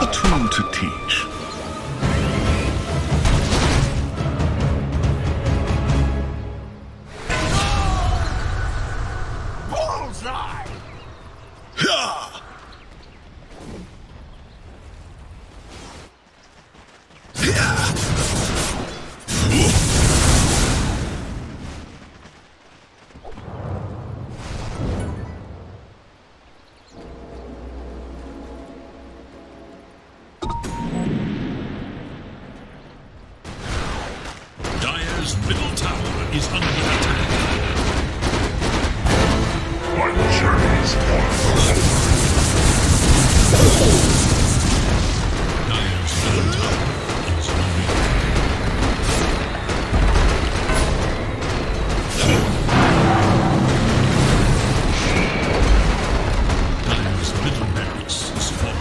A tool to teach. Bullseye! Ha! Dire's middle tower is under attack. My journey's Dire's middle tower is under Dire's middle barracks is falling.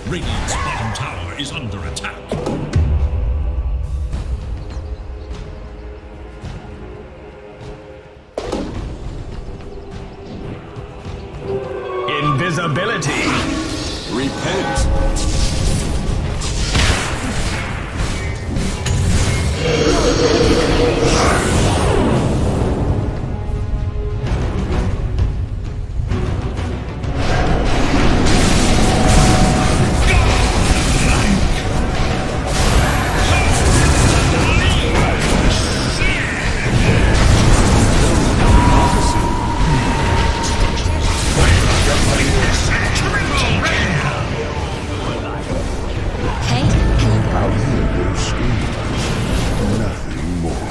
Radiant's bottom tower is under attack. Invisibility. Repent. Hey, hello. I'll hear your screams. Nothing more.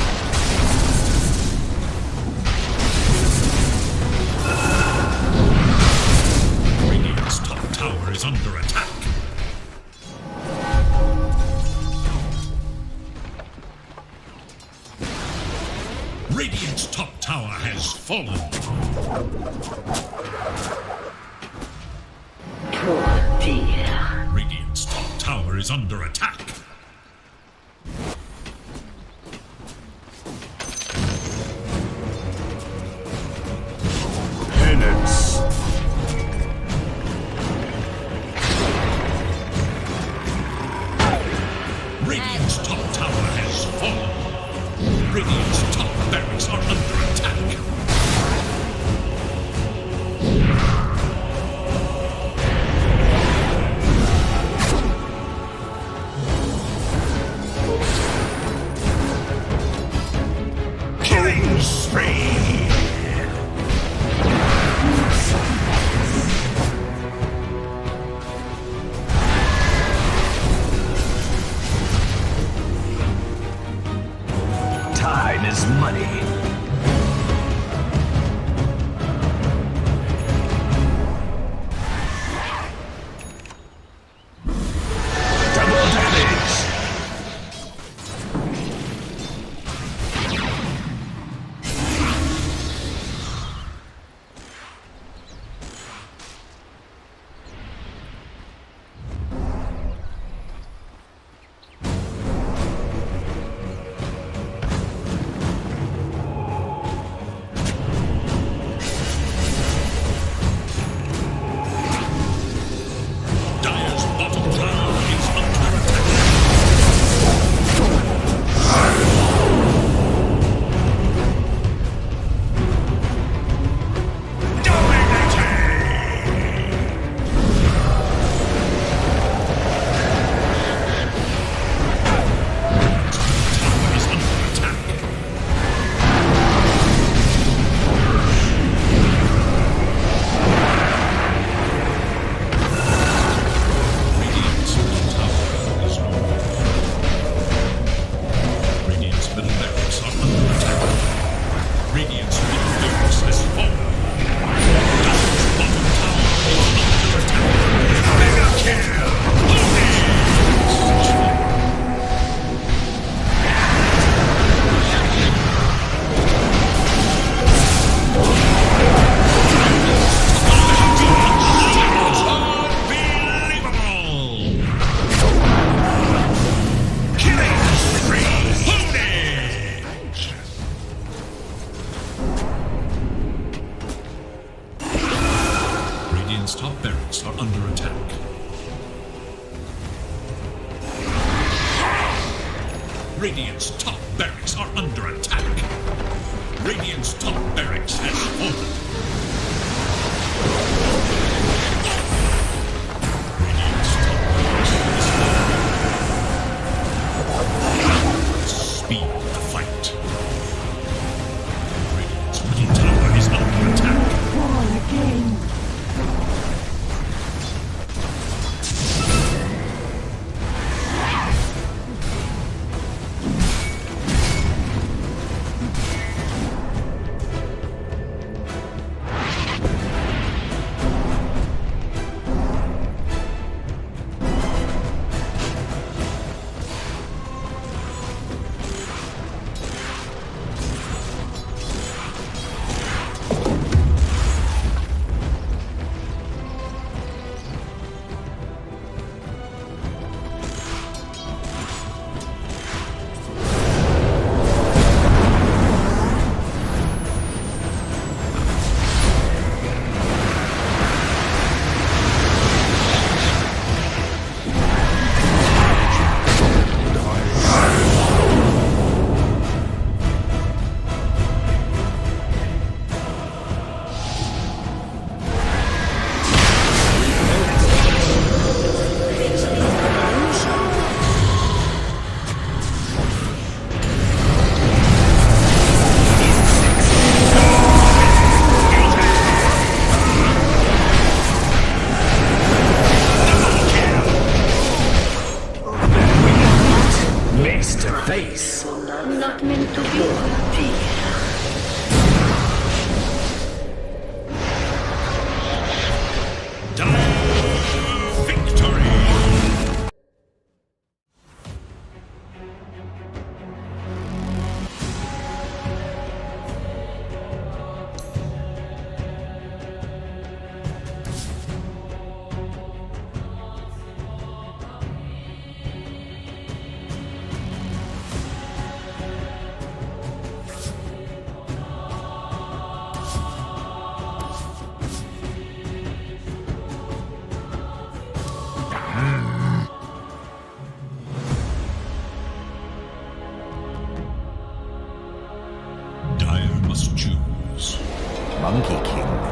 Radiant's top tower is under attack. Radiant's top tower has fallen. Radiant's top tower is under attack. Penance. Radiant's top tower has fallen. Radiant's top barracks are under attack. Killing spree. Time is money. Double damage. Dire's bottom tower is under attack. Tower is under attack. Radiant's middle tower is no more. Radiant's middle barracks are under attack. Radiant's middle barracks has fallen. Dire's bottom tower is under attack. Mega kill! Unbelievable! Killing spree! Radiant's top barracks are under attack. Radiant's top barracks are under attack. Radiant's top barracks has fallen. Radiant's top barracks has fallen. Speed the fight. Radiant's middle tower is under attack. face to face. Not meant to be. Dire victory! Dire must choose. Monkey King